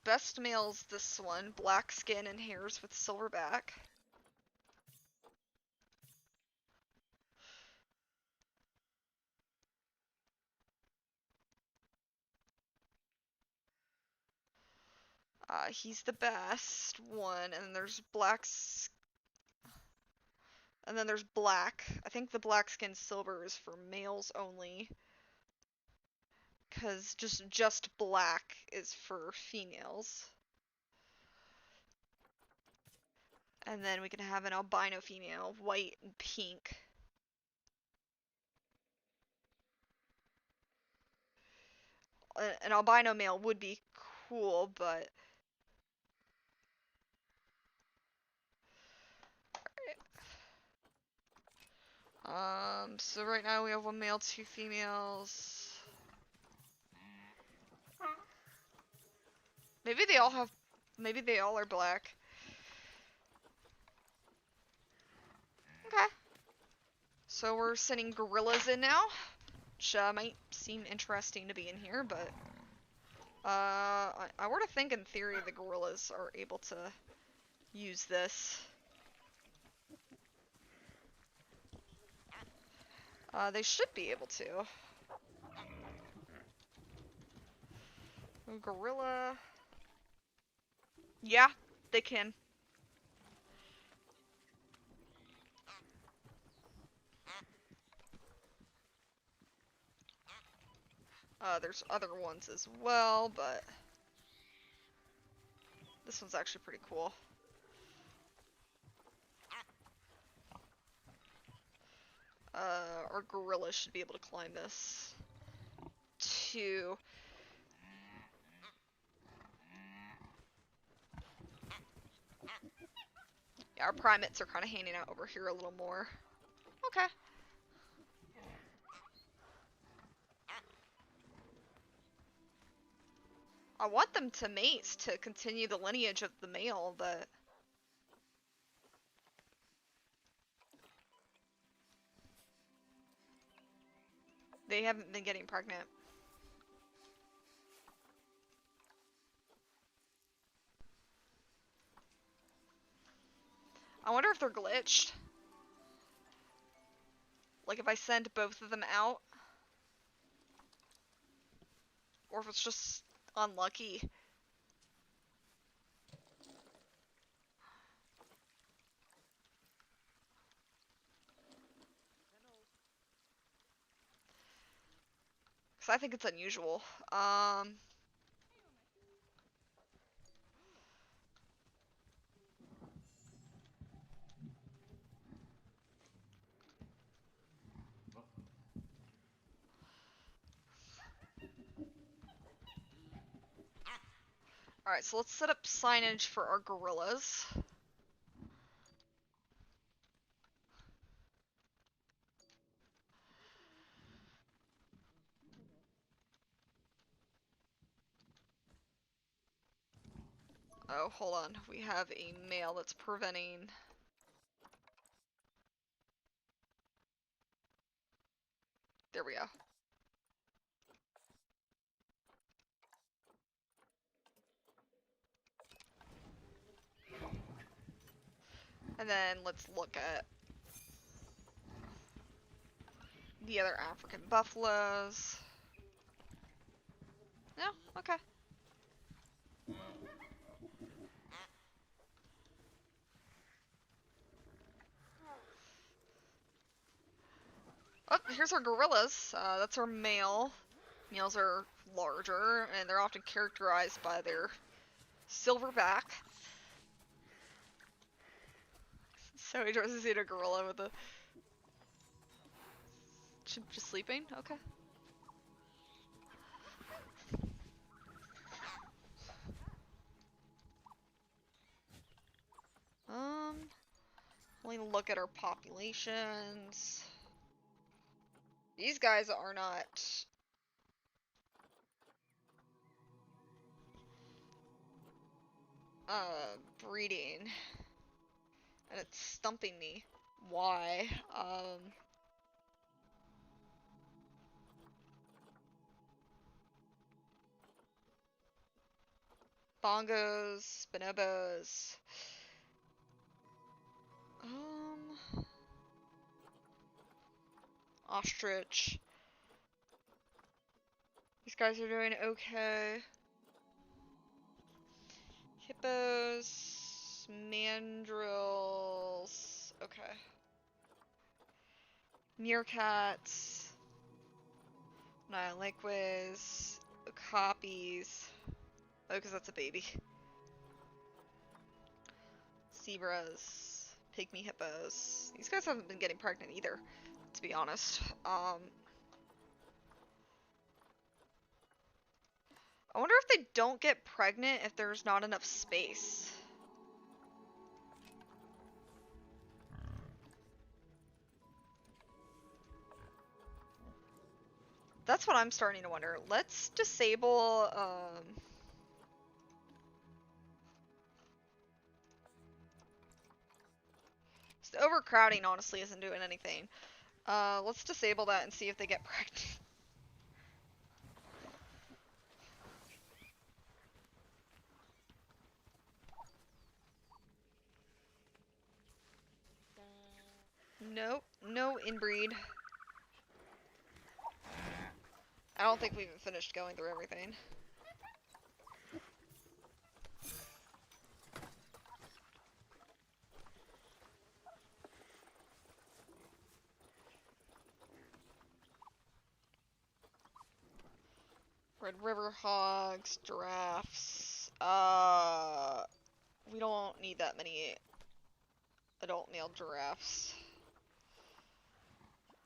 Best male's this one, black skin and hairs with silver back. He's the best one, and then there's and then there's black. I think the black skin silver is for males only, cause just black is for females. And then we can have an albino female, white and pink. An albino male would be cool, but so right now we have 1 male, 2 females. Maybe they all are black. Okay. So we're sending gorillas in now, which might seem interesting to be in here, but I were to think in theory the gorillas are able to use this. They should be able to. Gorilla. Yeah, they can. There's other ones as well, but this one's actually pretty cool. Our gorilla should be able to climb this too. Yeah, our primates are kind of hanging out over here a little more. Okay. I want them to mate to continue the lineage of the male, but they haven't been getting pregnant. I wonder if they're glitched. Like if I send both of them out. Or if it's just unlucky. Because I think it's unusual. Alright, so let's set up signage for our gorillas. Oh, hold on. We have a male that's preventing. There we go. And then let's look at the other African buffaloes. No? Okay. Oh, here's our gorillas. That's our male. Males are larger, and they're often characterized by their silver back. So he tries to see a gorilla with a... Just sleeping? Okay. Let me look at our populations. These guys are not... breeding. And it's stumping me. Why? Bongos, bonobos. Ostrich. These guys are doing okay. Hippos, mandrills. Okay. Meerkats. Nile liquids. Copies. Oh, because that's a baby. Zebras. Pygmy hippos. These guys haven't been getting pregnant either, to be honest. I wonder if they don't get pregnant if there's not enough space. That's what I'm starting to wonder. Let's disable, the overcrowding honestly isn't doing anything. Let's disable that and see if they get pregnant. Nope, no inbreed. I don't think we've even finished going through everything. Red River hogs, giraffes. We don't need that many adult male giraffes.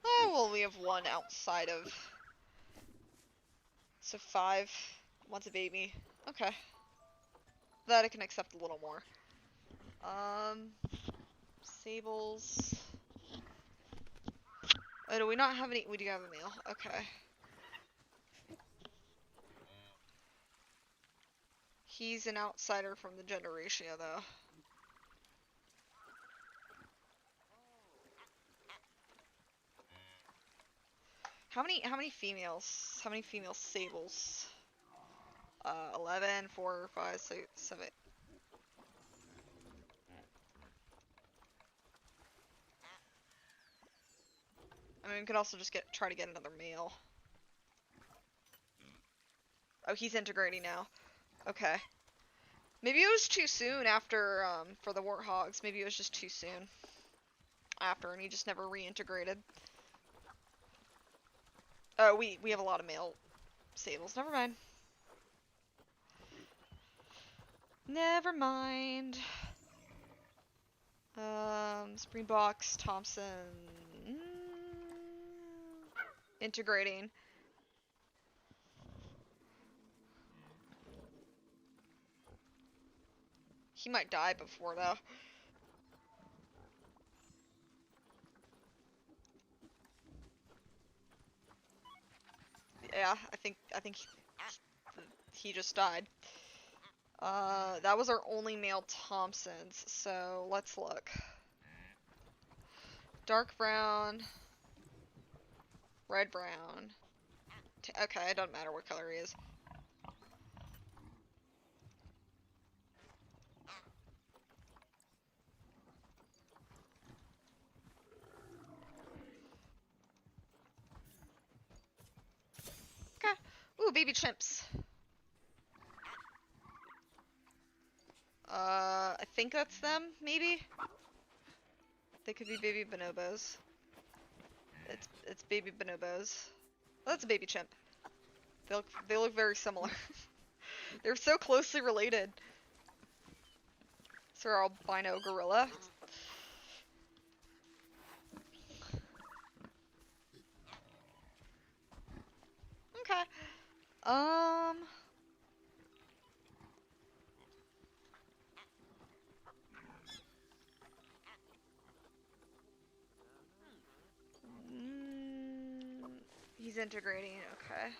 Oh, well, we have one outside of... So 5. One's a baby. Okay. That I can accept a little more. Sables. Oh, do we not have any? We do have a male. Okay. He's an outsider from the gender ratio, though. How many females? How many female sables? 11, 4, 5, 6, 7. I mean, we could also just try to get another male. Oh, he's integrating now. Okay. Maybe it was too soon after, for the warthogs. Maybe it was just too soon. After, and he just never reintegrated. Oh, we have a lot of male sables. Never mind. Never mind. Springboks, Thompson. Integrating. He might die before, though. Yeah, I think he just died. That was our only male Thompsons, so let's look. Dark brown, red brown. Okay, it doesn't matter what color he is. baby chimps. I think that's them, maybe? They could be baby bonobos. It's baby bonobos. Oh, that's a baby chimp. They look very similar. They're so closely related. It's our albino gorilla. Okay. He's integrating, okay.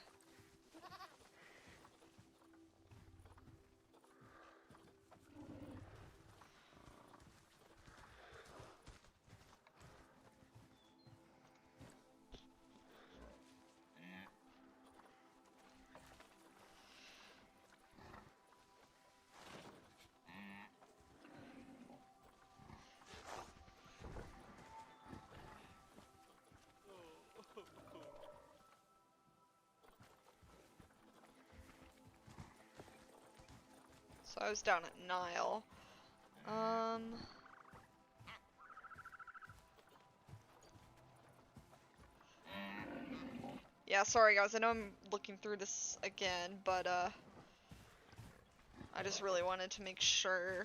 So I was down at Nile. Yeah, sorry guys, I know I'm looking through this again, but I just really wanted to make sure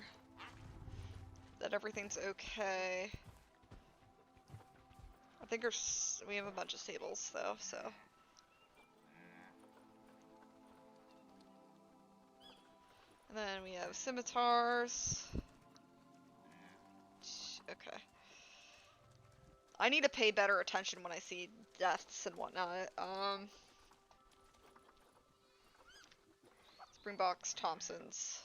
that everything's okay. I think we have a bunch of stables though, so. And then we have scimitars. Okay. I need to pay better attention when I see deaths and whatnot. Springboks, Thompsons.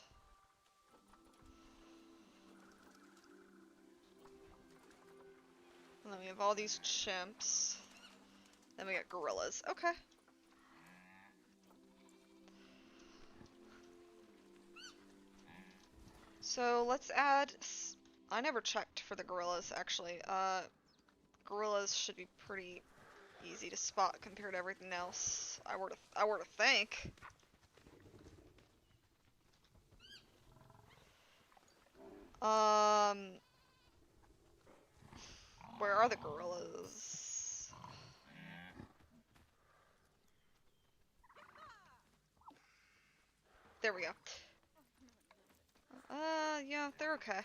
And then we have all these chimps. Then we got gorillas. Okay. So let's add. I never checked for the gorillas actually. Gorillas should be pretty easy to spot compared to everything else. I were to think. Where are the gorillas? There we go. Yeah, they're okay.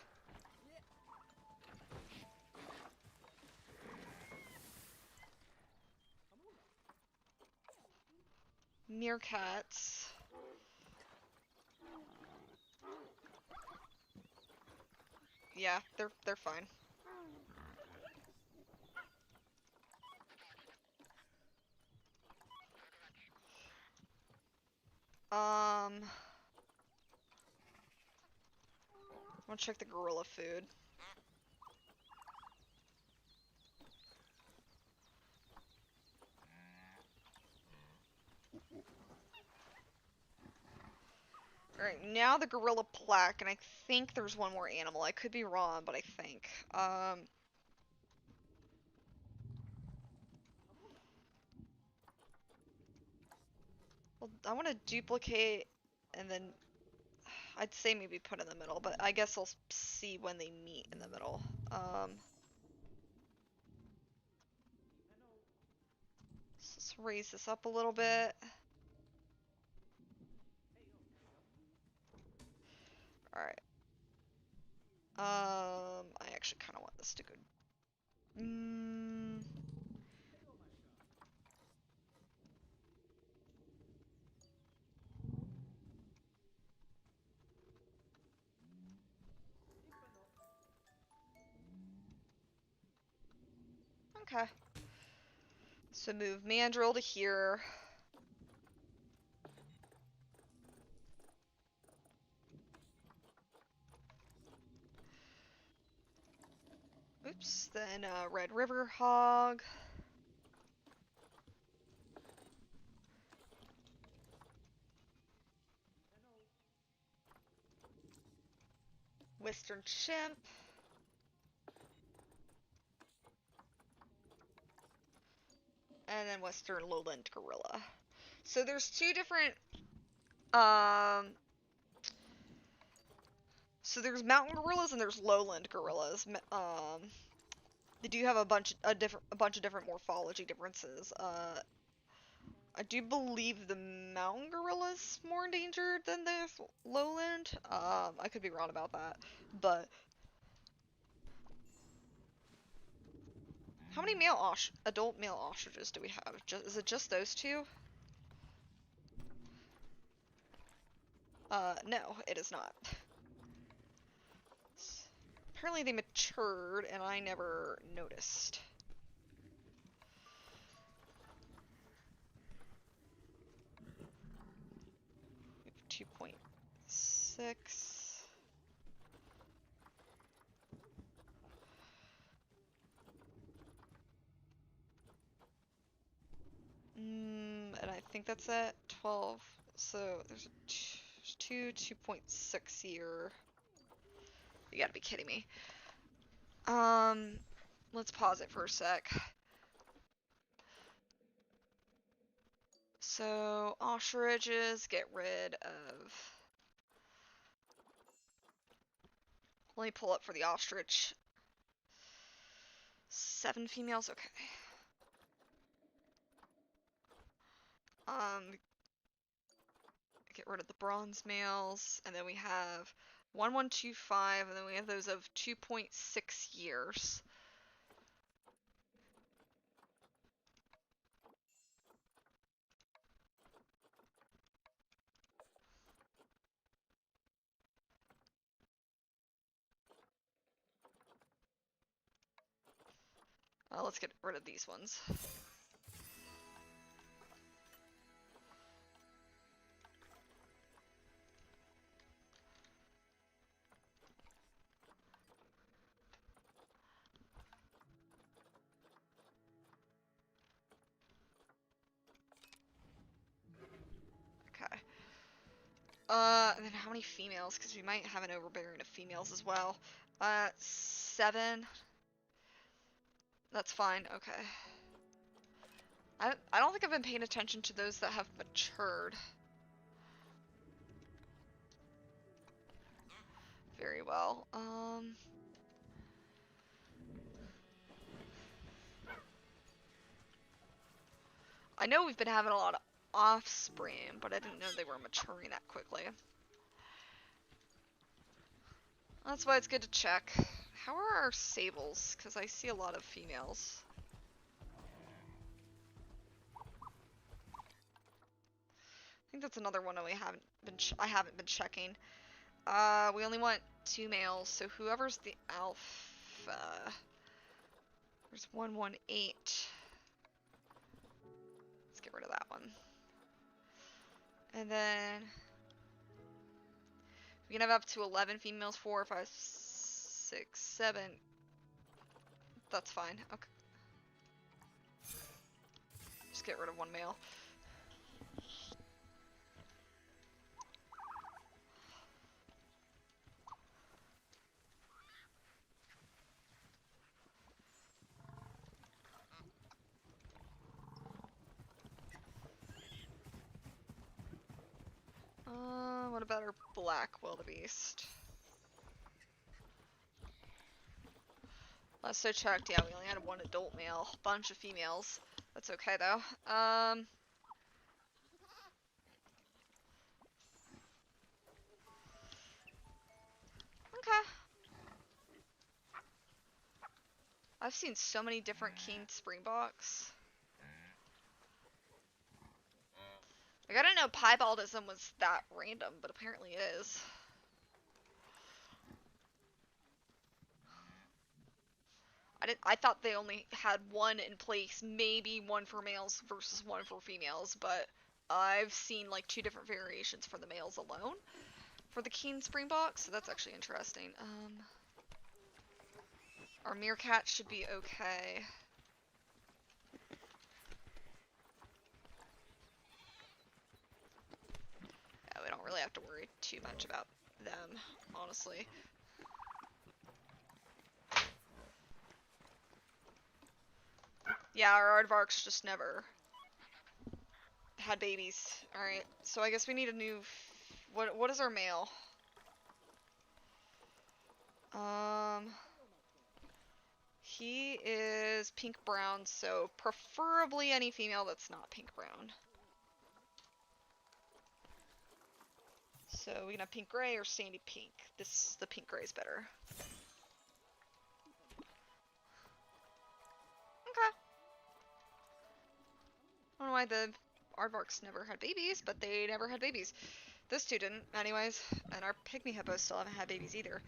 Meerkats. Yeah, they're fine. I want to check the gorilla food. Alright, now the gorilla plaque, and I think there's one more animal. I could be wrong, but I think. Well, I want to duplicate, and then I'd say maybe put in the middle, but I guess I'll see when they meet in the middle. So let's raise this up a little bit. Alright. I actually kind of want this to go. Okay. So move Mandrill to here. Oops, then Red River Hog. Western Chimp. And then Western Lowland Gorilla. So there's two different, um, so there's mountain gorillas and there's lowland gorillas. They do have a bunch of different morphology differences. I do believe the mountain gorilla's more endangered than the lowland. I could be wrong about that, but how many adult male ostriches do we have? Is it just those two? No, it is not. Apparently they matured and I never noticed. We have 2.6. And I think that's at 12. So there's a 2.6 year. You gotta be kidding me. Let's pause it for a sec. So, ostriches, get rid of... Let me pull up for the ostrich. 7 females, okay. Get rid of the bronze males, and then we have 1125, and then we have those of 2.6 years. Let's get rid of these ones. Okay. And then how many females? Because we might have an overbearing of females as well. 7. That's fine, okay. I don't think I've been paying attention to those that have matured. Very well. I know we've been having a lot of offspring, but I didn't know they were maturing that quickly. That's why it's good to check. How are our sables? Because I see a lot of females. I think that's another one I haven't been checking. We only want 2 males, so whoever's the alpha. There's 118. Let's get rid of that one. And then we can have up to 11 females, 4, 5, 6, 7. That's fine. Okay. Just get rid of 1 male. What about our black wildebeest? Last I checked, yeah, we only had 1 adult male, bunch of females. That's okay though. Okay. I've seen so many different king springboks. Like, I didn't know piebaldism was that random, but apparently it is. I thought they only had 1 in place, maybe 1 for males versus 1 for females, but I've seen like 2 different variations for the males alone for the king springbok, so that's actually interesting. Our meerkat should be okay. Yeah, we don't really have to worry too much about them, honestly. Yeah, our aardvarks just never had babies. Alright, so I guess we need a new... What is our male? He is pink brown, so preferably any female that's not pink brown. So we can have pink gray or sandy pink. The pink gray is better. Okay. I don't know why the aardvarks never had babies, but they never had babies. Those two didn't, anyways. And our pygmy hippos still haven't had babies either.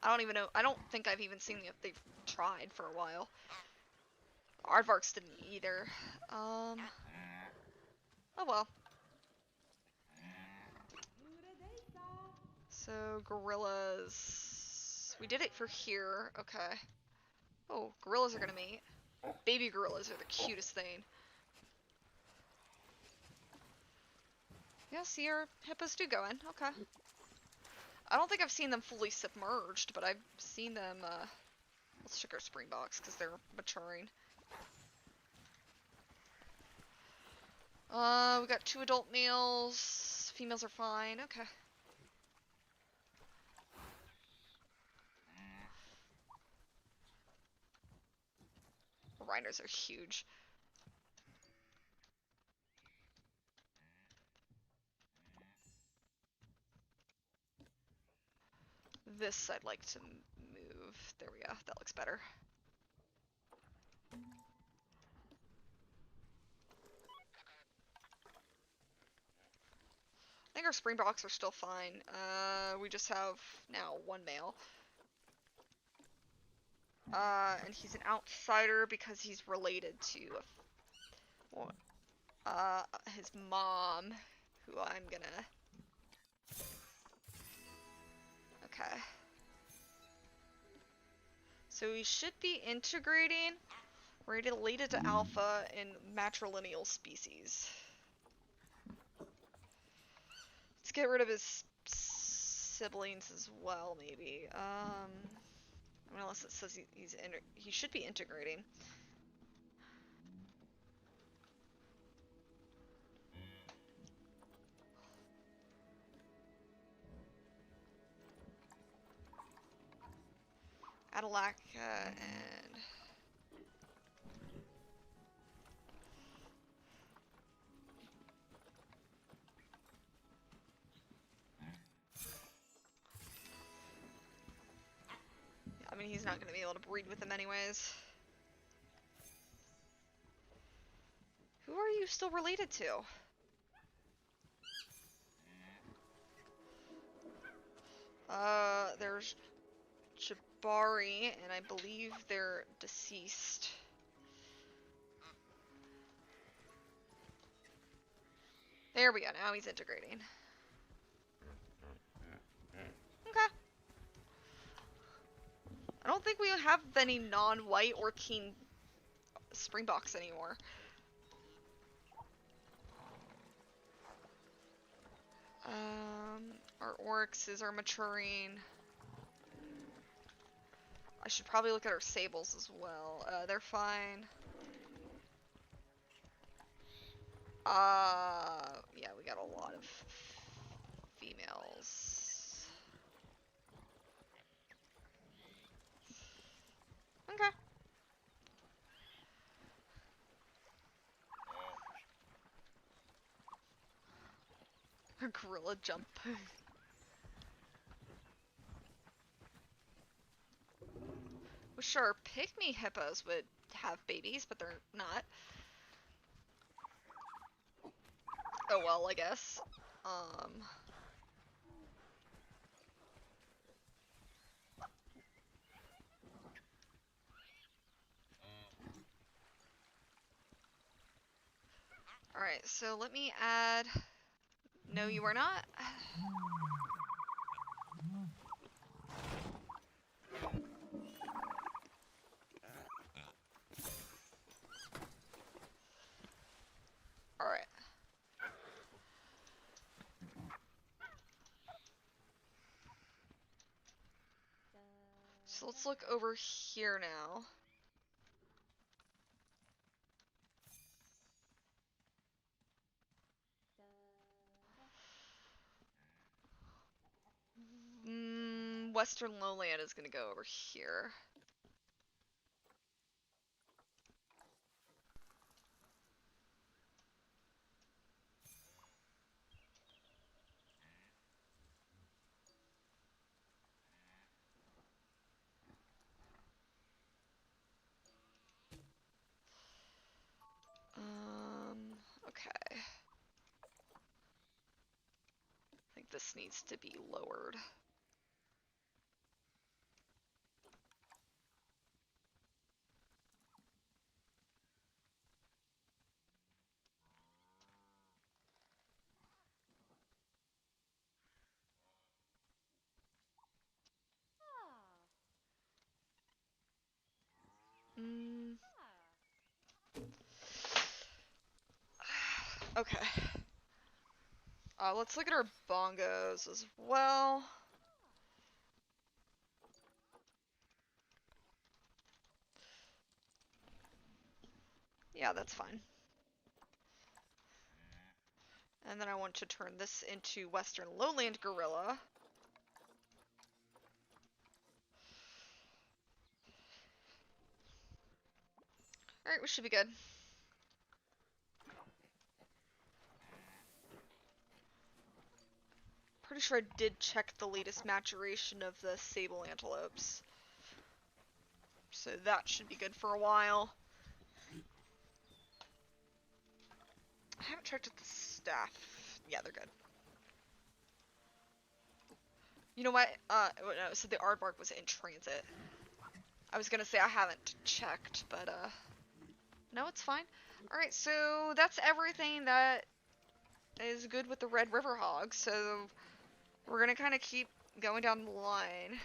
I don't even know. I don't think I've even seen if they've tried for a while. Aardvarks didn't either. Oh well. So, gorillas. We did it for here. Okay. Oh, gorillas are gonna mate. Baby gorillas are the cutest thing. Yeah, see our hippos do go in. Okay. I don't think I've seen them fully submerged, but I've seen them, let's check our springboks, because they're maturing. We got 2 adult males. Females are fine. Okay. Rhinos are huge. This I'd like to move. There we go. That looks better. I think our springboks are still fine. We just have now 1 male. And he's an outsider because he's related to his mom, who I'm gonna... Okay. So we should be integrating, related to alpha in matrilineal species. Let's get rid of his siblings as well, maybe. I mean, unless it says he should be integrating. Adalaka and... I mean, he's not going to be able to breed with them anyways. Who are you still related to? There's Jabari, and I believe they're deceased. There we go, now he's integrating. Okay. I don't think we have any non-white or teen springboks anymore. Our oryxes are maturing. I should probably look at our sables as well. They're fine. Yeah, we got a lot of females. Okay. A gorilla jump. Well, sure, pygmy hippos would have babies, but they're not. Oh well, I guess. Alright, so let me add... No, you are not. Alright. So So let's look over here now. Western Lowland is gonna go over here. Okay. I think this needs to be lowered. Okay. Let's look at our bongos as well. Yeah, that's fine. And then I want to turn this into Western Lowland Gorilla. Alright, we should be good. Pretty sure I did check the latest maturation of the sable antelopes. So that should be good for a while. I haven't checked with the staff. Yeah, they're good. You know what? No, so the aardvark was in transit. I was gonna say I haven't checked, but no, it's fine. Alright, so that's everything that is good with the Red River Hog, so we're gonna kind of keep going down the line.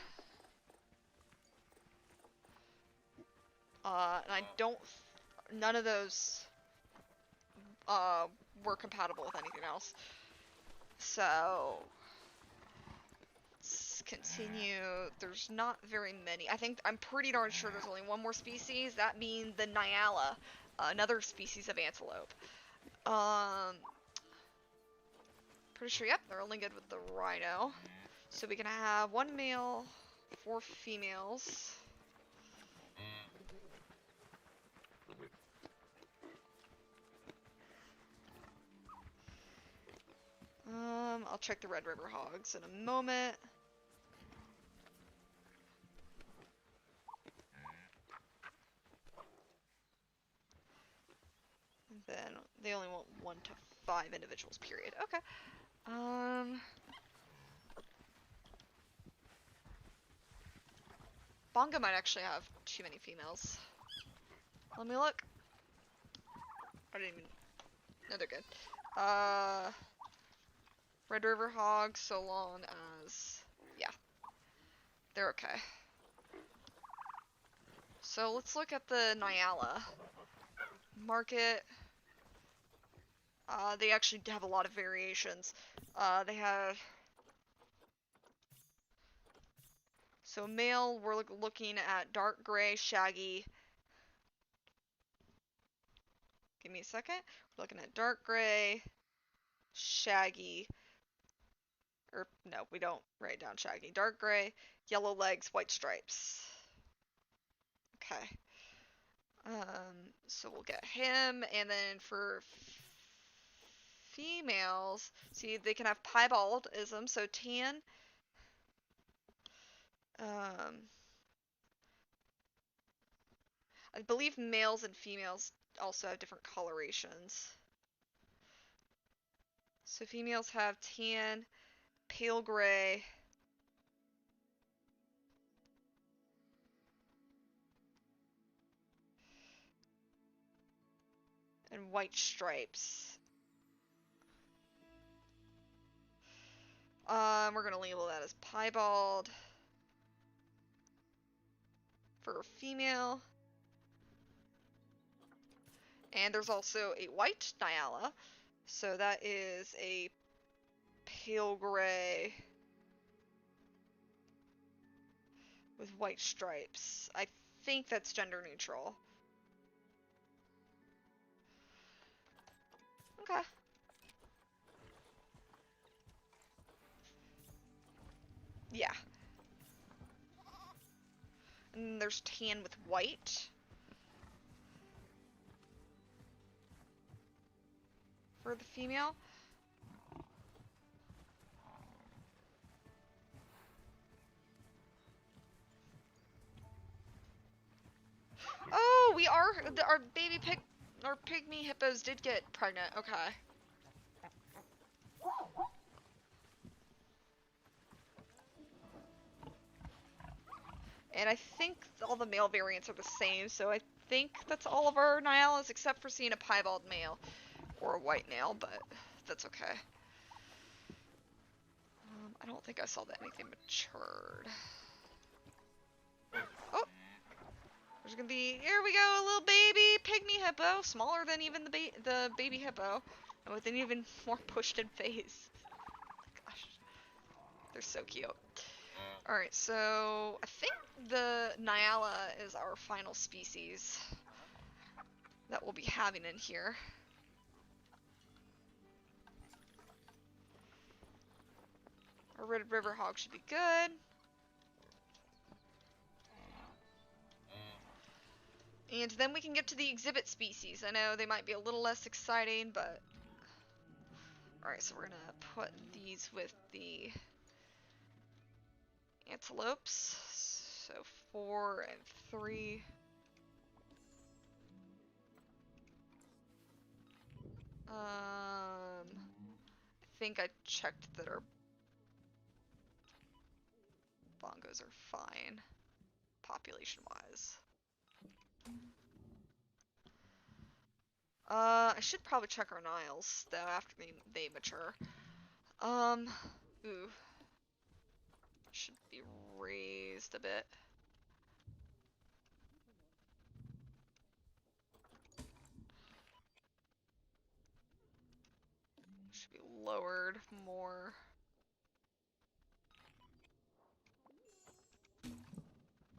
And I don't... None of those were compatible with anything else. So... let's continue. There's not very many. I'm pretty darn sure there's only one more species. That being the Nyala, another species of antelope. Pretty sure, yep, they're only good with the rhino. So we can have 1 male, 4 females. I'll check the Red River Hogs in a moment. And then they only want 1 to 5 individuals, period. Okay. Bonga might actually have too many females. Let me look. I didn't even... No, they're good. Red River Hog, so long as... yeah. They're okay. So let's look at the Nyala. Market. They actually have a lot of variations. They have... So male, we're looking at dark gray, shaggy. Give me a second. We're looking at dark gray, shaggy. Or, no, we don't write down shaggy. Dark gray, yellow legs, white stripes. Okay. So we'll get him, and then for females, see, they can have piebaldism, so tan. I believe males and females also have different colorations. So females have tan, pale gray, and white stripes. We're gonna label that as piebald for female. And there's also a white Nyala, so that is a pale gray with white stripes. I think that's gender neutral. Okay. Yeah. And there's tan with white for the female. Oh, our pygmy hippos did get pregnant. Okay. And I think all the male variants are the same, so I think that's all of our Nyalas except for seeing a piebald male or a white male, but that's okay. I don't think I saw that anything matured. Oh, there's gonna be, here we go, a little baby pygmy hippo, smaller than even the baby hippo, and with an even more pushed in face. Gosh, they're so cute. Alright, so I think the Nyala is our final species that we'll be having in here. Our red river hog should be good. And then we can get to the exhibit species. I know they might be a little less exciting, but... Alright, so we're gonna put these with the antelopes. So 4 and 3. I think I checked that our bongos are fine, population-wise. I should probably check our Niles, though, after they mature. Ooh. Should be raised a bit. Should be lowered more.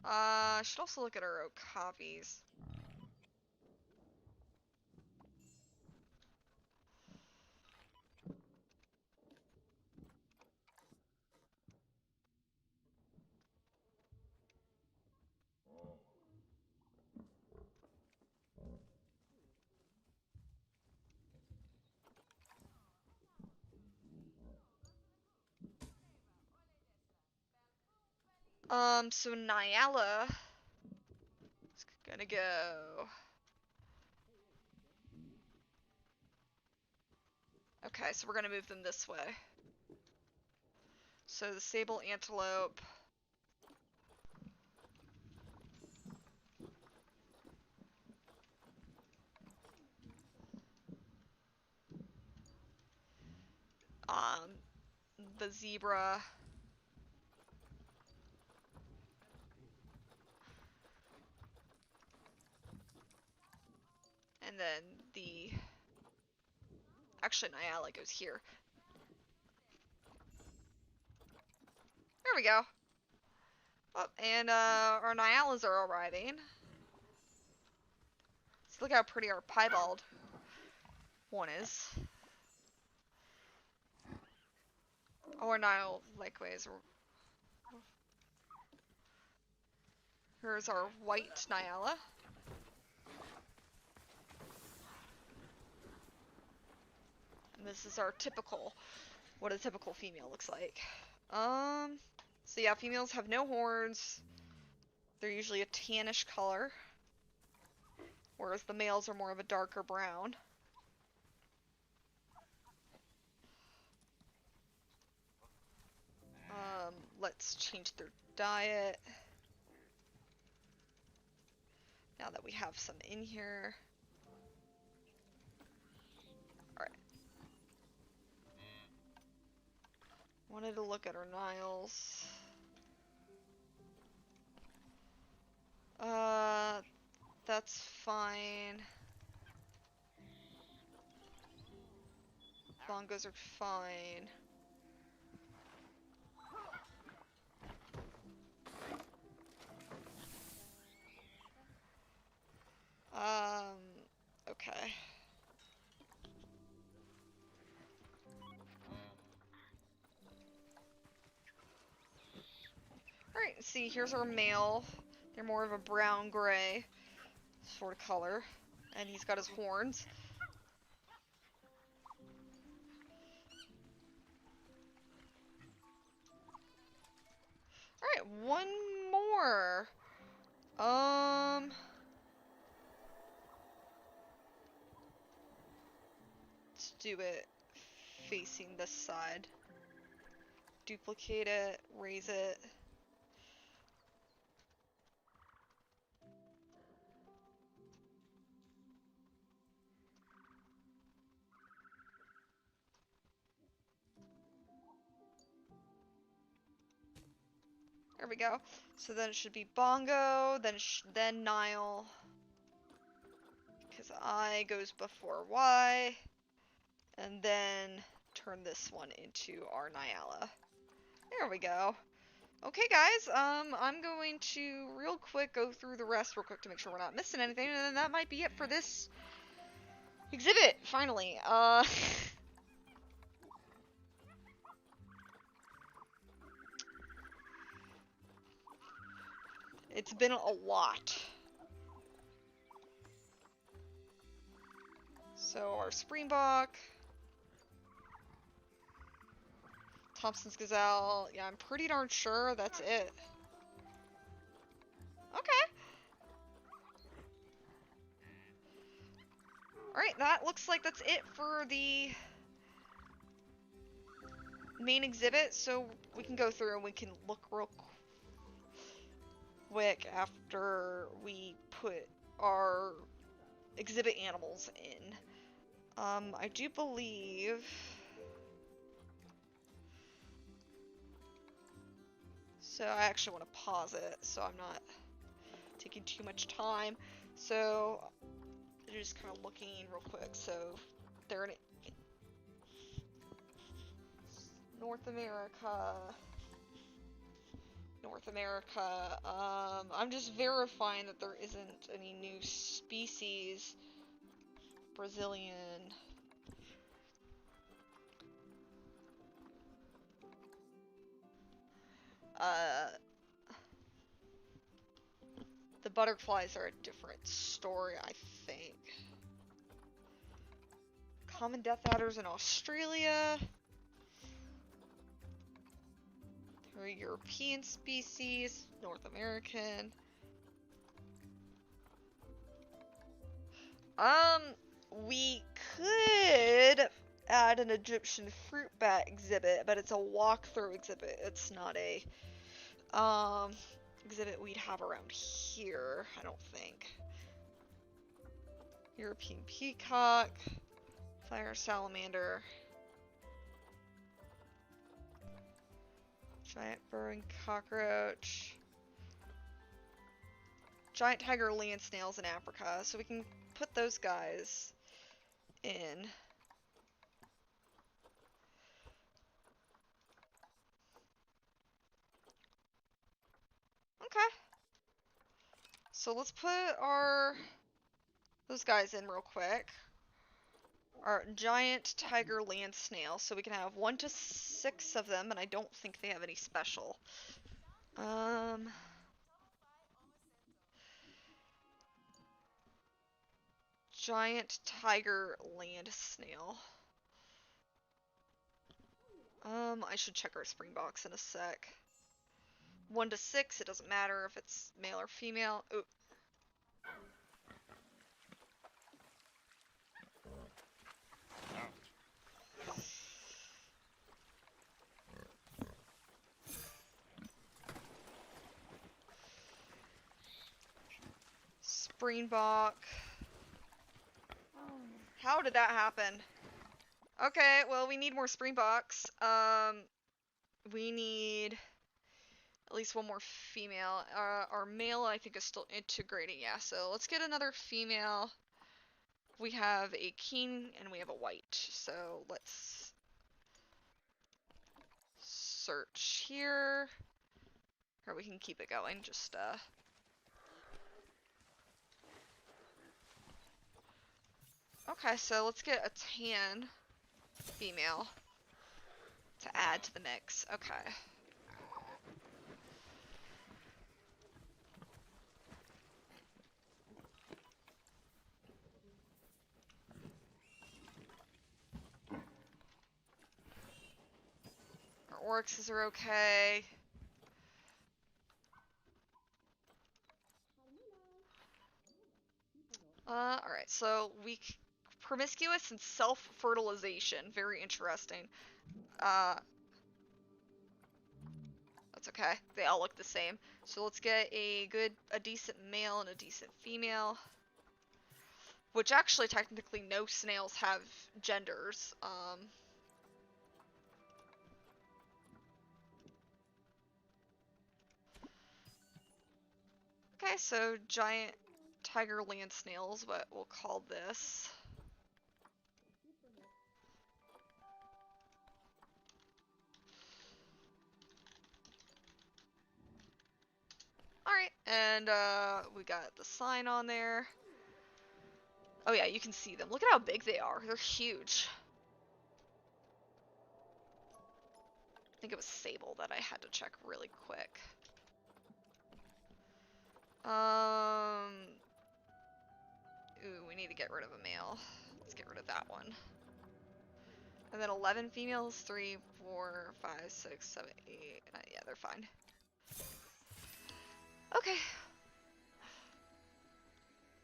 I should also look at our Okapis. So Nyala is gonna go. Okay, so we're gonna move them this way. So the sable antelope. The zebra. And then the... Actually, Nyala goes here. There we go. Oh, and our Nyalas are arriving. So look how pretty our piebald one is. Oh, our Nile likewise. Here's our white Nyala. And this is our typical, what a typical female looks like. So yeah, females have no horns. They're usually a tannish color, whereas the males are more of a darker brown. Let's change their diet. Now that we have some in here. Alright. Wanted to look at our Niles. That's fine. Bongos are fine. Okay. Alright, see, here's our male. They're more of a brown-gray sort of color. And he's got his horns. Alright, one more. Let's do it facing this side. Duplicate it, raise it. There we go. So then it should be Bongo, then Nile. Because I goes before Y. And then turn this one into our Nyala. There we go. Okay, guys, I'm going to real quick go through the rest real quick to make sure we're not missing anything, and then that might be it for this exhibit, finally. It's been a lot. So, our Springbok, Thompson's Gazelle, yeah, I'm pretty darn sure that's it. Okay. Alright, that looks like that's it for the main exhibit, so we can go through and we can look real quick after we put our exhibit animals in. I do believe... So I actually want to pause it so I'm not taking too much time. So just kind of looking real quick. So they're in North America. I'm just verifying that there isn't any new species. Brazilian. The butterflies are a different story, I think. Common death adders in Australia. They're a European species, North American. We could add an Egyptian fruit bat exhibit, but it's a walkthrough exhibit. It's not a exhibit we'd have around here, I don't think. European peacock, fire salamander, giant burrowing cockroach, giant tiger land snails in Africa, so we can put those guys in. Okay. So let's put those guys in real quick. Our giant tiger land snail, so we can have 1 to 6 of them, and I don't think they have any special. Giant tiger land snail. I should check our Springboks in a sec. 1 to 6, it doesn't matter if it's male or female. Ooh. Springbok. How did that happen? Okay, well, we need more Springboks. We need at least one more female. Our male, I think, is still integrating. Yeah, so let's get another female. We have a king and we have a white. So let's search here. Or we can keep it going. Just, Okay, so let's get a tan female to add to the mix. Okay. Our oryxes are okay. Alright, so promiscuous and self-fertilization. Very interesting. That's okay. They all look the same. So let's get a decent male and a decent female. Which actually, technically, no snails have genders. Okay, so giant tiger land snail is what we'll call this. Alright, and we got the sign on there. Oh yeah, you can see them. Look at how big they are. They're huge. I think it was sable that I had to check really quick. Ooh, we need to get rid of a male. Let's get rid of that one. And then 11 females, 3, 4, 5, 6, 7, 8. Yeah, they're fine. Okay.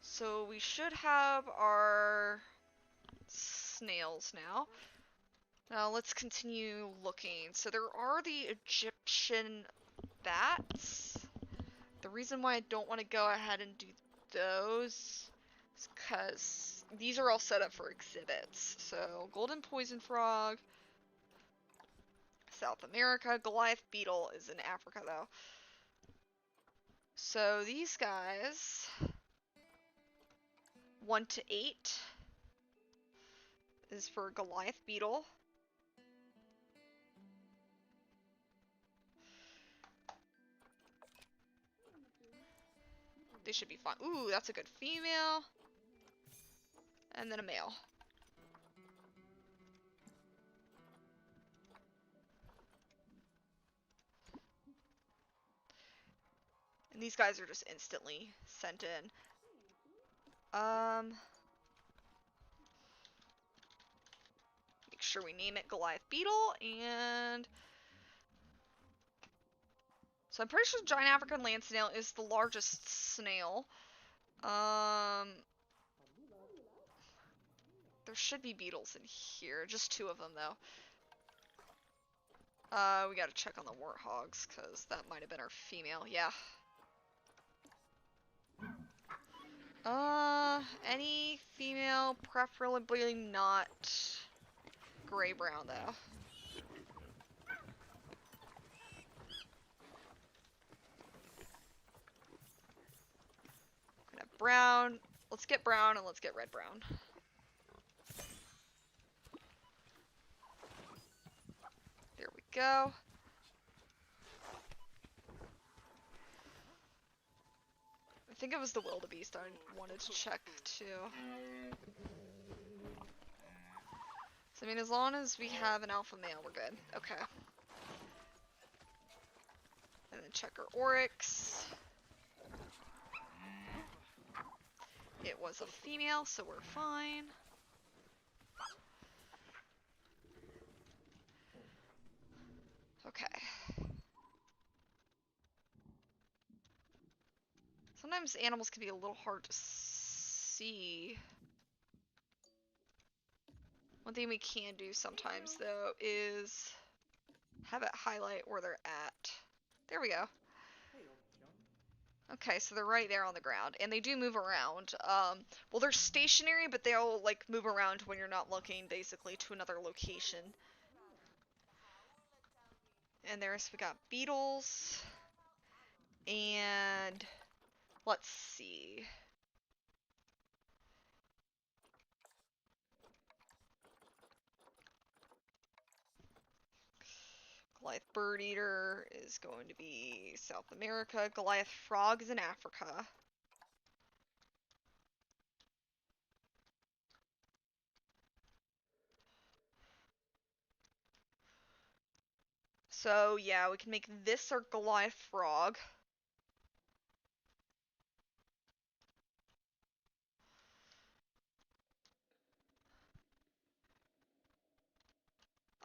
So we should have our snails now. Now let's continue looking. So there are the Egyptian bats. The reason why I don't want to go ahead and do those is because these are all set up for exhibits. So golden poison frog, South America. Goliath beetle is in Africa though. So these guys, 1 to 8 is for Goliath beetle. They should be fine. Ooh, that's a good female. And then a male. And these guys are just instantly sent in. Make sure we name it Goliath beetle, and so I'm pretty sure giant African land snail is the largest snail. There should be beetles in here, just 2 of them though. We gotta check on the warthogs, because that might have been our female, yeah. Any female, preferably not gray-brown though. Gonna have brown. Let's get brown and let's get red-brown. There we go. I think it was the wildebeest I wanted to check too. So, I mean, as long as we have an alpha male, we're good. Okay. And then check our oryx. It was a female, so we're fine. Okay. Sometimes animals can be a little hard to see. One thing we can do sometimes, though, is have it highlight where they're at. There we go. Okay, so they're right there on the ground, and they do move around. Well, they're stationary, but they'll, like, move around when you're not looking, basically, to another location. And there's, we got beetles, and let's see. Goliath bird eater is going to be South America. Goliath frog is in Africa. So yeah, we can make this our Goliath frog.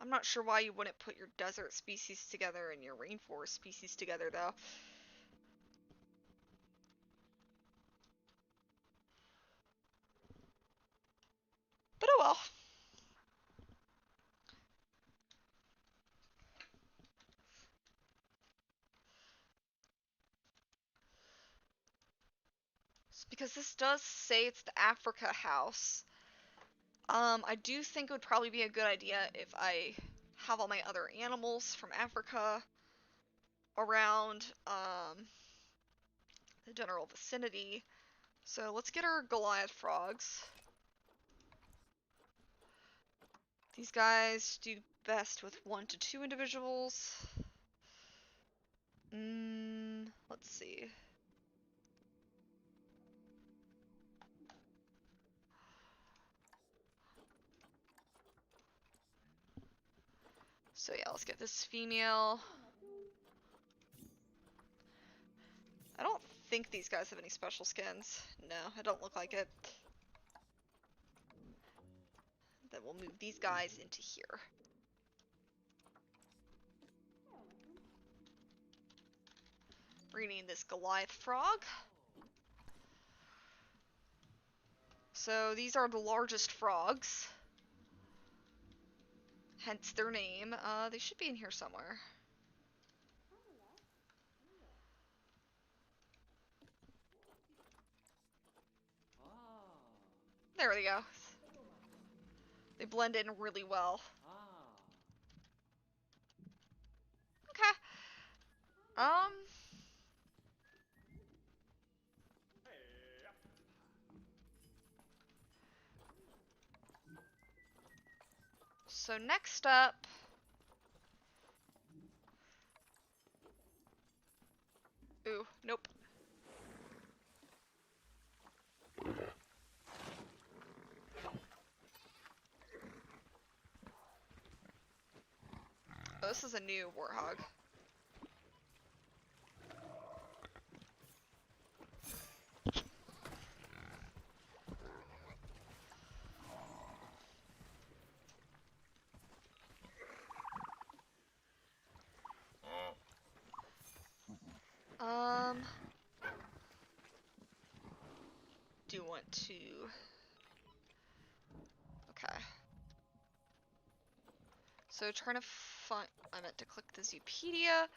I'm not sure why you wouldn't put your desert species together and your rainforest species together, though. But oh well. Because this does say it's the Africa house. I do think it would probably be a good idea if I have all my other animals from Africa around, the general vicinity. So let's get our Goliath frogs. These guys do best with 1 to 2 individuals. Let's see. So yeah, let's get this female. I don't think these guys have any special skins. No, it don't look like it. Then we'll move these guys into here. We're gonna need this Goliath frog. So these are the largest frogs. Hence their name. They should be in here somewhere. There we go. They blend in really well. Okay. So next up, ooh, nope. Oh, this is a new warthog. Do want to... Okay. So trying to find... I meant to click the Zoopedia.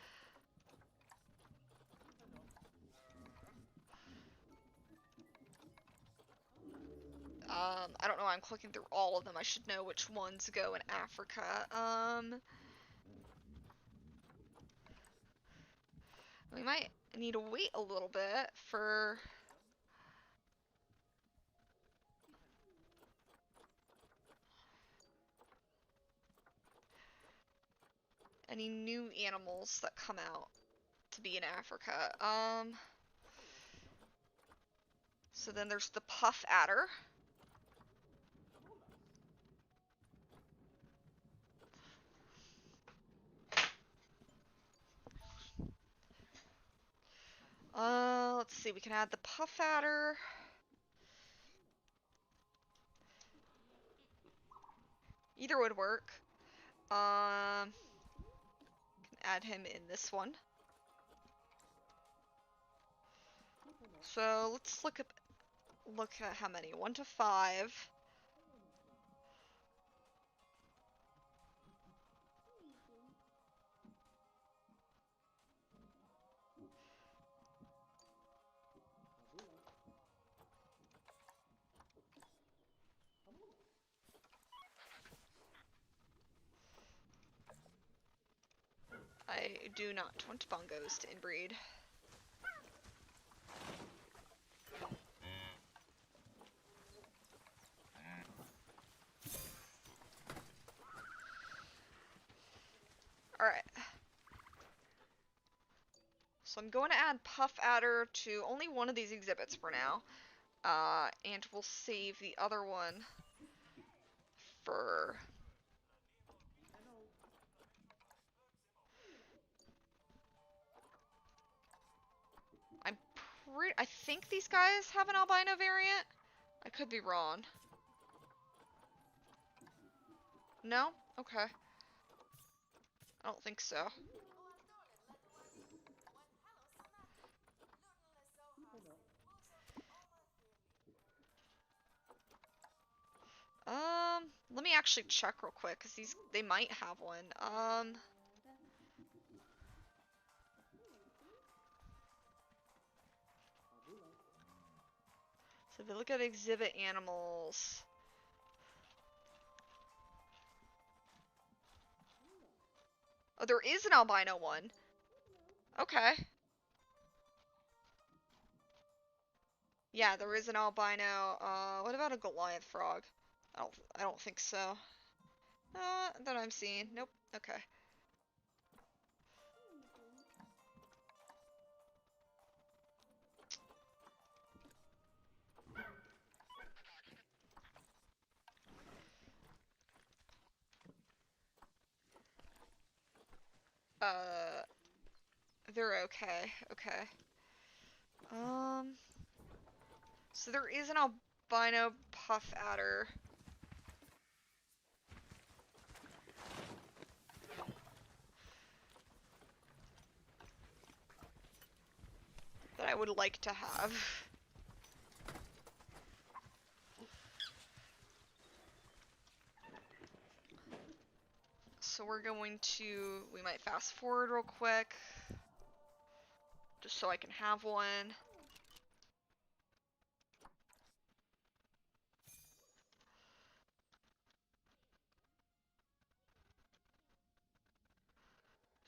I don't know why I'm clicking through all of them. I should know which ones go in Africa. We might need to wait a little bit for... any new animals that come out to be in Africa. So then there's the puff adder. Let's see, we can add the puff adder. Either would work. Can add him in this one. So let's look at how many. 1 to 5. I do not want bongos to inbreed. Alright. So I'm going to add puff adder to only one of these exhibits for now. And we'll save the other one for... I think these guys have an albino variant. I could be wrong. No? Okay. I don't think so. Let me actually check real quick, because they might have one. So if you look at exhibit animals. Oh, there is an albino one. Okay. Yeah, there is an albino. What about a Goliath frog? I don't think so. That I'm seeing. Nope. Okay. They're okay. Okay. So there is an albino puff adder. That I would like to have. So we're going to, we might fast forward real quick, just so I can have one.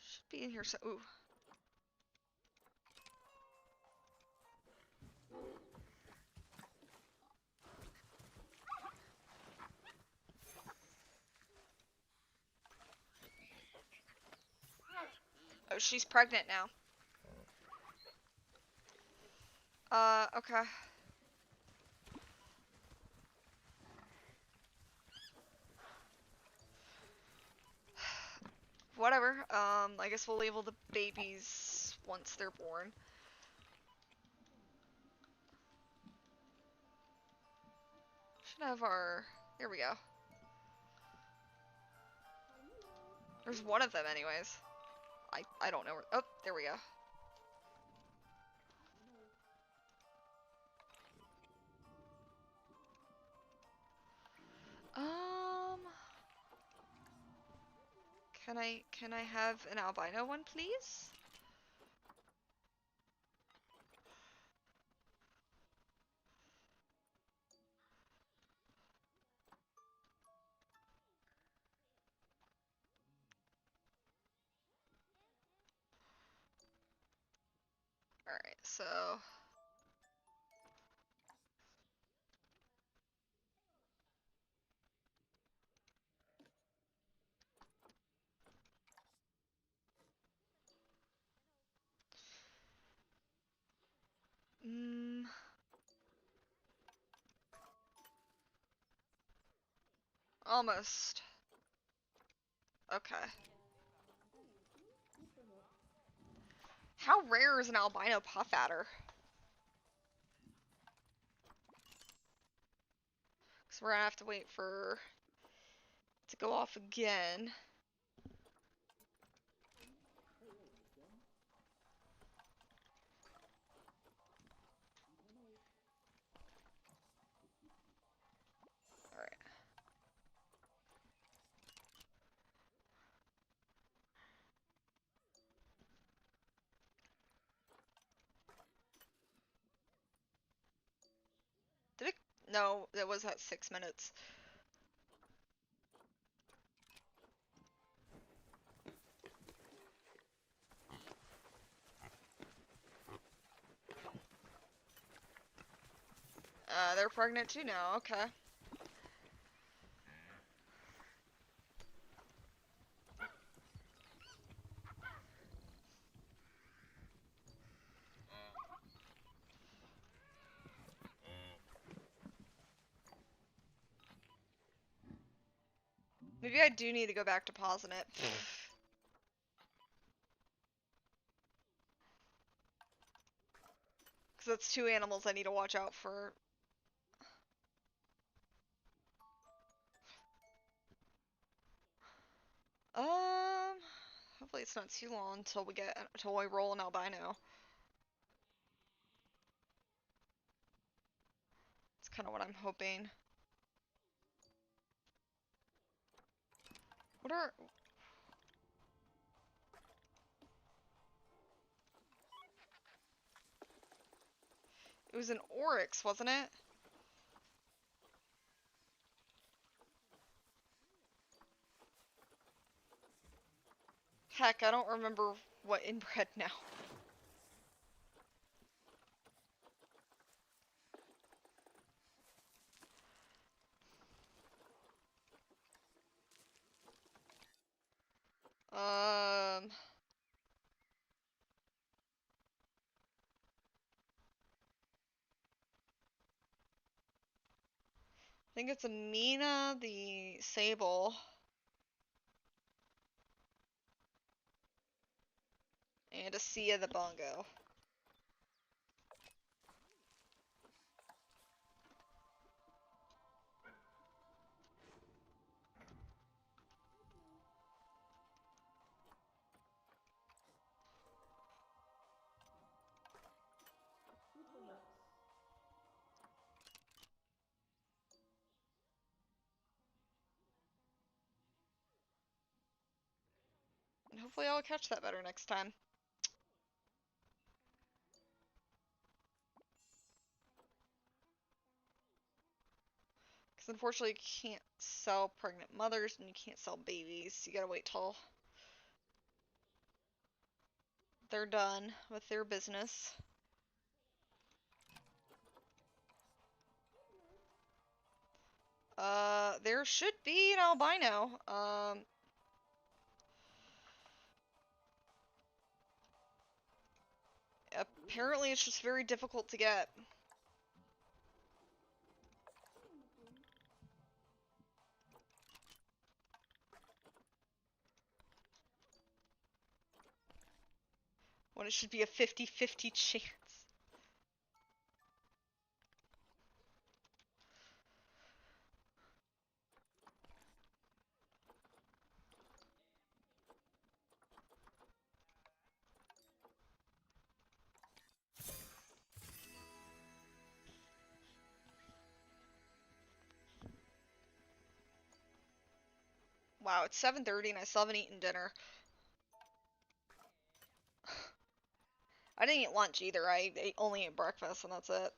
Should be in here, so, ooh. Oh, she's pregnant now. Okay. Whatever, I guess we'll label the babies once they're born. Should have our, here we go. There's one of them anyways. I don't know where, oh, there we go. Can I have an albino one, please? Alright, so... Almost. Okay. How rare is an albino puff adder? Because we're gonna have to wait for it to go off again. Alright. Did it? No, it was at 6 minutes. They're pregnant too now, okay. Maybe I do need to go back to pausing it. Because So that's two animals I need to watch out for. Hopefully it's not too long until we roll an albino. It's kind of what I'm hoping. What are... It was an oryx, wasn't it? Heck, I don't remember what inbred now. I think it's Amina the sable. And a Sia the bongo. And hopefully I'll catch that better next time. Because unfortunately you can't sell pregnant mothers and you can't sell babies. You gotta wait till they're done with their business. There should be an albino. Apparently it's just very difficult to get. When it should be a 50-50 chance. Wow, it's 7:30 and I still haven't eaten dinner. I didn't eat lunch either. I only ate breakfast and that's it.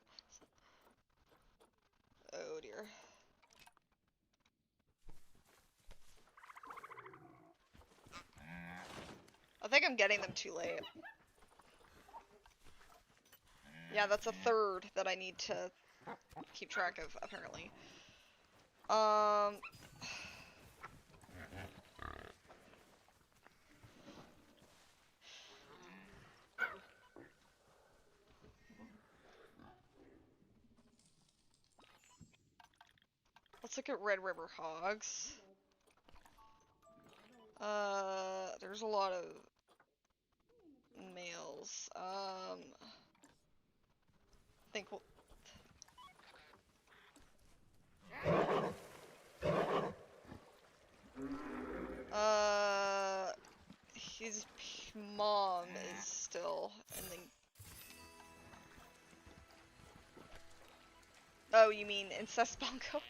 Oh dear. I think I'm getting them too late. Yeah, that's a third that I need to keep track of, apparently. Let's look at Red River hogs. There's a lot of males. I think we'll... His mom is still in the... Oh, you mean incest bongo?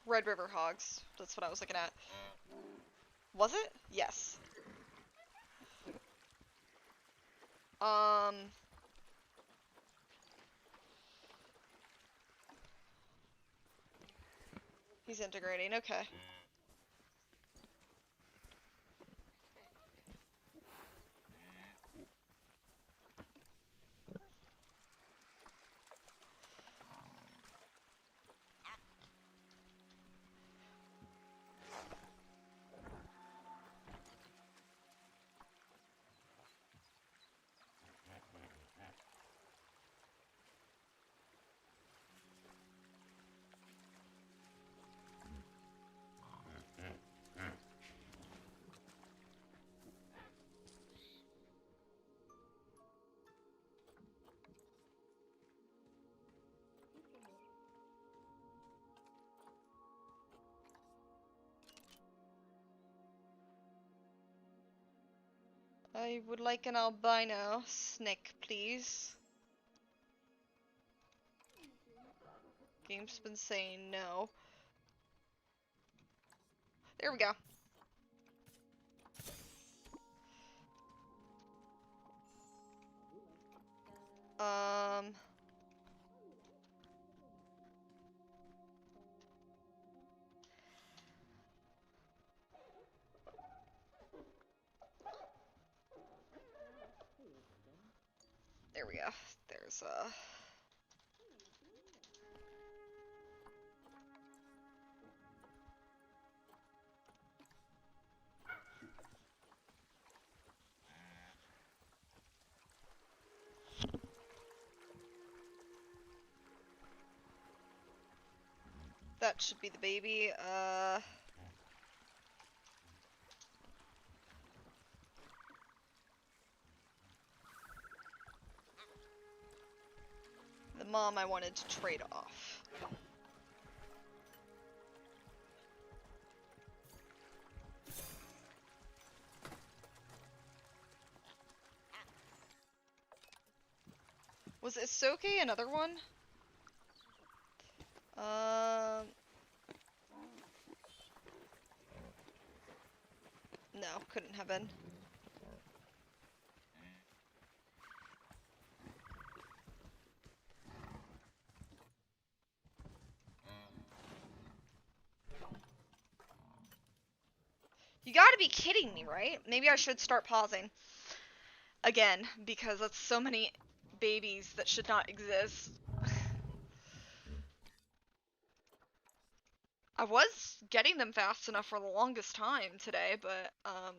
Red River hogs. That's what I was looking at. Was it? Yes. He's integrating, okay. I would like an albino snake, please. Game's been saying no. There we go. There we go. There's that should be the baby. The mom I wanted to trade off. Was Isoke another one? No, couldn't have been. You gotta be kidding me, right? Maybe I should start pausing. Again, because that's so many babies that should not exist. I was getting them fast enough for the longest time today, but,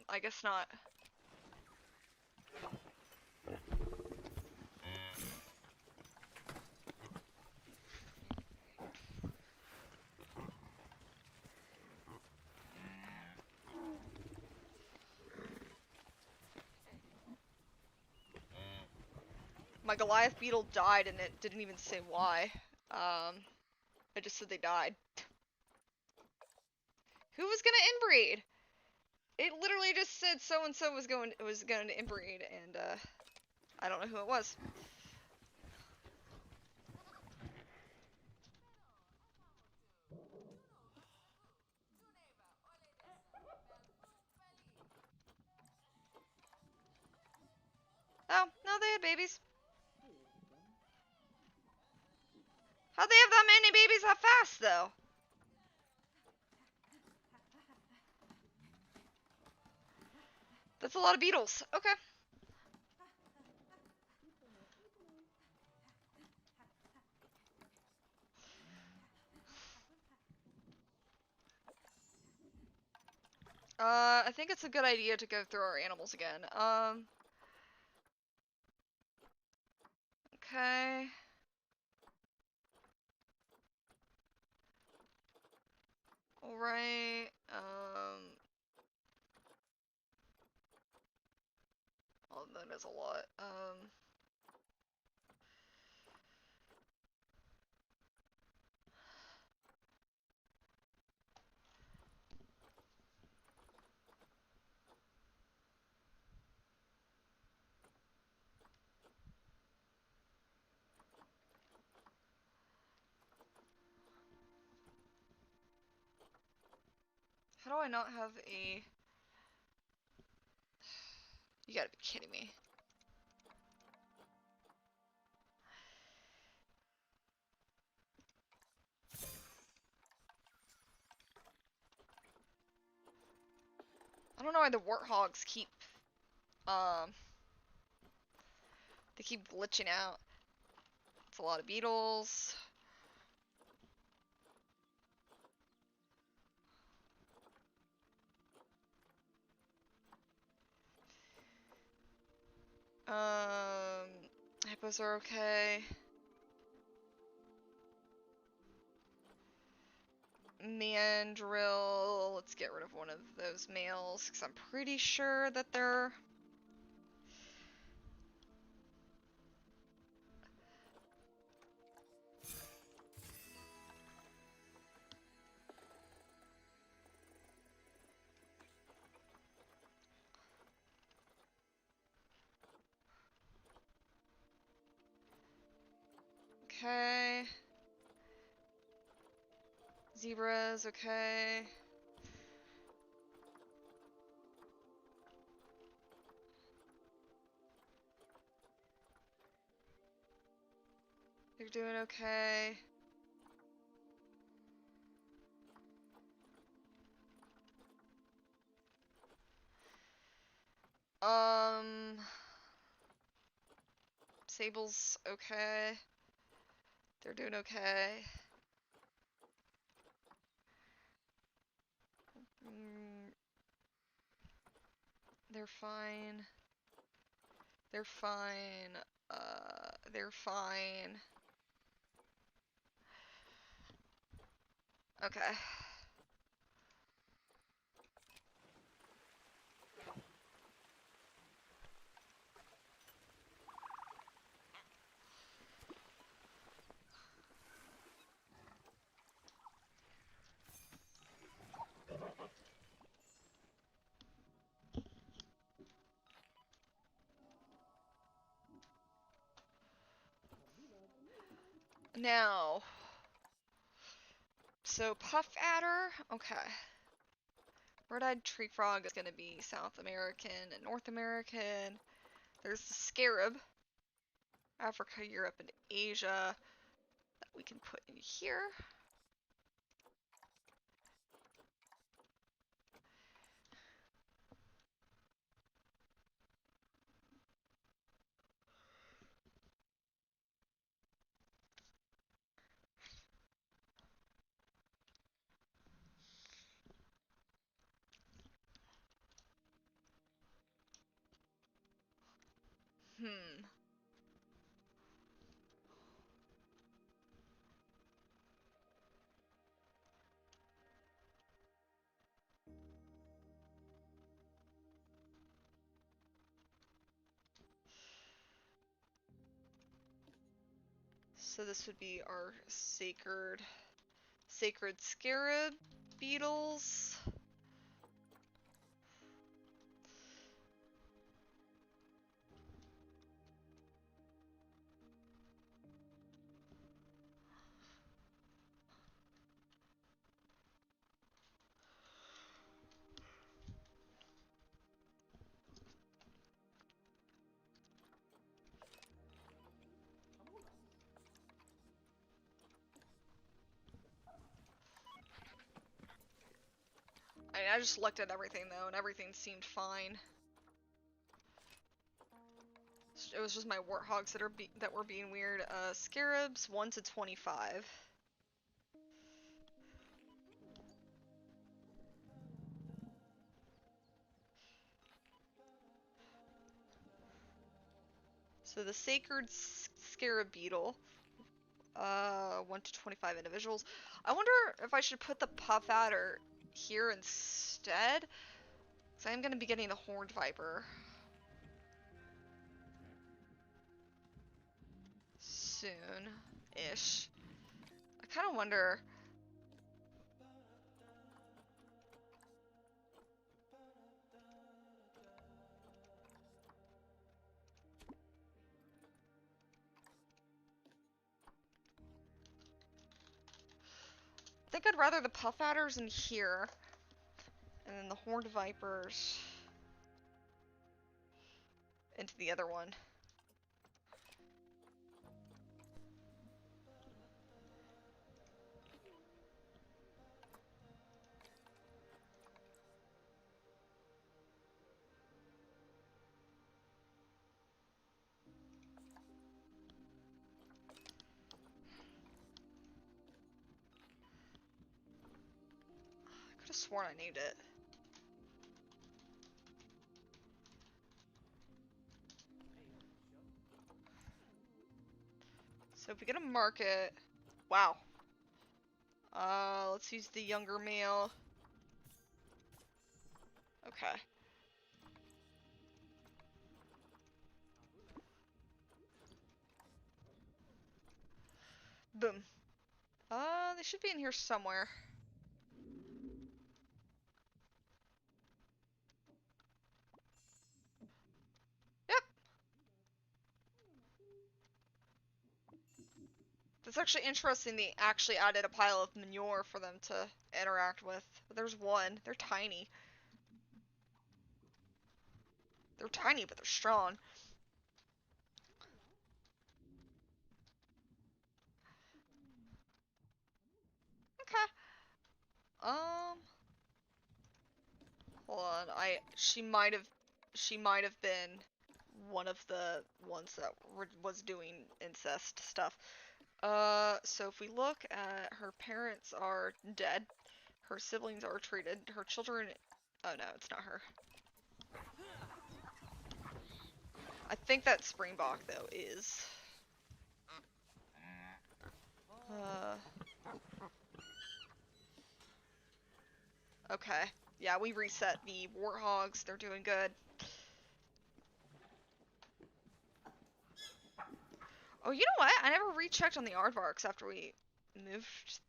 I guess not. My Goliath beetle died and it didn't even say why. It just said they died. Who was gonna inbreed? It literally just said so and so was going to inbreed, and I don't know who it was. Oh, no, they had babies. How'd they have that many babies that fast, though? That's a lot of beetles. Okay. I think it's a good idea to go through our animals again. Okay. Alright, oh, that is a lot. How do I not have a... You gotta be kidding me. I don't know why the warthogs keep, they keep glitching out. It's a lot of beetles. Hippos are okay. Mandrill, let's get rid of one of those males, because I'm pretty sure that they're... Okay. Zebras, okay. They're doing okay. Sable's okay. They're doing okay. They're fine. They're fine. They're fine. Okay. Now, so puff adder, okay. Red-eyed tree frog is gonna be South American and North American. There's the scarab, Africa, Europe, and Asia, that we can put in here. So this would be our sacred scarab beetles. I just looked at everything though, and everything seemed fine. It was just my warthogs that were being weird. Scarabs 1 to 25. So the sacred scarab beetle, 1 to 25 individuals. I wonder if I should put the puff adder here instead, because I'm going to be getting the horned viper soon-ish. I kind of wonder. I think I'd rather the puff adders in here, and then the horned vipers into the other one. I could have sworn I named it. So if we get a market, wow. Let's use the younger male. Okay. Boom. They should be in here somewhere. Yep. That's actually interesting. They actually added a pile of manure for them to interact with. But there's one. They're tiny. They're tiny, but they're strong. Okay. Hold on. She might have been one of the ones that was doing incest stuff. So if we look at her parents are dead, her siblings are treated, her children, oh no, it's not her. I think that Springbok though is. Okay. Yeah, we reset the warthogs. They're doing good. Oh, you know what? I never rechecked on the aardvarks after we moved.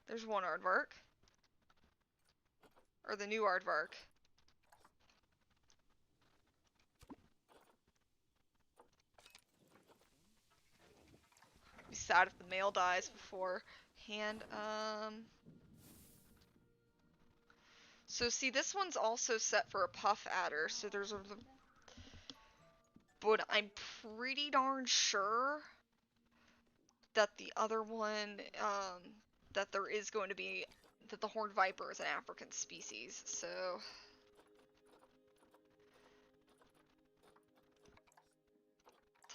There's one aardvark. Or the new aardvark. Be sad if the male dies beforehand. So see, this one's also set for a puff adder, so there's a... But I'm pretty darn sure that the other one, that there is going to be... That the horned viper is an African species, so...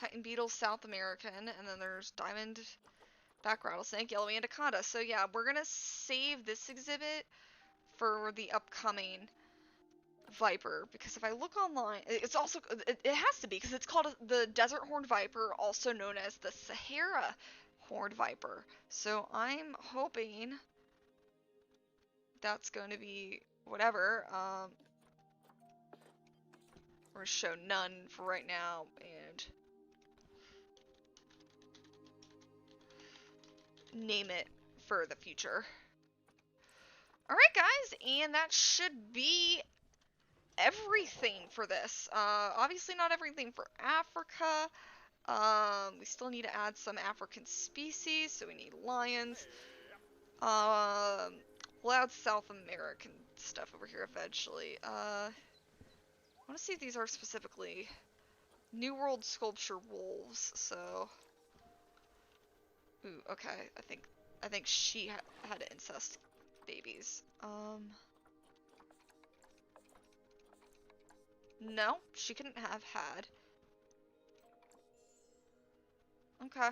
Titan beetle, South American, and then there's diamondback rattlesnake, yellow anaconda. So yeah, we're gonna save this exhibit for the upcoming viper, because if I look online, it's also, it has to be, because it's called the desert horned viper, also known as the Sahara horned viper. So I'm hoping that's going to be whatever. We're gonna show none for right now, and name it for the future. Alright guys, and that should be everything for this. Obviously not everything for Africa. We still need to add some African species, so we need lions. We'll add South American stuff over here eventually. I want to see if these are specifically New World Sculpture wolves, so... Ooh, okay, I think she had incest babies. No, she couldn't have had. Okay.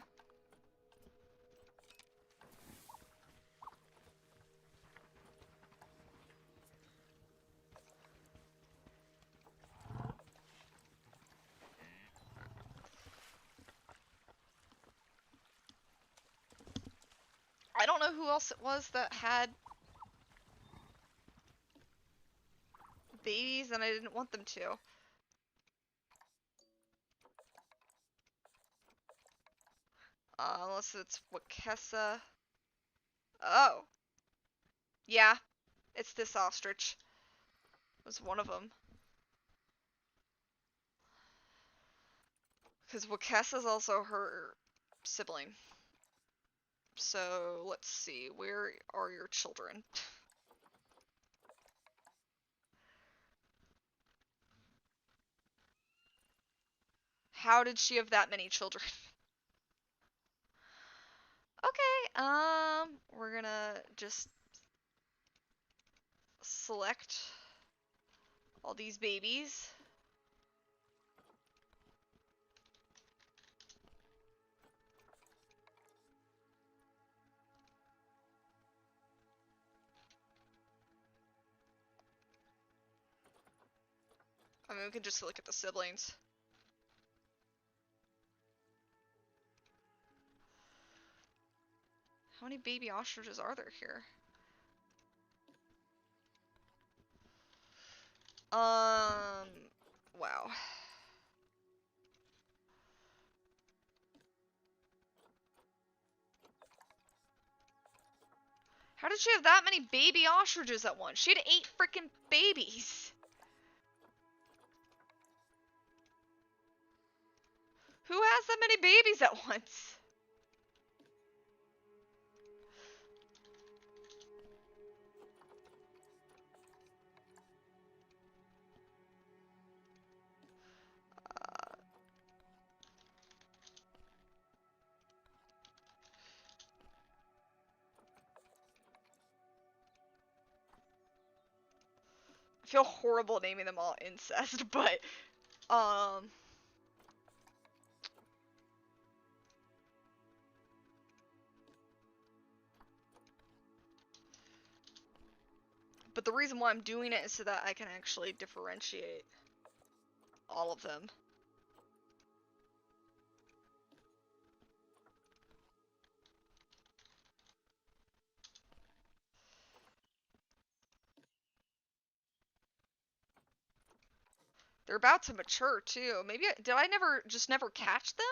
I don't know who else it was that had babies and I didn't want them to. Unless it's Wakessa. Oh. Yeah. It's this ostrich. It was one of them. Because Wakessa's also her sibling. So, let's see. Where are your children? How did she have that many children? Okay, we're gonna just select all these babies. I mean, we can just look at the siblings. How many baby ostriches are there here? Wow. How did she have that many baby ostriches at once? She had 8 freaking babies. Who has that many babies at once? I feel horrible naming them all incest, but, but the reason why I'm doing it is so that I can actually differentiate all of them. They're about to mature too. Maybe did I never catch them?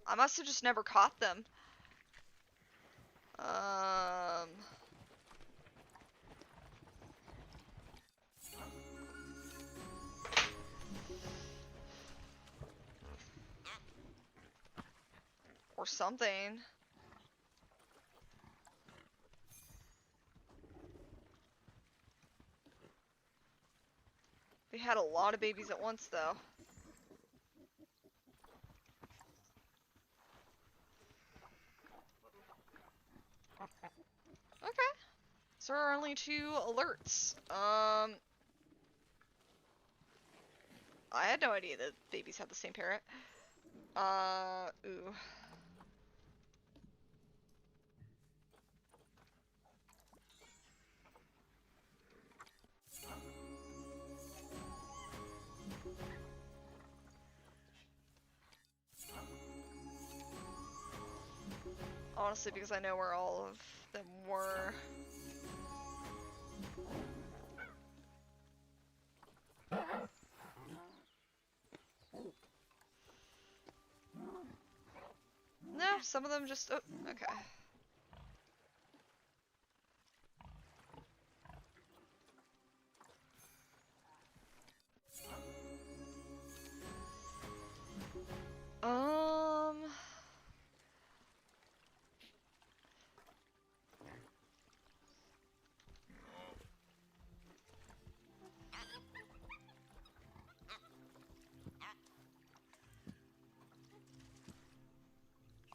I must have just never caught them. Or something. They had a lot of babies at once, though. Okay. So there are only 2 alerts. I had no idea that babies have the same parent. Ooh. Honestly, because I know where all of them were. No, some of them just... Oh, okay.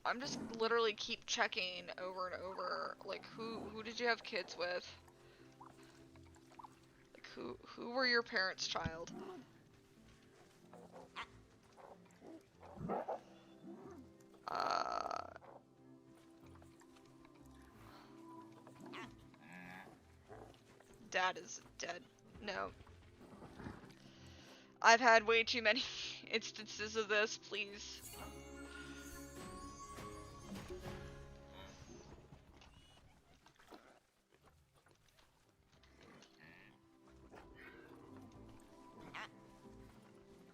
I'm just literally keep checking over and over, like, who did you have kids with? Like, who were your parents' child? Dad is dead. No. I've had way too many instances of this, please.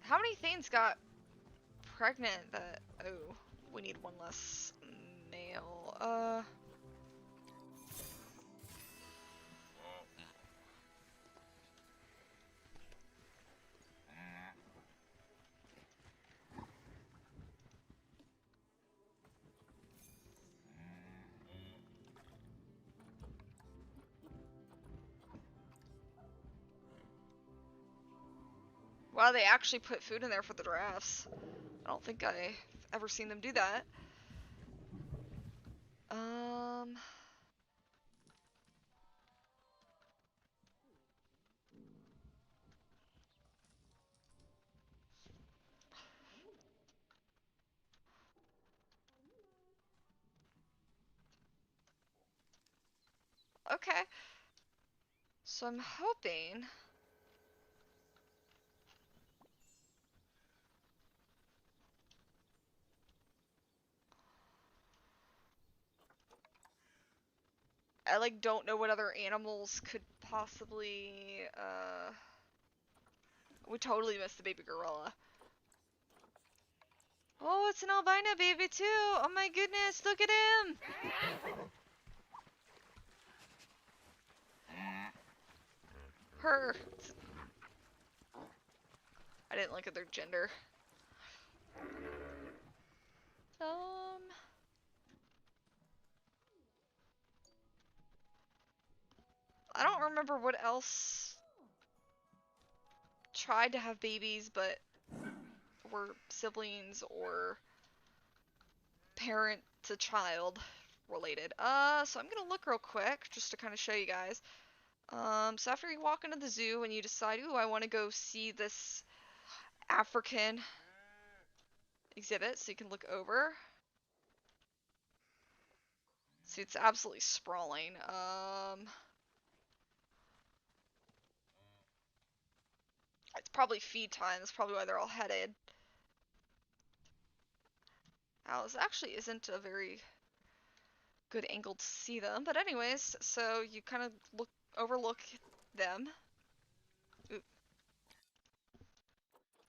How many things got pregnant that... Oh, we need one less nail. Wow, they actually put food in there for the giraffes. I don't think I've ever seen them do that. Okay. So I'm hoping... I, like, don't know what other animals could possibly, We totally missed the baby gorilla. Oh, it's an albino baby, too! Oh my goodness, look at him! Her. I didn't look at their gender. I don't remember what else tried to have babies, but were siblings or parent to child related. So I'm gonna look real quick just to kind of show you guys. So after you walk into the zoo and you decide, ooh, I want to go see this African exhibit, so you can look over. See, it's absolutely sprawling. It's probably feed time. That's probably why they're all headed. Now, this actually isn't a very good angle to see them, but anyways, so you kind of overlook them. Ooh.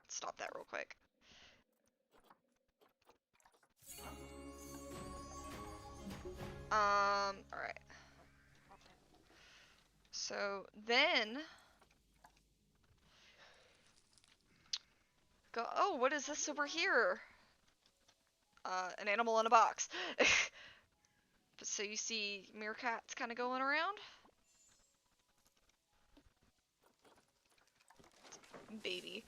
Stop that real quick. Alright. So then go, oh, what is this over here? An animal in a box. So you see meerkats kind of going around. Baby.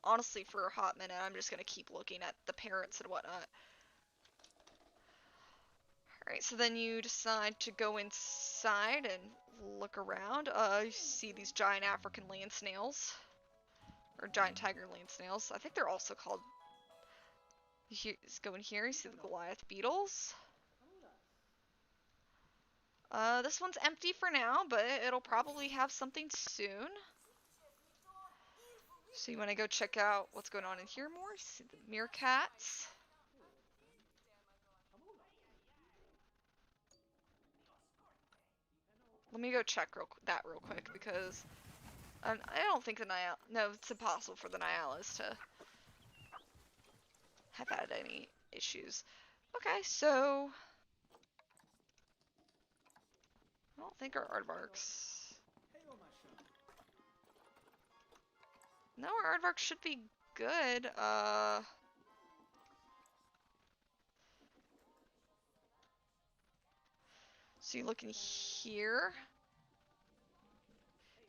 Honestly, for a hot minute, I'm just gonna keep looking at the parents and whatnot. Alright, so then you decide to go inside and look around. You see these giant African land snails. Or giant tiger land snails. I think they're also called... Let's go in here, you see the Goliath beetles. This one's empty for now, but it'll probably have something soon. So you want to go check out what's going on in here more. See the meerkats. Let me go check that real quick because I don't think the Nihil... No, it's impossible for the Nihilis to have had any issues. Okay, so I don't think our aardvarks... No, our aardvarks should be good. So you look in here.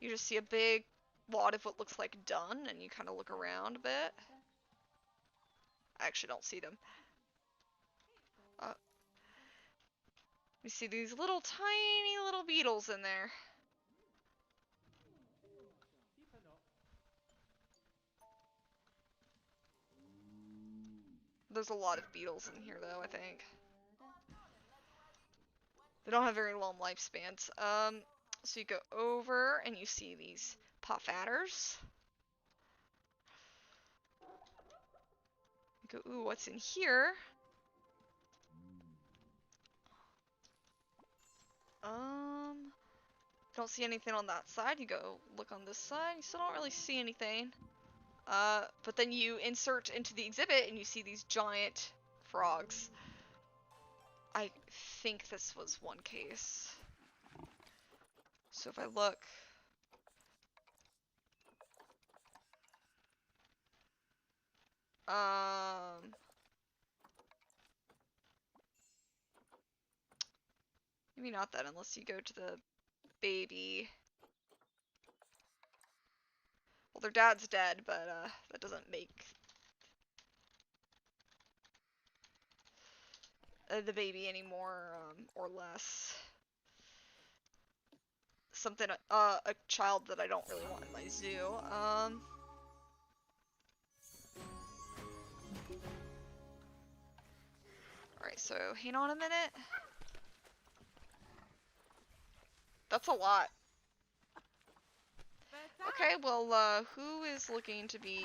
You just see a big wad of what looks like dung, and you kind of look around a bit. I actually don't see them. You see these little tiny little beetles in there. There's a lot of beetles in here though, I think. They don't have very long lifespans. So you go over and you see these puff adders. You go, ooh, what's in here? Don't see anything on that side. You go look on this side. You still don't really see anything. But then you insert into the exhibit and you see these giant frogs. I think this was one case. So if I look... Maybe not that unless you go to the baby. Well, their dad's dead, but that doesn't make the baby any more or less. Something, a child that I don't really want in my zoo. Alright, so hang on a minute. That's a lot. Okay, well, who is looking to be...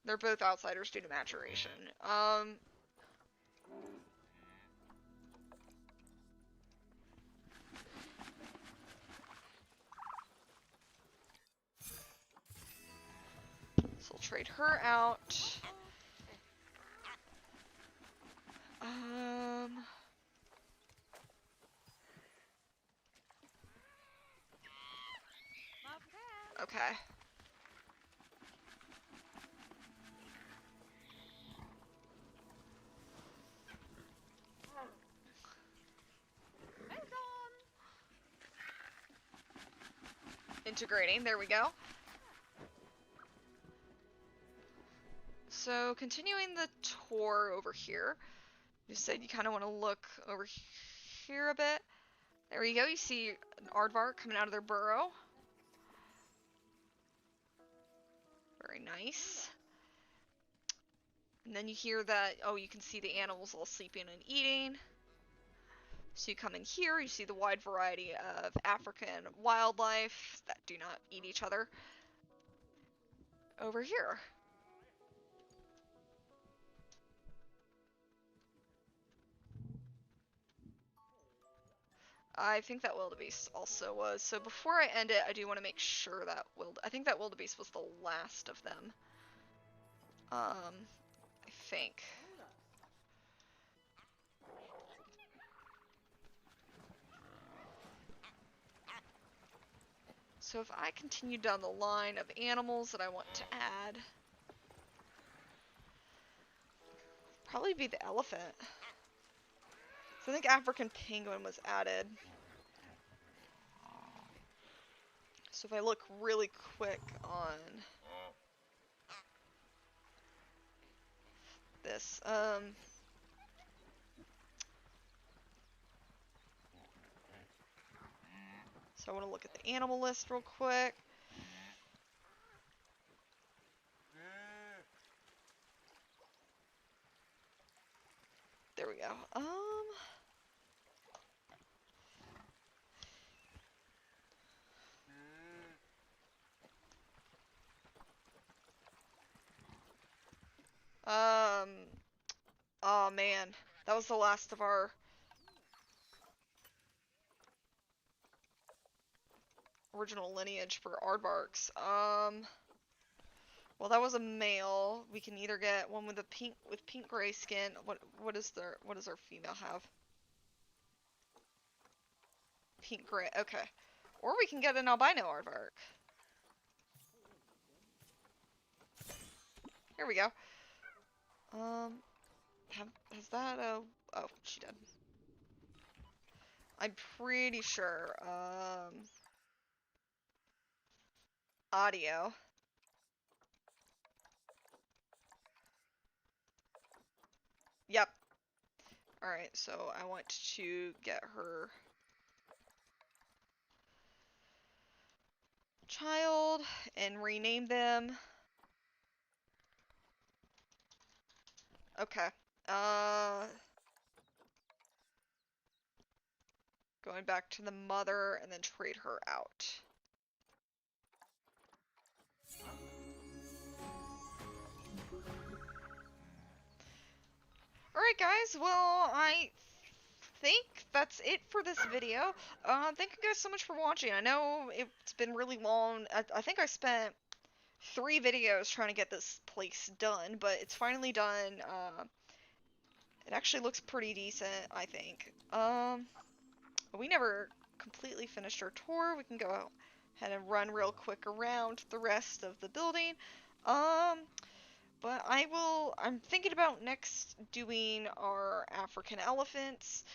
They're both outsiders due to maturation. So we'll trade her out. Okay. Integrating, there we go. So continuing the tour over here, you said you kind of want to look over here a bit. There you go, you see an aardvark coming out of their burrow. Very nice. And then you hear that, oh, you can see the animals all sleeping and eating. So you come in here, you see the wide variety of African wildlife that do not eat each other. Over here. I think that wildebeest also was. So before I end it, I do want to make sure that I think that wildebeest was the last of them. I think. So if I continue down the line of animals that I want to add, probably be the elephant. So I think African penguin was added. So if I look really quick on this, so I want to look at the animal list real quick. There we go. Oh man, that was the last of our original lineage for aardvarks. Well, that was a male. We can either get one with a pink gray skin. What does our female have? Pink gray. Okay. Or we can get an albino aardvark. Here we go. Has that oh she did. I'm pretty sure. Audio. Yep. Alright, so I want to get her child and rename them. Okay. Going back to the mother and then trade her out. Alright guys, well I think that's it for this video. Thank you guys so much for watching. I know it's been really long. I think I spent 3 videos trying to get this place done, but it's finally done. It actually looks pretty decent, I think. We never completely finished our tour. We can go ahead and run real quick around the rest of the building. But I'm thinking about next doing our African elephants.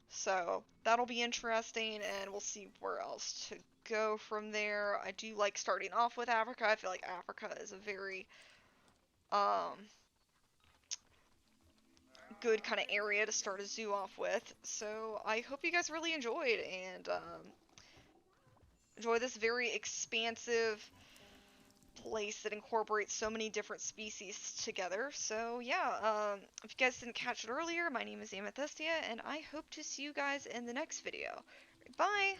So that'll be interesting, and we'll see where else to go from there. I do like starting off with Africa. I feel like Africa is a very good kind of area to start a zoo off with. So I hope you guys really enjoyed and enjoy this very expansive place that incorporates so many different species together. So yeah, if you guys didn't catch it earlier, my name is Amethystia, and I hope to see you guys in the next video. Bye!